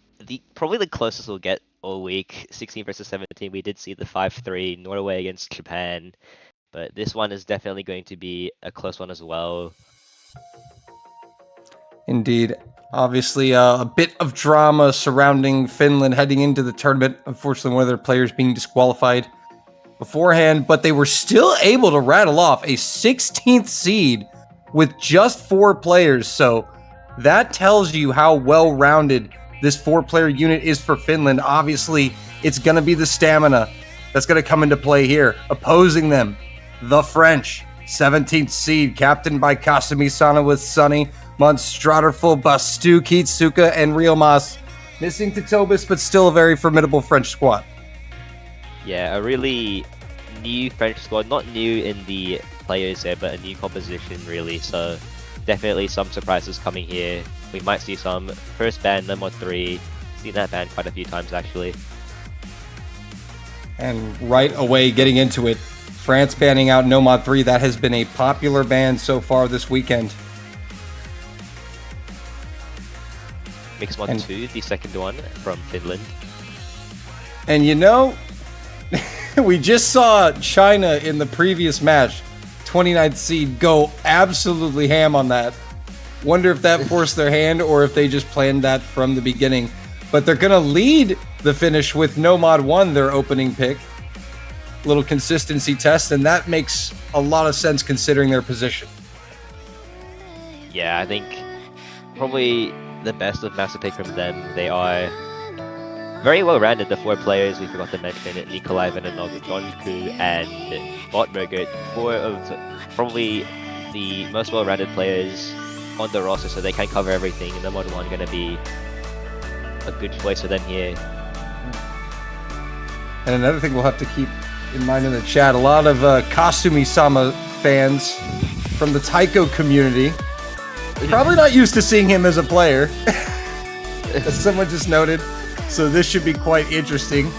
probably the closest we'll get all week. 16 versus 17, we did see the 5-3 Norway against Japan, but this one is definitely going to be a close one as well. Indeed. Obviously, a bit of drama surrounding Finland heading into the tournament. Unfortunately, one of their players being disqualified beforehand, but they were still able to rattle off a 16th seed with just 4 players. So that tells you how well-rounded this 4-player unit is for Finland. Obviously, it's going to be the stamina that's going to come into play here. Opposing them, the French, 17th seed, captained by Kasumi Sana with Sunny, Monstraderful, Bastu, Kitsuka, and Realmas. Missing Totobis, but still a very formidable French squad. Yeah, a really new French squad. Not new in the players there, but a new composition, really. So definitely some surprises coming here. We might see some first ban, Nomad 3. Seen that ban quite a few times, actually. And right away, getting into it, France banning out Nomad 3. That has been a popular ban so far this weekend. Mix 1-2, the second one from Finland. And you know, we just saw China in the previous match, 29th seed, go absolutely ham on that. Wonder if that forced their hand or if they just planned that from the beginning. But they're going to lead the finish with Nomad 1, their opening pick. Little consistency test, and that makes a lot of sense considering their position. Yeah, I think probably the best of master pick from them. They are very well-rounded, the 4 players we forgot to mention, Nikolai Venonov, Jonku, and Botmergert. 4 of probably the most well-rounded players on the roster, so they can cover everything, and Nomad 1 going to be a good choice for them here. And another thing we'll have to keep in mind in the chat, a lot of Kasumi-sama fans from the Taiko community, probably not used to seeing him as a player, as someone just noted. So this should be quite interesting.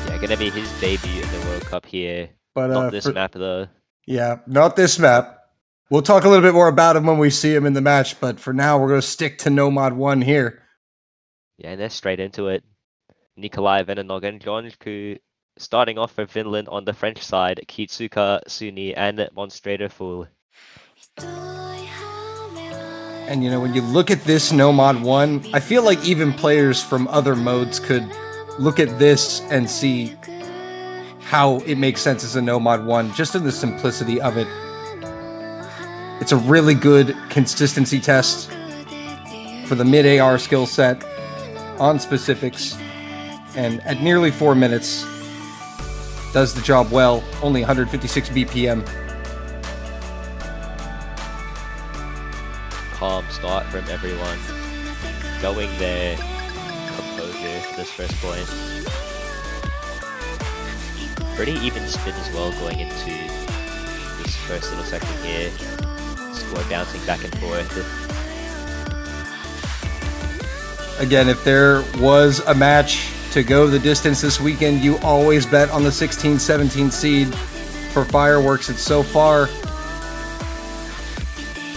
Yeah, gonna be his debut in the World Cup here. But not this map though. Yeah, not this map. We'll talk a little bit more about him when we see him in the match, but for now, we're going to stick to Nomad 1 here. Yeah, and they're straight into it. Nikolai Venenog and Jonku starting off for Finland on the French side. Kitsuka, Suni, and Monstrator Fool. And when you look at this Nomad 1, I feel like even players from other modes could look at this and see how it makes sense as a Nomad 1, just in the simplicity of it. It's a really good consistency test for the mid-AR skill set on specifics, and at nearly 4 minutes, does the job well, only 156 BPM. Calm start from everyone. Going there, composure for this first point. Pretty even spin as well going into this first little section here. Score bouncing back and forth. Again, if there was a match to go the distance this weekend, you always bet on the 16-17 seed for Fireworks. It's so far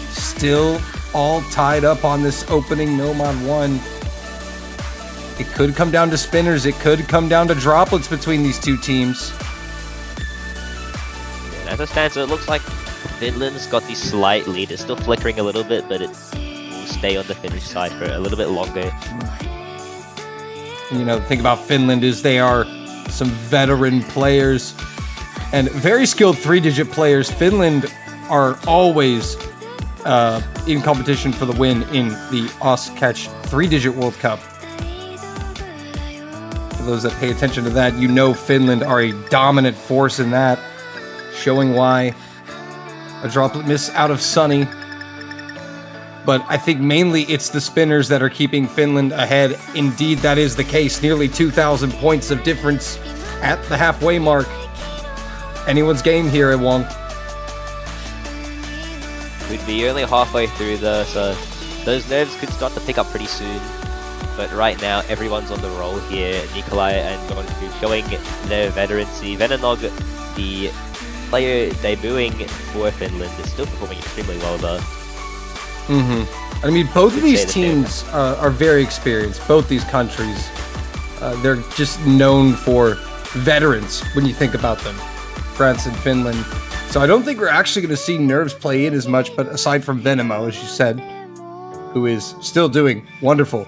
still all tied up on this opening Nomad 1. It could come down to spinners. It could come down to droplets between these two teams. And as it stands, so it looks like Finland's got the slight lead. It's still flickering a little bit, but it will stay on the Finnish side for a little bit longer. The thing about Finland is they are some veteran players and very skilled 3-digit players. Finland are always in competition for the win in the Oskatch 3-digit World Cup. For those that pay attention to that, Finland are a dominant force in that, showing why. A droplet miss out of Sunny. But I think mainly it's the spinners that are keeping Finland ahead. Indeed, that is the case. Nearly 2,000 points of difference at the halfway mark. Anyone's game here, Wong. We'd be only halfway through though, so those nerves could start to pick up pretty soon. But right now, everyone's on the roll here. Nikolai and Jonku showing their veterancy. Venenog, the player debuting for Finland, is still performing extremely well though. I mean, both of these teams are very experienced. Both these countries, they're just known for veterans when you think about them. France and Finland. So I don't think we're actually going to see nerves play in as much, but aside from Venemo, as you said, who is still doing wonderful.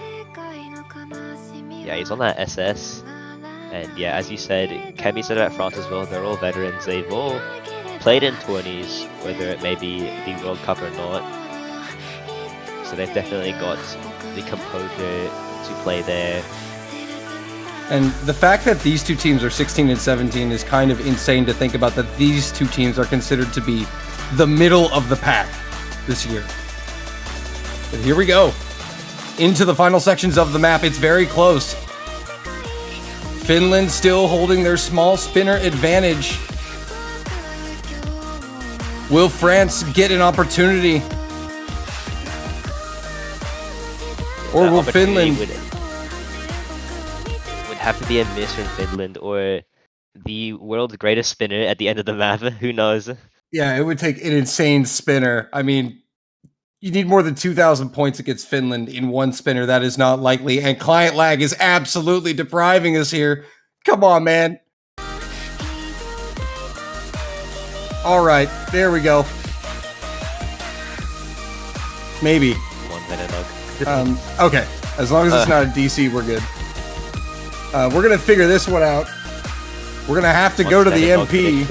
Yeah, he's on that SS. And yeah, as you said, Kemi said about France as well, they're all veterans. They've all played in tourneys, whether it may be the World Cup or not. So they've definitely got the composure to play there. And the fact that these two teams are 16 and 17 is kind of insane to think about, that these two teams are considered to be the middle of the pack this year. But here we go. Into the final sections of the map. It's very close. Finland still holding their small spinner advantage. Will France get an opportunity? Or will Finland... Would have to be a miss from Finland, or the world's greatest spinner at the end of the map. Who knows? Yeah, it would take an insane spinner. I mean, you need more than 2,000 points against Finland in one spinner. That is not likely. And client lag is absolutely depriving us here. Come on, man. All right, there we go. Maybe. One Venenog. Okay, as long as it's not a DC, we're good. We're going to figure this one out. We're going to have to go to the MP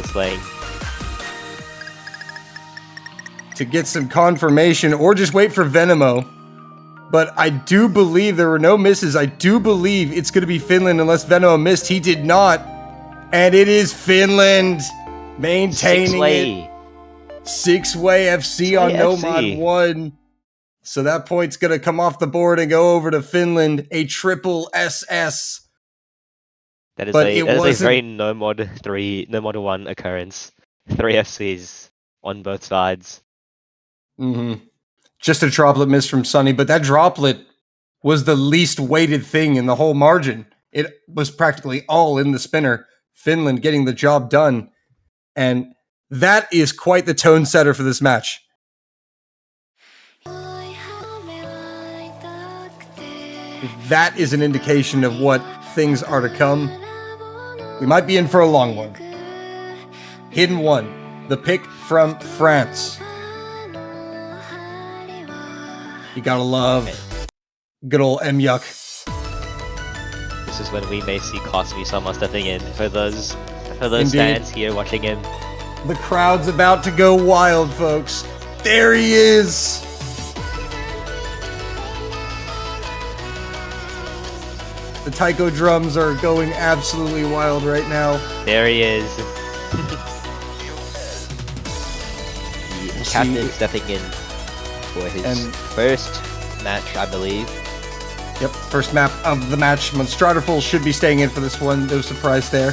to get some confirmation, or just wait for Venemo. But I do believe there were no misses. I do believe it's going to be Finland unless Venemo missed. He did not. And it is Finland maintaining it. Six-way FC on Nomad 1. So that point's going to come off the board and go over to Finland. A triple SS. That is a very Nomad 1 occurrence. 3 FCs on both sides. Just a droplet miss from Sunny, but that droplet was the least weighted thing in the whole margin. It was practically all in the spinner. Finland getting the job done. And that is quite the tone setter for this match. that is an indication of what things are to come, we might be in for a long one. Hidden One, the pick from France. You gotta love good old M-Yuck. This is when we may see Kasumi-sama stepping in for those Indeed. fans here watching him. The crowd's about to go wild, folks. There he is! The taiko drums are going absolutely wild right now. There he is. The captain stepping in for his first match, I believe. Yep, first map of the match. Monstradorful should be staying in for this one. No surprise there.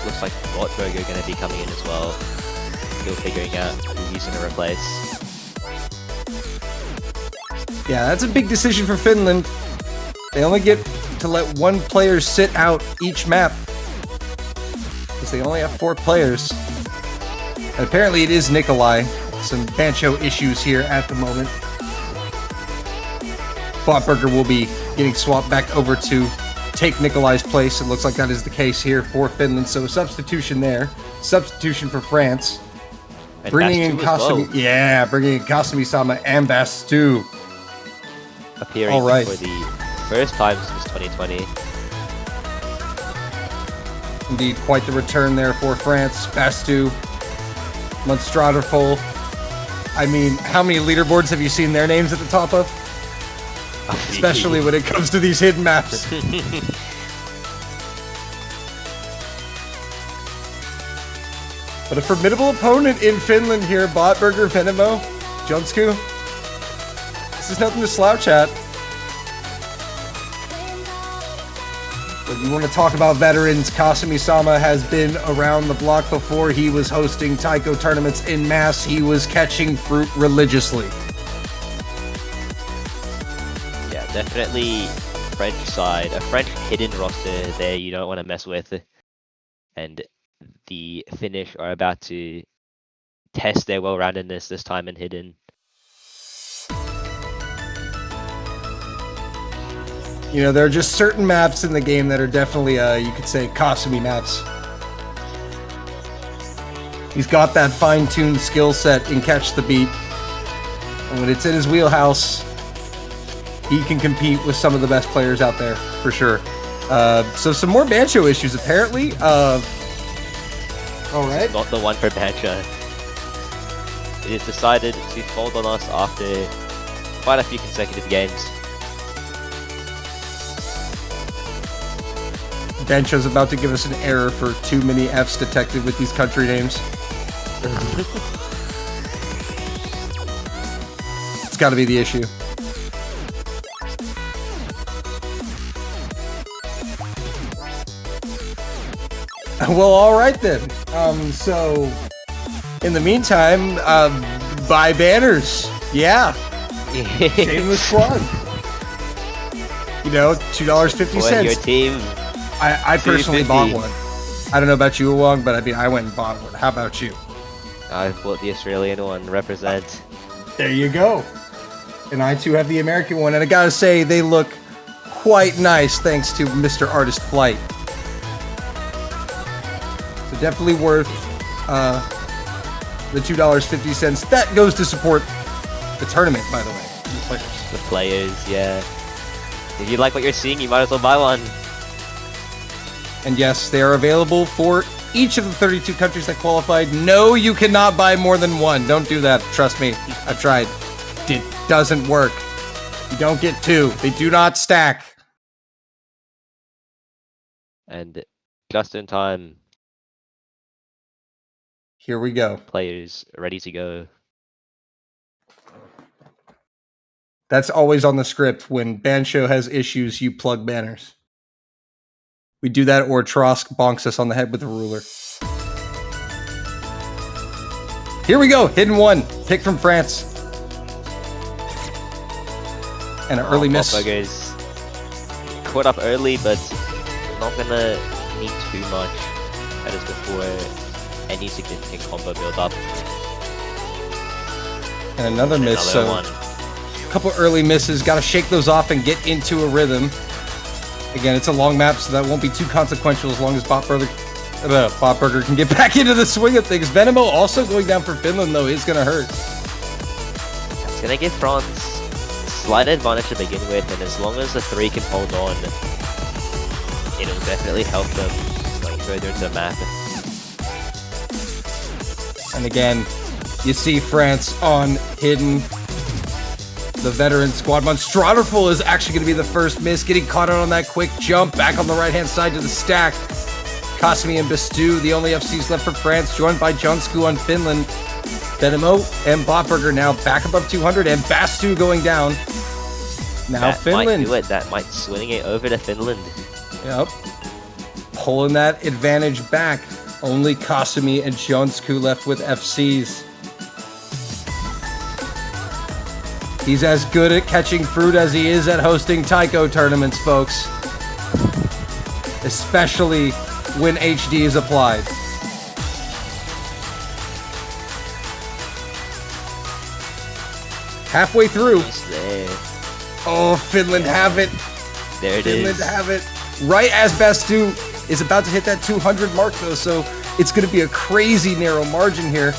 Looks like Wartburger going to be coming in as well. Still figuring out who he's going to replace. Yeah, that's a big decision for Finland. They only get to let one player sit out each map, because they only have 4 players. And apparently it is Nikolai. Some Bancho issues here at the moment. Botburger will be getting swapped back over to take Nikolai's place. It looks like that is the case here for Finland. So substitution there. Substitution for France. And Bringing in Bastu as Kasumi. well. Yeah, bringing in Kasumi-sama and Bastu. Appearing All right. for the first time since 2020. Indeed, quite the return there for France. Bastu, Monstradorful. I mean, how many leaderboards have you seen their names at the top of? Especially when it comes to these hidden maps. But a formidable opponent in Finland here, Botburger, Venemo, Jonsku. This is nothing to slouch at. But you want to talk about veterans, Kasumi-sama has been around the block before. He was hosting taiko tournaments in mass. He was catching fruit religiously. Yeah, definitely French side. A French hidden roster there you don't want to mess with. And the Finnish are about to test their well-roundedness this time in hidden. You know, there are just certain maps in the game that are definitely, you could say, Kasumi maps. He's got that fine-tuned skill set in Catch the Beat. And when it's in his wheelhouse, he can compete with some of the best players out there, for sure. So some more Bancho issues, apparently. All right. Not the one for Bancho. It is decided to fold on us after quite a few consecutive games. Bancho's about to give us an error for too many F's detected with these country names. It's got to be the issue. Well, all right then. So, in the meantime, buy banners. Yeah. Shameless plug. You know, $2.50. For your team. I personally bought one. I don't know about you, Wong, but I mean, I went and bought one. How about you? I bought the Australian one. Represent. There you go. And I too have the American one, and I gotta say, they look quite nice thanks to Mr. Artist Flight. So definitely worth the $2.50. That goes to support the tournament, by the way. The players. The players, yeah. If you like what you're seeing, you might as well buy one. And yes, they are available for each of the 32 countries that qualified. No, you cannot buy more than one. Don't do that. Trust me. I've tried. It doesn't work. You don't get 2. They do not stack. And just in time, Here we go. players ready to go. That's always on the script. When Bancho has issues, you plug banners. We do that, or Trosk bonks us on the head with a ruler. Here we go. Hidden one. Pick from France. And an early miss. Botburger's caught up early, but not gonna need too much. That is before any significant combo build up. And another miss, so one. a couple early misses. Got to shake those off and get into a rhythm. Again, it's a long map, so that won't be too consequential as long as Botburger can get back into the swing of things. Venemo also going down for Finland, though, is going to hurt. It's gonna give France a slight advantage to begin with, and as long as the 3 can hold on, it'll definitely help them going further into the map. And again, you see France on hidden. The veteran squad. Monstraderful is actually going to be the first miss, getting caught out on that quick jump back on the right-hand side to the stack. Kasmi and Bastu, the only FCs left for France, joined by Jonsku on Finland. Venemo and Botburger now back above 200, and Bastu going down. Now That Finland. might do it. That might swing it over to Finland. Yep. Pulling that advantage back. Only Kasumi and Jonsku left with FCs. He's as good at catching fruit as he is at hosting Taiko tournaments, folks. Especially when HD is applied. Halfway through. He's there. Oh, Finland have it. There it Finland is. have it. Right as Bastu is about to hit that 200 mark, though, so it's going to be a crazy narrow margin here.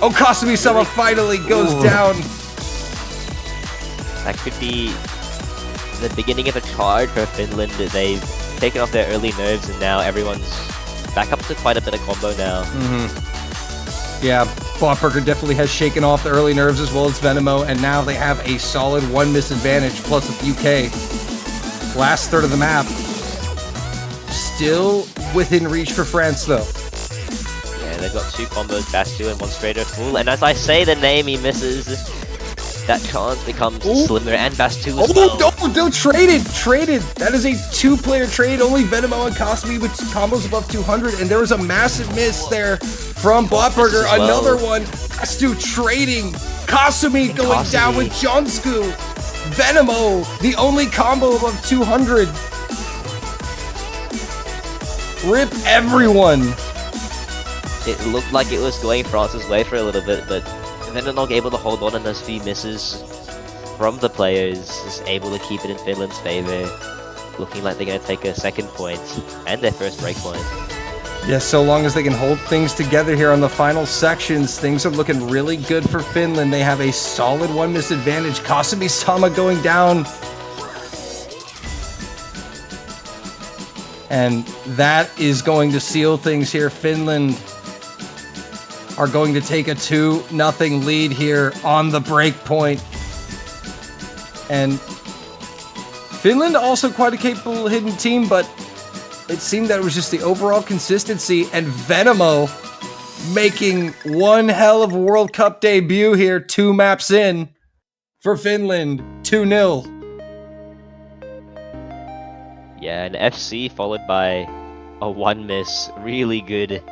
Oh, Kasumi-sama finally goes down. That could be the beginning of a charge for Finland. They've taken off their early nerves, and now everyone's back up to quite a bit of combo now. Yeah, Botburger definitely has shaken off the early nerves as well as Venemo, and now they have a solid 1 miss advantage plus a UK. Last third of the map. Still within reach for France, though. Yeah, they've got 2 combos, Bastu and Monstraderful, and as I say the name, he misses. That chance becomes slimmer, and Bastu as well. No, traded. That is a 2-player trade. Only Venemo and Kasumi with combos above 200, and there was a massive miss there from Botburger. Well. Another one. Bastu trading. Kasumi going down with Jonsku. Venemo, the only combo above 200. Rip everyone. It looked like it was going France's way for a little bit, but Vendenog able to hold on, and those few misses from the players is able to keep it in Finland's favor. Looking like they're going to take a second point and their first break point. Yeah, so long as they can hold things together here on the final sections, things are looking really good for Finland. They have a solid 1 miss advantage. Kasumi-sama going down. And that is going to seal things here. Finland are going to take a 2-0 lead here on the break point. And Finland also quite a capable hidden team, but it seemed that it was just the overall consistency, and Venemo making one hell of a World Cup debut here 2 maps in for Finland, 2-0. Yeah, an FC followed by a 1 miss, really good,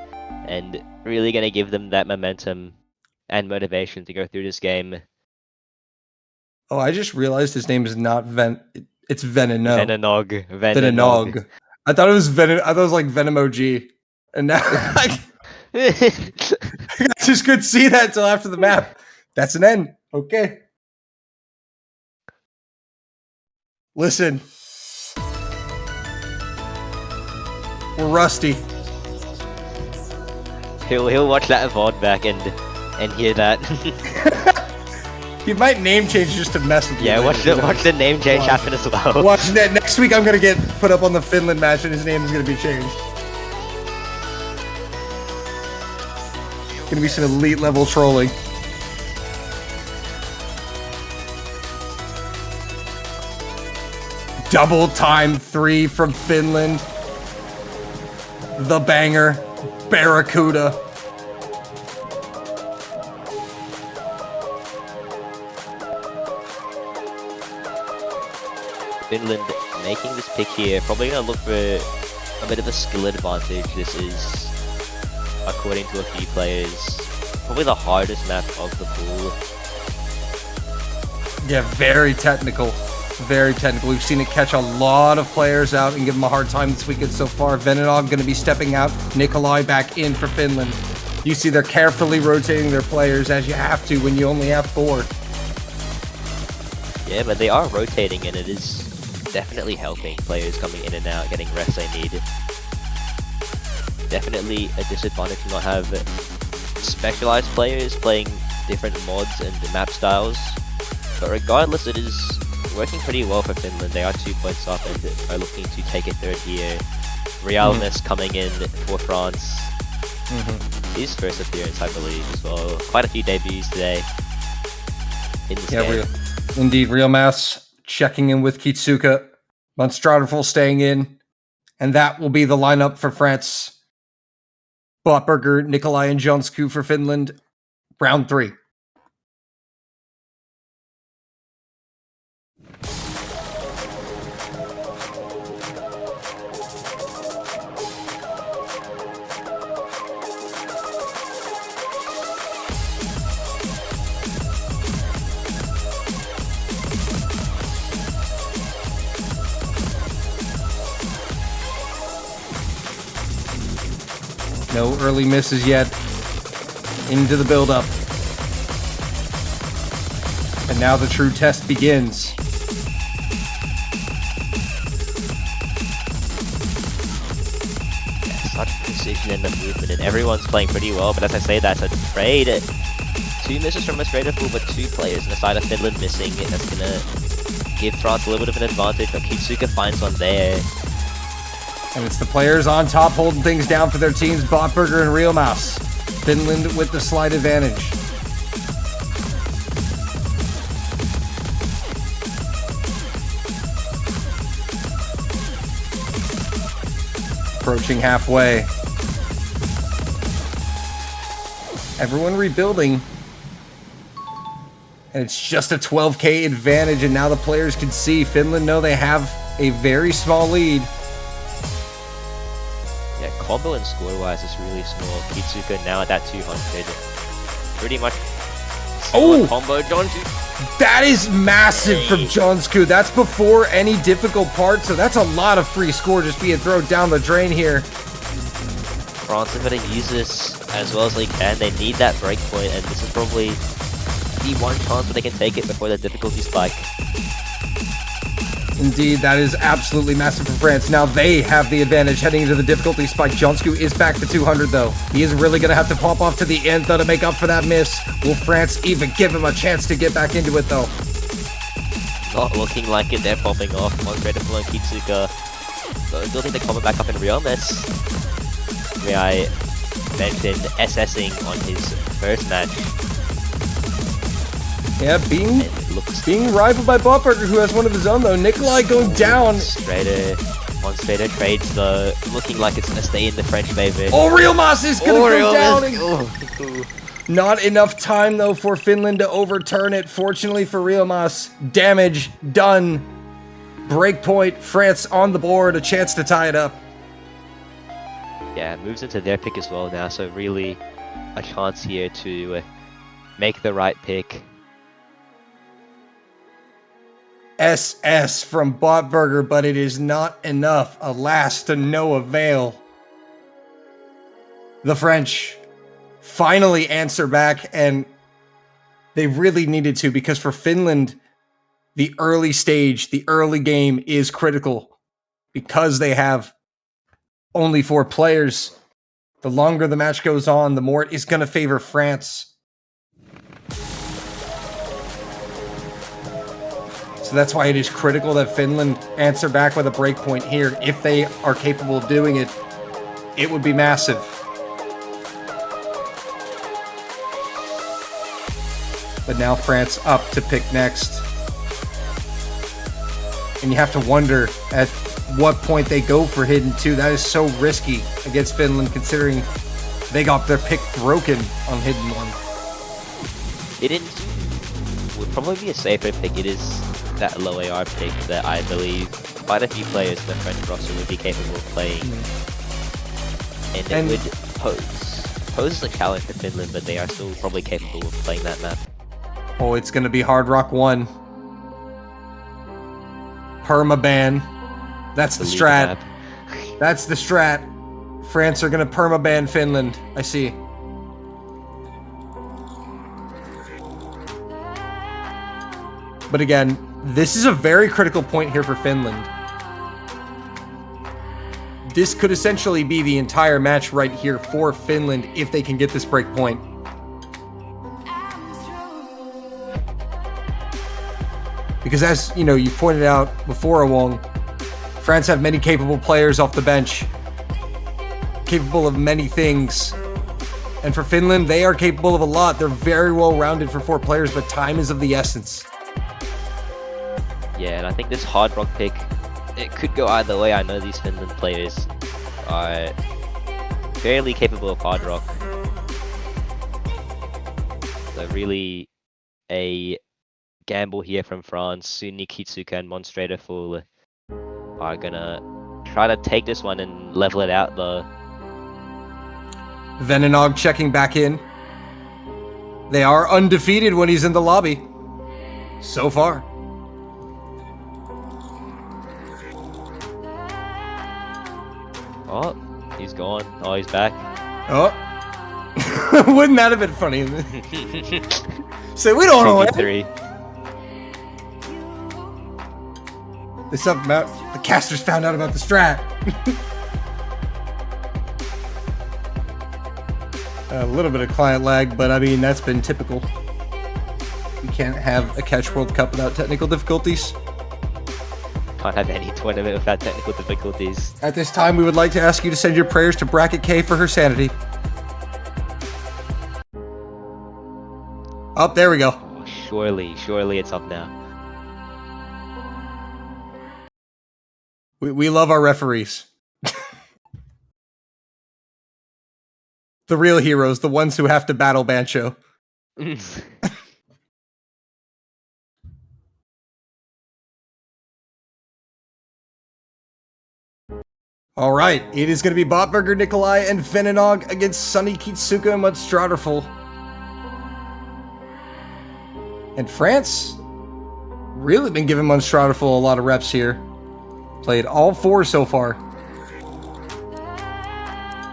and really going to give them that momentum and motivation to go through this game. Oh, I just realized his name is not it's Veneno. Vendenog. I thought it was like Venemo G. And now I just couldn't see that until after the map. That's an N. Okay. Listen. We're rusty. He'll watch that VOD back and hear that. He might name change just to mess with you. Yeah, watch the name change happen as well. Watch that. Next week I'm gonna get put up on the Finland match and his name is gonna be changed. Gonna be some elite level trolling. Double time 3 from Finland. The banger, Barracuda. Finland making this pick here, probably going to look for a bit of a skill advantage. This is, according to a few players, probably the hardest map of the pool. Yeah, very technical. Very technical. We've seen it catch a lot of players out and give them a hard time this weekend so far. Vendenog going to be stepping out. Nikolai back in for Finland. You see they're carefully rotating their players as you have to when you only have 4. Yeah, but they are rotating, and it is definitely helping players coming in and out, getting rests they need. Definitely a disadvantage to not have specialized players playing different mods and map styles. But regardless, it is working pretty well for Finland. They are 2 points up and are looking to take a third here. Realness coming in for France. His first appearance, I believe, as well. Quite a few debuts today in this game. Indeed, Real Mass checking in with Kitsuka. Monstradorful staying in. And that will be the lineup for France. Botberger, Nikolai, and Jonsku for Finland. Round 3. No early misses yet. Into the build-up. And now the true test begins. Such precision in the movement, and everyone's playing pretty well, but as I say, that's a trade. 2 misses from Monstradorful, but 2 players, and the side of Finland missing. That's gonna give France a little bit of an advantage, but Kitsuka finds one there. And it's the players on top holding things down for their teams, Botberger and Real Mouse. Finland with the slight advantage. Approaching halfway. Everyone rebuilding. And it's just a 12k advantage, and now the players can see Finland know they have a very small lead. Yeah, combo and score-wise is really small. Kitsuka now at that 200. Pretty much combo. Jonsku. That is massive from Jonsku. That's before any difficult part, so that's a lot of free score just being thrown down the drain here. France are going to use this as well as they can. They need that breakpoint, and this is probably the one chance where they can take it before the difficulty spike. Indeed, that is absolutely massive for France. Now they have the advantage heading into the difficulty spike. Jonsku is back to 200 though. He is really going to have to pop off to the end though to make up for that miss. Will France even give him a chance to get back into it though? Not looking like it. They're popping off. Monstradorful and Kitsuka. So I still think they come back up in Realness. Where I mentioned SSing on his first match. Yeah, being rivaled by Botberger, who has one of his own though. Nikolai going down. Monstrader trades though, looking like it's gonna stay in the French favor. Oh, Real Mouse is gonna go down. Not enough time though for Finland to overturn it. Fortunately for Real Mouse, damage done. Breakpoint, France on the board, a chance to tie it up. Yeah, moves into their pick as well now, so really a chance here to make the right pick. SS from Botberger, but it is not enough. Alas, to no avail. The French finally answer back, and they really needed to, because for Finland, the early stage, the early game is critical. Because they have only 4 players, the longer the match goes on, the more it is going to favor France. So that's why it is critical that Finland answer back with a breakpoint here. If they are capable of doing it, it would be massive. But now France up to pick next. And you have to wonder at what point they go for Hidden 2. That is so risky against Finland, considering they got their pick broken on Hidden 1. Hidden 2 would probably be a safer pick. It is that low AR pick that I believe quite a few players in the French roster would be capable of playing. And it would pose a challenge for Finland, but they are still probably capable of playing that map. Oh, it's going to be Hard Rock 1. Permaban. That's the strat. That's the strat. France are going to permaban Finland. I see. But again, this is a very critical point here for Finland. This could essentially be the entire match right here for Finland if they can get this break point. Because as, you know, you pointed out before, Wong, France have many capable players off the bench. Capable of many things. And for Finland, they are capable of a lot. They're very well rounded for 4 players, but time is of the essence. Yeah, and I think this Hard Rock pick, it could go either way. I know these Finland players are fairly capable of Hard Rock. So really a gamble here from France. Sunni, Kitsuka, and Monstrator Fool are gonna try to take this one and level it out though. Venenog checking back in. They are undefeated when he's in the lobby. So far. Oh, he's gone. Oh, he's back. Oh. Wouldn't that have been funny? Say, we don't know it. 3. There's something about the casters found out about the strat. A little bit of client lag, but I mean, that's been typical. You can't have a Catch World Cup without technical difficulties. Can't have any tournament without technical difficulties. At this time, we would like to ask you to send your prayers to Bracket K for her sanity. Oh, there we go. Oh, surely it's up now. We love our referees. The real heroes, the ones who have to battle Bancho. All right, it is going to be Botburger, Nikolai, and Venenog against Sunny, Kitsuka, and Mudstraderful. And France really been giving Mudstraderful a lot of reps here. Played all 4 so far.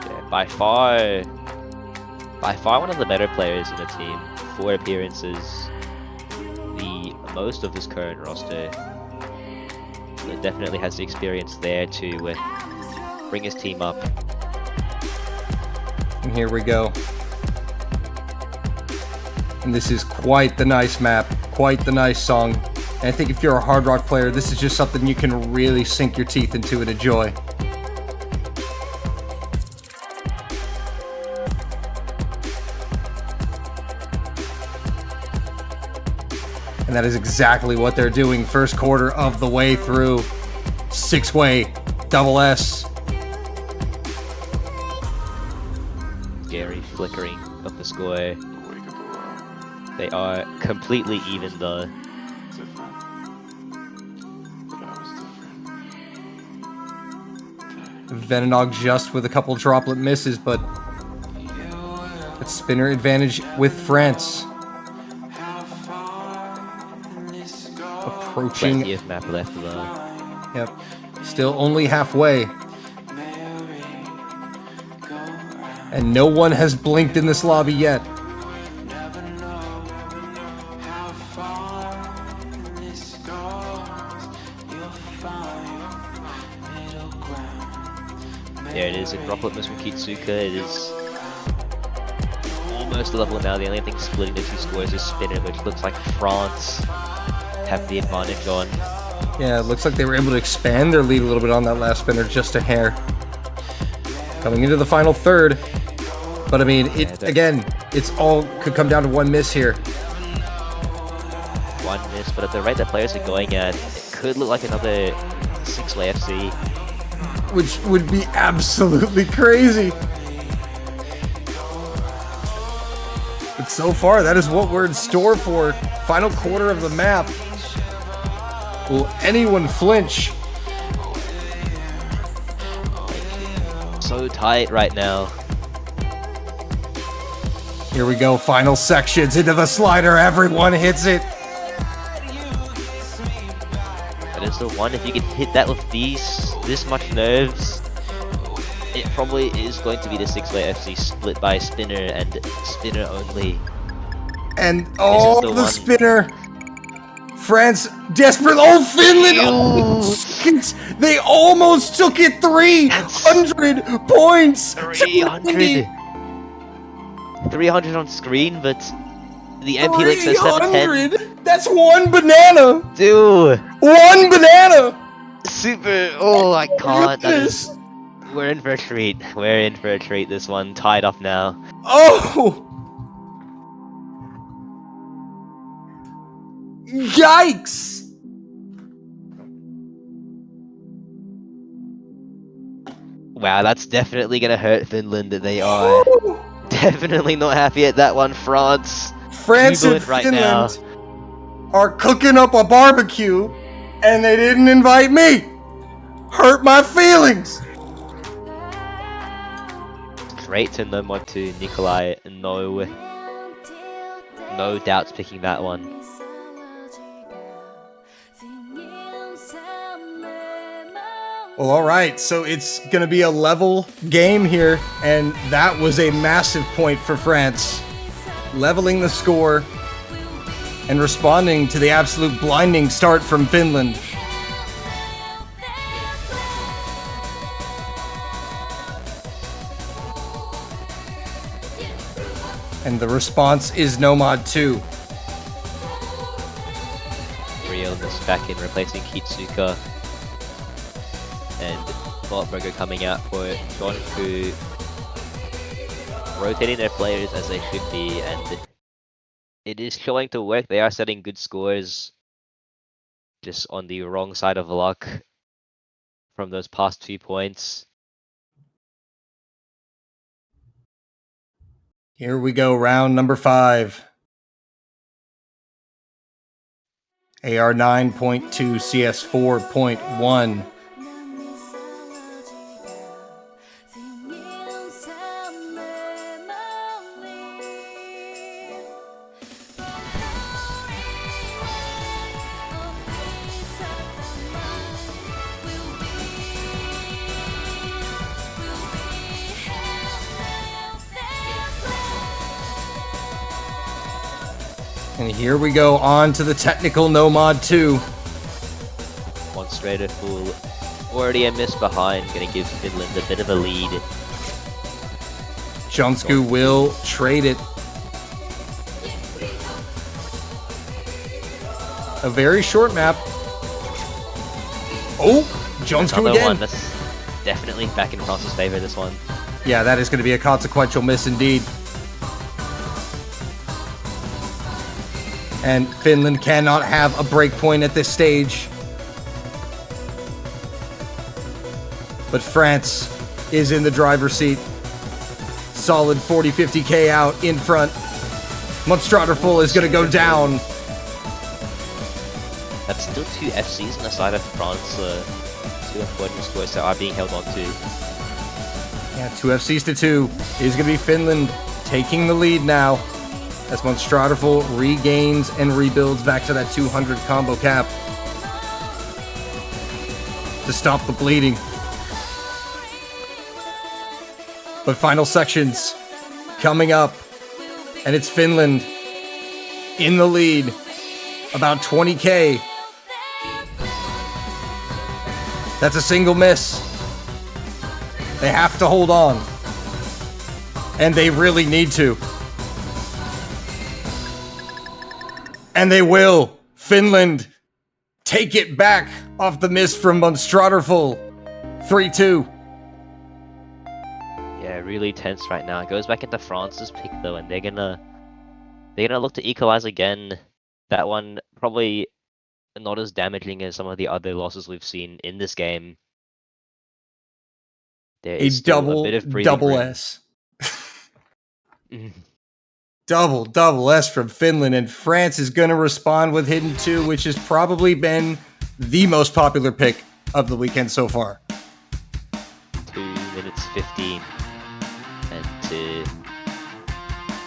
Yeah, by far one of the better players in the team. 4 appearances, the most of his current roster. So definitely has the experience there to bring his team up. And here we go. And this is quite the nice map, quite the nice song. And I think if you're a Hard Rock player, this is just something you can really sink your teeth into and enjoy. And that is exactly what they're doing first quarter of the way through. 6-way, double S. Scary flickering of the score. They are completely even though. Venenog just with a couple droplet misses, but it's spinner advantage with France. Approaching. Plenty of map left though. Yep. Still only halfway. And no one has blinked in this lobby yet. There it is, a droplet miss from Kitsuka. It is almost a level now. The only thing splitting the 2 scores is spinner, which looks like France have the advantage on. Yeah, it looks like they were able to expand their lead a little bit on that last spinner, just a hair. Coming into the final third. But I mean, again, it's all could come down to 1 miss here. 1 miss, but at the rate that players are going at, it could look like another 6-way FC. Which would be absolutely crazy. But so far, that is what we're in store for. Final quarter of the map. Will anyone flinch? So tight right now. Here we go, final sections into the slider. Everyone hits it. That is the one. If you can hit that with this much nerves, it probably is going to be the 6-way FC split by spinner and spinner only. And This is the one. spinner. France desperate. Oh, Finland! Oh, seconds. They almost took it. 300 points. 300. 300 on screen, but the MP Link says 710. 300. That's one banana. Dude, One banana. super. Oh, I can't. That Goodness. is, we're in for a treat. We're in for a treat. This one tied up now. Oh. Yikes. Wow, that's definitely gonna hurt Finland. They are definitely not happy at that one. France France and jubilant right now. Finland are cooking up a barbecue, and they didn't invite me. Hurt my feelings. Straight to no mod 2, Nikolai. No doubts picking that one. Well, all right. So it's going to be a level game here, and that was a massive point for France, leveling the score and responding to the absolute blinding start from Finland. And the response is Nomad 2. Realness back in, replacing Kitsuka. And Goldberger coming out for Jonku. Rotating their players as they should be, and it is showing to work. They are setting good scores, just on the wrong side of luck from those past 2 points. Here we go, round number 5. AR 9.2, CS 4.1. And here we go on to the technical Nomad 2. Monstrator full. Already a miss behind, gonna give Finland a bit of a lead. Jonsku will trade it. A very short map. Oh, Jonsku Another again. one that's definitely back in France's favor, this one. Yeah, that is going to be a consequential miss indeed. And Finland cannot have a break point at this stage. But France is in the driver's seat. Solid 40-50k out in front. Monstraterful is going to go down. That's still 2 FCs on the side of France. 2 important scores that are being held on to. Yeah, 2 FCs to 2. It is going to be Finland taking the lead now as Monstraterful regains and rebuilds back to that 200 combo cap to stop the bleeding. But final sections coming up, and it's Finland in the lead, about 20k. That's a single miss. They have to hold on, and they really need to. And they will. Finland take it back off the miss from Monstraterful. 3-2. Yeah, really tense right now. It goes back into France's pick though, and they're gonna look to equalize again. That one probably not as damaging as some of the other losses we've seen in this game. There is still a bit of breathing double room. S. Double S from Finland, and France is going to respond with Hidden 2, which has probably been the most popular pick of the weekend so far. 2 minutes 15. And to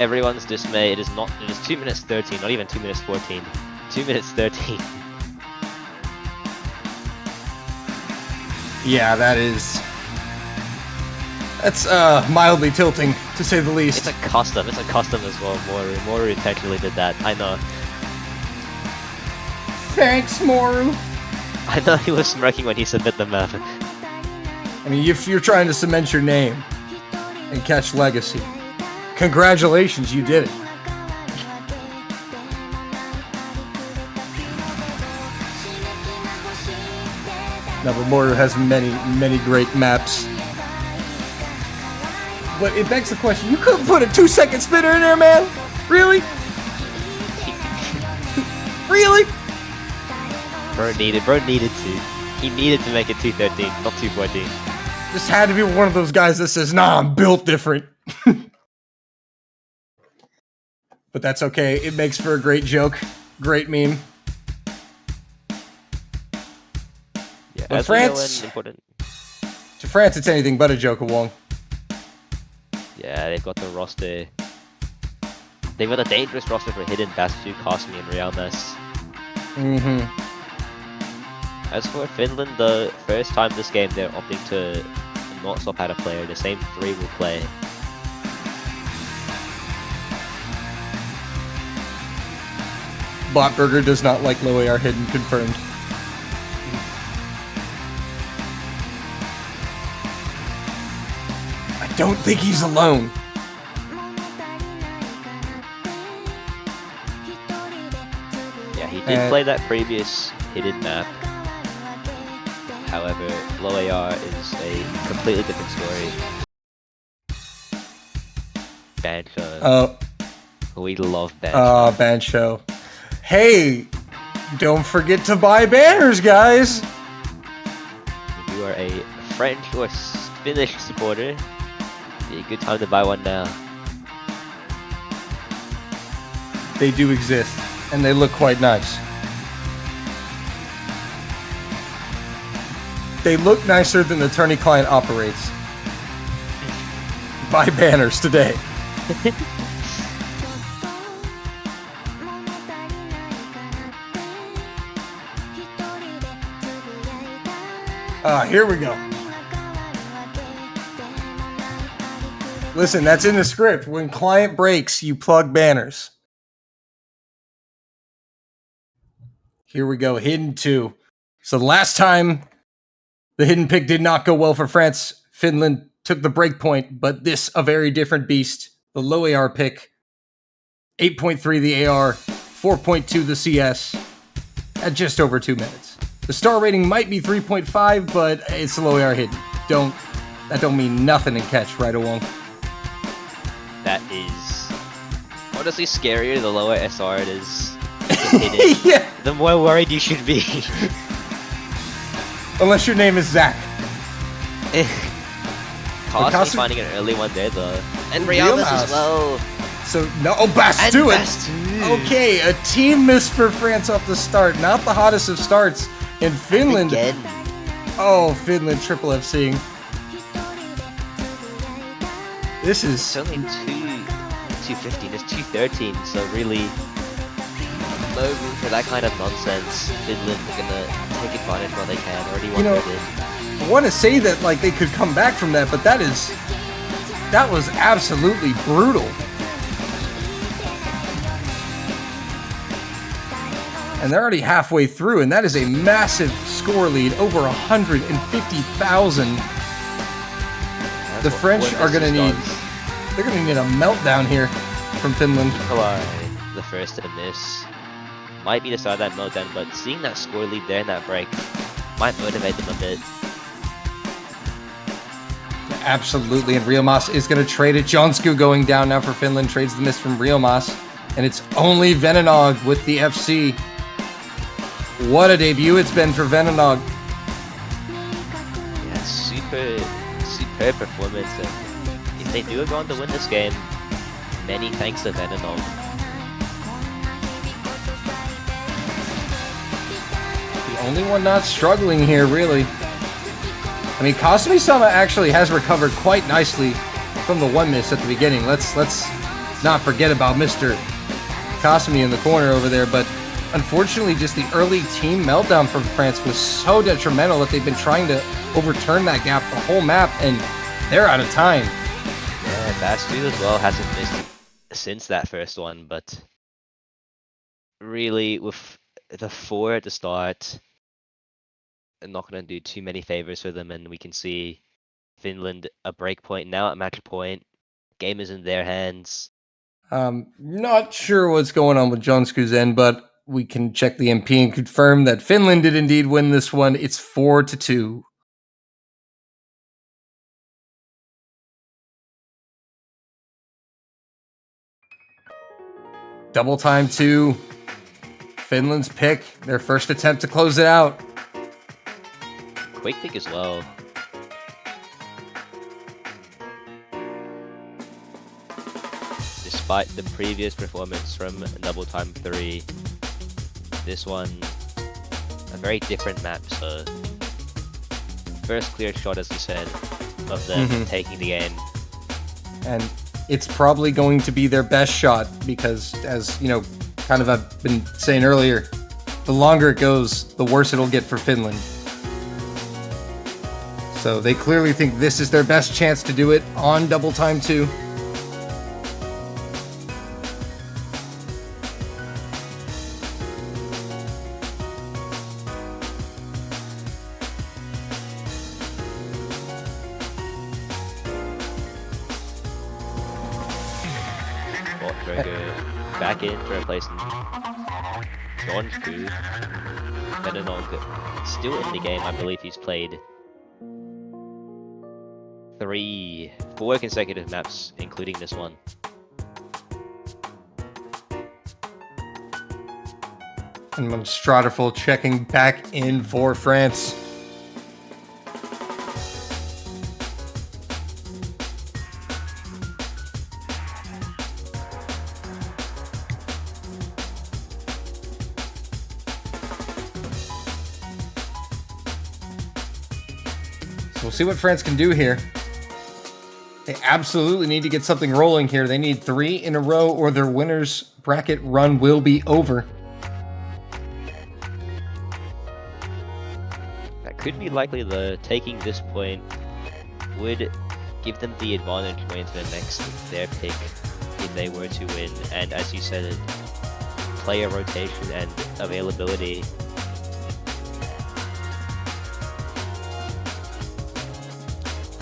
everyone's dismay, it is 2 minutes 13, not even 2 minutes 14. 2 minutes 13. Yeah, that's mildly tilting, to to say the least. It's a custom. It's a custom as well. Moru intentionally did that. I know. Thanks, Moru. I know he was smirking when he submitted the map. I mean, if you're trying to cement your name and catch legacy, congratulations, you did it. No, but Moru has many great maps. But it begs the question, you couldn't put a 2-second spinner in there, man? Really? Really? Bro needed to. He needed to make it 213, not 214. Just had to be one of those guys that says, nah, I'm built different. But that's okay. It makes for a great joke. Great meme. Yeah, But as we know, France- an important. To France, it's anything but a joke, Wong. Yeah, they've got the roster. They've got a dangerous roster for Hidden, Bastu, Kasumi, and Realness. Mm-hmm. As for Finland, the first time this game they're opting to not swap out a player. The same three will play. Botburger does not like low AR hidden, confirmed. I don't think he's alone. Yeah, he did play that previous Hidden map. However, low AR is a completely different story. Bancho. We love Bancho. Bancho. Hey, don't forget to buy banners, guys. If you are a French or Finnish supporter, be a good time to buy one now. They do exist, and they look quite nice. They look nicer than the attorney client operates. Buy banners today. Here we go. Listen, that's in the script. When client breaks, you plug banners. Here we go. Hidden 2. So the last time the hidden pick did not go well for France, Finland took the break point, but this a very different beast. The low AR pick. 8.3 the AR, 4.2 the CS at just over 2 minutes. The star rating might be 3.5, but it's a low AR hidden. That don't mean nothing in catch, right along. That is honestly scarier the lower SR it is hidden. Yeah. The more worried you should be. Unless your name is Zach. Kasumi finding an early one there though. And Realness as well. So, no, Bastu. Okay, a team miss for France off the start. Not the hottest of starts. In Finland. Again. Oh, Finland triple FC. This is. It's only 215, it's 213, so really no room for that kind of nonsense. Finland are gonna take advantage while they can. Already one in. I want to say that like they could come back from that, but that was absolutely brutal. And they're already halfway through, and that is a massive score lead, over 150,000. The French are going to need, they're going to need a meltdown here from Finland. Nikolai, the first to miss, might be the start of that meltdown, but seeing that score lead there in that break might motivate them a bit. Absolutely, and Realmas is going to trade it. Jonsku going down now for Finland, trades the miss from Realmas, and it's only Venenog with the FC. What a debut it's been for Venenog. Yeah, superb performance, and if they do go on to win this game, many thanks to Venenog. The only one not struggling here, really. I mean, Kasumi-sama actually has recovered quite nicely from the one miss at the beginning. Let's not forget about Mr. Kasumi in the corner over there, but unfortunately, just the early team meltdown from France was so detrimental that they've been trying to overturn that gap the whole map, and they're out of time. And Bastu as well hasn't missed since that first one, but really with the 4 at the start, I'm not going to do too many favors for them, and we can see Finland a break point now at match point. Game is in their hands. Not sure what's going on with Jonsku's end, but we can check the MP and confirm that Finland did indeed win this one. It's 4-2. Double time 2. Finland's pick. Their first attempt to close it out. Quick pick as well. Despite the previous performance from Double Time 3, this one a very different map, so first clear shot, as you said, of them taking the game. And it's probably going to be their best shot because, as you know, kind of I've been saying earlier, the longer it goes, the worse it'll get for Finland. So they clearly think this is their best chance to do it on Double Time 2. Back in to replace Jonsku. Benanog still in the game. I believe he's played 4 consecutive maps, including this one. And Monstradiful checking back in for France. We'll see what France can do here. They absolutely need to get something rolling here. They need 3 in a row or their winner's bracket run will be over. That could be likely, though. Taking this point would give them the advantage going into the next, their pick, if they were to win. And as you said, player rotation and availability.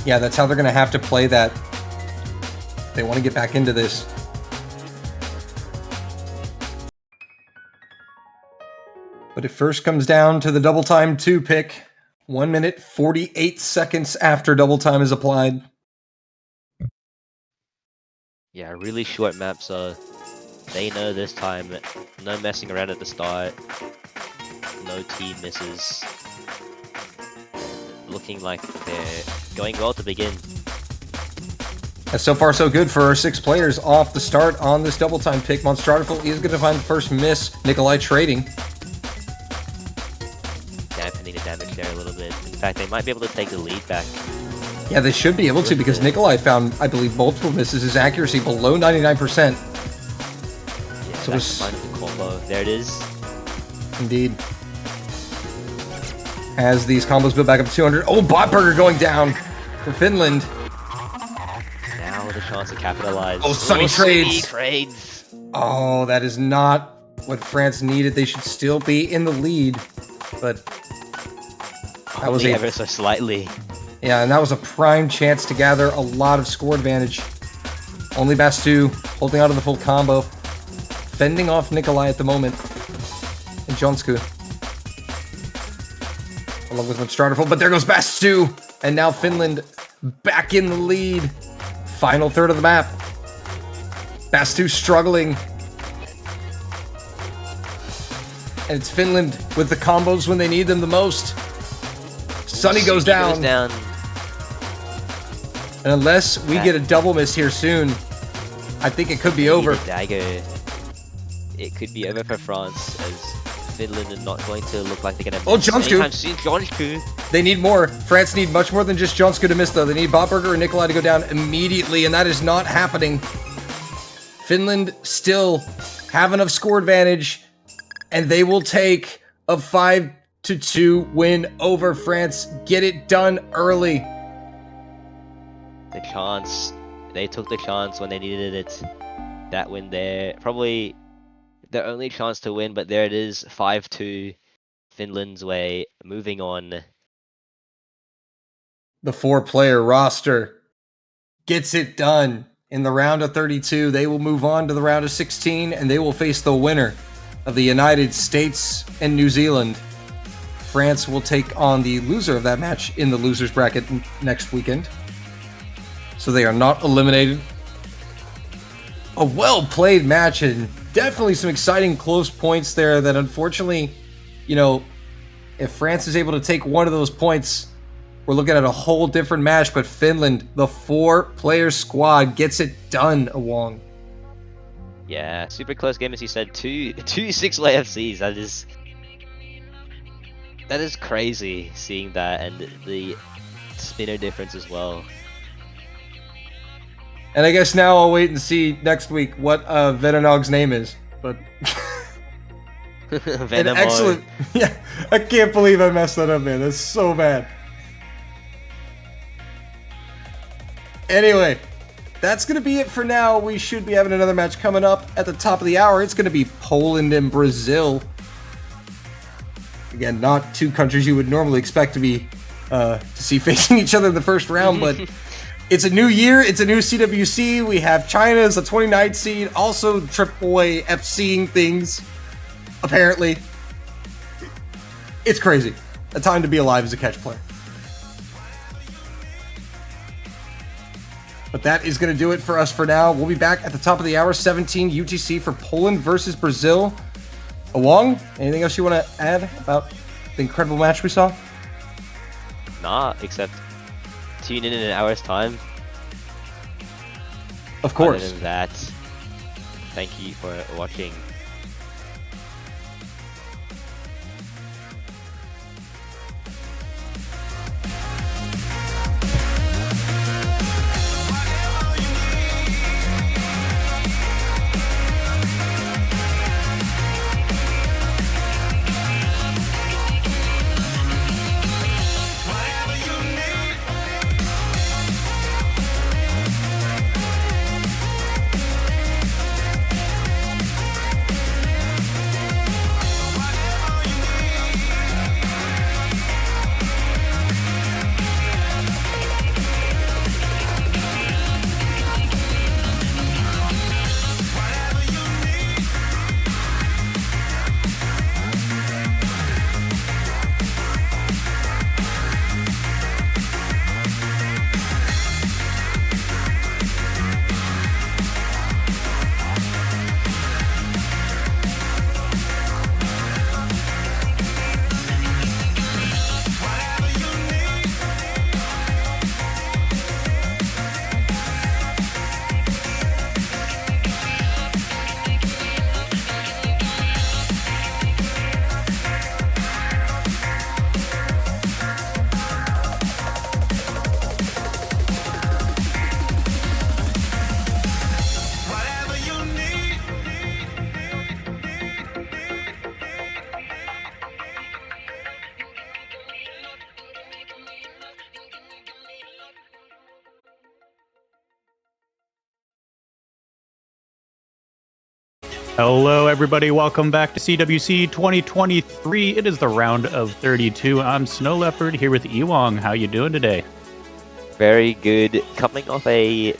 Yeah, that's how they're going to have to play that. They want to get back into this. But it first comes down to the Double Time 2 pick. 1 minute, 48 seconds after Double Time is applied. Yeah, really short map, so they know this time. No messing around at the start. No team misses. Looking like they're going well to begin. And so far, so good for our 6 players off the start on this Double Time pick. Monstradiful is going to find the first miss. Nikolai trading. Dampening the damage there a little bit. In fact, they might be able to take the lead back. Yeah, they should be able to because Nikolai found, I believe, multiple misses. His accuracy below 99%. Yeah, So that's kind of the combo. There it is. Indeed. As these combos build back up to 200. Oh, Botburger going down for Finland. Now with a chance to capitalize. Oh, Sunny trades. trades. Oh, that is not what France needed. They should still be in the lead. But that was Only ever so slightly. Yeah, and that was a prime chance to gather a lot of score advantage. Only Bastu holding out of the full combo. Fending off Nikolai at the moment. And Jonsku. Along with Monstradiful, but there goes Bastu! And now Finland back in the lead. Final third of the map. Bastu struggling. And it's Finland with the combos when they need them the most. Sunny goes down. And unless we get a double miss here soon, I think it could be over. Dagger. It could be over for France as Finland is not going to look like they're going to miss anytime soon. Jonsku. They need more. France need much more than just Jonsku to miss, though. They need Botburger and Nikolai to go down immediately, and that is not happening. Finland still have enough score advantage, and they will take a 5-2 win over France. Get it done early. The chance They took the chance when they needed it. That win there, probably their only chance to win, but there it is, 5-2 Finland's way, moving on. The 4-player roster gets it done in the round of 32. They will move on to the round of 16, and they will face the winner of the United States and New Zealand. France will take on the loser of that match in the losers bracket next weekend. So they are not eliminated. A well-played match and definitely some exciting close points there that unfortunately, if France is able to take one of those points, we're looking at a whole different match. But Finland, the 4-player squad, gets it done, Awong. Yeah, super close game, as you said. Two 6-way FCs. That is crazy seeing that, and the spinner difference as well. And I guess now I'll wait and see next week what Venonog's name is. But an excellent. Yeah, I can't believe I messed that up, man. That's so bad. Anyway, that's going to be it for now. We should be having another match coming up at the top of the hour. It's going to be Poland and Brazil. Again, not two countries you would normally expect to see facing each other in the first round, but it's a new year. It's a new CWC. We have China as the 29th seed, also AAA FCing things, apparently. It's crazy. A time to be alive as a catch player. But that is going to do it for us for now. We'll be back at the top of the hour, 17 UTC for Poland versus Brazil. Awong, anything else you want to add about the incredible match we saw? Nah, except tune in an hour's time. Of course. Other than that, thank you for watching. Hello, everybody. Welcome back to CWC 2023. It is the round of 32. I'm Snow Leopard here with Ewong. How you doing today? Very good. Coming off was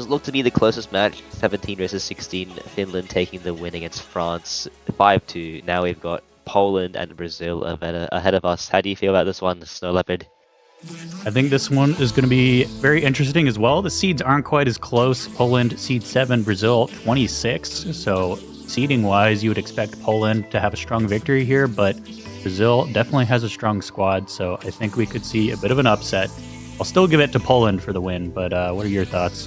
looked to be the closest match, 17 versus 16. Finland taking the win against France, 5-2. Now we've got Poland and Brazil ahead of us. How do you feel about this one, Snow Leopard? I think this one is going to be very interesting as well. The seeds aren't quite as close. Poland seed 7, Brazil 26. So seeding wise, you would expect Poland to have a strong victory here, but Brazil definitely has a strong squad. So I think we could see a bit of an upset. I'll still give it to Poland for the win, but what are your thoughts?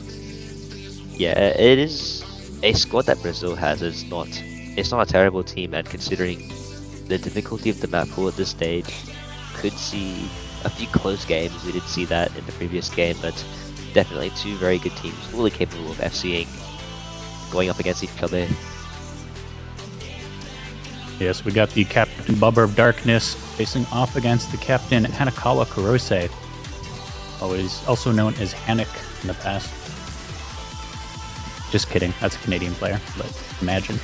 Yeah, it is a squad that Brazil has. It's not a terrible team, and considering the difficulty of the map pool at this stage, could see a few close games. We did see that in the previous game, but definitely two very good teams, fully capable of FCing, going up against each other. Yes, we got the Captain Bubba of Darkness facing off against the Captain Hanakawa Kurose. always also known as Hannock in the past. Just kidding, that's a Canadian player, but imagine.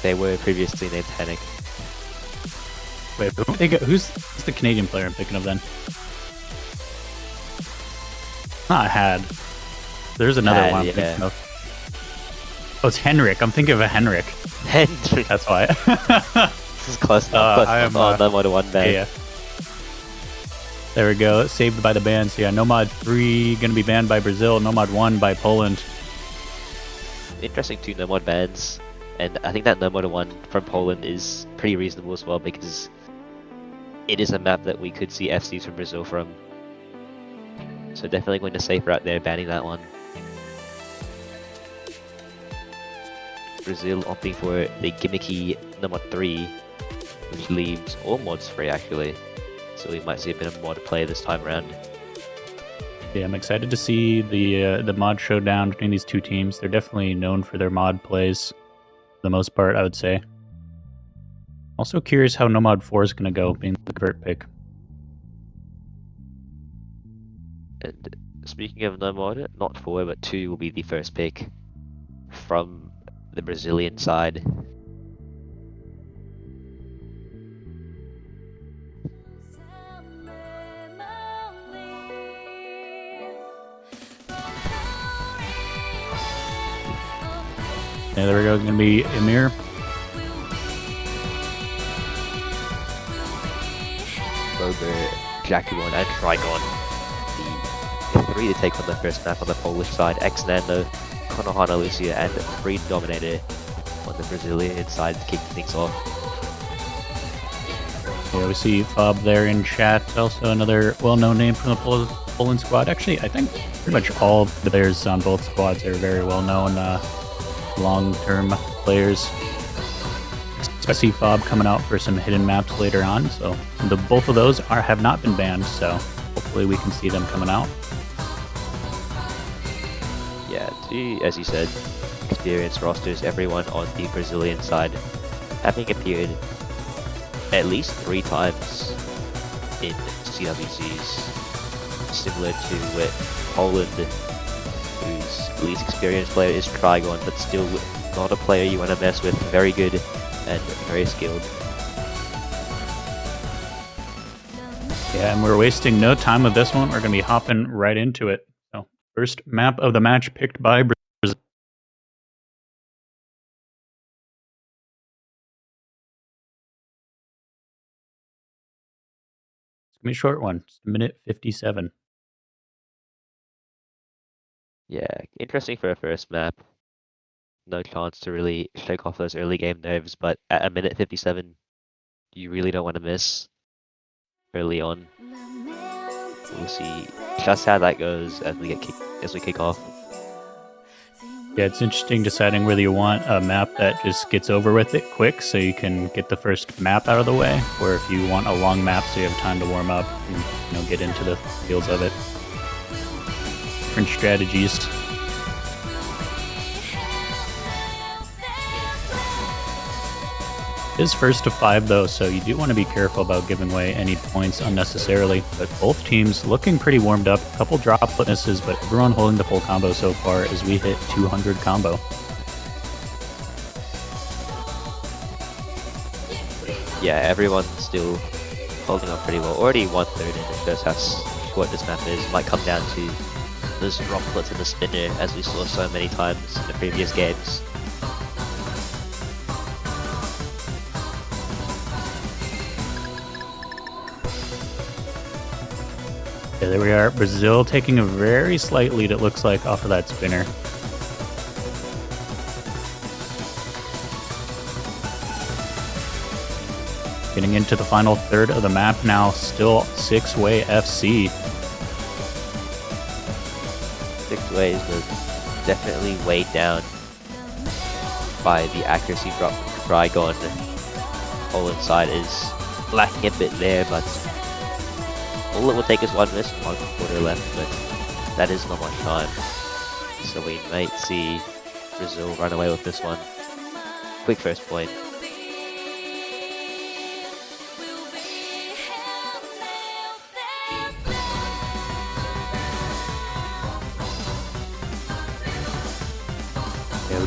They were previously named Hannock. Wait, who's the Canadian player I'm thinking of then? Not Had. There's another one I'm thinking of. Oh, it's Henrik. I'm thinking of a Henrik. Henrik. That's why. This is close enough. No more than one ban. Yeah. There we go. Saved by the ban. So yeah, Nomad 3 going to be banned by Brazil. Nomad 1 by Poland. Interesting 2 Nomad bans. And I think that Nomad 1 from Poland is pretty reasonable as well, because it is a map that we could see FCs from Brazil from. So definitely going to safer out there banning that one. Brazil opting for the gimmicky Nomad 3, which leaves all mods free actually. So we might see a bit of mod play this time around. Yeah, I'm excited to see the mod showdown between these two teams. They're definitely known for their mod plays, for the most part, I would say. Also curious how Nomad 4 is going to go, being the convert pick. And speaking of Nomad, not 4 but 2 will be the first pick from the Brazilian side. Yeah, there we go. It's going to be Emir. Robert, Jacuon, and Trigon. The 3 to take on the first map on the Polish side. Ex-Nando, Konohana Lucia, and Freed Dominator on the Brazilian side to kick things off. Yeah, we see Fob there in chat. Also another well-known name from the Poland squad. Actually, I think pretty much all the players on both squads are very well-known long-term players. I see Fob coming out for some hidden maps later on, so both of those have not been banned, so hopefully we can see them coming out. Yeah, as you said, experienced rosters, everyone on the Brazilian side having appeared at least 3 times in CWCs, similar to Poland, whose least experienced player is Trigon, but still not a player you want to mess with. Very good and very skilled. Yeah, and we're wasting no time with this one. We're going to be hopping right into it. So, first map of the match picked by Brazil. It's going to be a short one. It's a minute 57. Yeah, interesting for a first map. No chance to really shake off those early game nerves, but at a minute 57, you really don't want to miss early on. We'll see just how that goes as we kick off. Yeah, it's interesting deciding whether you want a map that just gets over with it quick so you can get the first map out of the way, or if you want a long map so you have time to warm up and get into the fields of it. Different strategies. It is first to 5 though, so you do want to be careful about giving away any points unnecessarily, but both teams looking pretty warmed up. A couple drop misses, but everyone holding the full combo so far as we hit 200 combo. Yeah, everyone's still holding on pretty well. Already 1/3 in. It shows how short this map is. Might come down to those droplets in the spinner, as we saw so many times in the previous games. Yeah, there we are. Brazil taking a very slight lead, it looks like, off of that spinner. Getting into the final third of the map now, still 6-way FC. 6-ways was definitely weighed down by the accuracy drop from Trigon. Poland side is lacking a bit there, but all it will take is one miss and 1/4 left, but that is not much time. So we might see Brazil run away with this one. Quick first point.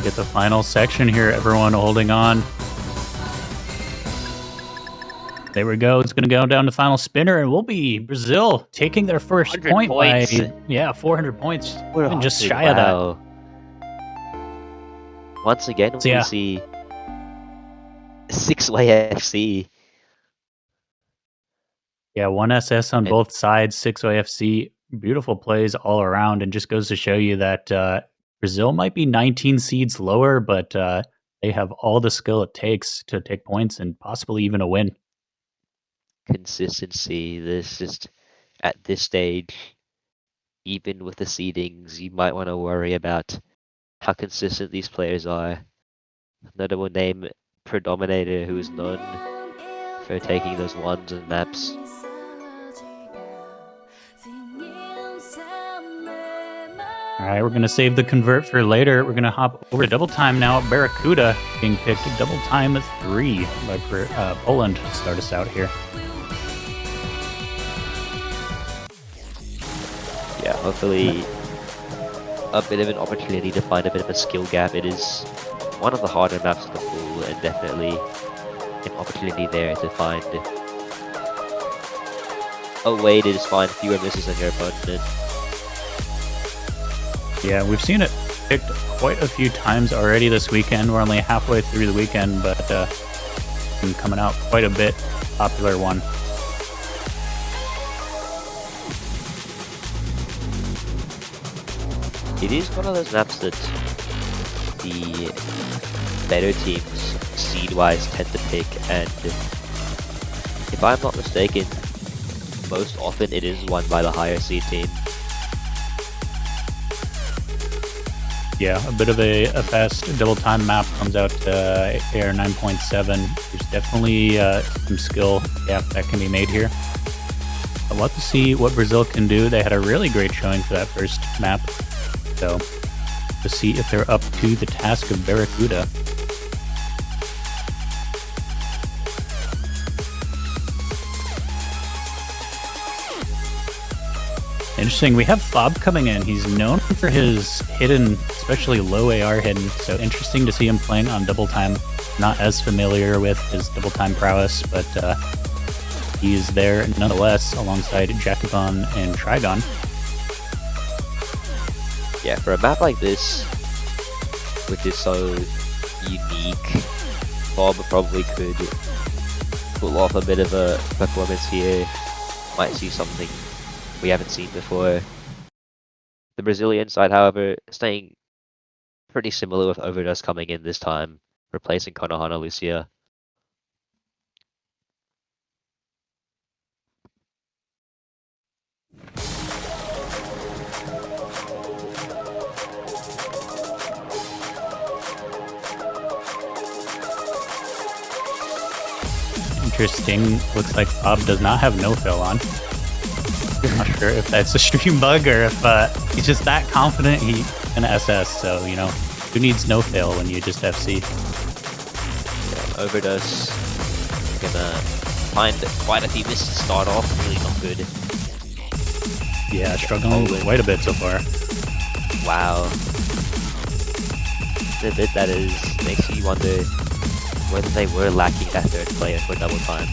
We get the final section here. Everyone holding on. There we go. It's going to go down to final spinner, and will be Brazil taking their first 100 point points. by 400 points. Even just 400, shy of that. wow. Once again, So, yeah. we see six-way FC. Yeah, 1 SS on It- both sides, 6-way FC. Beautiful plays all around, and just goes to show you that Brazil might be 19 seeds lower, but they have all the skill it takes to take points and possibly even a win. Consistency. This just at this stage, even with the seedings, you might want to worry about how consistent these players are. Notable name Predominator, who is known for taking those ones and maps. All right, we're going to save the convert for later. We're going to hop over to double time now. Barracuda being picked double time 3 by Poland to start us out here. Yeah, hopefully a bit of an opportunity to find a bit of a skill gap. It is one of the harder maps in the pool, and definitely an opportunity there to find a way to just find fewer misses on your opponent. Yeah, we've seen it picked quite a few times already this weekend. We're only halfway through the weekend, but been coming out quite a bit. Popular one. It is one of those maps that the better teams seed-wise tend to pick, and if I'm not mistaken, most often it is won by the higher seed team. Yeah, a bit of a fast double time map comes out AR 9.7. There's definitely some skill gap that can be made here. I'd love to see what Brazil can do. They had a really great showing for that first map. So, to see if they're up to the task of Barracuda. Interesting, we have Fob coming in. He's known for his hidden, especially low AR hidden, so interesting to see him playing on double time. Not as familiar with his double time prowess, but he is there nonetheless alongside Jacobon and Trigon. Yeah, for a map like this, which is so unique, Bob probably could pull off a bit of a performance here. Might see something we haven't seen before. The Brazilian side, however, staying pretty similar with Overdose coming in this time, replacing Konohana Lucia. Interesting. Looks like Bob does not have no fill on. Not sure if that's a stream bug or if he's just that confident he can SS. So, you know, who needs no fail when you just FC? Yeah, Overdose gonna find quite a few misses to start off. Really not good. Yeah, struggling quite a bit so far. Wow. The bit that is makes you wonder whether they were lacking that third player for double time.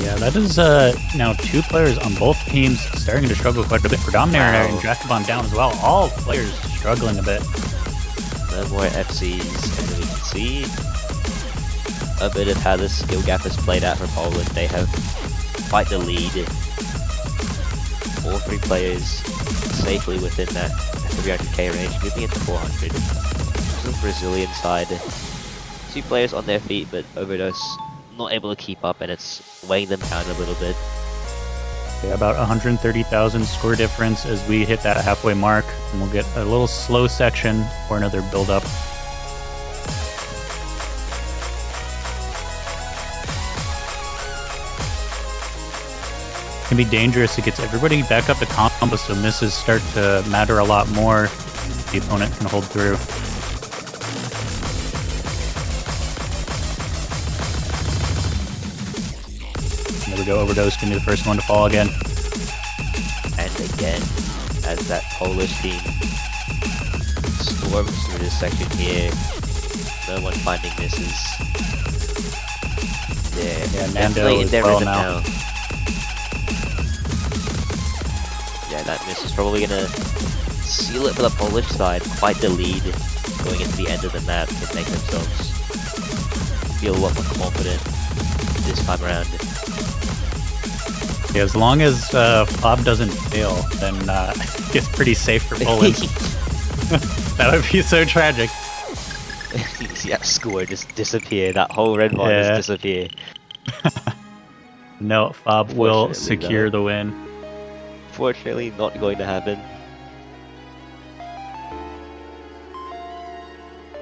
Yeah, that is now 2 players on both teams starting to struggle quite a bit. Predominator and Jacobon down as well. All players struggling a bit. No more FCs, and we can see a bit of how the skill gap has played out for Poland. They have quite the lead. All 3 players safely within that 300k range, moving into 400. The Brazilian side, 2 players on their feet, but Overdose not able to keep up, and it's weighing them down a little bit. Yeah, about 130,000 score difference as we hit that halfway mark, and we'll get a little slow section for another build-up. Can be dangerous. It gets everybody back up to combo, so misses start to matter a lot more. The opponent can hold through. There we go. Overdose can be the first one to fall again. And again, as that Polish team storms through this section here. No one finding misses. Yeah, Nando definitely in is their well rhythm now. Yeah, that miss is probably gonna seal it for the Polish side. Quite the lead going into the end of the map to make themselves feel a lot more confident this time around. Yeah, as long as Fob doesn't fail, then it's pretty safe for Poland. That would be so tragic. Yeah, score just disappear. That whole red bar Yeah. just disappear. No, Fob will Unfortunately, secure the win. Fortunately, not going to happen.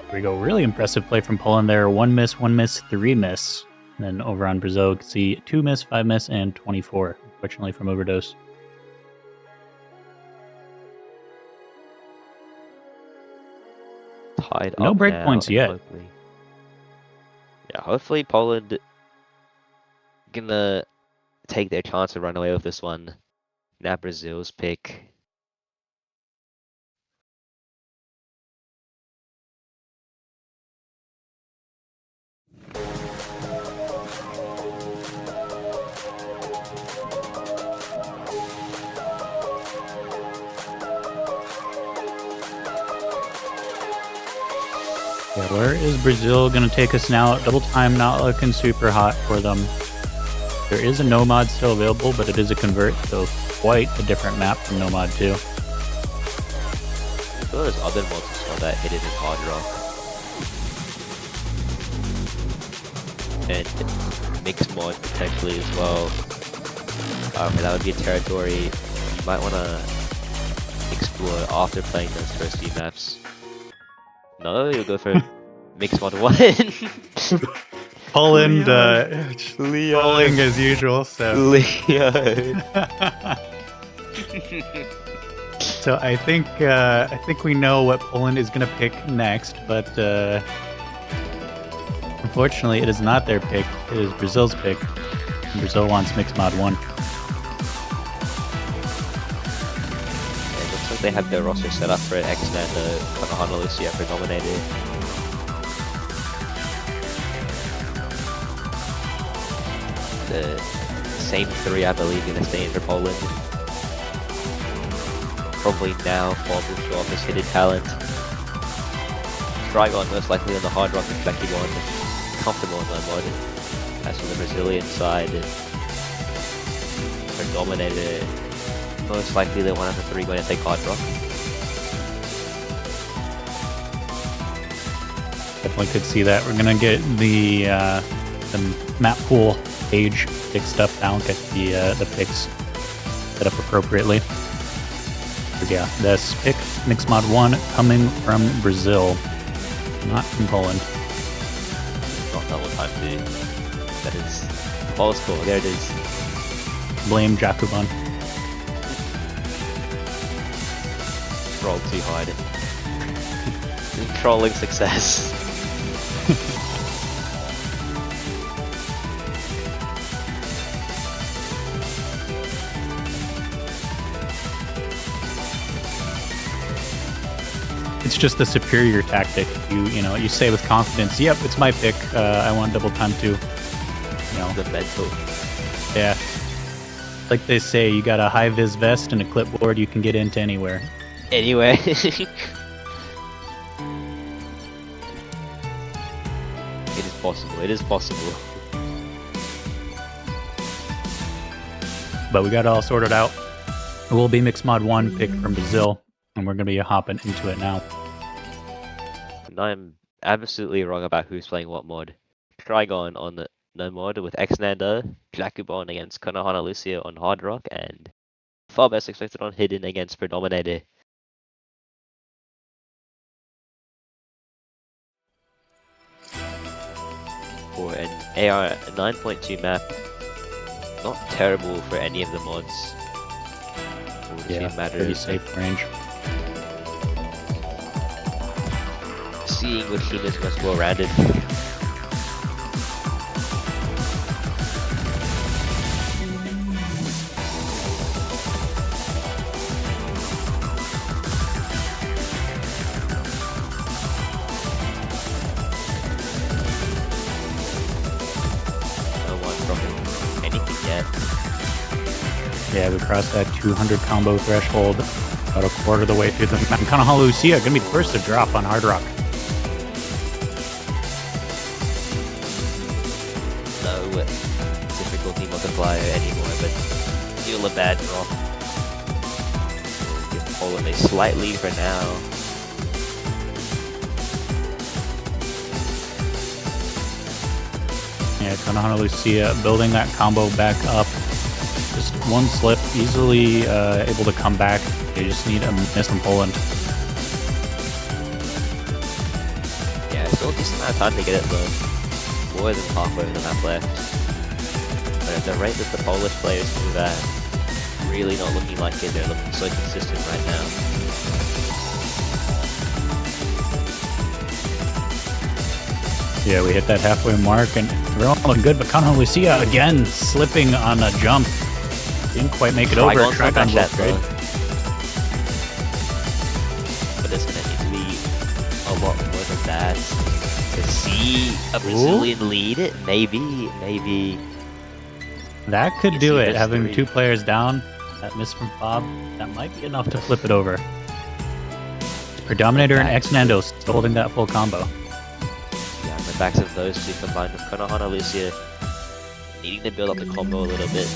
Here we go. Really impressive play from Poland there. 1 miss, 3 miss. And then over on Brazil, you can see 2 miss, 5 miss, and 24. Unfortunately from overdose. Tied No up breakpoints now, yet. Hopefully. Yeah, hopefully Poland gonna take their chance to run away with this one. Now Brazil's pick. Yeah, where is Brazil going to take us now? Double time not looking super hot for them. There is a Nomad still available, but it is a convert, so quite a different map from Nomad 2. I feel there's other mods as well that hit it in Hard Rock. And mixed mod potentially as well. That would be a territory you might want to explore after playing those first few maps. No, you'll go for mixed mod 1. Poland, falling as usual, so... Leo. So I think we know what Poland is going to pick next, but unfortunately it is not their pick. It is Brazil's pick. And Brazil wants mixed mod 1. It looks like they have their roster set up for it. Xnando, Konohana, Lucia for Dominator. The same 3, I believe, gonna stay in for Poland. Probably now Fob will show off his hidden talent. Trigon most likely on the Hard Rock and Flecky one. Comfortable in that mod. As for the Brazilian side, for Dominator, most likely they 1 out of 3 going to take Hard Rock. Definitely could see that. We're gonna get the map pool page fixed up now. Get the picks set up appropriately. But yeah, this pick mixed mod 1 coming from Brazil, not from Poland. Not double time too. That is ball score. There it is. Blame Jakubon. Roll too hard. Trolling success. It's just the superior tactic. You say with confidence, "Yep, it's my pick. I want double time too." You know, The mental. yeah. Like they say, you got a high vis vest and a clipboard, you can get into anywhere. Anyway. It is possible. It is possible. But we got it all sorted out. It will be mixed mod 1 pick from Brazil, and we're gonna be hopping into it now. And I'm absolutely wrong about who's playing what mod. Trigon on the no mod with Xnando, Jakubon against Konohana Lucia on Hard Rock, and Fob as expected on Hidden against Predominator. For an AR 9.2 map, not terrible for any of the mods. Will just be a matter pretty of safe range. seeing which team is most well-rounded. Yeah, we crossed that 200 combo threshold about a quarter of the way through the map. Kanaha Lucia gonna be the first to drop on Hard Rock. No difficulty multiplier anymore, but still a bad drop. Give Poland a slight lead for now. Yeah, Kanaha Lucia building that combo back up. Just one slip, easily able to come back. They just need a miss from Poland. Yeah, still a decent amount of time to get it though. More than halfway of the map left. But at the rate that the Polish players do that, really not looking like it. They're looking so consistent right now. Yeah, we hit that halfway mark and we're all looking good, but Kanaha Lucia again slipping on a jump. Didn't quite make it over. Trigon that great. But there's gonna need to be a lot more than that to see a Brazilian lead it. Maybe. That could do it. Having history. 2 players down, that miss from Bob, that might be enough to flip it over. Predominator and X-Nando still holding that full combo. Yeah, on the backs of those two combined with Kanaha Lucia needing to build up the combo a little bit.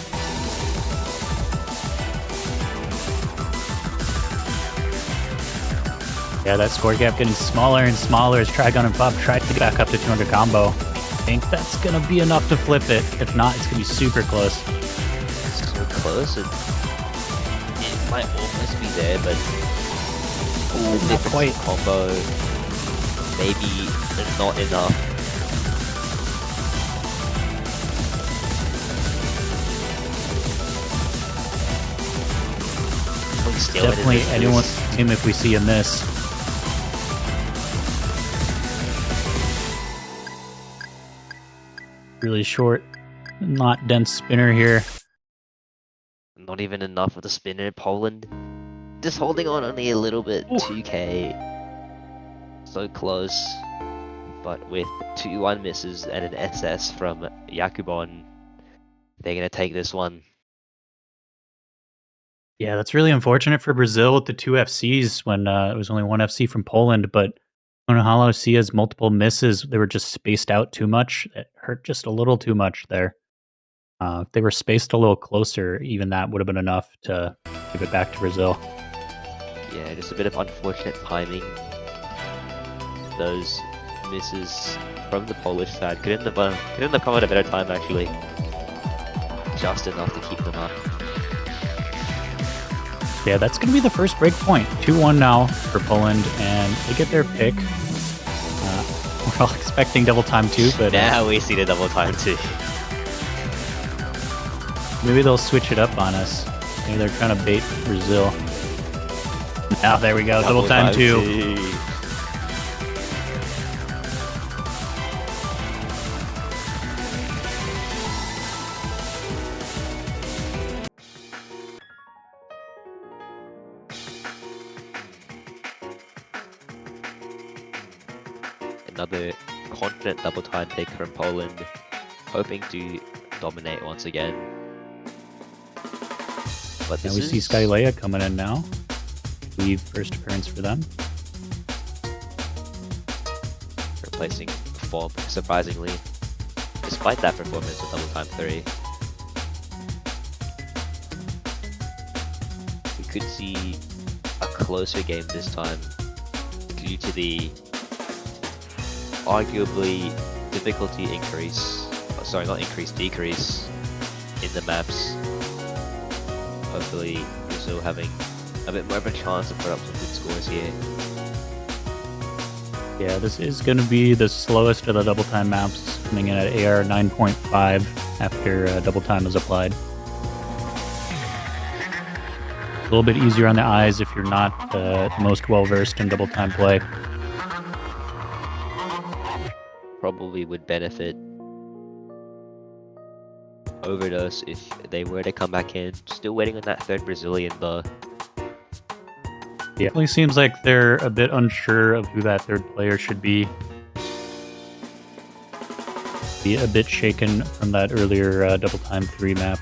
Yeah, that score gap getting smaller and smaller as Trigon and Bob try to get back up to 200 combo. I think that's going to be enough to flip it. If not, it's going to be super close. So close, it might almost be there, but the difference quite. in combo maybe not enough. Definitely anyone's team if we see a miss. Really short, not dense spinner here. Not even enough of the spinner. Poland just holding on only a little bit. 2k. So close. But with 2-1 misses and an SS from Yakubon, they're going to take this one. Yeah, that's really unfortunate for Brazil with the 2 FCs when it was only 1 FC from Poland, but Kanaha Lucia's multiple misses, they were just spaced out too much. It hurt just a little too much there. If they were spaced a little closer, even that would have been enough to give it back to Brazil. Yeah, just a bit of unfortunate timing. Those misses from the Polish side couldn't have come at a better time actually. Just enough to keep them up. Yeah, that's going to be the first break point. 2-1 now for Poland, and they get their pick. We're all expecting double time too, but now we see the double time too. Maybe they'll switch it up on us. Maybe they're trying to bait Brazil. Now there we go, double time too. Another confident double time pick from Poland, hoping to dominate once again. But And we see Skylea coming in now. Leave first appearance for them. Replacing Form, surprisingly, despite that performance of double time 3. We could see a closer game this time due to the arguably difficulty increase, sorry, not increase, decrease in the maps. Hopefully Brazil having a bit more of a chance to put up some good scores here. Yeah, this is going to be the slowest of the double time maps, coming in at AR 9.5 after double time is applied. A little bit easier on the eyes if you're not the most well versed in double time play. Probably would benefit Overdose if they were to come back in. Still waiting on that third Brazilian though. Yeah, it definitely seems like they're a bit unsure of who that third player should be. Be a bit shaken from that earlier double time 3 map.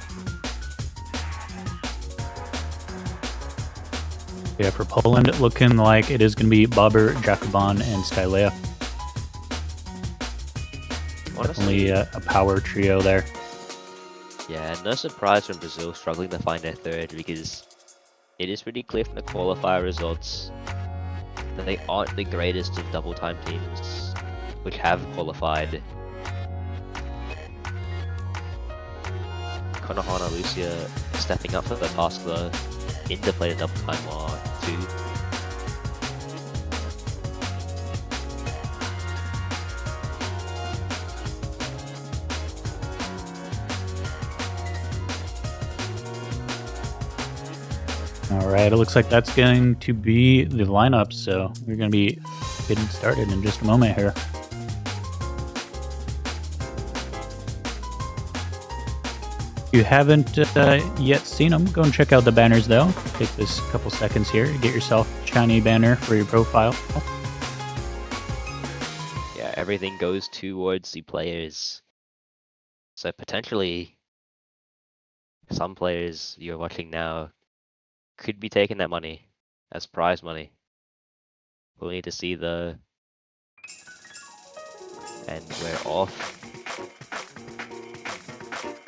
Yeah, for Poland, looking like it is going to be Bobber, Jacobon, and Skylea. Definitely a power trio there. Yeah, no surprise from Brazil struggling to find their third, because it is pretty clear from the qualifier results that they aren't the greatest of double time teams which have qualified. Konohana Lucia stepping up for the task though, into play the double time war 2. Alright, it looks like that's going to be the lineup, so we're going to be getting started in just a moment here. If you haven't yet seen them, go and check out the banners though. Take this couple seconds here to get yourself a shiny banner for your profile. Yeah, everything goes towards the players. So potentially, some players you're watching now could be taking that money as prize money. We'll need to see the... And we're off.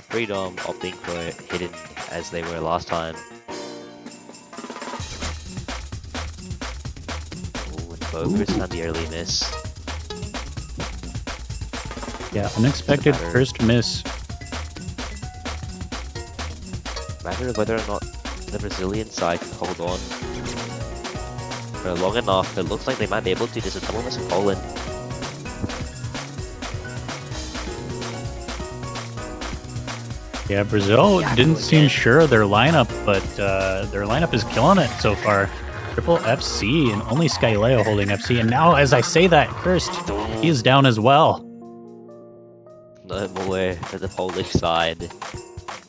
Freedom opting for hidden as they were last time. Ooh, and Focus on the early miss. Yeah, unexpected first miss. Matter of whether or not the Brazilian side can hold on for long enough. It looks like they might be able to. There's a double miss in Poland. Yeah, Brazil didn't seem sure of their lineup, but their lineup is killing it so far. Triple FC and only Skyleo holding FC. And now, as I say that, Cursed, he is down as well. No more for the Polish side.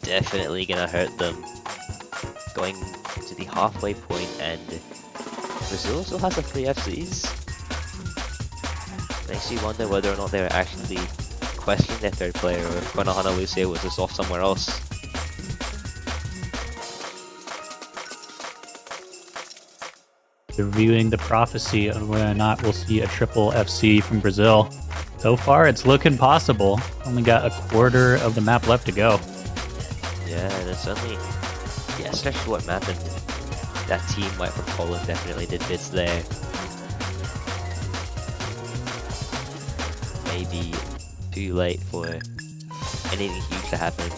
Definitely gonna hurt them. Going to the halfway point, and Brazil still has the 3 FCs. Makes you wonder whether or not they're actually questioning their third player, or if Konohana Lucia was just off somewhere else. They're viewing the prophecy of whether or not we'll see a triple FC from Brazil. So far, it's looking possible. Only got a quarter of the map left to go. Yeah, and it's certainly... Yeah, especially what map, and that team white from Poland definitely did bits there. Maybe too late for anything huge to happen.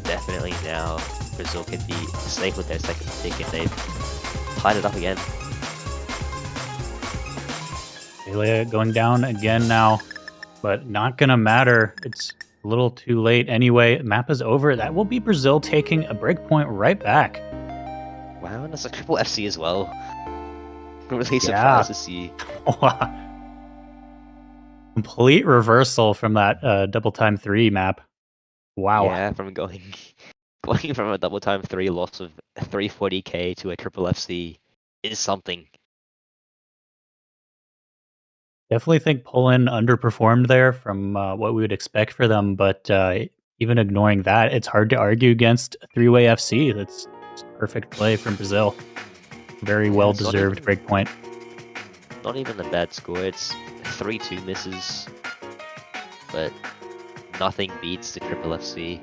Definitely now Brazil can be safe with their second pick, and they've tied it up again. Skylea going down again now, but not gonna matter. It's a little too late anyway. Map is over. That will be Brazil taking a breakpoint right back. Wow, and it's a triple FC as well. I'm really surprised to see. Complete reversal from that double time 3 map. Wow. Yeah, from going from a double time 3 loss of 340k to a triple FC is something. Definitely think Poland underperformed there from what we would expect for them, but even ignoring that, it's hard to argue against a 3-way FC. That's perfect play from Brazil. Very well-deserved breakpoint. Not even a bad score. It's 3-2 misses, but nothing beats the triple FC.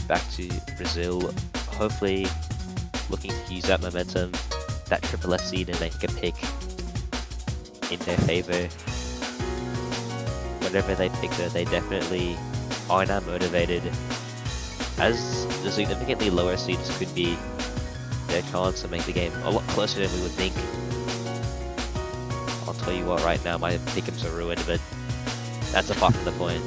Back to Brazil, hopefully looking to use that momentum, that triple FC, to make a pick in their favor. Whatever they pick though, they definitely are now motivated, as the significantly lower seeds could be their chance to make the game a lot closer than we would think. I'll tell you what, right now my pick'ems are ruined, but that's apart from the point.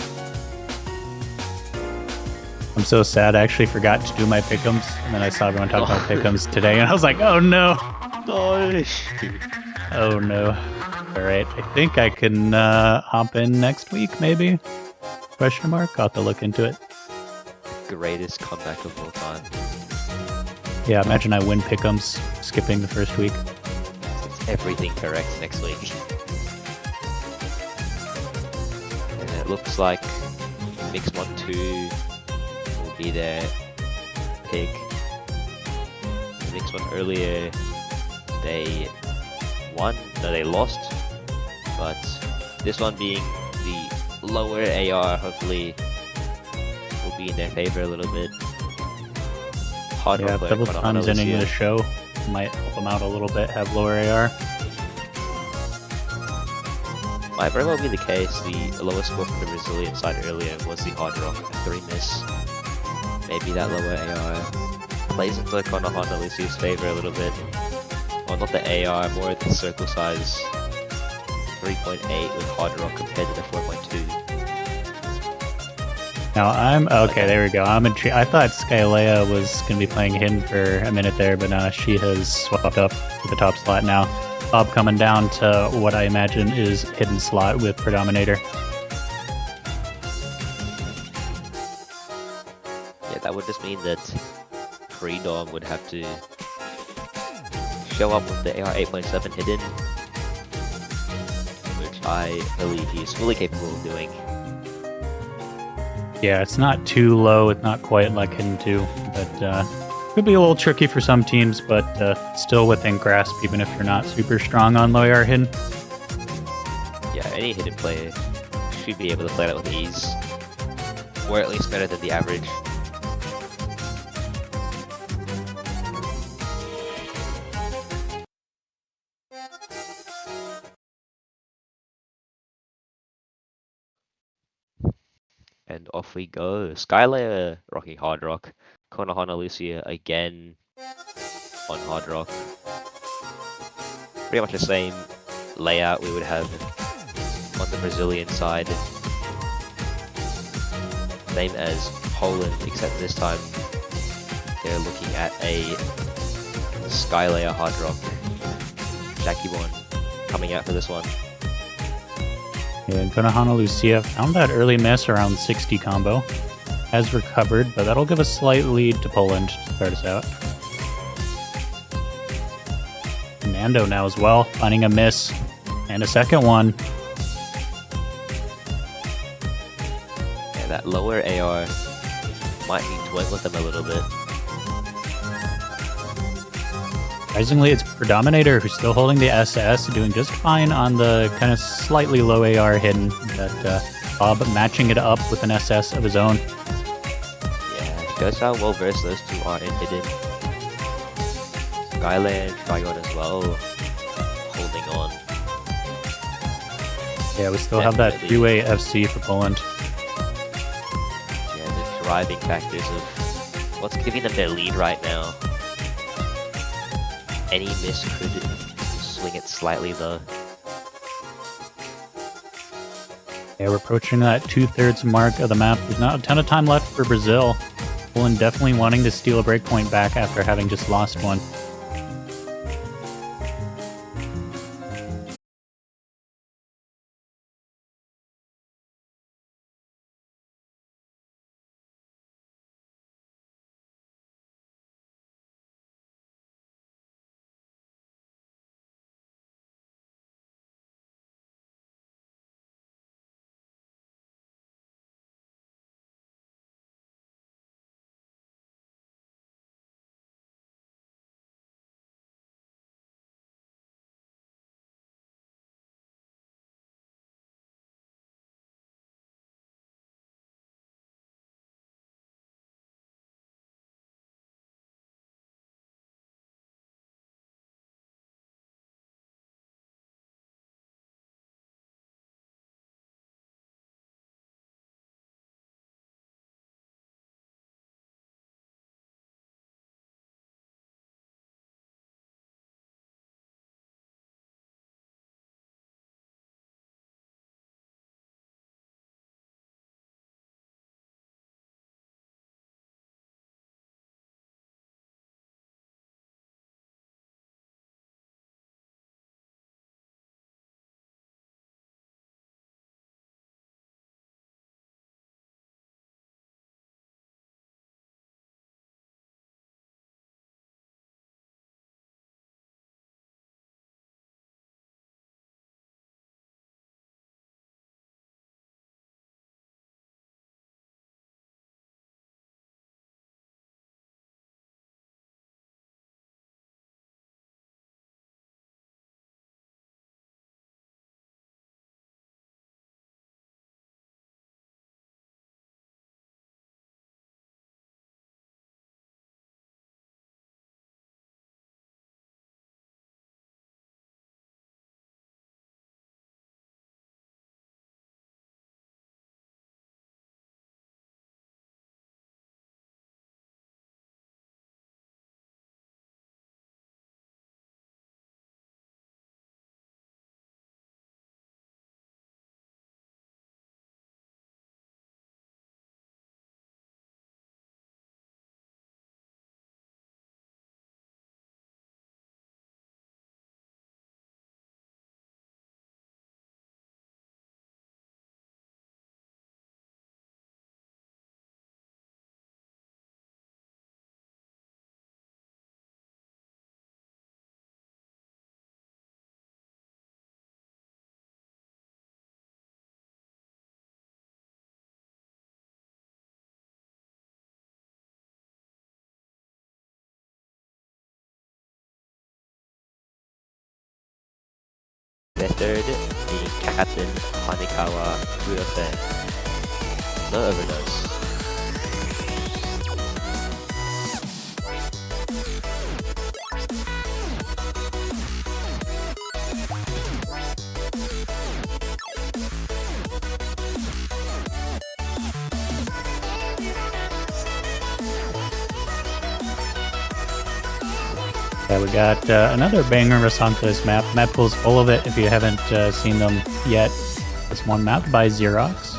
I'm so sad, I actually forgot to do my pick'ems, and then I saw everyone talking about pick'ems today, and I was like, oh no! Oh no. Alright, I think I can hop in next week, maybe? Question mark? I'll have to look into it. Greatest comeback of all time. Yeah, imagine I win pick'ems, skipping the first week. Everything correct next week. And it looks like Mixmon 2 will be their pick. Mixmon earlier, they won, no, they lost, but this one being the lower AR, hopefully will be in their favor a little bit. Hard Yeah, rock player, double Konohana times ending Lucia. the show might help them out a little bit, have lower AR. Might very well be the case. The lowest score from the Brazilian side earlier was the Hard Rock 3 miss. Maybe that lower AR plays into Konohana Lucia's favor a little bit. Well, not the AR, more the circle size. 3.8 with Hard Rock compared to the 4.2. Now okay. There we go. I thought Skylea was gonna be playing hidden for a minute there, but she has swapped up to the top slot now. Bob coming down to what I imagine is hidden slot with Predominator. Yeah, that would just mean that Predom would have to show up with the AR 8.7 hidden, which I believe he's fully capable of doing. Yeah, it's not too low. It's not quite like hidden 2, but could be a little tricky for some teams, but still within grasp, even if you're not super strong on low AR hidden. Yeah, any hidden player should be able to play that with ease, or at least better than the average. And off we go. Skylea rocking Hard Rock. Konohana Lucia again on Hard Rock. Pretty much the same layout we would have on the Brazilian side. Same as Poland, except this time they're looking at a Skylea Hard Rock. Jakibon coming out for this one. Yeah, and Konohana Lucia found that early miss around 60 combo. Has recovered, but that'll give a slight lead to Poland to start us out. Nando now as well, finding a miss. And a second one. Yeah, that lower AR might be toying with them a little bit. Surprisingly, it's Predominator who's still holding the SS, doing just fine on the kind of slightly low AR hidden, but Bob matching it up with an SS of his own. Yeah, shows how well versed those two are in hidden. Skyland, Trigon as well, holding on. Yeah, we still have that Definitely. two-way FC for Poland. Yeah, the driving factors of what's giving them their lead right now. Any miss could swing it slightly though. Yeah, we're approaching that 2/3 mark of the map. There's not a ton of time left for Brazil. Poland definitely wanting to steal a breakpoint back after having just lost one. their third, being Captain Hanekawa Kurose. No overdose. Yeah, we got another banger Rasanka's map. Map pool's full of it if you haven't seen them yet. This one map by Xerox.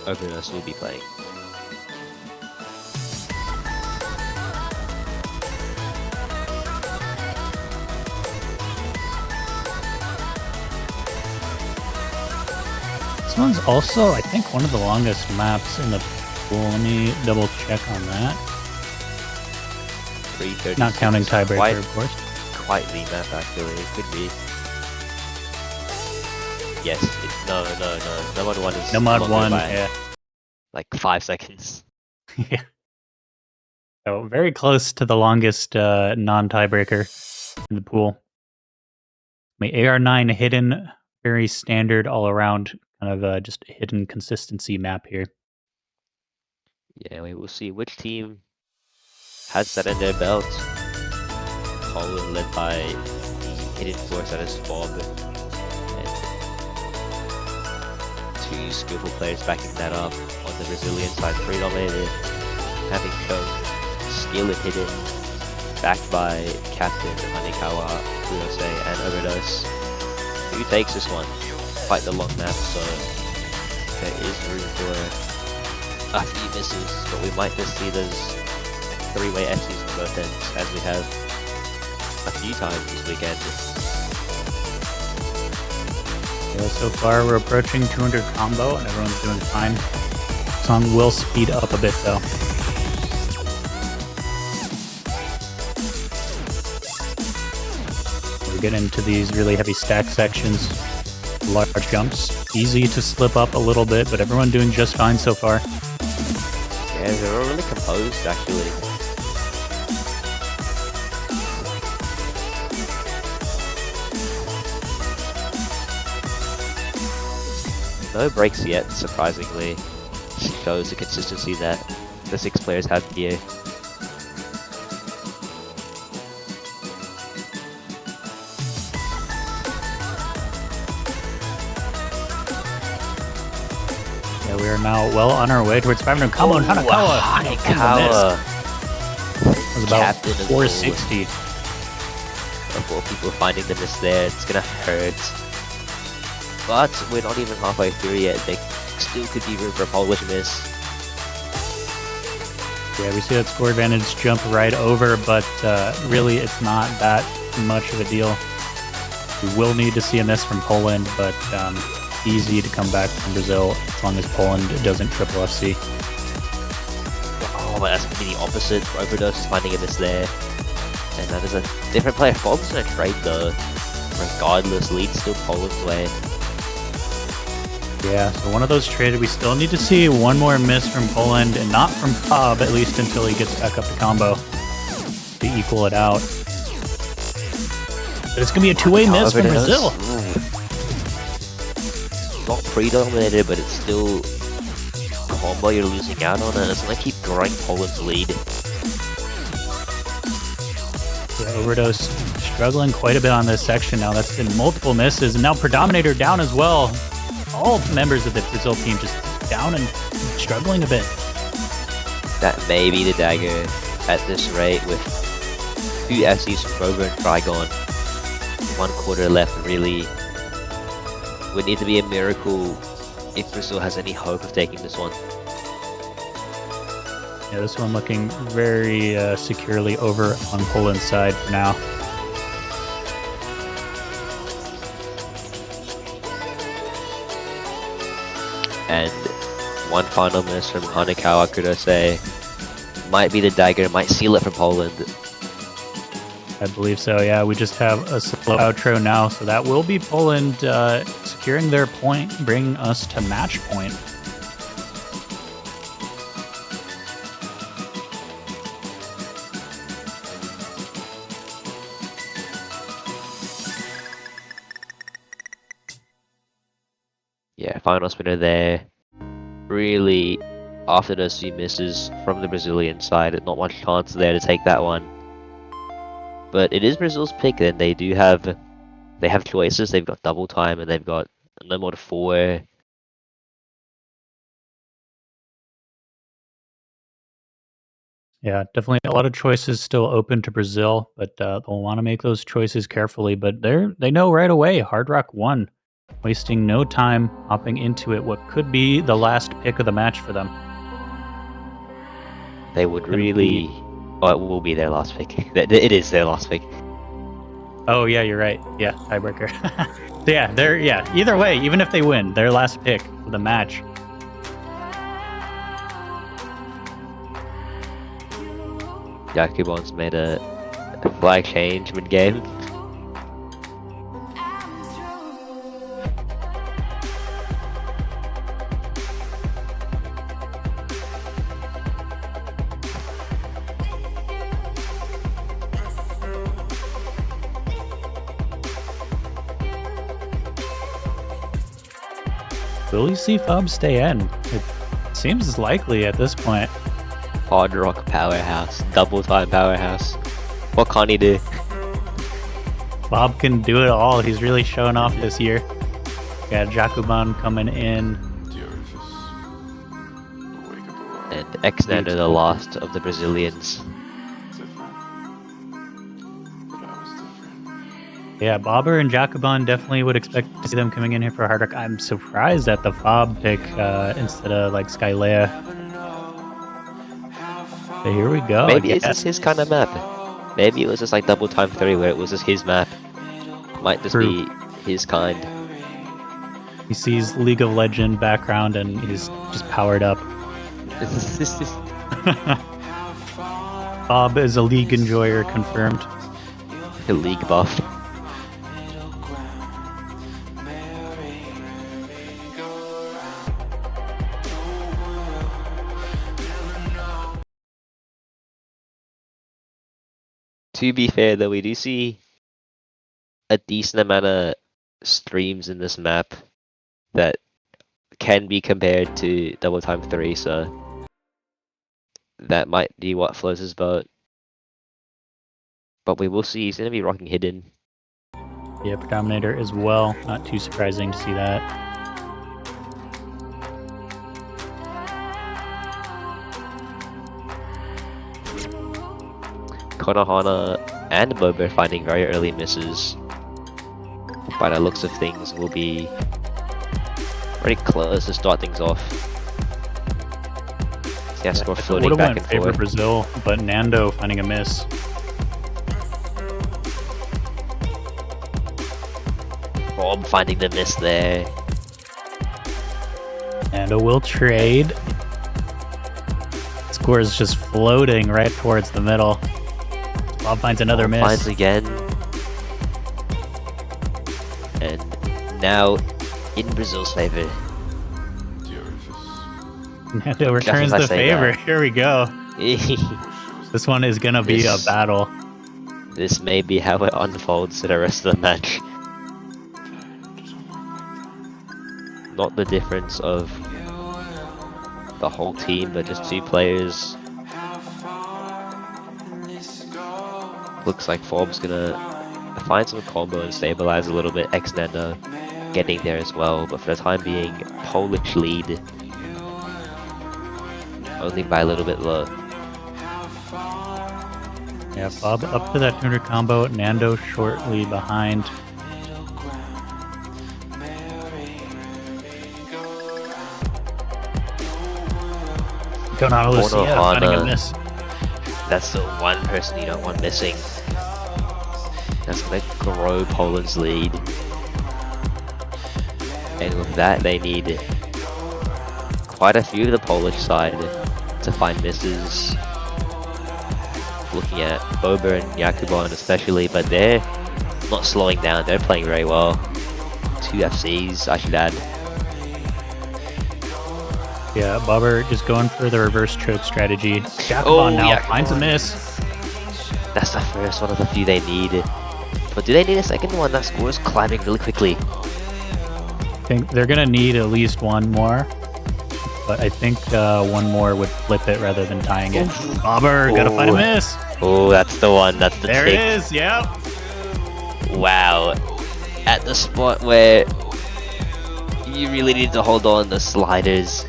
Overdose will be playing. This one's also, I think, one of the longest maps in the pool. Let me double check on that. 3:36. Not counting tiebreaker, of course. Quite the map, actually. It could be. Yes. No. Nomad 1 is Nomad longer 1, by, yeah. like 5 seconds. Yeah. So very close to the longest non-tiebreaker in the pool. My AR9 hidden, very standard all around, kind of just a hidden consistency map here. Yeah, we will see which team has that in their belt. Poland led by the hidden force that is Bob. And 2 skillful players backing that up. On the Brazilian side, Predominated, having shown skill and hidden, backed by Captain Hanekawa, Kurose, and Overdose. Who takes this one? Quite the long map, so there is room for a few misses, but we might just see those 3-way SCs on both ends, as we have a few times this weekend. Yeah, so far we're approaching 200 combo and everyone's doing fine. Song will speed up a bit though. We get into these really heavy stack sections, large jumps. Easy to slip up a little bit, but everyone doing just fine so far. Yeah, they're all really composed actually. No breaks yet, surprisingly. Shows the consistency that the 6 players have here. Yeah, we are now well on our way towards 500 combo and Hanekawa. Hanekawa. It was about Captain of 460. Of all people finding the miss there, it's gonna hurt. But we're not even halfway through yet. There still could be room for a Polish miss. Yeah, we see that score advantage jump right over, but really it's not that much of a deal. We will need to see a miss from Poland, but easy to come back from Brazil as long as Poland doesn't triple FC. Oh, but that's going to be the opposite. Overdose is finding a miss there. And that is a different player. Bob's going to trade though. Regardless, lead still Poland's way. Yeah, so one of those traded. We still need to see one more miss from Poland, and not from Cobb, at least until he gets back up to combo to equal it out. But it's going to be a two-way miss from Brazil. Not predominated, but it's still combo you're losing out on, and it's going to keep growing Poland's lead. Yeah, Overdose struggling quite a bit on this section now. That's been multiple misses, and now Predominator down as well. All members of the Brazil team just down and struggling a bit. That may be the dagger at this rate with 2 FCs from Rover and Trigon. 1 quarter left, really. Would need to be a miracle if Brazil has any hope of taking this one. Yeah, this one looking very securely over on Poland's side for now. And one final miss from Hanekawa Kurose. Might be the dagger, might seal it for Poland. I believe so, yeah. We just have a slow outro now, so that will be Poland securing their point, bringing us to match point. Yeah, final spinner there. Really, after those few misses from the Brazilian side, not much chance there to take that one. But it is Brazil's pick, and they have choices. They've got double time, and they've got no more to 4. Yeah, definitely a lot of choices still open to Brazil, but they'll want to make those choices carefully. But they know right away, Hard Rock won, wasting no time hopping into it. What could be the last pick of the match for them? They would really. Oh, it will be their last pick. It is their last pick. Oh yeah, you're right. Yeah, tiebreaker. So yeah. Either way, even if they win, their last pick for the match. Yakubon's made a flag change mid-game. Will we see Fob stay in? It seems likely at this point. Hard Rock powerhouse, double time powerhouse. What can't he do? Bob can do it all. He's really showing off this year. Got Jakuban coming in. And Xnander, the last of the Brazilians. Yeah, Bobber and Jakuban definitely would expect to see them coming in here for Hard Rock. I'm surprised at the Fob pick instead of like Skylea. But here we go. Maybe it's just his kind of map. Maybe it was just like double time 3 where it was just his map. Might just be his kind. He sees League of Legends background and he's just powered up. Bob is a League enjoyer, confirmed. A League buff. To be fair though, we do see a decent amount of streams in this map that can be compared to double time 3, so that might be what floats his boat. But we will see. He's going to be rocking hidden. Yeah, Predominator as well. Not too surprising to see that. Konohana and Bobo finding very early misses. By the looks of things, will be very close to start things off. Yeah, score floating back and favor forth. Brazil, but Nando finding a miss. Bob finding the miss there. Nando will trade. Score is just floating right towards the middle. Bob finds another miss. Finds again. And now in Brazil's favor. Nando returns the favor. Here we go. This This one is gonna be a battle. This may be how it unfolds to the rest of the match. Not the difference of the whole team, but just 2 players. Looks like Forb's gonna find some combo and stabilize a little bit. Xnander getting there as well, but for the time being, Polish lead. Only by a little bit low. Yeah, Bob up to that 200 combo. Nando shortly behind. Konohana Lucia finding a miss. That's the one person you don't want missing. That's gonna grow Poland's lead. And with that, they need quite a few of the Polish side to find misses. Looking at Boba and Yakubon especially, but they're not slowing down, they're playing very well. 2 FCs, I should add. Yeah, Bobber just going for the reverse choke strategy. Jakubon now finds a miss. That's the first one of the few they need. But do they need a second one? That score is climbing really quickly. think they're gonna need at least one more, but I think one more would flip it rather than tying it. Bobber, gotta find a miss. Oh, that's the one. That's the There tick. it is. Yep. Wow. At the spot where you really need to hold on the sliders.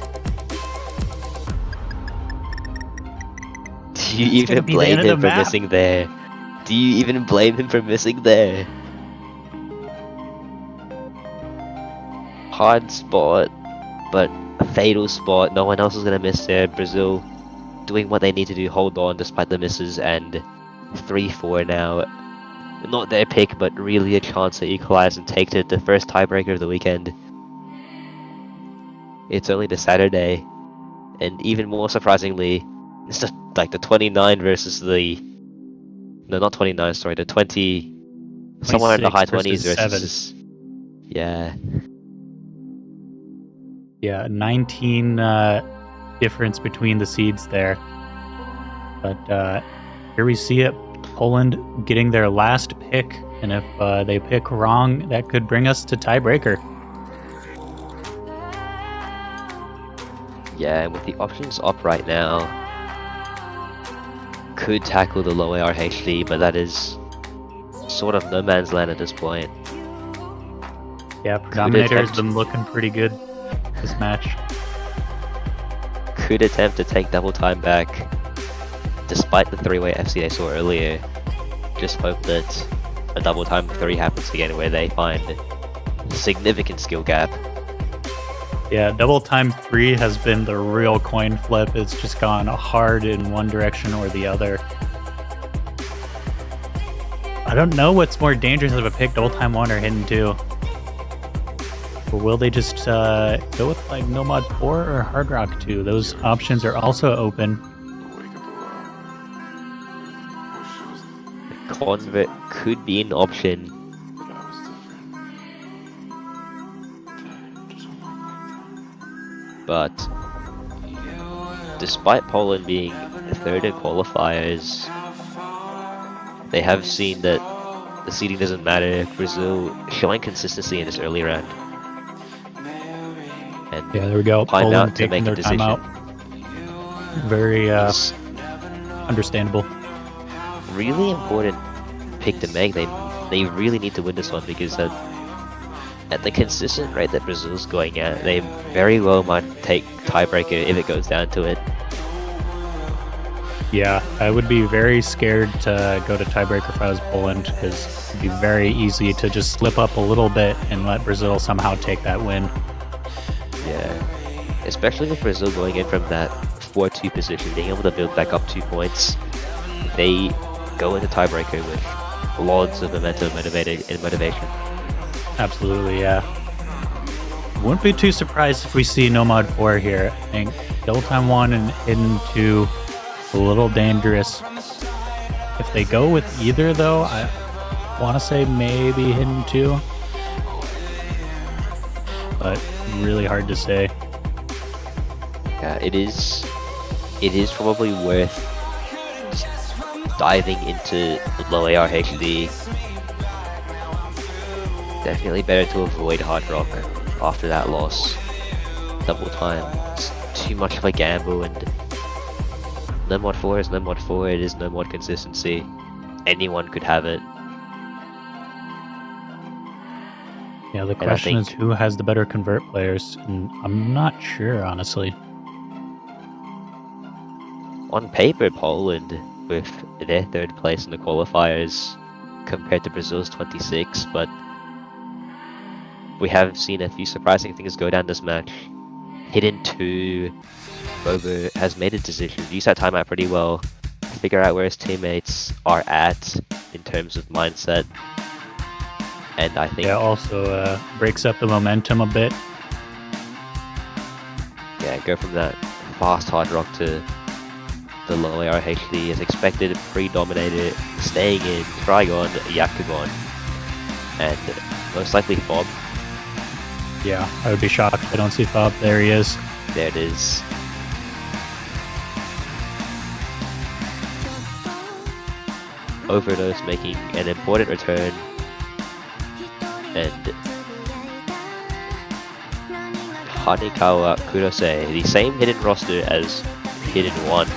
Do you gonna even be the blame end of the him for map. missing there? Do you even blame him for missing there? Hard spot, but a fatal spot. No one else is gonna miss there. Brazil doing what they need to do, hold on despite the misses, and 3-4 now. Not their pick, but really a chance to equalize and take to the first tiebreaker of the weekend. It's only the Saturday, and even more surprisingly, it's just like the 29 versus the... No, not 29, sorry, the 20... Somewhere in the high 20s versus... Yeah. Yeah, 19 difference between the seeds there. But here we see it. Poland getting their last pick, and if they pick wrong, that could bring us to tiebreaker. Yeah, and with the options up right now, could tackle the low AR HD, but that is sort of no man's land at this point. Yeah, Predominator has attempt- been looking pretty good this match. Could attempt to take double time back, despite the three-way FC they saw earlier. Just hope that a double time 3 happens again where they find a significant skill gap. Yeah, double time 3 has been the real coin flip. It's just gone hard in one direction or the other. I don't know what's more dangerous of a pick, double time 1 or hidden 2. Or will they just go with like Nomad 4 or Hard Rock 2? Those options are also open. Convert could be an option. But despite Poland being third in qualifiers, they have seen that the seeding doesn't matter. Brazil showing consistency in this early round. And Yeah, there we go. time Poland out to taking make their a decision. timeout. Very It's understandable. really important pick to make. They really need to win this one because at the consistent rate that Brazil's going at, they very well might take tiebreaker if it goes down to it. Yeah, I would be very scared to go to tiebreaker if I was Poland, because it'd be very easy to just slip up a little bit and let Brazil somehow take that win. Yeah, especially with Brazil going in from that 4-2 position, being able to build back up 2 points. They go into tiebreaker with loads of momentum, motivation. Absolutely, yeah. Wouldn't be too surprised if we see Nomad 4 here. I think double time 1 and hidden 2, a little dangerous. If they go with either, though, I want to say maybe hidden 2. But really hard to say. Yeah, it is probably worth diving into the low AR HD. Definitely better to avoid Hard Rock after that loss. Double time. It's too much of a gamble, and Nomad 4 is Nomad 4, it is Nomad consistency. Anyone could have it. Yeah, the I question is think- who has the better convert players, and I'm not sure, honestly. On paper, Poland, with their 3rd place in the qualifiers, compared to Brazil's 26, but we have seen a few surprising things go down this match. Hidden 2, Bobo has made a decision, used that timeout pretty well, figure out where his teammates are at in terms of mindset, and I think Yeah, also breaks up the momentum a bit. go from that fast Hard Rock to the low AR HD as expected, pre-dominated, staying in, Trigon, Yakugon, and most likely Fob. Yeah, I would be shocked if I don't see Fob. There he is. There it is. Overdose making an important return, and Hanekawa Kurose, the same hidden roster as Hidden 1.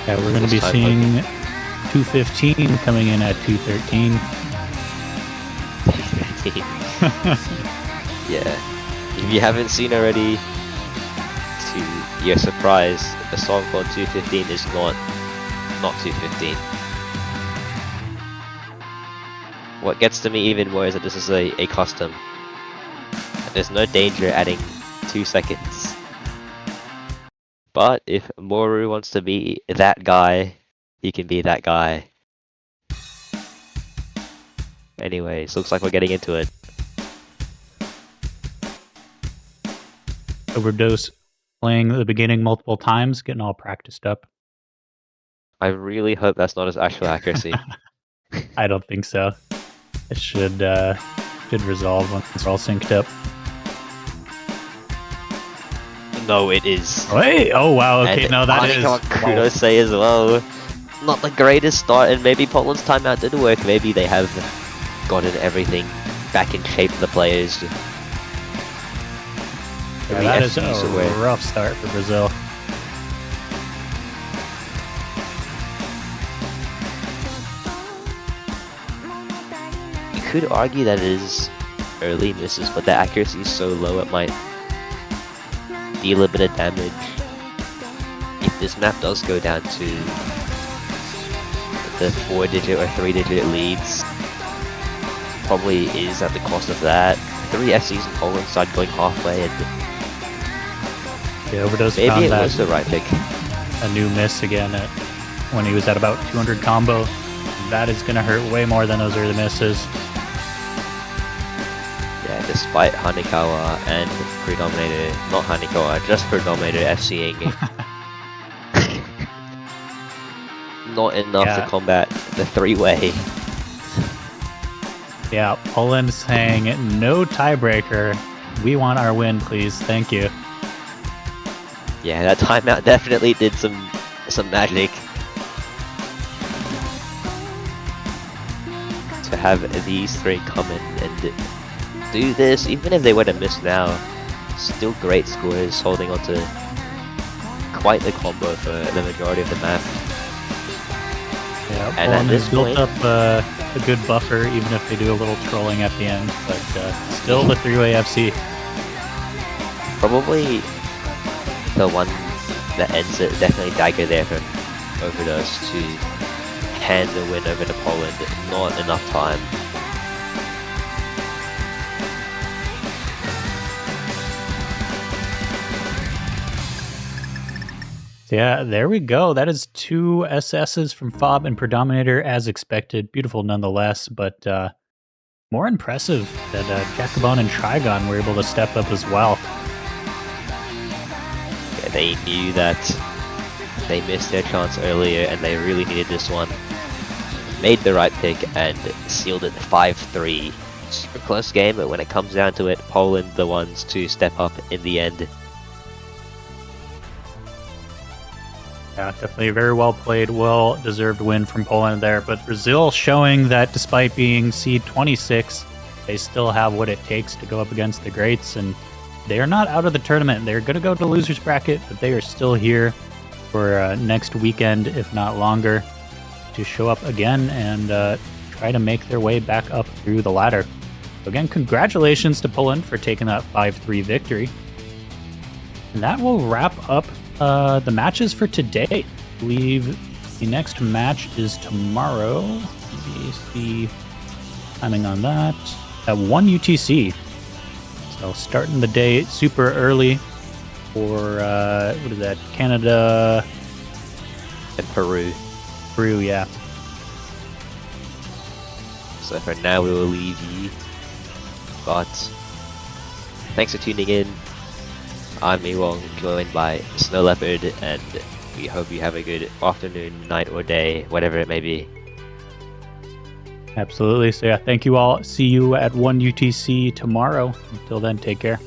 Yeah, we're going to be seeing 215 coming in at 213. Yeah. If you haven't seen already, to your surprise, a song called 215 is not 215. What gets to me even more is that this is a custom. There's no danger adding 2 seconds. But if Moru wants to be that guy, he can be that guy. Anyways, looks like we're getting into it. Overdose playing the beginning multiple times, getting all practiced up. I really hope that's not his actual accuracy. I don't think so. It should resolve once it's all synced up. No, it is. Wait! Oh wow! Okay, And no, that is. Hanekawa Kurose as well. Not the greatest start, and maybe Poland's timeout didn't work. Maybe they have gotten everything back in shape for the players. Yeah, that is a rough start for Brazil. You could argue that it is early misses, but the accuracy is so low it might deal a bit of damage. If this map does go down to the 4-digit or 3-digit leads, probably is at the cost of that. 3 SCs in Poland side going halfway, and Yeah, Overdose maybe found it that was the right pick. a new miss again when he was at about 200 combo. That is going to hurt way more than those early misses. Yeah, despite Hanekawa and Predominator, not Hanekawa, just Predominator FCing. Not enough to combat the 3-way. Yeah, Poland saying no tiebreaker. We want our win, please. Thank you. Yeah, that timeout definitely did some magic. To have these 3 come in and do this, even if they were to miss now, still great scores, holding on to quite the combo for the majority of the map. Yeah, And Poland at this has built point- up a good buffer, even if they do a little trolling at the end. But still the 3-way FC. Probably the one that ends it, definitely Dagger there from Overdose to hand the win over to Poland. Not enough time. Yeah, there we go. That is 2 SSs from Fob and Predominator as expected. Beautiful nonetheless, but more impressive that Jacobone and Trigon were able to step up as well. Yeah, they knew that they missed their chance earlier and they really needed this one. Made the right pick and sealed it 5-3. Super close game, but when it comes down to it, Poland the ones to step up in the end. Yeah, definitely a very well played, well deserved win from Poland there. But Brazil showing that despite being seed 26, they still have what it takes to go up against the greats, and they are not out of the tournament. They're going to go to losers bracket, but they are still here for next weekend, if not longer, to show up again and try to make their way back up through the ladder. So again, congratulations to Poland for taking that 5-3 victory. And that will wrap up the matches for today. I believe the next match is tomorrow. Let me see timing on that. At 1 UTC. So starting the day super early for, what is that, Canada? And Peru. Peru, yeah. So for now we will leave you. But thanks for tuning in. I'm Ewong, joined by Snow Leopard, and we hope you have a good afternoon, night, or day, whatever it may be. Absolutely. So yeah, thank you all. See you at 1 UTC tomorrow. Until then, take care.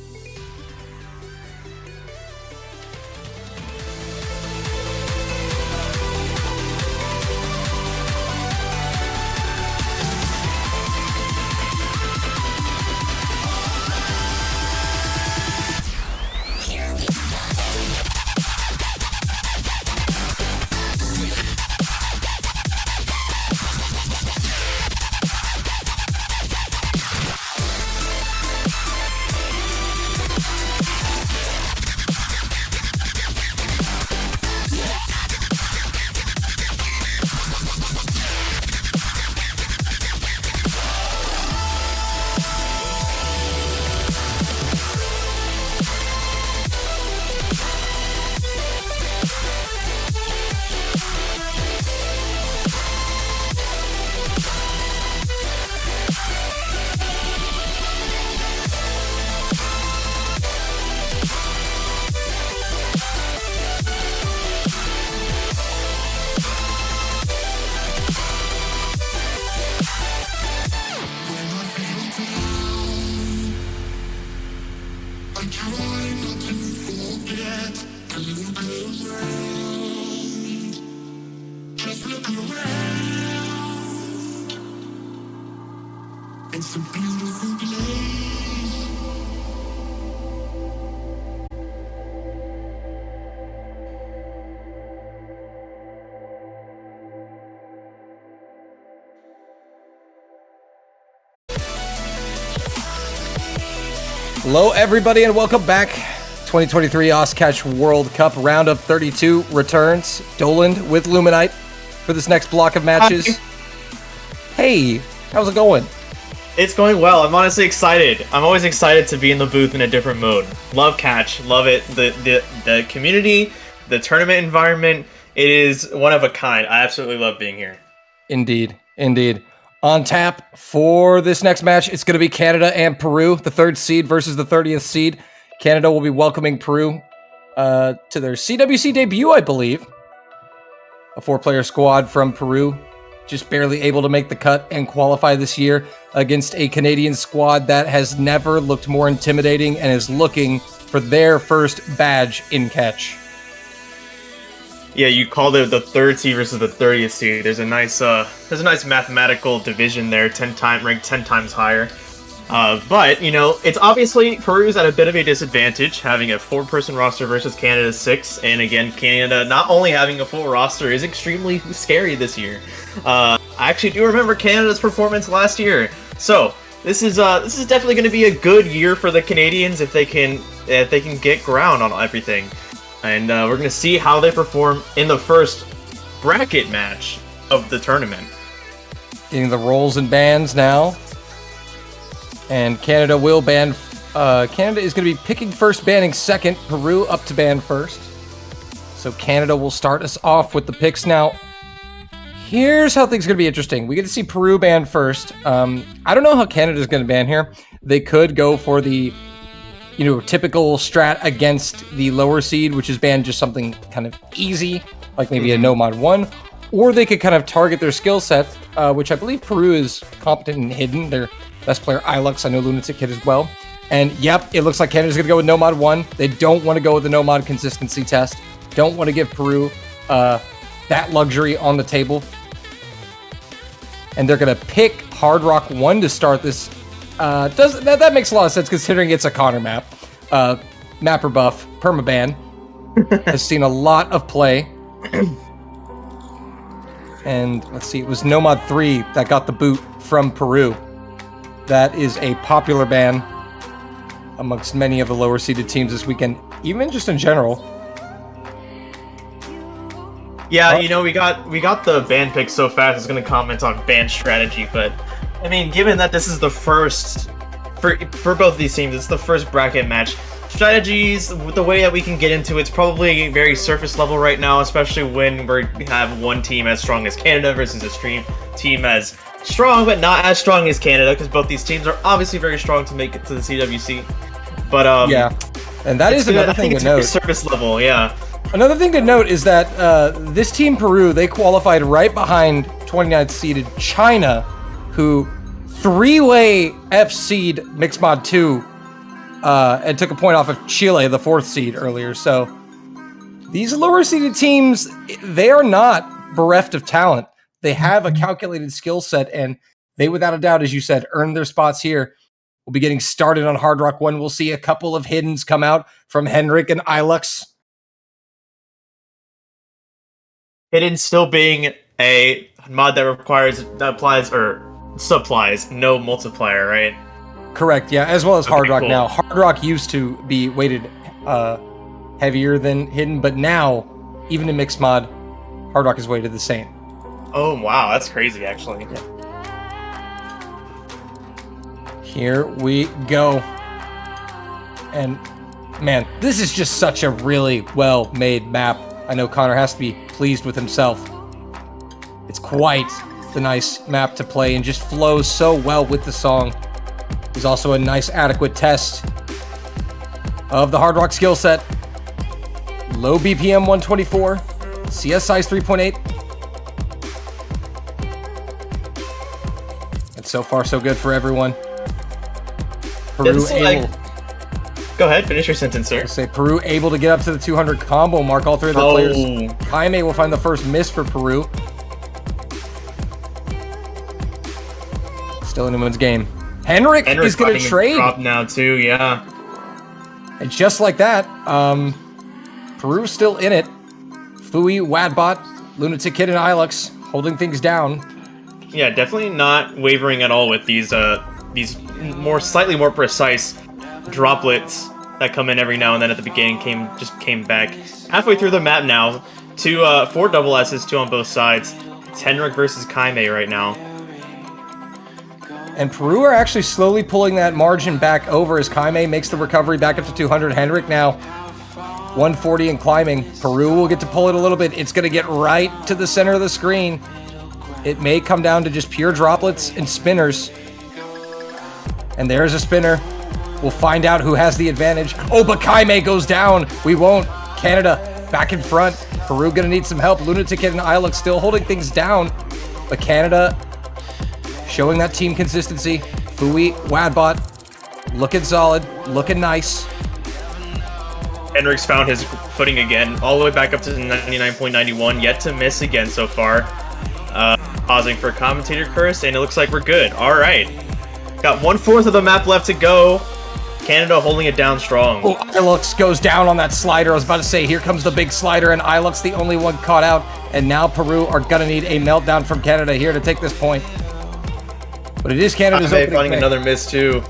Hello, everybody, and welcome back. 2023 Oscatch World Cup Round of 32 returns. Doland with Luminite for this next block of matches. Hey, how's it going? It's going well. I'm honestly excited. I'm always excited to be in the booth in a different mode. Love Catch, love it. The community, the tournament environment, it is one of a kind. I absolutely love being here. Indeed, indeed. On tap for this next match, it's going to be Canada and Peru, the 3rd seed versus the 30th seed. Canada will be welcoming Peru to their CWC debut, I believe. A 4-player squad from Peru, just barely able to make the cut and qualify this year against a Canadian squad that has never looked more intimidating and is looking for their first badge in Catch. Yeah, you called it the 3rd seed versus the 30th seed. There's a nice mathematical division there, ranked 10 times higher. But, you know, it's obviously Peru's at a bit of a disadvantage, having a 4-person roster versus Canada's 6. And again, Canada not only having a full roster is extremely scary this year. I actually do remember Canada's performance last year. So this is definitely going to be a good year for the Canadians if they can get ground on everything. And we're going to see how they perform in the first bracket match of the tournament. Getting the rolls and bans now. And Canada will ban... Canada is going to be picking first, banning second. Peru up to ban first. So Canada will start us off with the picks now. Here's how things are going to be interesting. We get to see Peru ban first. I don't know how Canada's going to ban here. They could go for the... typical strat against the lower seed, which is ban just something kind of easy, like maybe a Nomad 1, or they could kind of target their skill set, which I believe Peru is competent in hidden. Their best player, Ilux, I know Lunatic Kid as well. And yep, it looks like Canada's going to go with Nomad 1. They don't want to go with the Nomad consistency test. Don't want to give Peru that luxury on the table. And they're going to pick Hard Rock 1 to start this. That makes a lot of sense considering it's a Connor map. Mapper buff, permaban, has seen a lot of play. And let's see, it was Nomad 3 that got the boot from Peru. That is a popular ban amongst many of the lower seeded teams this weekend, even just in general. Yeah, we got the ban pick so fast. I was going to comment on ban strategy, but I mean, given that this is the first for both these teams, it's the first bracket match. Strategies, the way that we can get into it's probably very surface level right now, especially when we have one team as strong as Canada versus a team as strong but not as strong as Canada, because both these teams are obviously very strong to make it to the CWC. But yeah, and that is another thing to note. Surface level, yeah. Another thing to note is that this team Peru, they qualified right behind 29th seeded China, who 3-way F seed Mixed Mod 2 and took a point off of Chile, the 4th seed earlier. So these lower seeded teams, they are not bereft of talent. They have a calculated skill set, and they, without a doubt, as you said, earned their spots here. We'll be getting started on Hard Rock 1. We'll see a couple of hiddens come out from Henrik and Ilux. Hidden still being a mod that supplies no multiplier, right? Correct, yeah, as well as Hard Rock cool. now. Hard Rock used to be weighted heavier than Hidden, but now, even in Mixed Mod, Hard Rock is weighted the same. Oh, wow, that's crazy, actually. Yeah. Here we go. And, man, this is just such a really well-made map. I know Connor has to be pleased with himself. It's quite the nice map to play and just flows so well with the song. There's also a nice adequate test of the Hard Rock skill set. Low BPM 124, CS size 3.8. And so far so good for everyone. Peru able Go ahead, finish your sentence, sir. Say Peru able to get up to the 200 combo mark. All three of the players. Jaime will find the first miss for Peru. Still anyone's game. Henrik is going to trade. Drop now too, yeah. And just like that, Peru's still in it. Fui, Wadbot, Lunatic Kid, and Ilux holding things down. Yeah, definitely not wavering at all with these slightly more precise droplets that come in every now and then at the beginning. Came back halfway through the map now. 4 double S's, 2 on both sides. It's Henrik versus Kaime right now. And Peru are actually slowly pulling that margin back over as Kaime makes the recovery back up to 200. Henrik now 140 and climbing. Peru will get to pull it a little bit. It's going to get right to the center of the screen. It may come down to just pure droplets and spinners. And there's a spinner. We'll find out who has the advantage. Oh, but Kaime goes down. We won't. Canada back in front. Peru going to need some help. Lunatic and Ilux still holding things down. But Canada showing that team consistency. Fui, Wadbot, looking solid, looking nice. Henrik's found his footing again, all the way back up to 99.91, yet to miss again so far. Pausing for commentator curse, and it looks like we're good. Alright. Got 1/4 of the map left to go. Canada holding it down strong. Oh, Ilux goes down on that slider. I was about to say, here comes the big slider, and Ilux the only one caught out. And now Peru are going to need a meltdown from Canada here to take this point. But it is Canada's opening finding pick. another miss too.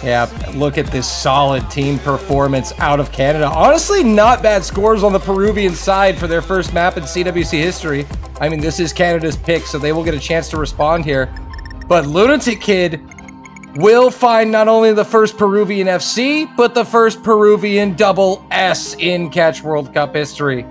Yeah, look at this solid team performance out of Canada. Honestly, not bad scores on the Peruvian side for their first map in CWC history. I mean, this is Canada's pick, so they will get a chance to respond here. But Lunatic Kid will find not only the first Peruvian FC, but the first Peruvian double S in Catch World Cup history.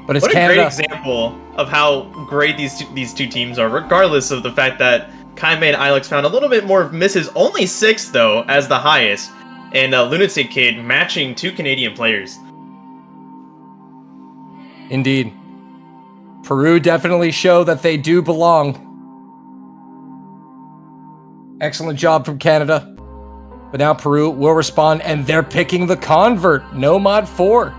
But it's what a Canada. great example of how great these two teams are, regardless of the fact that Kaime and Ilux found a little bit more misses. Only 6, though, as the highest. And Lunatic Kid matching 2 Canadian players. Indeed. Peru definitely show that they do belong. Excellent job from Canada. But now Peru will respond, and they're picking the Convert. No Mod 4.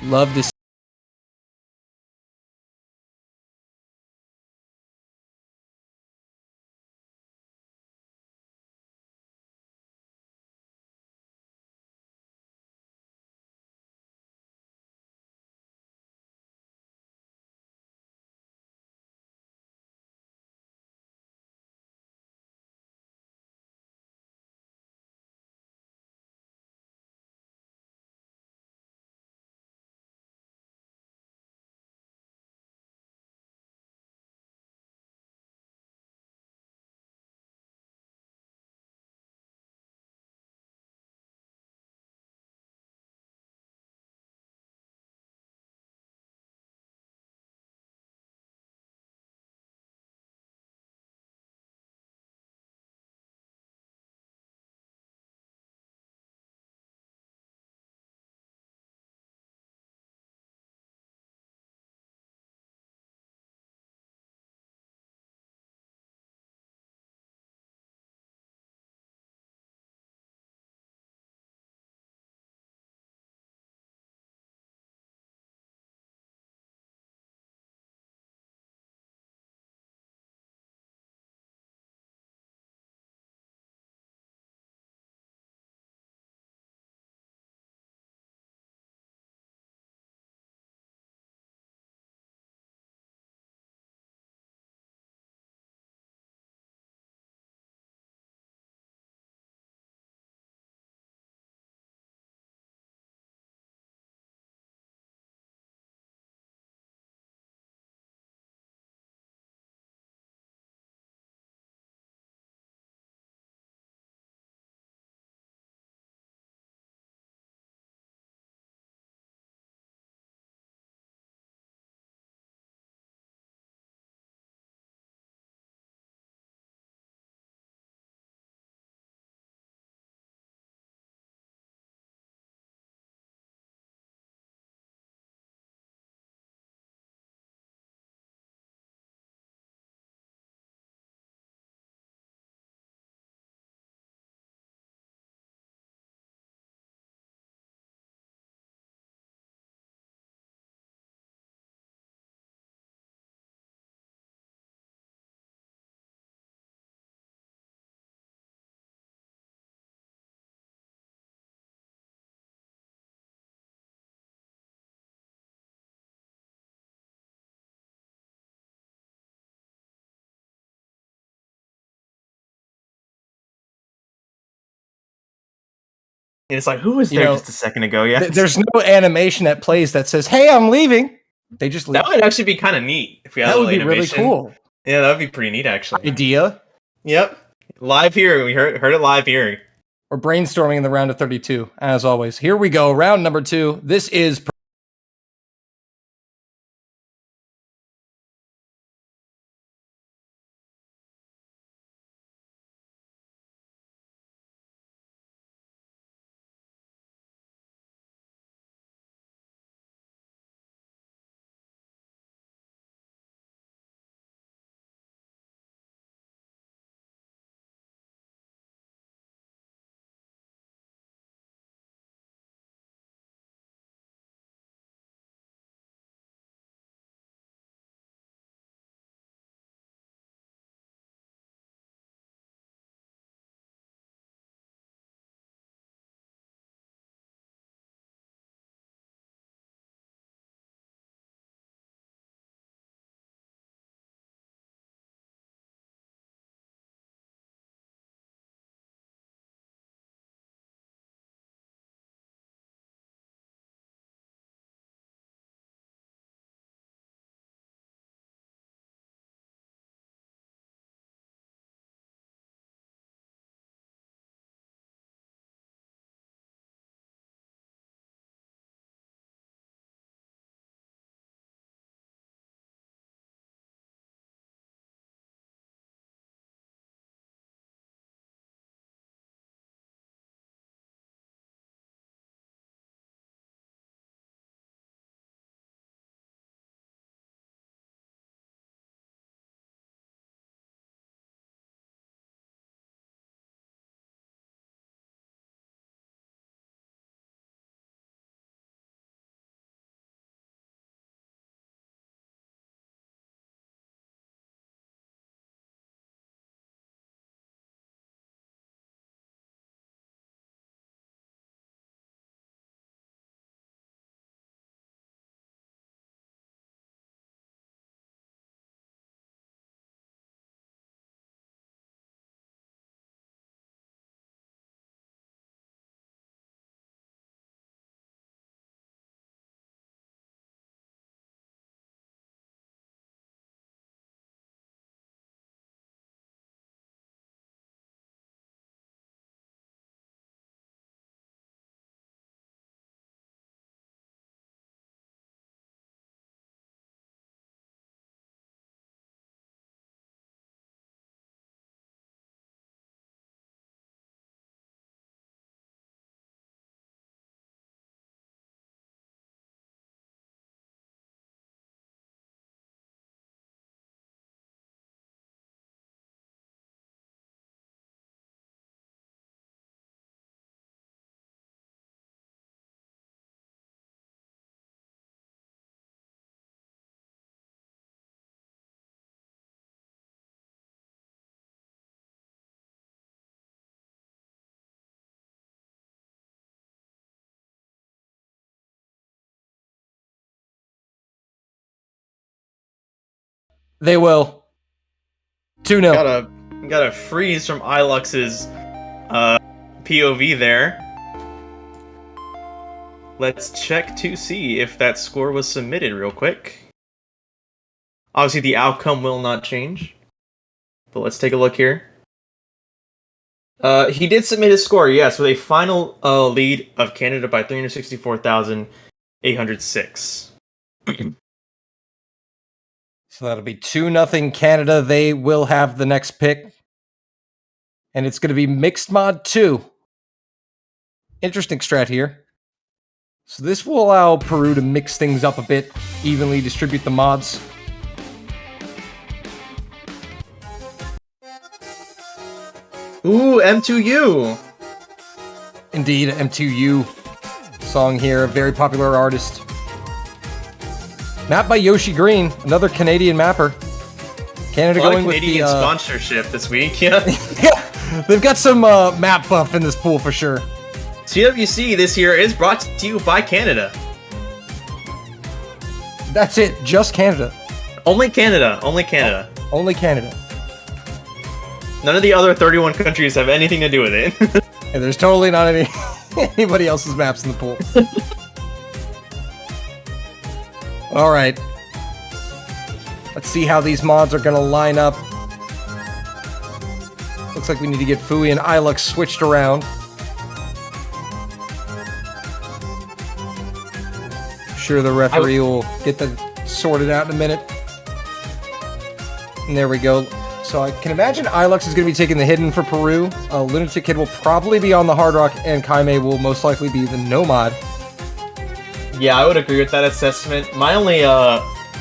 Love to And it's like, who was there just a second ago? Yeah, There's no animation that plays that says, "Hey, I'm leaving." They just leave. That would actually be kind of neat if we had That a would little be really animation. cool. Yeah, that would be pretty neat, actually. Idea. Yep. Live here. We heard it live here. We're brainstorming in the round of 32, as always. Here we go. Round number 2. This is they will 2-0. Got a freeze from Ilux's POV there. Let's check to see if that score was submitted real quick. Obviously, the outcome will not change, but let's take a look here. He did submit his score, yes, with a final lead of Canada by 364,806. So that'll be 2-0 Canada. They will have the next pick. And it's going to be Mixed Mod 2. Interesting strat here. So this will allow Peru to mix things up a bit, evenly distribute the mods. Ooh, M2U! Indeed, M2U song here, a very popular artist. Mapped by Yoshi Green, another Canadian mapper. Canada going with the Canadian sponsorship this week, yeah. Yeah, they've got some map buff in this pool for sure. CWC this year is brought to you by Canada. That's it, just Canada. Only Canada, only Canada. Only Canada. None of the other 31 countries have anything to do with it. And there's totally not any anybody else's maps in the pool. All right. Let's see how these mods are going to line up. Looks like we need to get Fui and Ilux switched around. Sure, the referee will get that sorted out in a minute. And there we go. So I can imagine Ilux is going to be taking the hidden for Peru. Lunatic Kid will probably be on the Hard Rock, and Kaime will most likely be the Nomad. Yeah, I would agree with that assessment. My only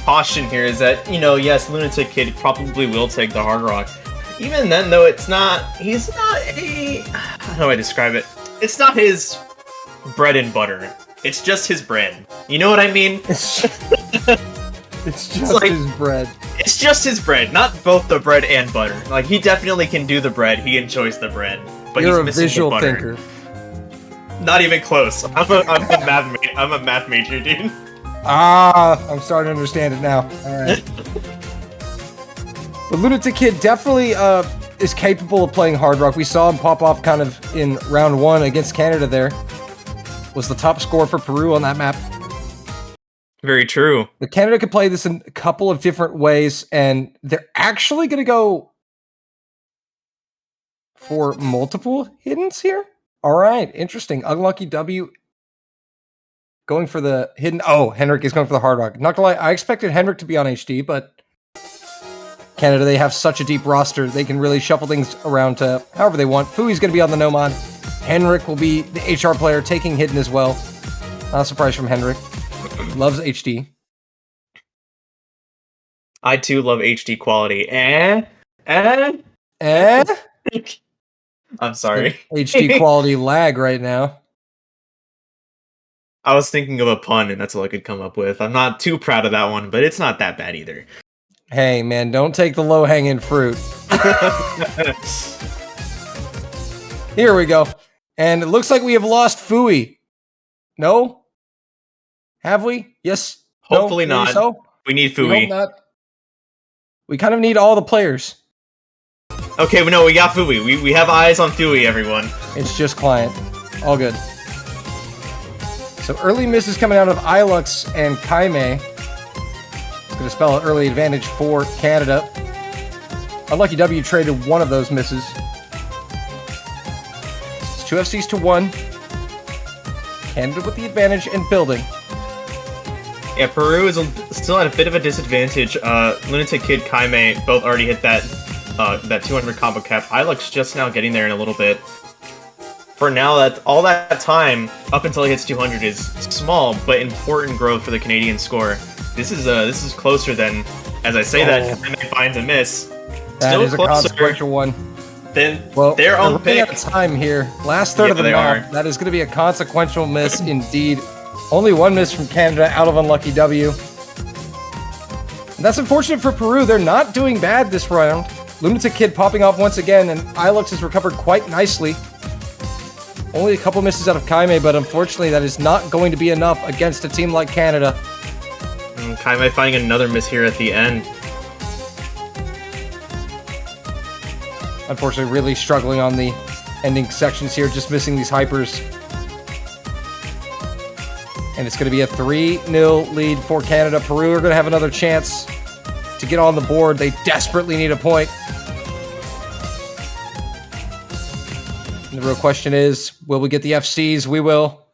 caution here is that, yes, Lunatic Kid probably will take the Hard Rock. Even then, though, he's not a... How do I describe it? It's not his bread and butter. It's just his bread. You know what I mean? It's just like, his bread. It's just his bread, not both the bread and butter. Like, he definitely can do the bread. He enjoys the bread. But You're he's a missing visual the butter. thinker. Not even close. I'm a math major, dude. I'm starting to understand it now. Alright. The Lunatic Kid definitely is capable of playing Hard Rock. We saw him pop off kind of in round 1 against Canada there. Was the top score for Peru on that map. Very true. The Canada could play this in a couple of different ways, and they're actually going to go for multiple hiddens here? Alright, interesting. Unlucky W going for the hidden... Oh, Henrik is going for the Hard Rock. Not gonna lie, I expected Henrik to be on HD, but... Canada, they have such a deep roster, they can really shuffle things around to however they want. Fui's going to be on the Nomad. Henrik will be the HR player, taking hidden as well. Not a surprise from Henrik. Loves HD. I too love HD quality. I'm sorry. HD quality lag right now. I was thinking of a pun, and that's all I could come up with. I'm not too proud of that one, but it's not that bad either. Hey, man, don't take the low-hanging fruit. Here we go. And it looks like we have lost Fui. No? Have we? Yes? Hopefully no? not. So? We need We Fui. hope not. We kind of need all the players. Okay, no, we got Fui. We have eyes on Fui, everyone. It's just client. All good. So early misses coming out of Ilux and Kaime. It's going to spell an early advantage for Canada. Unlucky W traded one of those misses. It's 2 FCs to 1. Canada with the advantage and building. Yeah, Peru is still at a bit of a disadvantage. Lunatic Kid, Kaime both already hit that 200 combo cap. Ilux just now getting there in a little bit. For now, all that time up until he hits 200 is small but important growth for the Canadian score. This is closer than, as I say that, Kaime finds a miss. That Still is a closer consequential one. than Well, their we're own running pick. out of time here. Last third of the they map. are. That is going to be a consequential miss indeed. Only one miss from Canada out of Unlucky W. And that's unfortunate for Peru. They're not doing bad this round. Lunatic Kid popping off once again, and Ilux has recovered quite nicely. Only a couple misses out of Kaime, but unfortunately that is not going to be enough against a team like Canada. Kaime finding another miss here at the end. Unfortunately, really struggling on the ending sections here, just missing these hypers. And it's going to be a 3-0 lead for Canada. Peru are going to have another chance to get on the board. They desperately need a point. And the real question is, will we get the FCs? We will.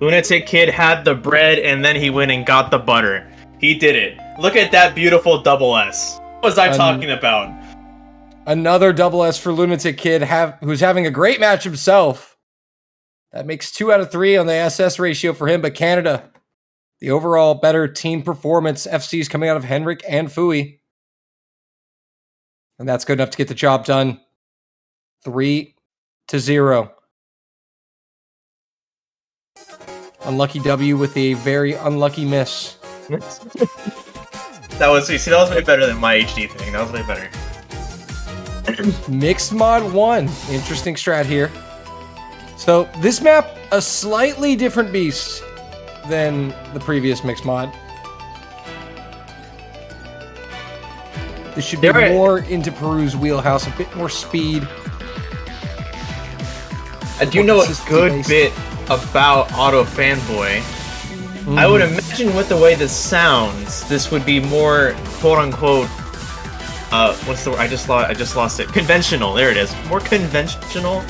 Lunatic Kid had the bread and then he went and got the butter. He did it. Look at that beautiful double S. What was I talking about? Another double S for Lunatic Kid, who's having a great match himself. That makes 2 out of 3 on the SS ratio for him, but Canada, the overall better team performance, FCs coming out of Henrik and Fui. And that's good enough to get the job done. 3-0. Unlucky W with a very unlucky miss. That was way better than my HD thing. That was way better. Mixed mod 1. Interesting strat here. So this map, a slightly different beast than the previous mixed mod. This should be more into Peru's wheelhouse, a bit more speed. I do know a good bit about Auto Fanboy. I would imagine with the way this sounds, this would be more quote unquote what's the word? I just lost it. Conventional, there it is. More conventional.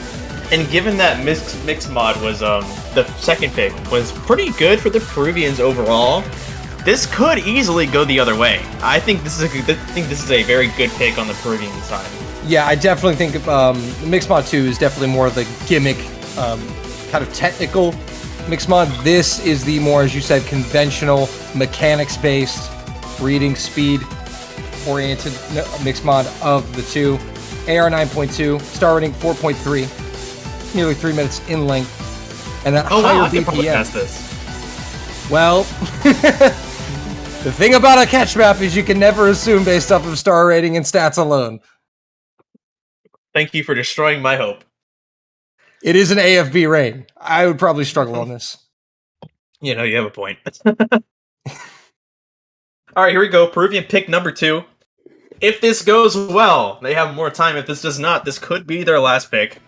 And given that mix mod was the second pick was pretty good for the Peruvians overall, this could easily go the other way. I think this is a very good pick on the Peruvian side. Yeah, I definitely think Mixmod 2 is definitely more of the gimmick, kind of technical Mixmod. This is the more, as you said, conventional, mechanics-based, reading speed-oriented Mixmod of the two. AR 9.2, star rating 4.3, nearly 3 minutes in length, and that higher BPM. This. Well, the thing about a catch map is you can never assume based off of star rating and stats alone. Thank you for destroying my hope. It is an AFB rain. I would probably struggle on this. You know, you have a point. Alright, here we go. Peruvian pick number 2. If this goes well, they have more time. If this does not, this could be their last pick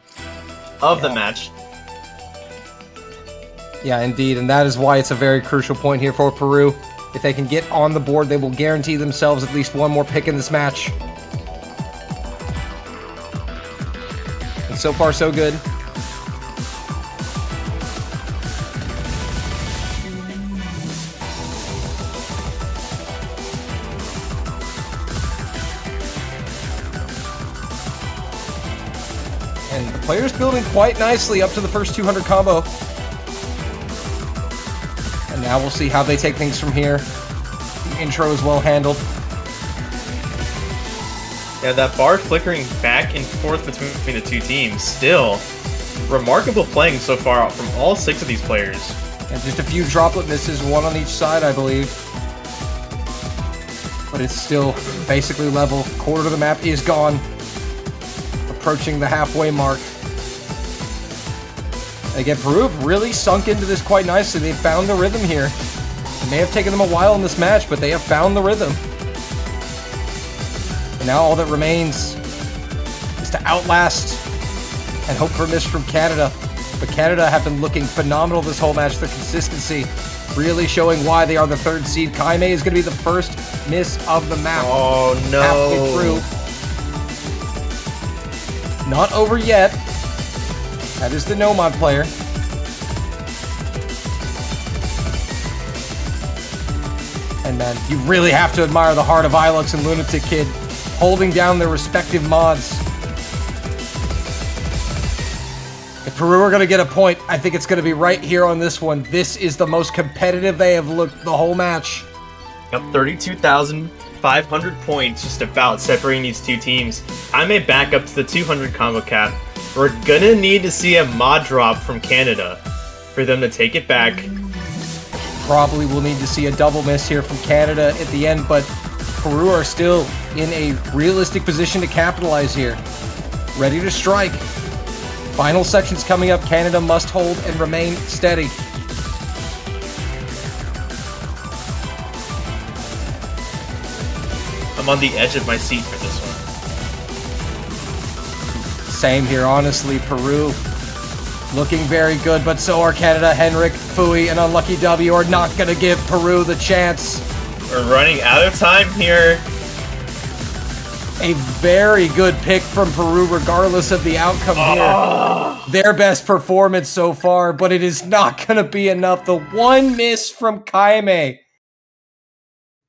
of the match. Yeah, indeed, and that is why it's a very crucial point here for Peru. If they can get on the board, they will guarantee themselves at least one more pick in this match. And so far, so good. And the player's building quite nicely up to the first 200 combo. And now we'll see how they take things from here. The intro is well handled. Yeah, that bar flickering back and forth between the two teams. Still, remarkable playing so far from all 6 of these players. And just a few droplet misses, one on each side, I believe. But it's still basically level. Quarter of the map is gone. Approaching the halfway mark. Again, Peru have really sunk into this quite nicely. They've found the rhythm here. It may have taken them a while in this match, but they have found the rhythm. And now all that remains is to outlast and hope for a miss from Canada. But Canada have been looking phenomenal this whole match. Their consistency really showing why they are the 3rd seed. Kaime is going to be the first miss of the map. Oh, no. Halfway through. Not over yet. That is the Nomad player. And man, you really have to admire the heart of Ilux and Lunatic Kid holding down their respective mods. If Peru are going to get a point, I think it's going to be right here on this one. This is the most competitive they have looked the whole match. Up 32,500 points just about separating these two teams. I may back up to the 200 combo cap. We're gonna need to see a mod drop from Canada for them to take it back. Probably will need to see a double miss here from Canada at the end, but Peru are still in a realistic position to capitalize here. Ready to strike. Final sections coming up. Canada must hold and remain steady. I'm on the edge of my seat for this one. Same here, honestly. Peru looking very good, but so are Canada. Henrik, Fui, and Unlucky W are not going to give Peru the chance. We're running out of time here. A very good pick from Peru, regardless of the outcome here. Their best performance so far, but it is not going to be enough. The one miss from Kaime.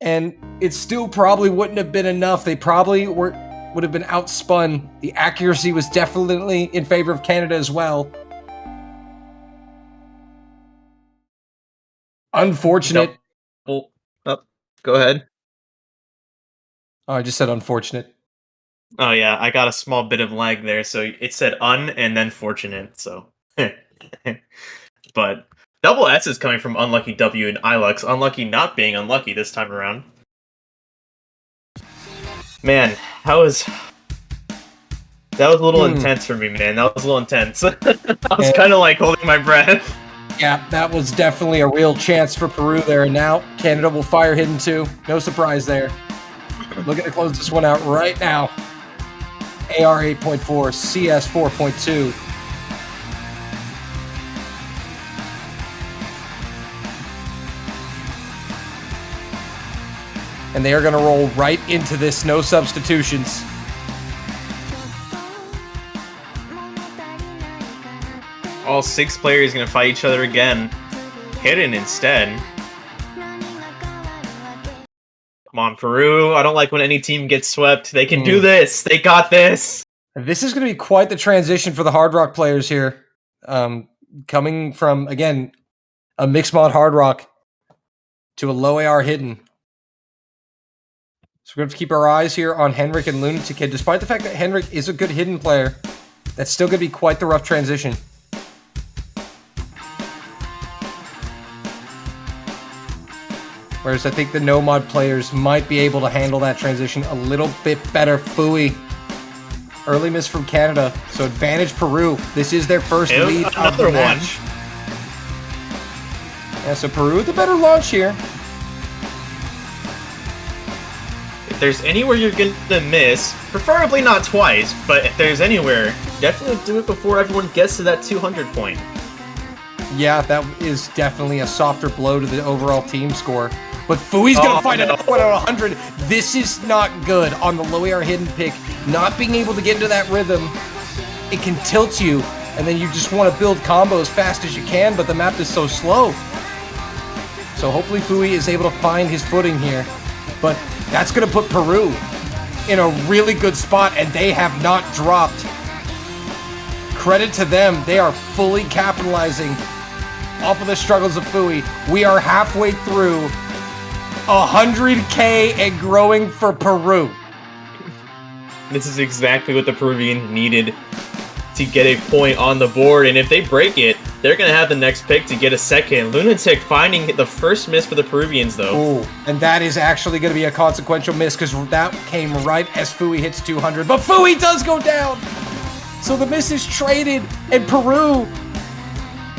And it still probably wouldn't have been enough. They probably would have been outspun. The accuracy was definitely in favor of Canada as well. Unfortunate. Oh, go ahead. Oh, I just said unfortunate. Oh yeah, I got a small bit of lag there, so it said and then fortunate, so. But double S is coming from Unlucky W and Ilux. Unlucky not being unlucky this time around. Man, that was a little intense for me, man. That was a little intense. I was kind of like holding my breath. Yeah, that was definitely a real chance for Peru there. And now Canada will fire Hidden 2. No surprise there. Looking to close this one out right now. AR 8.4, CS 4.2. And they are going to roll right into this, no substitutions. All 6 players gonna fight each other again. Hidden instead. Come on, Peru. I don't like when any team gets swept. They can do this. They got this. This is going to be quite the transition for the Hard Rock players here. Coming from, again, a mixed mod Hard Rock to a low AR Hidden. So we're going to have to keep our eyes here on Henrik and Lunatic Kid. Despite the fact that Henrik is a good Hidden player, that's still going to be quite the rough transition. Whereas I think the no-mod players might be able to handle that transition a little bit better. Fui. Early miss from Canada. So advantage Peru. This is their first lead of the match. Yeah, so Peru with a better launch here. If there's anywhere you're gonna miss, preferably not twice, but if there's anywhere, definitely do it before everyone gets to that 200 point. Yeah, that is definitely a softer blow to the overall team score. But Fui's gonna find another one out of 100. This is not good on the low AR Hidden pick. Not being able to get into that rhythm, it can tilt you, and then you just want to build combo as fast as you can, but the map is so slow. So hopefully Fui is able to find his footing here. But that's gonna put Peru in a really good spot, and they have not dropped. Credit to them, they are fully capitalizing off of the struggles of Fui. We are halfway through 100K and growing for Peru. This is exactly what the Peruvians needed to get a point on the board, and if they break it, they're going to have the next pick to get a second. Lunatic finding the first miss for the Peruvians, though. Ooh, and that is actually going to be a consequential miss, because that came right as Fui hits 200. But Fui does go down! So the miss is traded, and Peru,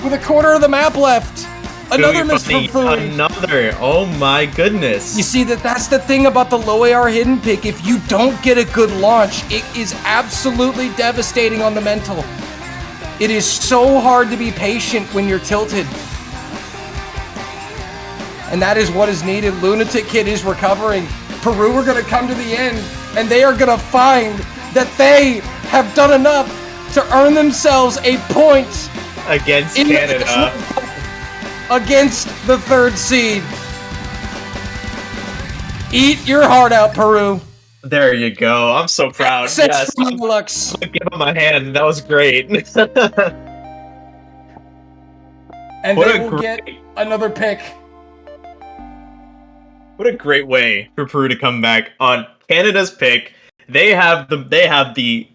with a quarter of the map left. Another miss from Fui. Another. Oh my goodness. You see, that's the thing about the low AR Hidden pick. If you don't get a good launch, it is absolutely devastating on the mental. It is so hard to be patient when you're tilted. And that is what is needed. Lunatic Kid is recovering. Peru are going to come to the end, and they are going to find that they have done enough to earn themselves a point against Canada. Against the 3rd seed. Eat your heart out, Peru. There you go. I'm so proud. Yes, Lux. Give him a hand. That was great. And they will get another pick. What a great way for Peru to come back on Canada's pick. They have the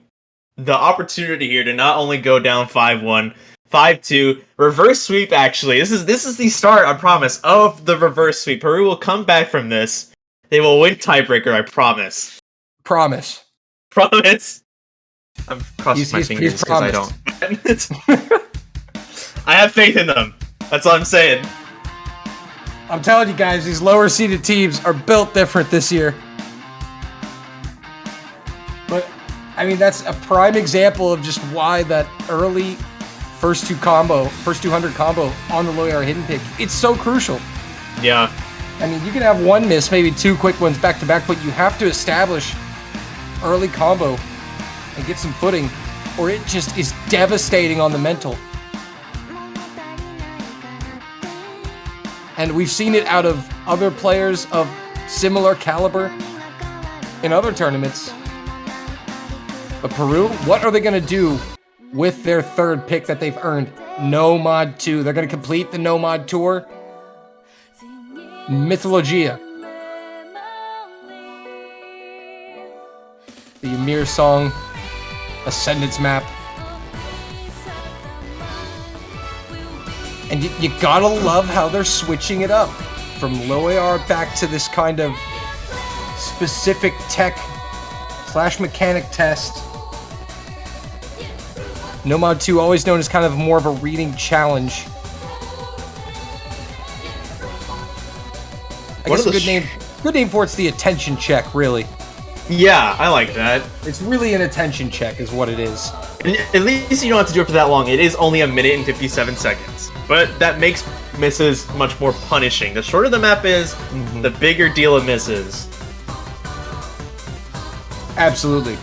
opportunity here to not only go down 5-1, 5-2, reverse sweep. Actually, this is the start, I promise, of the reverse sweep. Peru will come back from this. They will win tiebreaker, I promise. Promise. I'm crossing my fingers because I don't. I have faith in them. That's all I'm saying. I'm telling you guys, these lower seeded teams are built different this year. But I mean, that's a prime example of just why that early first 200 combo on the low AR Hidden pick, it's so crucial. Yeah. I mean, you can have one miss, maybe 2 quick ones back to back, but you have to establish early combo and get some footing, or it just is devastating on the mental. And we've seen it out of other players of similar caliber in other tournaments. But Peru, what are they going to do with their 3rd pick that they've earned? No Mod 2. They're going to complete the No Mod Tour. Mythologia. The Ymir song. Ascendance map. And you gotta love how they're switching it up. From low AR back to this kind of specific tech / mechanic test. No Mod 2, always known as kind of more of a reading challenge. I guess a good name for it's the attention check, really. Yeah, I like that. It's really an attention check is what it is. And at least you don't have to do it for that long. It is only 1 minute and 57 seconds. But that makes misses much more punishing. The shorter the map is, the bigger deal it misses. Absolutely.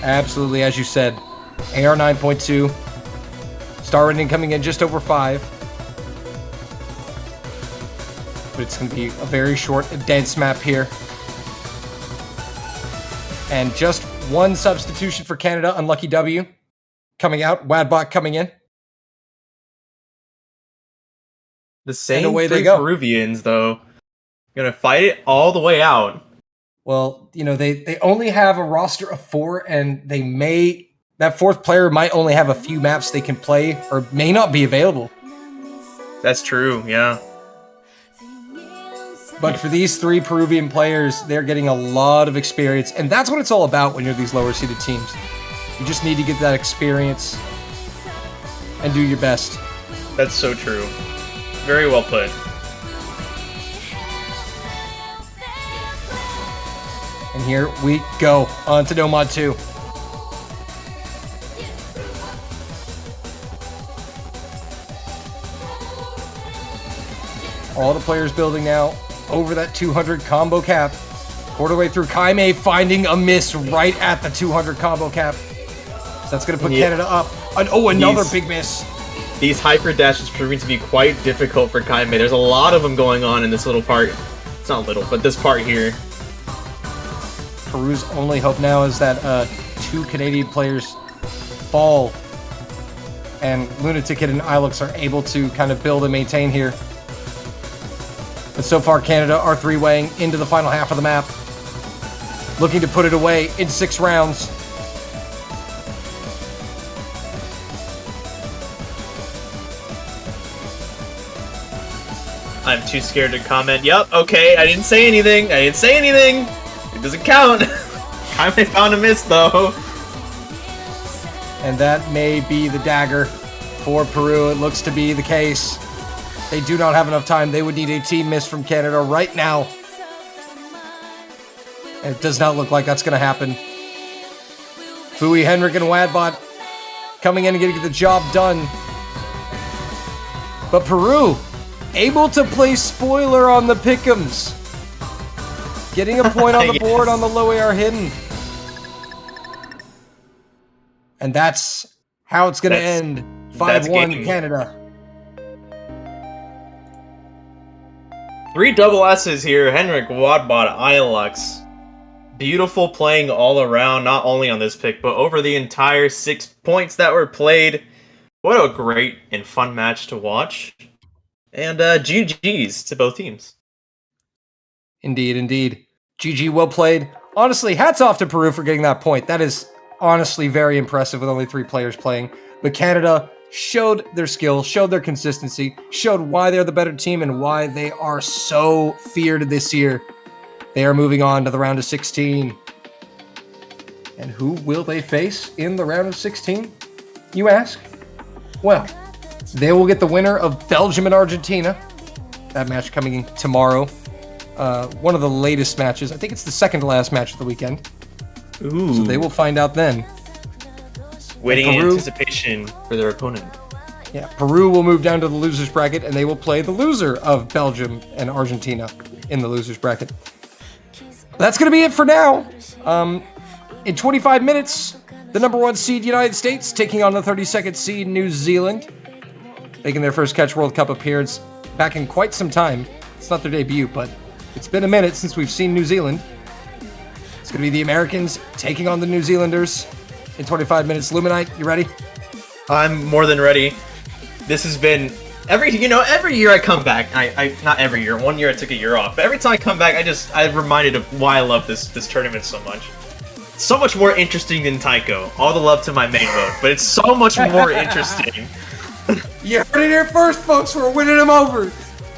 Absolutely, as you said. AR 9.2. Star rating coming in just over 5. But it's going to be a very short, dense map here. And just one substitution for Canada. Unlucky W coming out. Wadbot coming in. The same away three they go. Peruvians, though, gonna fight it all the way out. Well, you know, they only have a roster of 4, and that 4th player might only have a few maps they can play, or may not be available. That's true, yeah. But for these 3 Peruvian players, they're getting a lot of experience, and that's what it's all about when you're these lower-seeded teams. You just need to get that experience and do your best. That's so true. Very well put. And here we go on to Nomad 2. All the players building now over that 200 combo cap. Quarter way through, Kaime finding a miss right at the 200 combo cap. So that's going to put Canada up. Another big miss. These hyper dashes proving to be quite difficult for Kaime. There's a lot of them going on in this little part. It's not little, but this part here. Peru's only hope now is that 2 Canadian players fall, and Lunatic and Ilux are able to kind of build and maintain here. But so far, Canada are 3-weighing into the final half of the map, looking to put it away in 6 rounds. I'm too scared to comment. Yup, okay, I didn't say anything. It doesn't count. Kaime found a miss, though. And that may be the dagger for Peru. It looks to be the case. They do not have enough time. They would need a team miss from Canada right now. And it does not look like that's going to happen. Fui, Henrik, and Wadbot coming in and getting the job done. But Peru able to play spoiler on the pick'ems. Getting a point on the board on the low AR hidden. And that's how it's going to end. 5-1 Canada. 3 double S's here. Henrik, Wadbot, Ilux. Beautiful playing all around, not only on this pick, but over the entire 6 points that were played. What a great and fun match to watch. And GG's to both teams. Indeed, indeed. GG, well played. Honestly, hats off to Peru for getting that point. That is honestly very impressive with only 3 players playing. But Canada showed their skill, showed their consistency, showed why they're the better team and why they are so feared this year. They are moving on to the round of 16. And who will they face in the round of 16, you ask? Well, they will get the winner of Belgium and Argentina. That match coming in tomorrow. One of the latest matches. I think it's the second to last match of the weekend. Ooh. So they will find out then. Waiting in anticipation for their opponent. Yeah, Peru will move down to the losers bracket, and they will play the loser of Belgium and Argentina in the losers bracket. That's going to be it for now. In 25 minutes, the number 1 seed United States taking on the 32nd seed New Zealand, making their first Catch World Cup appearance back in quite some time. It's not their debut, but it's been a minute since we've seen New Zealand. It's going to be the Americans taking on the New Zealanders in 25 minutes. Luminite, you ready? I'm more than ready. This has been every year I come back. I not every year. 1 year I took a year off. But every time I come back, I'm reminded of why I love this tournament so much. So much more interesting than Taiko. All the love to my main vote, but it's so much more interesting. You heard it here first, folks. We're winning them over.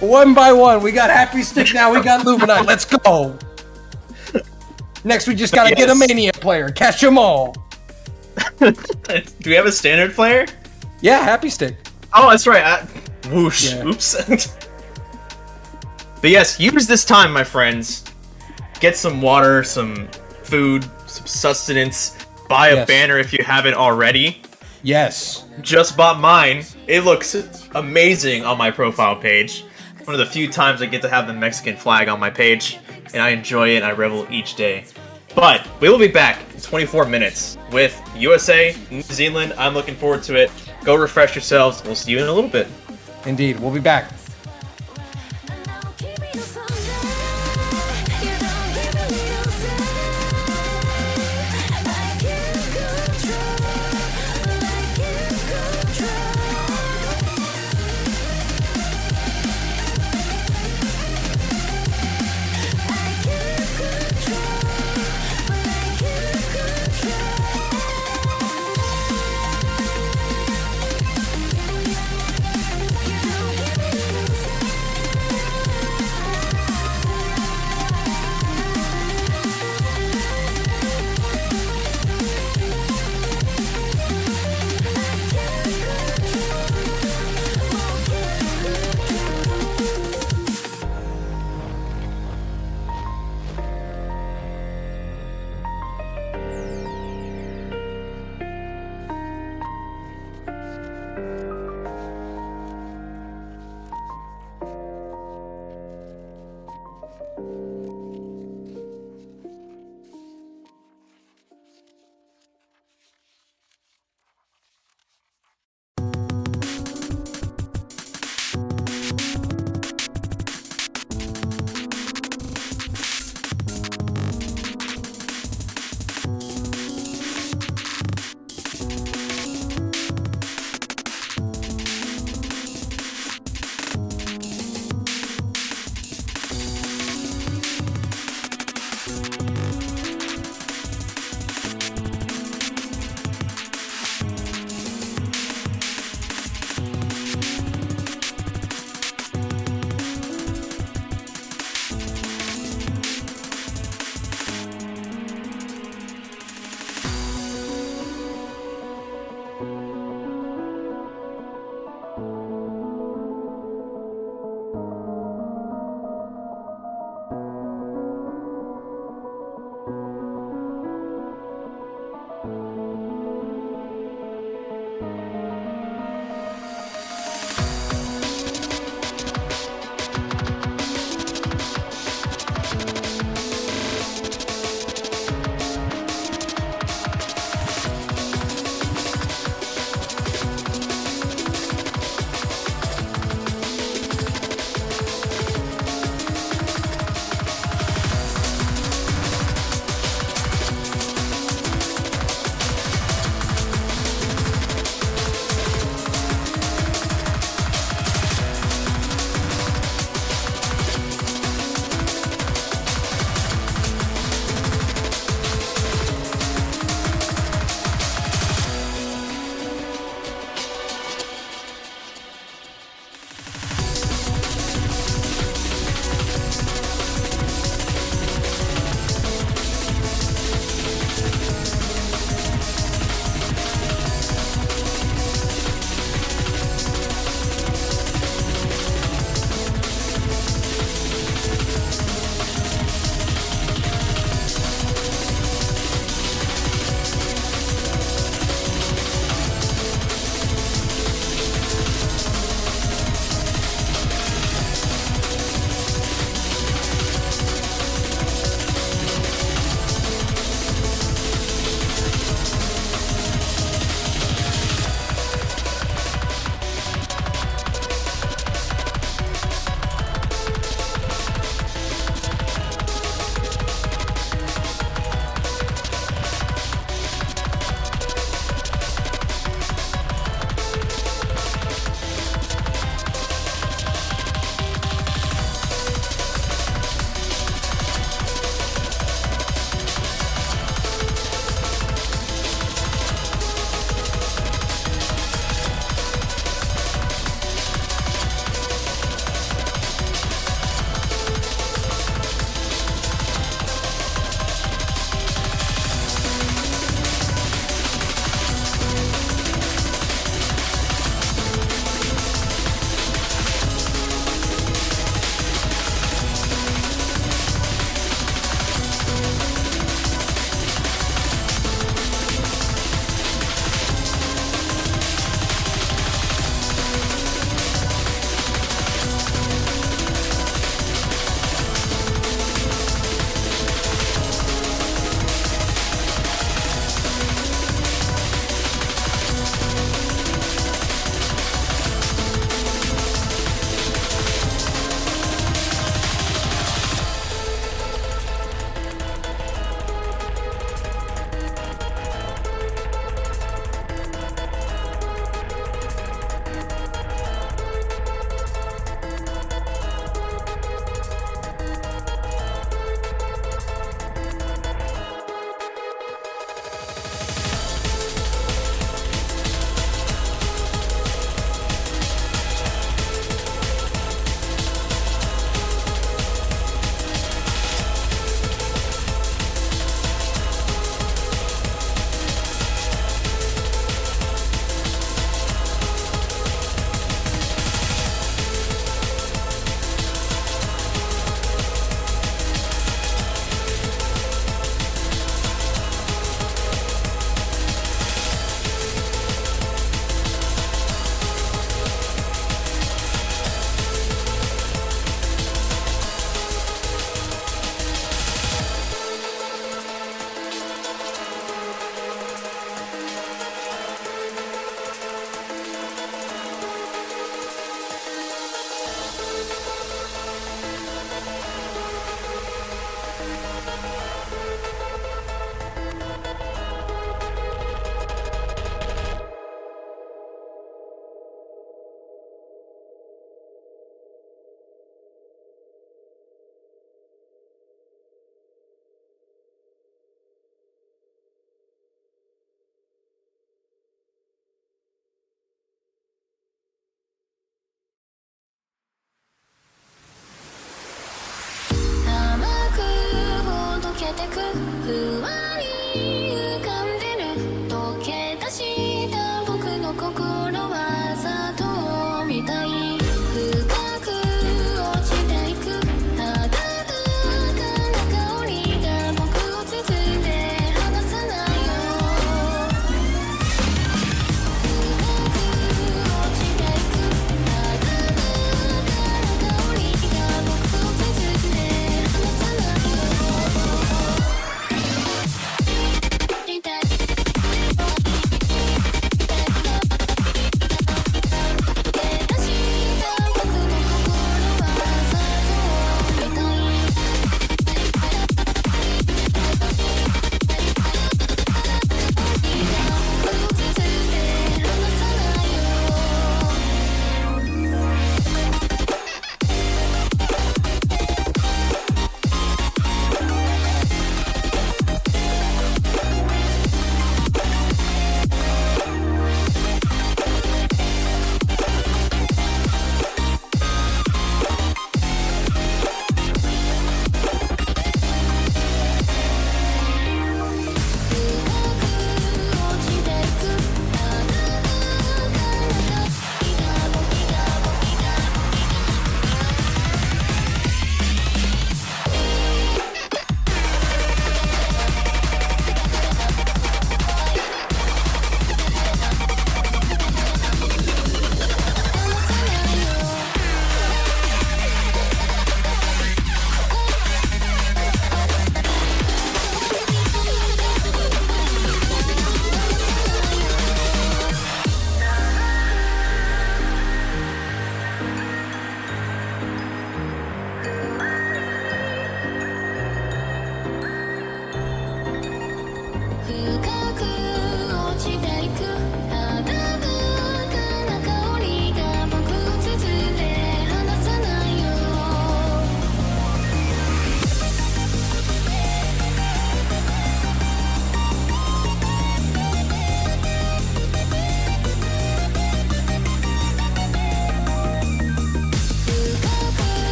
1 by 1. We got Happy Stick now. We got Luminite. Let's go. Next, we just gotta get a Mania player. Catch them all. Do we have a standard player? Yeah, Happy Stick. Oh, that's right. Whoosh. Yeah. Oops. But yes, use this time, my friends. Get some water, some food, some sustenance. Buy a banner if you haven't already. Yes. Just bought mine. It looks amazing on my profile page. One of the few times I get to have the Mexican flag on my page, and I enjoy it and I revel each day. But we will be back in 24 minutes with USA, New Zealand. I'm looking forward to it. Go refresh yourselves. We'll see you in a little bit. Indeed. We'll be back.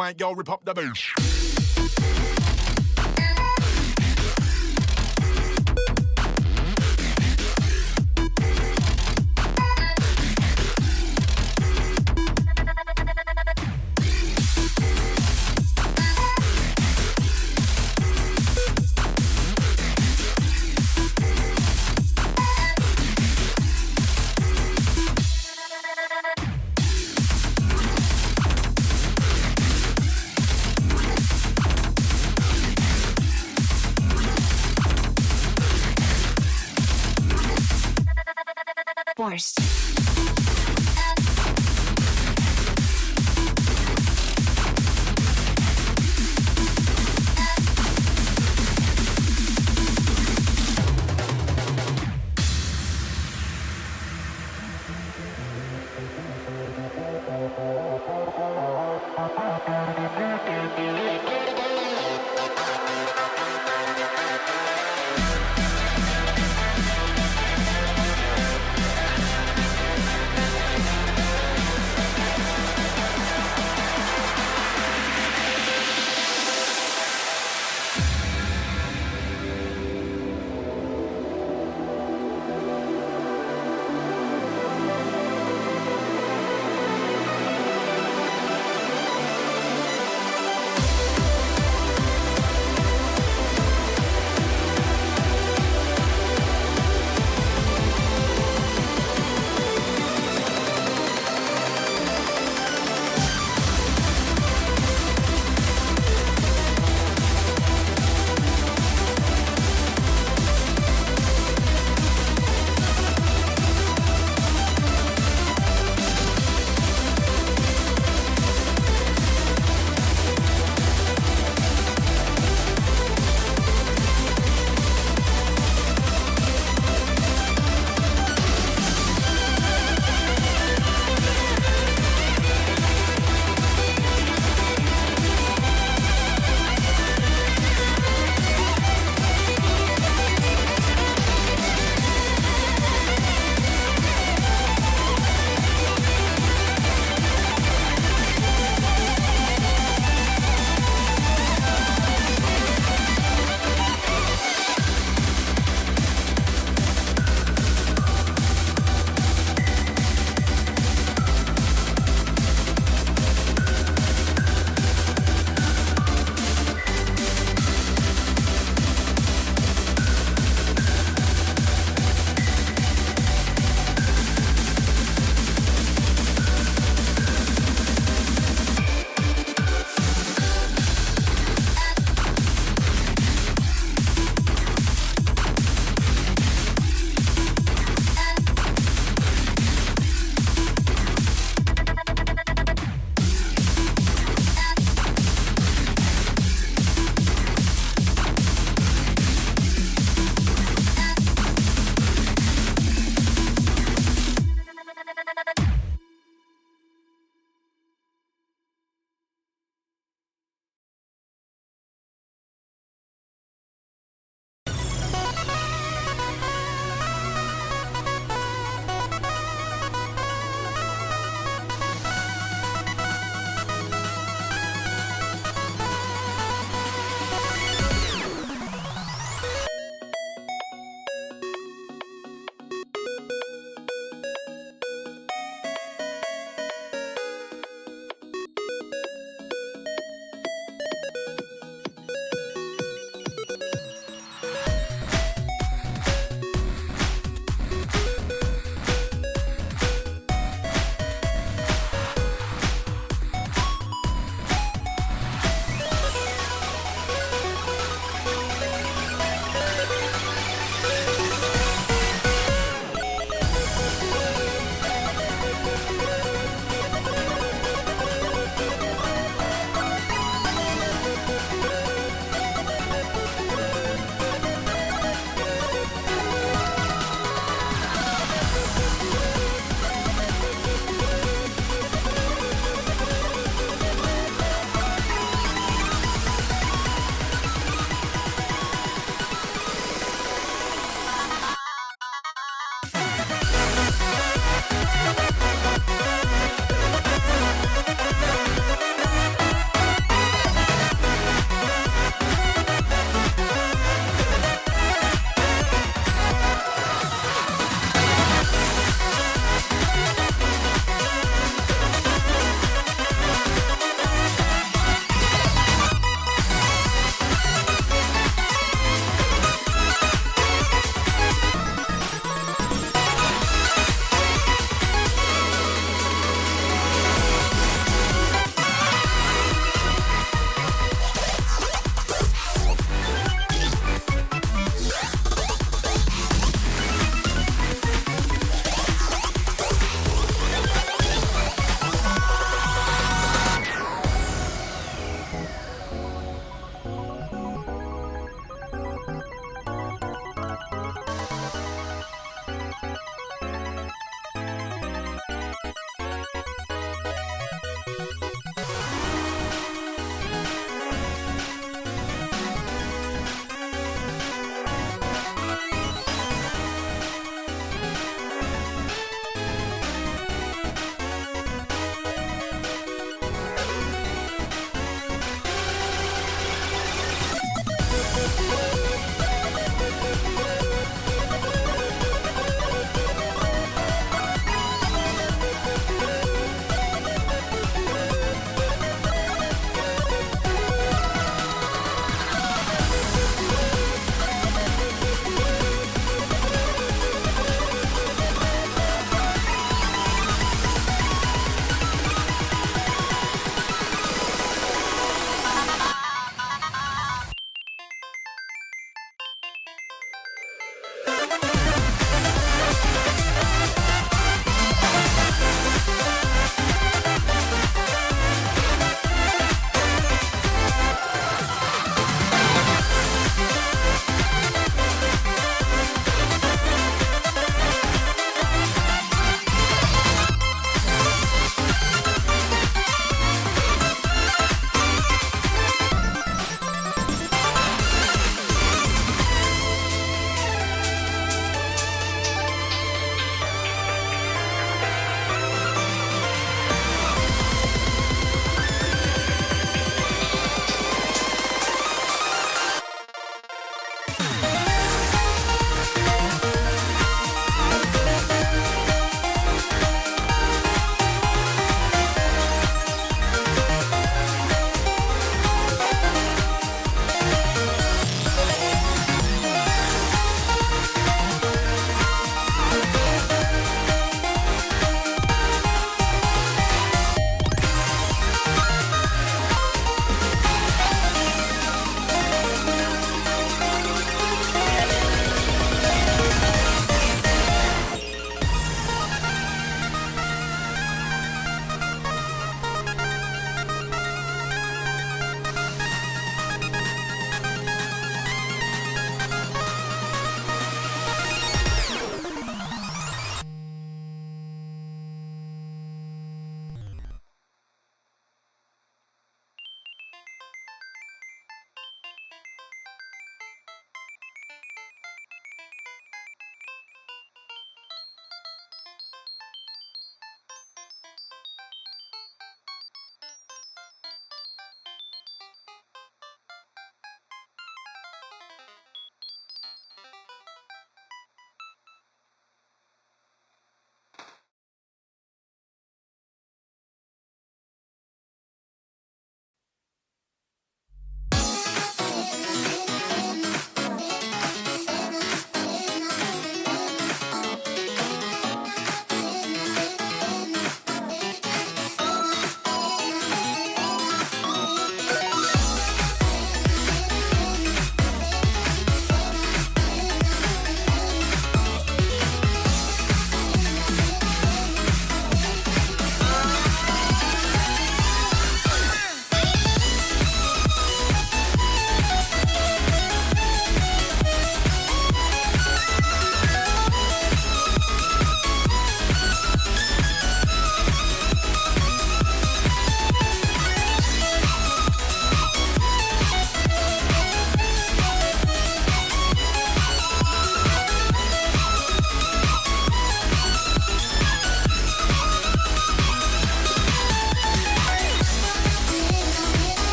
Dynamite, yo, rip up the boom. Forced.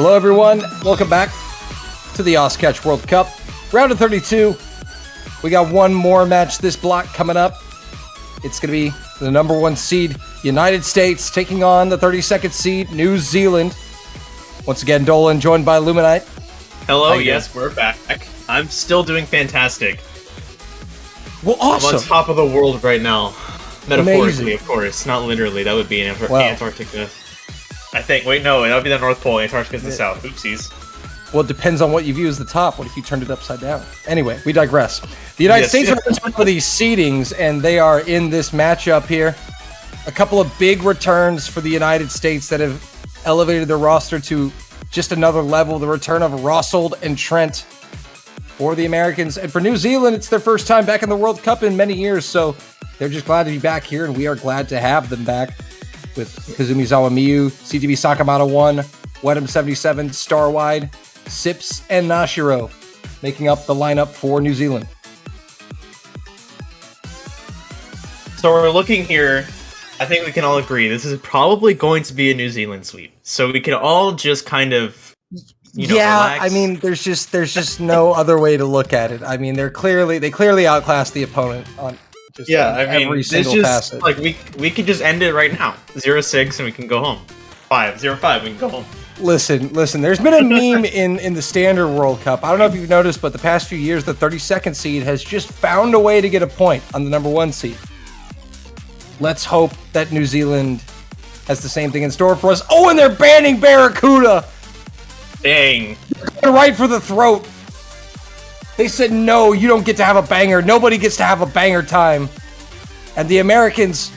Hello, everyone. Welcome back to the Oscatch World Cup. Round of 32. We got one more match this block coming up. It's going to be the number 1 seed, United States, taking on the 32nd seed, New Zealand. Once again, Dolan joined by Luminite. Hello, yes, we're back. I'm still doing fantastic. Well, awesome. I'm on top of the world right now. Metaphorically, Amazing. of course, not literally. That would be in Wow. Antarctica. I think. Wait, no, that would be the North Pole. Antarctica's the south. Oopsies. Well, it depends on what you view as the top. What if you turned it upside down? Anyway, we digress. The United States are on top of these seedings, and they are in this matchup here. A couple of big returns for the United States that have elevated their roster to just another level. The return of Rossold and Trent for the Americans. And for New Zealand, it's their first time back in the World Cup in many years, so they're just glad to be back here, and we are glad to have them back with Kazumi Zawamiyu, CTB Sakamoto 1, Wedham 77, Starwide, Sips, and Nashiro, making up the lineup for New Zealand. So we're looking here. I think we can all agree this is probably going to be a New Zealand sweep. So we can all just kind of, relax. I mean, there's just no other way to look at it. I mean, they clearly outclassed the opponent on just on every single facet. Like we could just end it right now, 0-6, and we can go home. 5-0-5, we can go home. Listen. There's been a meme in the standard World Cup. I don't know if you've noticed, but the past few years, the 32nd seed has just found a way to get a point on the number 1 seed. Let's hope that New Zealand has the same thing in store for us. Oh, and they're banning Barracuda! Dang. Right for the throat. They said, no, you don't get to have a banger. Nobody gets to have a banger time. And the Americans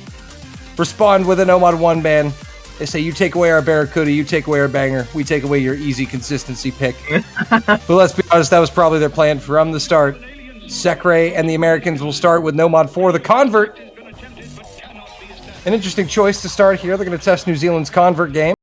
respond with an Omad 1 ban. They say, you take away our Barracuda, you take away our banger, we take away your easy consistency pick. But let's be honest, that was probably their plan from the start. Sekre and the Americans will start with Nomad 4, the Convert. An interesting choice to start here. They're going to test New Zealand's Convert game.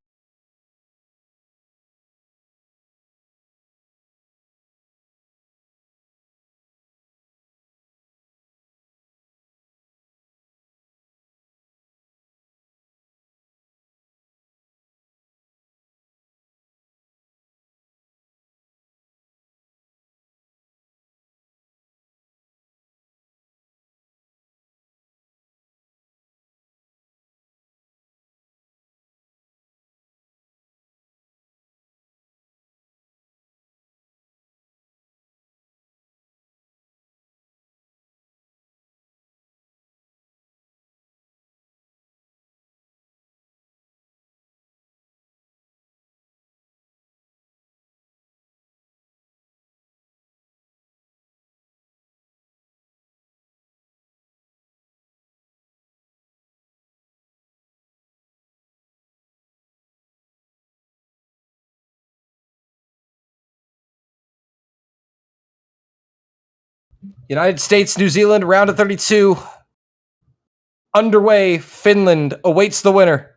United States, New Zealand, round of 32. Underway, Finland awaits the winner.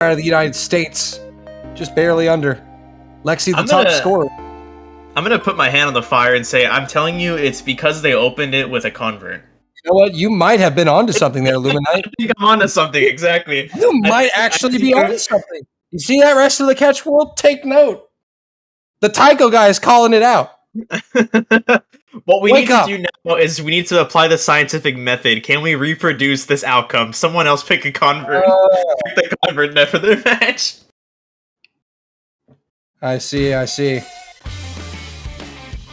out of the United States, just barely under. Lexi, the I'm top gonna- scorer. I'm gonna put my hand on the fire and say I'm telling you it's because they opened it with a convert. You know what? You might have been onto something there, Luminite. I think I'm onto something, exactly. You might actually be onto something. You see that rest of the catch world? Take note. The Tycho guy is calling it out. What we Wake need up. to do now is we need to apply the scientific method. Can we reproduce this outcome? Someone else pick a convert. Pick the convert net for their match. I see.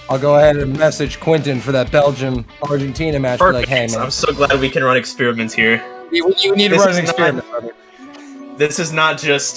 I'll go ahead and message Quentin for that Belgium-Argentina match. Be like, hey, man, I'm so glad we can run experiments here. you need to This run is an not- experiment, brother. This is not just